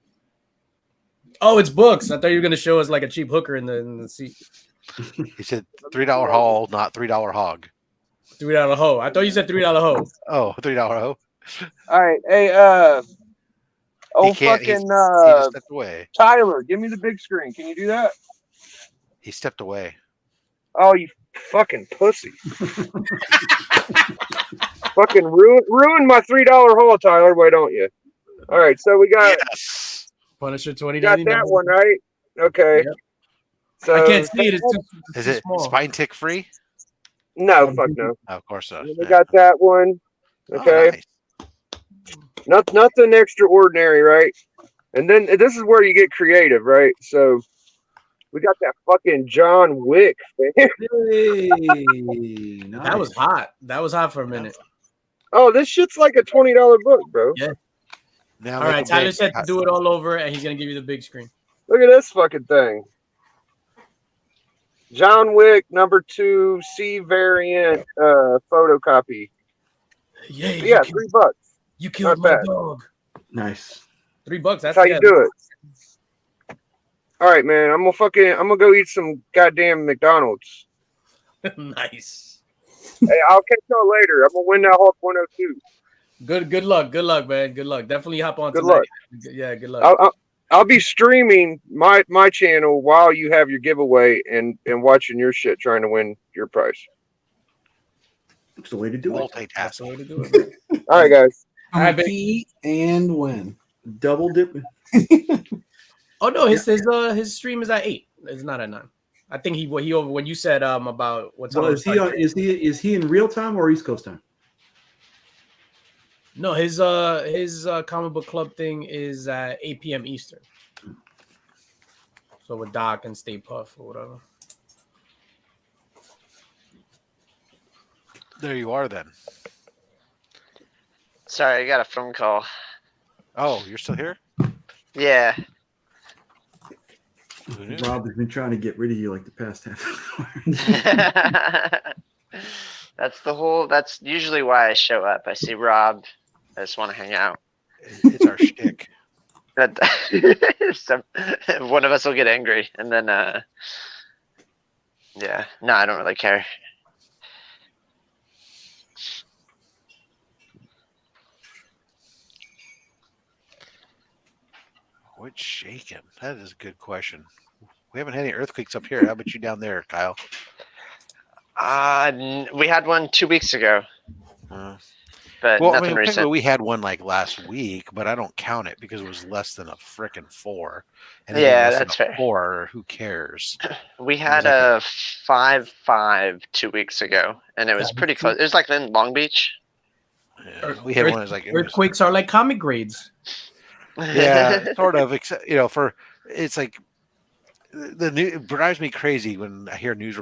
Oh, it's books. I thought you were gonna show us like a cheap hooker in the seat. He said $3 haul, not $3 hog. $3 hoe. I thought you said $3 hoe. Oh, $3 hoe. All right. Hey, He just stepped away. Tyler, give me the big screen. Can you do that? He stepped away. Oh, you fucking pussy. Fucking ruin my $3 haul, Tyler. Why don't you? All right, so we got Punisher 20. got that one, right? Okay. Yep. So I can't see it. It's too Is it small. spine tick free? No, fuck no. Oh, of course not. We got that one. Okay. Oh, nice. Nothing extraordinary, right? And then this is where you get creative, right? So we got that fucking John Wick. Hey, That was hot. That was hot for a minute. Oh, this shit's like a $20 book, bro. Yeah. Now All right, Tyler said to do it all over, and he's gonna give you the big screen. Look at this fucking thing. John Wick #2 C variant photocopy. Yeah, $3. You killed Not my bad. dog. Nice. $3. That's how you do it. All right, man. I'm gonna go eat some goddamn McDonald's. Nice. Hey, I'll catch y'all later. I'm gonna win that Hulk 102. Good luck, man. Good luck. Definitely hop on Good tonight. luck. Yeah, good luck. I'll be streaming my channel while you have your giveaway and watching your shit, trying to win your prize. That's the way to do it. That's the way to do it. All right, guys. All right, Compete and win. Double dipping. Oh no, his stream is at 8. It's not at 9. I think he over when you said about what's Well, is he in real time or East Coast time? No, his comic book club thing is at 8 p.m. Eastern. So with Doc and Stay Puff or whatever. There you are then. Sorry, I got a phone call. Oh, you're still here? Yeah. Rob has been trying to get rid of you like the past half hour. That's usually why I show up. I see Rob. I just want to hang out. It's our shtick. One of us will get angry, and then yeah. No, I don't really care. What's shaking? That is a good question. We haven't had any earthquakes up here. How about you down there, Kyle? We had one 2 weeks ago. But well, nothing I mean, recent. we had one like last week, but I don't count it because it was less than a frickin' 4. And yeah, less that's than a fair. 4, who cares? We had a 5.5 2 weeks ago, and it was pretty close. It was like in Long Beach. Yeah, we had one that was like earthquakes are like comic grades. Yeah, sort of. Except it's like it drives me crazy when I hear news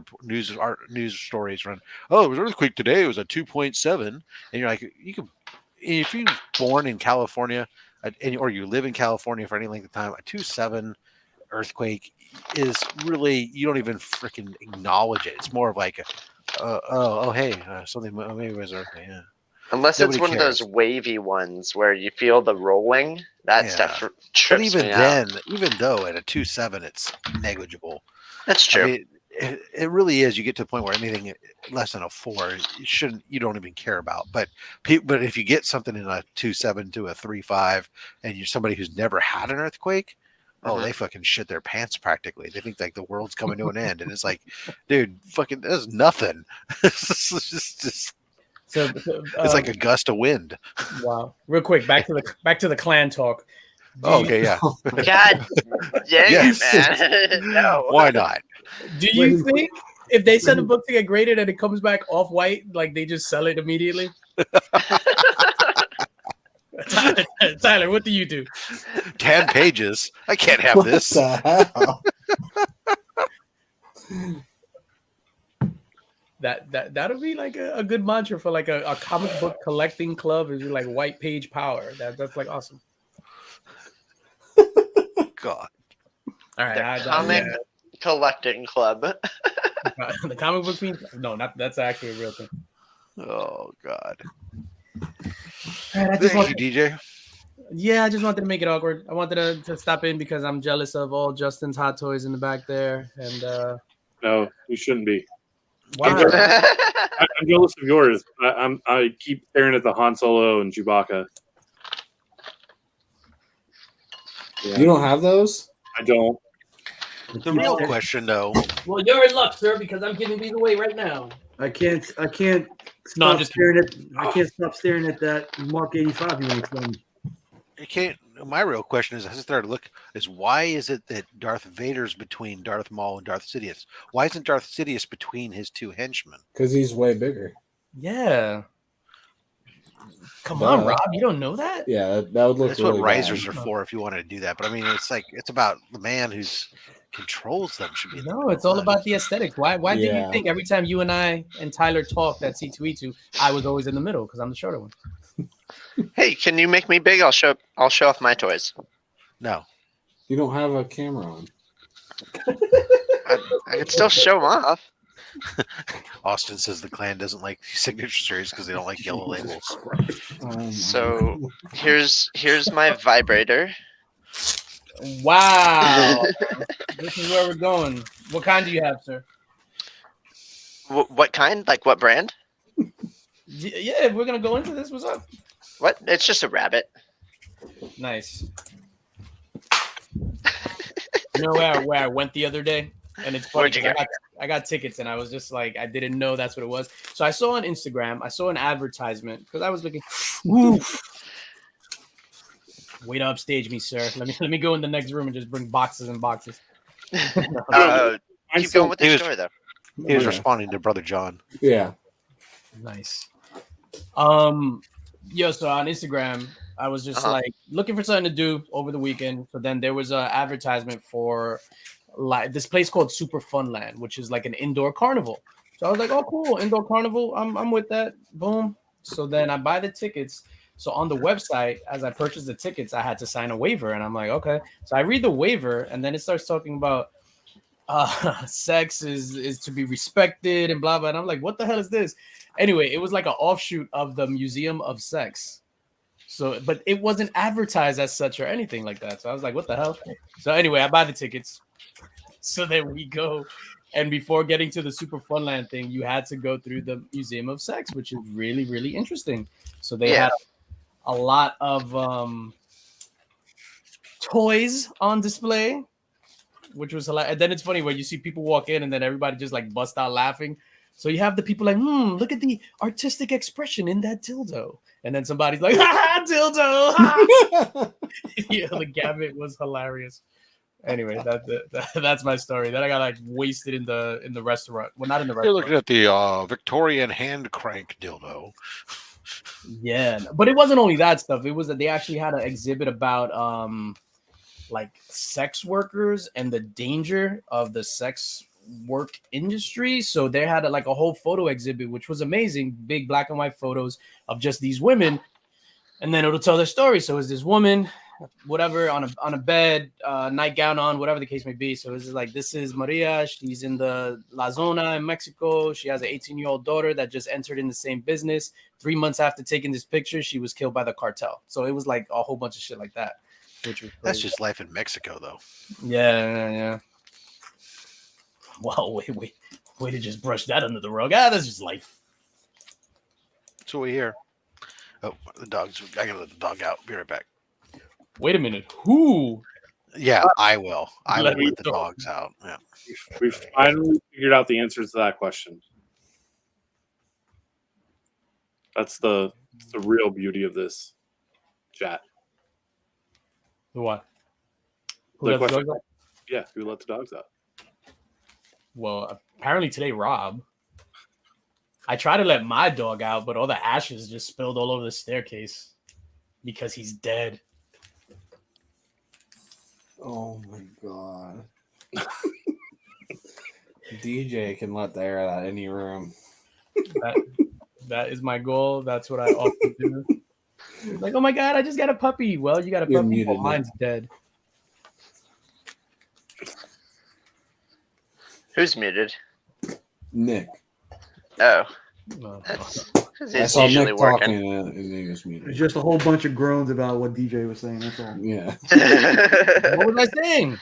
stories run. Oh, it was an earthquake today. It was a 2.7, and you're like, if you're born in California or you live in California for any length of time, a 2.7 earthquake is really, you don't even freaking acknowledge it. It's more of like, something maybe it was an earthquake. Yeah. Unless Nobody it's one cares. of those wavy ones where you feel the rolling. That stuff But trips even me then, out. even though at a 2.7 it's negligible. That's true. I mean, it really is. You get to the point where anything less than a 4, you don't even care about. But if you get something in a 2.7 to a 3.5, and you're somebody who's never had an earthquake, they fucking shit their pants practically. They think like the world's coming to an end, and it's like, dude, fucking, there's nothing. It's just. It's like a gust of wind. Wow. Real quick, back to the clan talk. Okay, yeah. God dang Yes. it, man. No. Why not? Do you think if they send a book to get graded and it comes back off white, like they just sell it immediately? Tyler, what do you do? 10 pages. I can't have What this. the hell? That'll be like a good mantra for like a comic book collecting club. Is like white page power. That's like awesome. God. All right, The comic collecting club. the comic book fiend? No, not that's actually a real thing. Oh God. All right, Thank you, DJ. Yeah, I just wanted to make it awkward. I wanted to stop in because I'm jealous of all Justin's hot toys in the back there, and No, you shouldn't be. Wow. I'm jealous of yours. I keep staring at the Han Solo and Chewbacca. Yeah. You don't have those? I don't. The real question, though. Well, you're in luck, sir, because I'm giving these away right now. I can't No, I'm stop just staring at. I can't stop staring at that Mark 85 you want to explain. You can't. My real question is, I started to look. Is why is it that Darth Vader's between Darth Maul and Darth Sidious? Why isn't Darth Sidious between his two henchmen? Because he's way bigger. Yeah. Come on, Rob. You don't know that? Yeah, that would look. That's really what risers bad. are for. If you wanted to do that, but I mean, it's about the man who's controls them. Should be. No, it's all about the aesthetics. Why do you think every time you and I and Tyler talked at C2E2, I was always in the middle because I'm the shorter one? Hey, can you make me big? I'll show off my toys. No. You don't have a camera on. I can still show them off. Austin says the clan doesn't like signature series because they don't like yellow labels. So here's my vibrator. Wow. This is where we're going. What kind do you have, sir? What kind? Like what brand? Yeah, we're gonna go into this. What's up? What? It's just a rabbit. Nice. You know where I went the other day? And it's funny. Where'd you go? I got tickets and I was just like, I didn't know that's what it was. So I saw on Instagram, I saw an advertisement because I was looking. Oof. Way to upstage me, sir. Let me go in the next room and just bring boxes and boxes. Keep going with the story though. He was responding to Brother John. Yeah. Nice. So on Instagram, I was just like looking for something to do over the weekend. So then there was an advertisement for like this place called Super Funland, which is like an indoor carnival. So I was like, oh, cool, indoor carnival. I'm with that. Boom. So then I buy the tickets. So on the website, as I purchased the tickets, I had to sign a waiver. And I'm like, okay. So I read the waiver and then it starts talking about sex is to be respected and blah, blah. And I'm like, what the hell is this? Anyway, it was like an offshoot of the Museum of Sex. So, but it wasn't advertised as such or anything like that. So I was like, what the hell? So anyway, I buy the tickets. So then we go. And before getting to the Super Funland thing, you had to go through the Museum of Sex, which is really, really interesting. So they had a lot of toys on display, which was hilarious. And then it's funny when you see people walk in and then everybody just like bust out laughing. So you have the people like, look at the artistic expression in that dildo. And then somebody's like, ha, dildo. Ha. Yeah, the gambit was hilarious. Anyway, that's my story. Then I got like wasted in the restaurant. Well, not in the restaurant. You're looking at the Victorian hand crank dildo. Yeah, but it wasn't only that stuff. It was that they actually had an exhibit about like sex workers and the danger of the sex work industry. So they had like a whole photo exhibit, which was amazing. Big black and white photos of just these women, and then it'll tell their story. So it's this woman, whatever, on a bed, nightgown on, whatever the case may be. So it's like, this is Maria. She's in the La Zona in Mexico. She has an 18-year-old daughter that just entered in the same business. 3 months after taking this picture, she was killed by the cartel. So it was like a whole bunch of shit like that. Which was That's just life in Mexico, though. Yeah. Wow, way to just brush that under the rug. That's just life. That's what we hear. Oh, the dogs. I gotta let the dog out. Be right back. Wait a minute. Who? Yeah, I will. I will let the dogs out. Yeah. We've finally figured out the answers to that question. That's the real beauty of this chat. The what? The question. Yeah, who let the dogs out? Well, apparently today, Rob. I tried to let my dog out, but all the ashes just spilled all over the staircase. because he's dead. Oh my god. DJ can let the air out of any room. That is my goal. That's what I often do. Like, oh my god, I just got a puppy. Well, you got a You're puppy. muted, Well, mine's dead. Who's muted? Nick. Oh. That's I saw Nick talking and he was muted. It's just a whole bunch of groans about what DJ was saying. That's all. Yeah. What was I saying?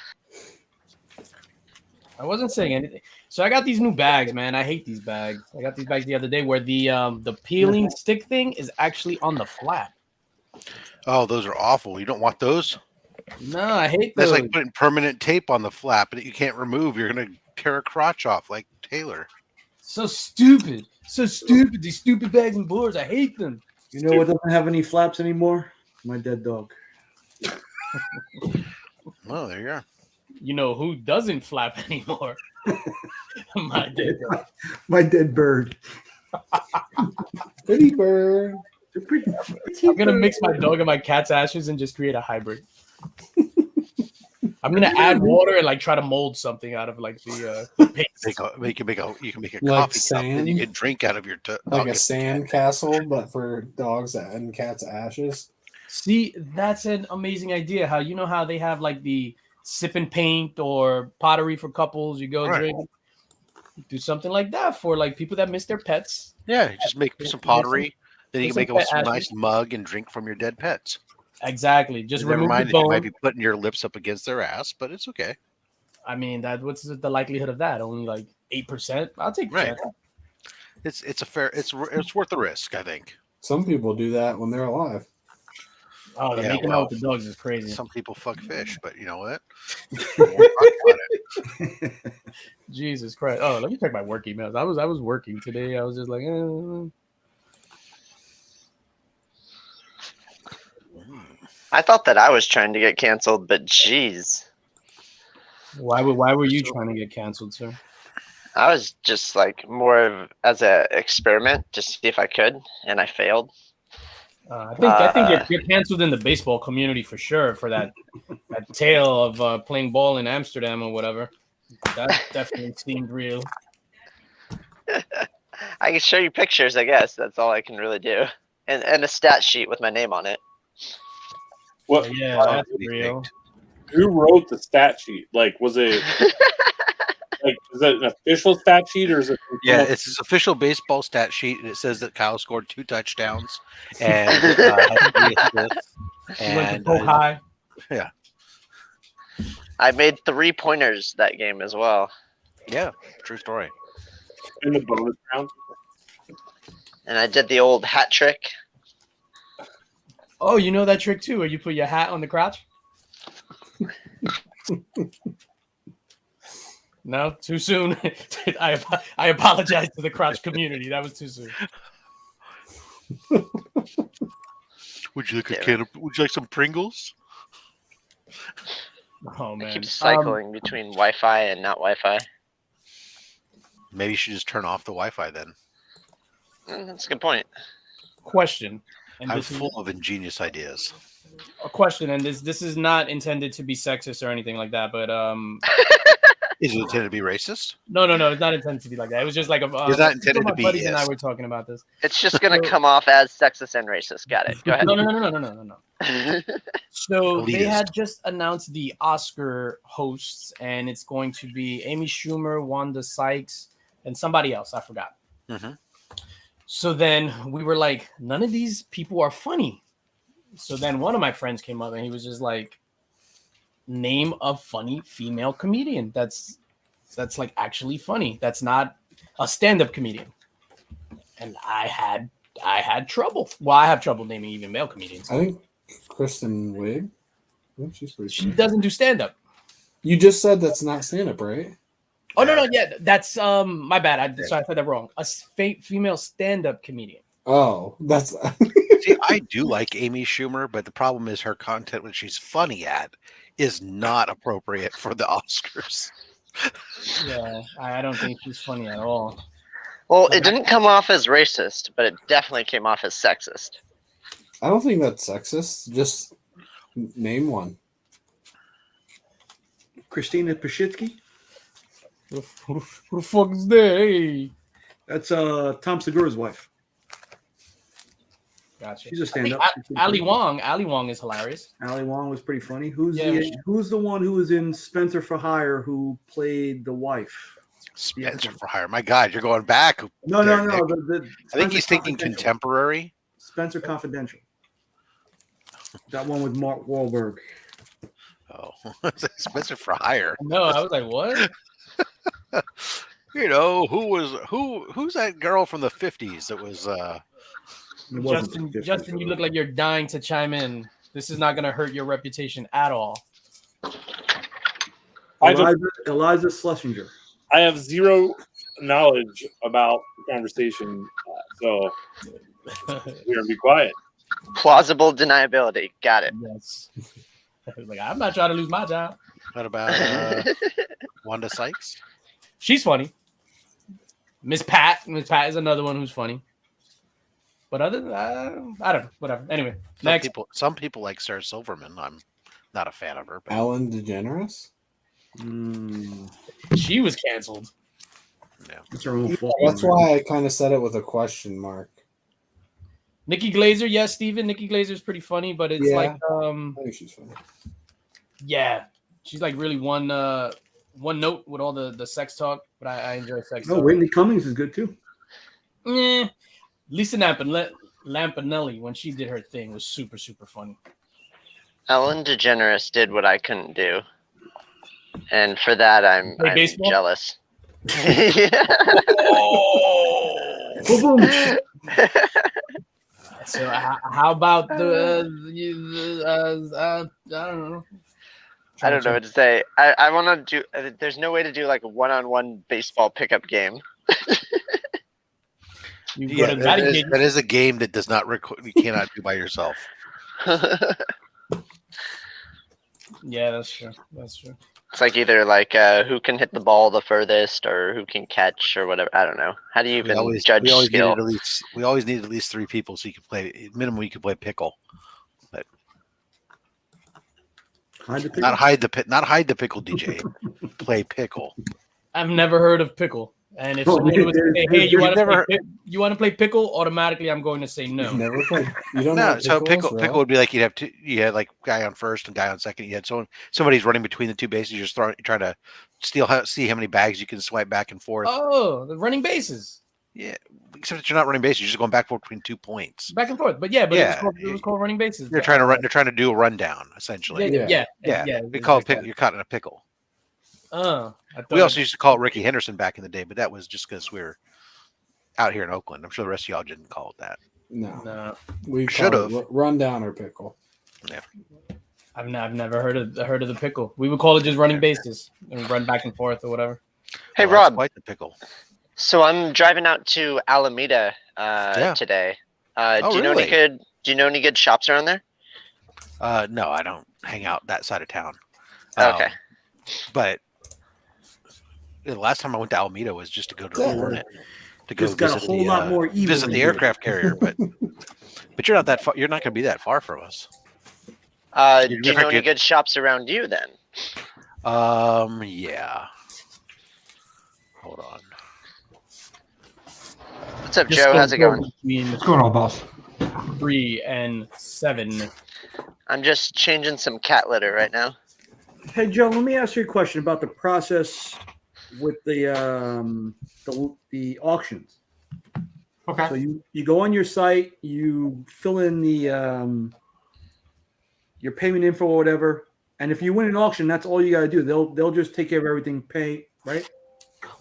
I wasn't saying anything. So I got these new bags, man. I hate these bags. I got these bags the other day where the peeling stick thing is actually on the flap. Oh, those are awful. You don't want those? No, I hate That's those. like putting permanent tape on the flap that you can't remove. You're gonna tear a crotch off like Taylor. So stupid. So stupid. These stupid bags and boards. I hate them. You know what doesn't have any flaps anymore? My dead dog. Oh, there you are. You know who doesn't flap anymore? My dead dog. My dead bird. Pretty bird. I'm gonna mix my dog and my cat's ashes and just create a hybrid. I'm gonna add water and like try to mold something out of like the paste. You can make a Like coffee cup sand? and you can drink out of your Like a sand castle, but for dogs and cats' ashes. See, that's an amazing idea. How you know how they have like the sip and paint or pottery for couples. You go Right. drink. Do something like that for like people that miss their pets. Yeah, just make some pottery. Then you Make can make some a pet ashes. nice mug and drink from your dead pets. Exactly. Just Never remove mind the that you bone. might be putting your lips up against their ass, but it's okay. I mean, what's the likelihood of that? Only like 8%. I'll take Right. that. It's worth the risk, I think. Some people do that when they're alive. Oh, the making out with the dogs is crazy. Some people fuck fish, but you know what? Jesus Christ! Oh, let me check my work emails. I was working today. I was just like, I thought that I was trying to get canceled, but geez, why were you trying to get canceled, sir? I was just like more of as an experiment to see if I could, and I failed. I think you're canceled in the baseball community for sure for that tale of playing ball in Amsterdam or whatever. That definitely seemed real. I can show you pictures, I guess. That's all I can really do, and a stat sheet with my name on it. What? Yeah, that's real. Who wrote the stat sheet? Like, was it like is it an official stat sheet or is it? Yeah, it's his official baseball stat sheet, and it says that Kyle scored 2 touchdowns and had 3 assists. He went to go high. Yeah, I made 3-pointers that game as well. yeah, true story. In the bonus round. And I did the old hat trick. Oh, you know that trick too, where you put your hat on the crotch? No, too soon. I apologize to the crotch community. That was too soon. Would you like a can of, would you like some Pringles? Oh I man, keep cycling between Wi-Fi and not Wi-Fi. Maybe you should just turn off the Wi-Fi then. That's a good point. Question. And I'm this is full of ingenious ideas. a question, and this is not intended to be sexist or anything like that, but Is it intended to be racist? no, it's not intended to be like that. It was just like It's not intended my to be, buddies and I yes. were talking about this. It's just gonna come off as sexist and racist. Got it. Go ahead. No. So they Elitist. had just announced the Oscar hosts, and it's going to be Amy Schumer, Wanda Sykes, and somebody else. I forgot. Mm-hmm. So then we were like, none of these people are funny. So then one of my friends came up and he was just like, name a funny female comedian that's like actually funny. That's not a stand-up comedian. And I had trouble. Well, I have trouble naming even male comedians. I think Kristen Wiig. I think she's pretty She funny. doesn't do stand-up. You just said that's not stand-up, right? Oh no, yeah, that's my bad. Sorry, I said that wrong. A female stand-up comedian. Oh, that's See, I do like Amy Schumer, but the problem is her content when she's funny at is not appropriate for the Oscars. Yeah, I don't think she's funny at all. Well, it didn't come off as racist, but it definitely came off as sexist. I don't think that's sexist. Just name one. Christina Pashitsky. Who the fuck is that? Hey. That's Tom Segura's wife. Gotcha. She's a stand-up. Ali Wong. Ali Wong is hilarious. Ali Wong was pretty funny. Who's Yeah, the one who was in Spencer for Hire who played the wife? Spencer for Hire. My God, you're going back. No. I think he's thinking contemporary. Spencer Confidential. That one with Mark Wahlberg. Oh, Spencer for Hire. No, I was like, what? You know, who's that girl from the 50s that was Justin, you look like you're dying to chime in. This is not going to hurt your reputation at all. Eliza Schlesinger. I have zero knowledge about the conversation, so we're gonna be quiet. Plausible deniability. Got it. Yes. Like, I'm not trying to lose my job. What about Wanda Sykes? She's funny. Miss Pat is another one who's funny. But other than I don't know. Whatever. Anyway, Some people like Sarah Silverman. I'm not a fan of her. But... Ellen DeGeneres? She was canceled. Yeah. That's her own fault. That's why I kind of said it with a question mark. Nikki Glazer, yes, Steven. Nikki Glazer is pretty funny, but it's like I think she's funny. Yeah. She's like really one note with all the sex talk, but I enjoy sex talk. Oh, Whitney Cummings is good too. Yeah. Lisa Lampanelli, when she did her thing, was super, super funny. Ellen DeGeneres did what I couldn't do. And for that, I'm jealous. So how about the I don't know. I don't know what to say. I want to do. There's no way to do like a one-on-one baseball pickup game. Yeah, that is a game that does not you cannot do by yourself. Yeah, that's true. It's like either like who can hit the ball the furthest or who can catch or whatever. I don't know. How do you even judge skill? We always need at least 3 people so you can play. Minimum, you can play pickle. But not hide the pickle, DJ. Play pickle. I've never heard of pickle. And if someone was to say, "Hey, you want to play pickle?" automatically, I'm going to say no. You've never played. You don't No, know. so pickle would be like you had like guy on first and guy on second. You had somebody's running between the two bases. You're just trying to see how many bags you can swipe back and forth. Oh, the running bases. Yeah, except that you're not running bases. You're just going back and forth between 2 points. Back and forth, but it was called running bases. You're trying to run. They're trying to do a rundown essentially. Yeah. We call it you're caught in a pickle. We also used to call it Ricky Henderson back in the day, but that was just because we were out here in Oakland. I'm sure the rest of y'all didn't call it that. No. We should have rundown or pickle. Yeah, I've never heard of the pickle. We would call it just running bases and run back and forth or whatever. Hey, Rob, quite the pickle. So I'm driving out to Alameda today. Do you know any good shops around there? No, I don't hang out that side of town. Okay, but the last time I went to Alameda was just to go to the Hornet to go got a whole lot more evil visit the aircraft carrier, but you're not that far. You're not going to be that far from us. Do you know any good shops around you then? Yeah. Hold on. What's up, Joe? How's it going? What's going on, boss? 3 and 7. I'm just changing some cat litter right now. Hey, Joe, let me ask you a question about the process with the auctions. Okay. So you go on your site, you fill in the your payment info or whatever, and if you win an auction, that's all you got to do. They'll just take care of everything, pay, right?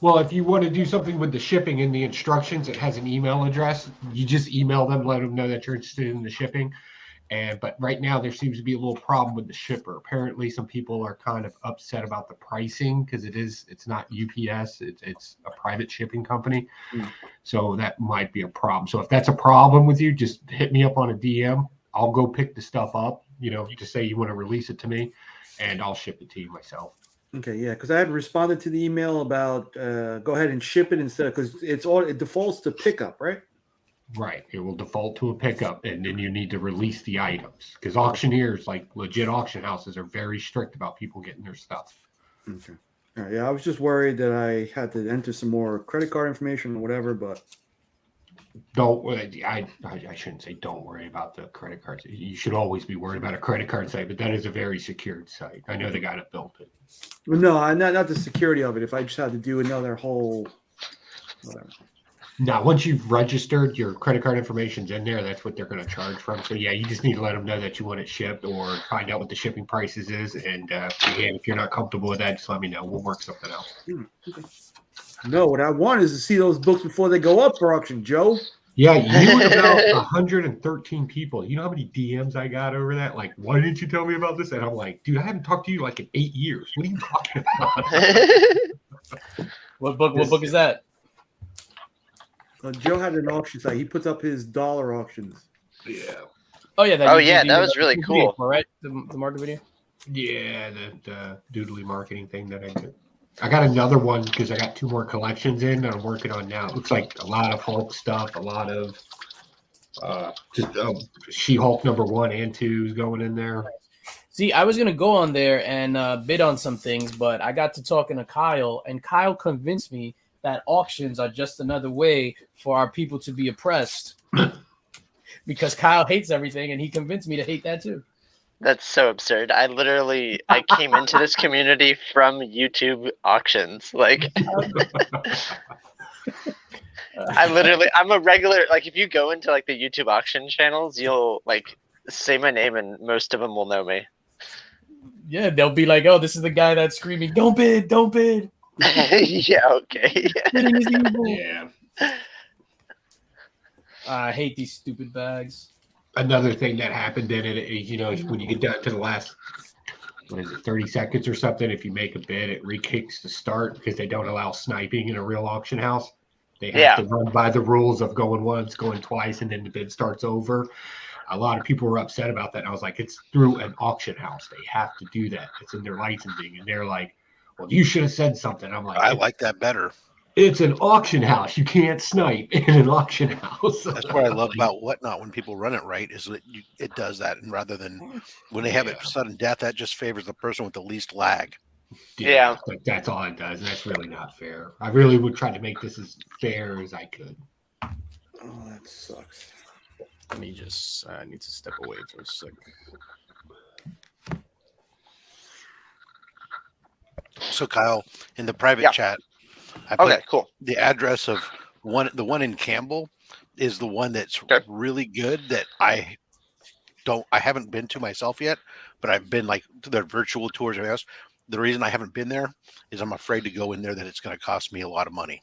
Well, if you want to do something with the shipping in the instructions, it has an email address. You just email them, let them know that you're interested in the shipping. But right now there seems to be a little problem with the shipper. Apparently some people are kind of upset about the pricing because it's not UPS, it's a private shipping company. So that might be a problem. So if that's a problem with you, just hit me up on a DM. I'll go pick the stuff up, just say you want to release it to me and I'll ship it to you myself. Okay, yeah, because I had responded to the email about go ahead and ship it instead, because it defaults to pickup, right? Right. It will default to a pickup, and then you need to release the items because auctioneers, like legit auction houses, are very strict about people getting their stuff. Okay. All right, yeah, I was just worried that I had to enter some more credit card information or whatever, but Don't. I shouldn't say don't worry about the credit cards. You should always be worried about a credit card site, but that is a very secured site. I know the guy that built it. well, no, not the security of it. If I just had to do another whole whatever. Now, once you've registered, your credit card information's in there. That's what they're going to charge from. So, yeah, you just need to let them know that you want it shipped or find out what the shipping prices is. And again, if you're not comfortable with that, just let me know. We'll work something out. No, what I want is to see those books before they go up for auction, Joe. Yeah, you and about 113 people. You know how many DMs I got over that? Like, why didn't you tell me about this? And I'm like, dude, I haven't talked to you like in 8 years. What are you talking about? What book is that? Joe had an auction site. He puts up his dollar auctions. Yeah. Oh yeah. That was really cool. Video, right? The market video. Yeah, the doodly marketing thing that I did. I got another one because I got 2 more collections in that I'm working on now. It looks like a lot of Hulk stuff, a lot of She-Hulk number 1 and 2 is going in there. See, I was going to go on there and bid on some things, but I got to talking to Kyle, and Kyle convinced me that auctions are just another way for our people to be oppressed because Kyle hates everything, and he convinced me to hate that too. That's so absurd. I came into this community from YouTube auctions. Like, I'm a regular, like, if you go into like the YouTube auction channels, you'll like say my name and most of them will know me. Yeah, they'll be like, oh, this is the guy that's screaming, don't bid, don't bid. Yeah, okay. Bidding is evil. Yeah. I hate these stupid bags. Another thing that happened in it is, when you get down to the last, 30 seconds or something, if you make a bid, it re-kicks the start because they don't allow sniping in a real auction house. They have to run by the rules of going once, going twice, and then the bid starts over. A lot of people were upset about that. And I was like, it's through an auction house. They have to do that. It's in their licensing. And they're like, well, you should have said something. I'm like, I like that better. It's an auction house. You can't snipe in an auction house. That's what I love about Whatnot when people run it right is that it does that, and rather than when they have it sudden death, that just favors the person with the least lag. Yeah. Like, that's all it does. And that's really not fair. I really would try to make this as fair as I could. Oh, that sucks. Let me just, I need to step away for a second. So Kyle, in the private chat, I put cool. The address of the one in Campbell is the one that's really good that I haven't been to myself yet, but I've been like to their virtual tours of house. The reason I haven't been there is I'm afraid to go in there that it's going to cost me a lot of money.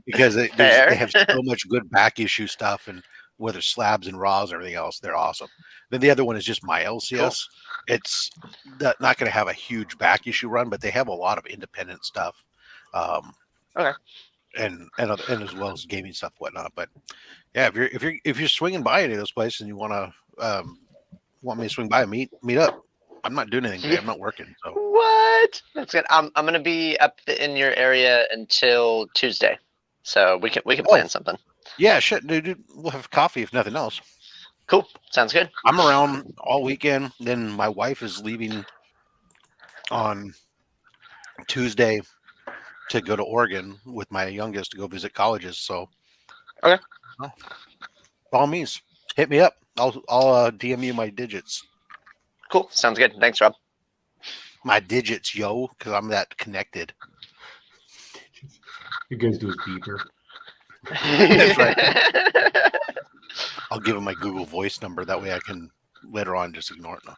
Because they have so much good back issue stuff, and whether slabs and raws and everything else, they're awesome. Then the other one is just my LCS. Cool. It's not going to have a huge back issue run, but they have a lot of independent stuff. And as well as gaming stuff, whatnot. But yeah, if you're swinging by any of those places and you want me to swing by and meet up, I'm not doing anything today. I'm not working. So what? That's good. I'm gonna be up in your area until Tuesday, so we can plan something. Yeah, shit, dude. We'll have coffee if nothing else. Cool. Sounds good. I'm around all weekend. Then my wife is leaving on Tuesday to go to Oregon with my youngest to go visit colleges. So, by all means, hit me up. I'll DM you my digits. Cool. Sounds good. Thanks, Rob. My digits, yo, because I'm that connected. It goes to his beeper. That's right. I'll give him my Google Voice number. That way I can later on just ignore it now.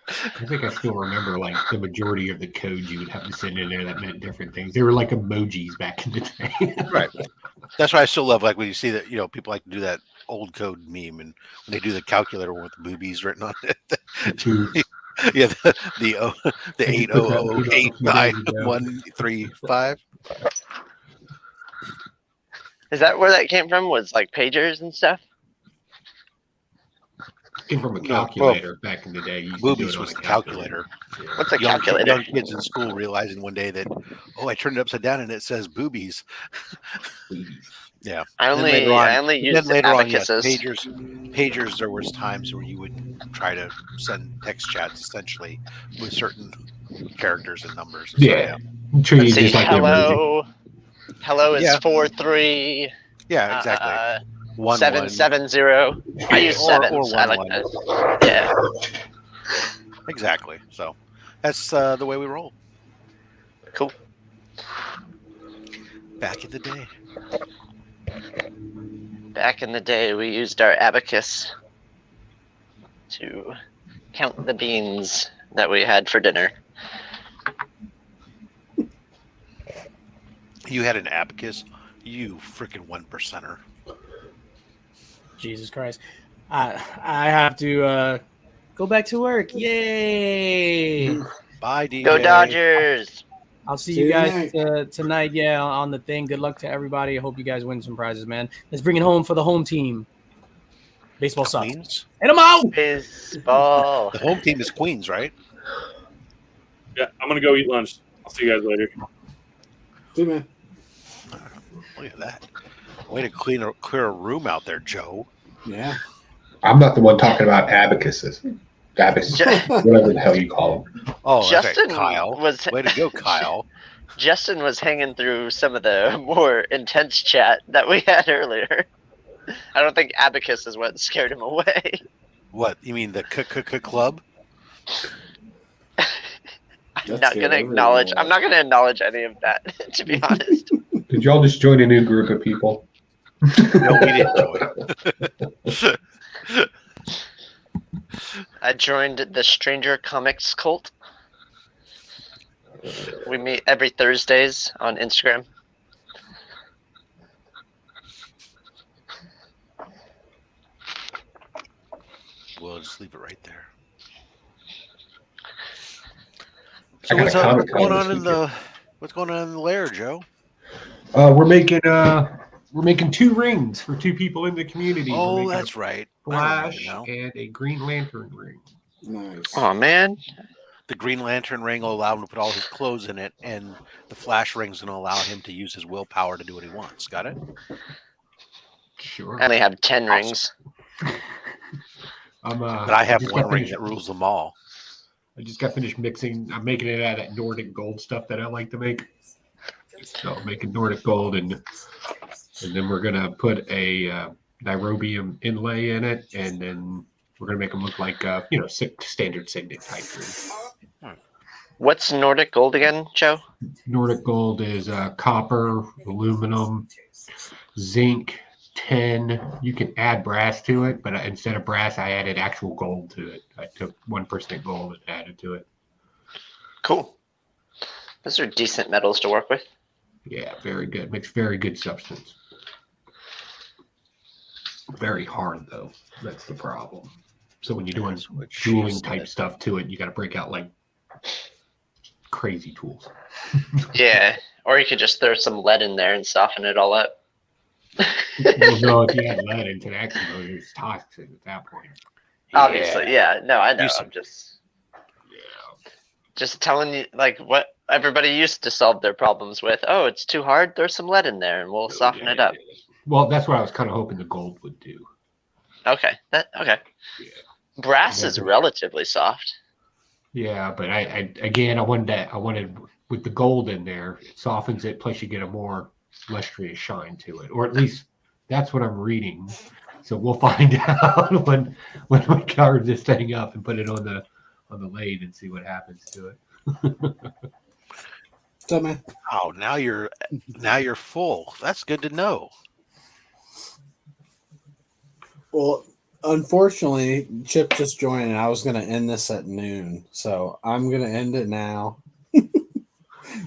I think I still remember like the majority of the code you would have to send in there that meant different things. They were like emojis back in the day. Right. That's why I still love like when you see that, people like to do that old code meme, and when they do the calculator with boobies written on it. Yeah, the 800891335. Is that where that came from? Was like pagers and stuff? Came from a calculator back in the day. You used to do Boobies it on was a the calculator. What's a young, calculator? Young kids in school realizing one day that, I turned it upside down and it says boobies. Yeah. I only used later on, yes, abacuses. pagers. There was times where you would try to send text chats essentially with certain characters and numbers. And Yeah. stuff, Treat Let's it see, just like an emoji. hello is Yeah. 4-3. Yeah, exactly. 770. I use sevens. or I like 1-1. that. Yeah. Exactly. So that's the way we roll. Cool. Back in the day. Back in the day, we used our abacus to count the beans that we had for dinner. You had an abacus, you freaking 1%er. Jesus Christ. I have to go back to work. Yay! Bye, DJ. Go Dodgers! I'll see you guys tonight. Yeah, on the thing. Good luck to everybody. I hope you guys win some prizes, man. Let's bring it home for the home team. Baseball sucks. Queens? And I'm out. Baseball. The home team is Queens, right? Yeah, I'm gonna go eat lunch. I'll see you guys later. See you, man. Look at that. Way to clear a room out there, Joe. Yeah. I'm not the one talking about abacuses. Whatever the hell you call them. Oh, Justin okay. Kyle. Way to go, Kyle. Justin was hanging through some of the more intense chat that we had earlier. I don't think abacus is what scared him away. What? You mean the club? I'm not going to acknowledge any of that, to be honest. Did y'all just join a new group of people? No, we didn't join. I joined the Stranger Comics cult. We meet every Thursdays on Instagram. We'll just leave it right there. I So got what's a comic going con on this in the lair, Joe? We're making 2 rings for 2 people in the community. Oh, that's right. Flash and a Green Lantern ring. Nice. Oh man. The Green Lantern ring will allow him to put all his clothes in it, and the Flash ring's going to allow him to use his willpower to do what he wants. Got it? Sure. I only have 10 rings. But I have one ring that rules them all. I just got finished mixing. I'm making it out of that Nordic gold stuff that I like to make. So I'm making Nordic gold, and then we're gonna put a niobium inlay in it, and then we're gonna make them look like standard signet type ring. What's Nordic gold again, Joe? Nordic gold is copper, aluminum, zinc, tin. You can add brass to it, but instead of brass, I added actual gold to it. I took 1% gold and added to it. Cool. Those are decent metals to work with. Yeah, very good. Makes very good substance. Very hard though. That's the problem. So when you're doing jeweling type stuff to it, you got to break out like crazy tools. Yeah, or you could just throw some lead in there and soften it all up. Well, no, if you add lead into that, it's toxic at that point. Obviously, yeah. No, I know. I'm just telling you, like, what everybody used to solve their problems with. Oh, it's too hard. Throw some lead in there, and we'll soften it up. Well, that's what I was kind of hoping the gold would do. Okay. Okay. Yeah. Brass is relatively soft. Yeah, but I wanted with the gold in there, it softens it. Plus, you get a more lustrous shine to it, or at least that's what I'm reading. So we'll find out when we carve this thing up and put it on the lathe and see what happens to it. So, man. Oh, now you're full. That's good to know. Well, unfortunately, Chip just joined, and I was going to end this at noon, so I'm going to end it now.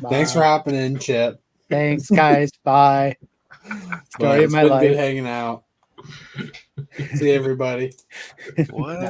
Thanks for hopping in, Chip. Thanks, guys. Bye. Story of my been life. Good hanging out. See everybody. What?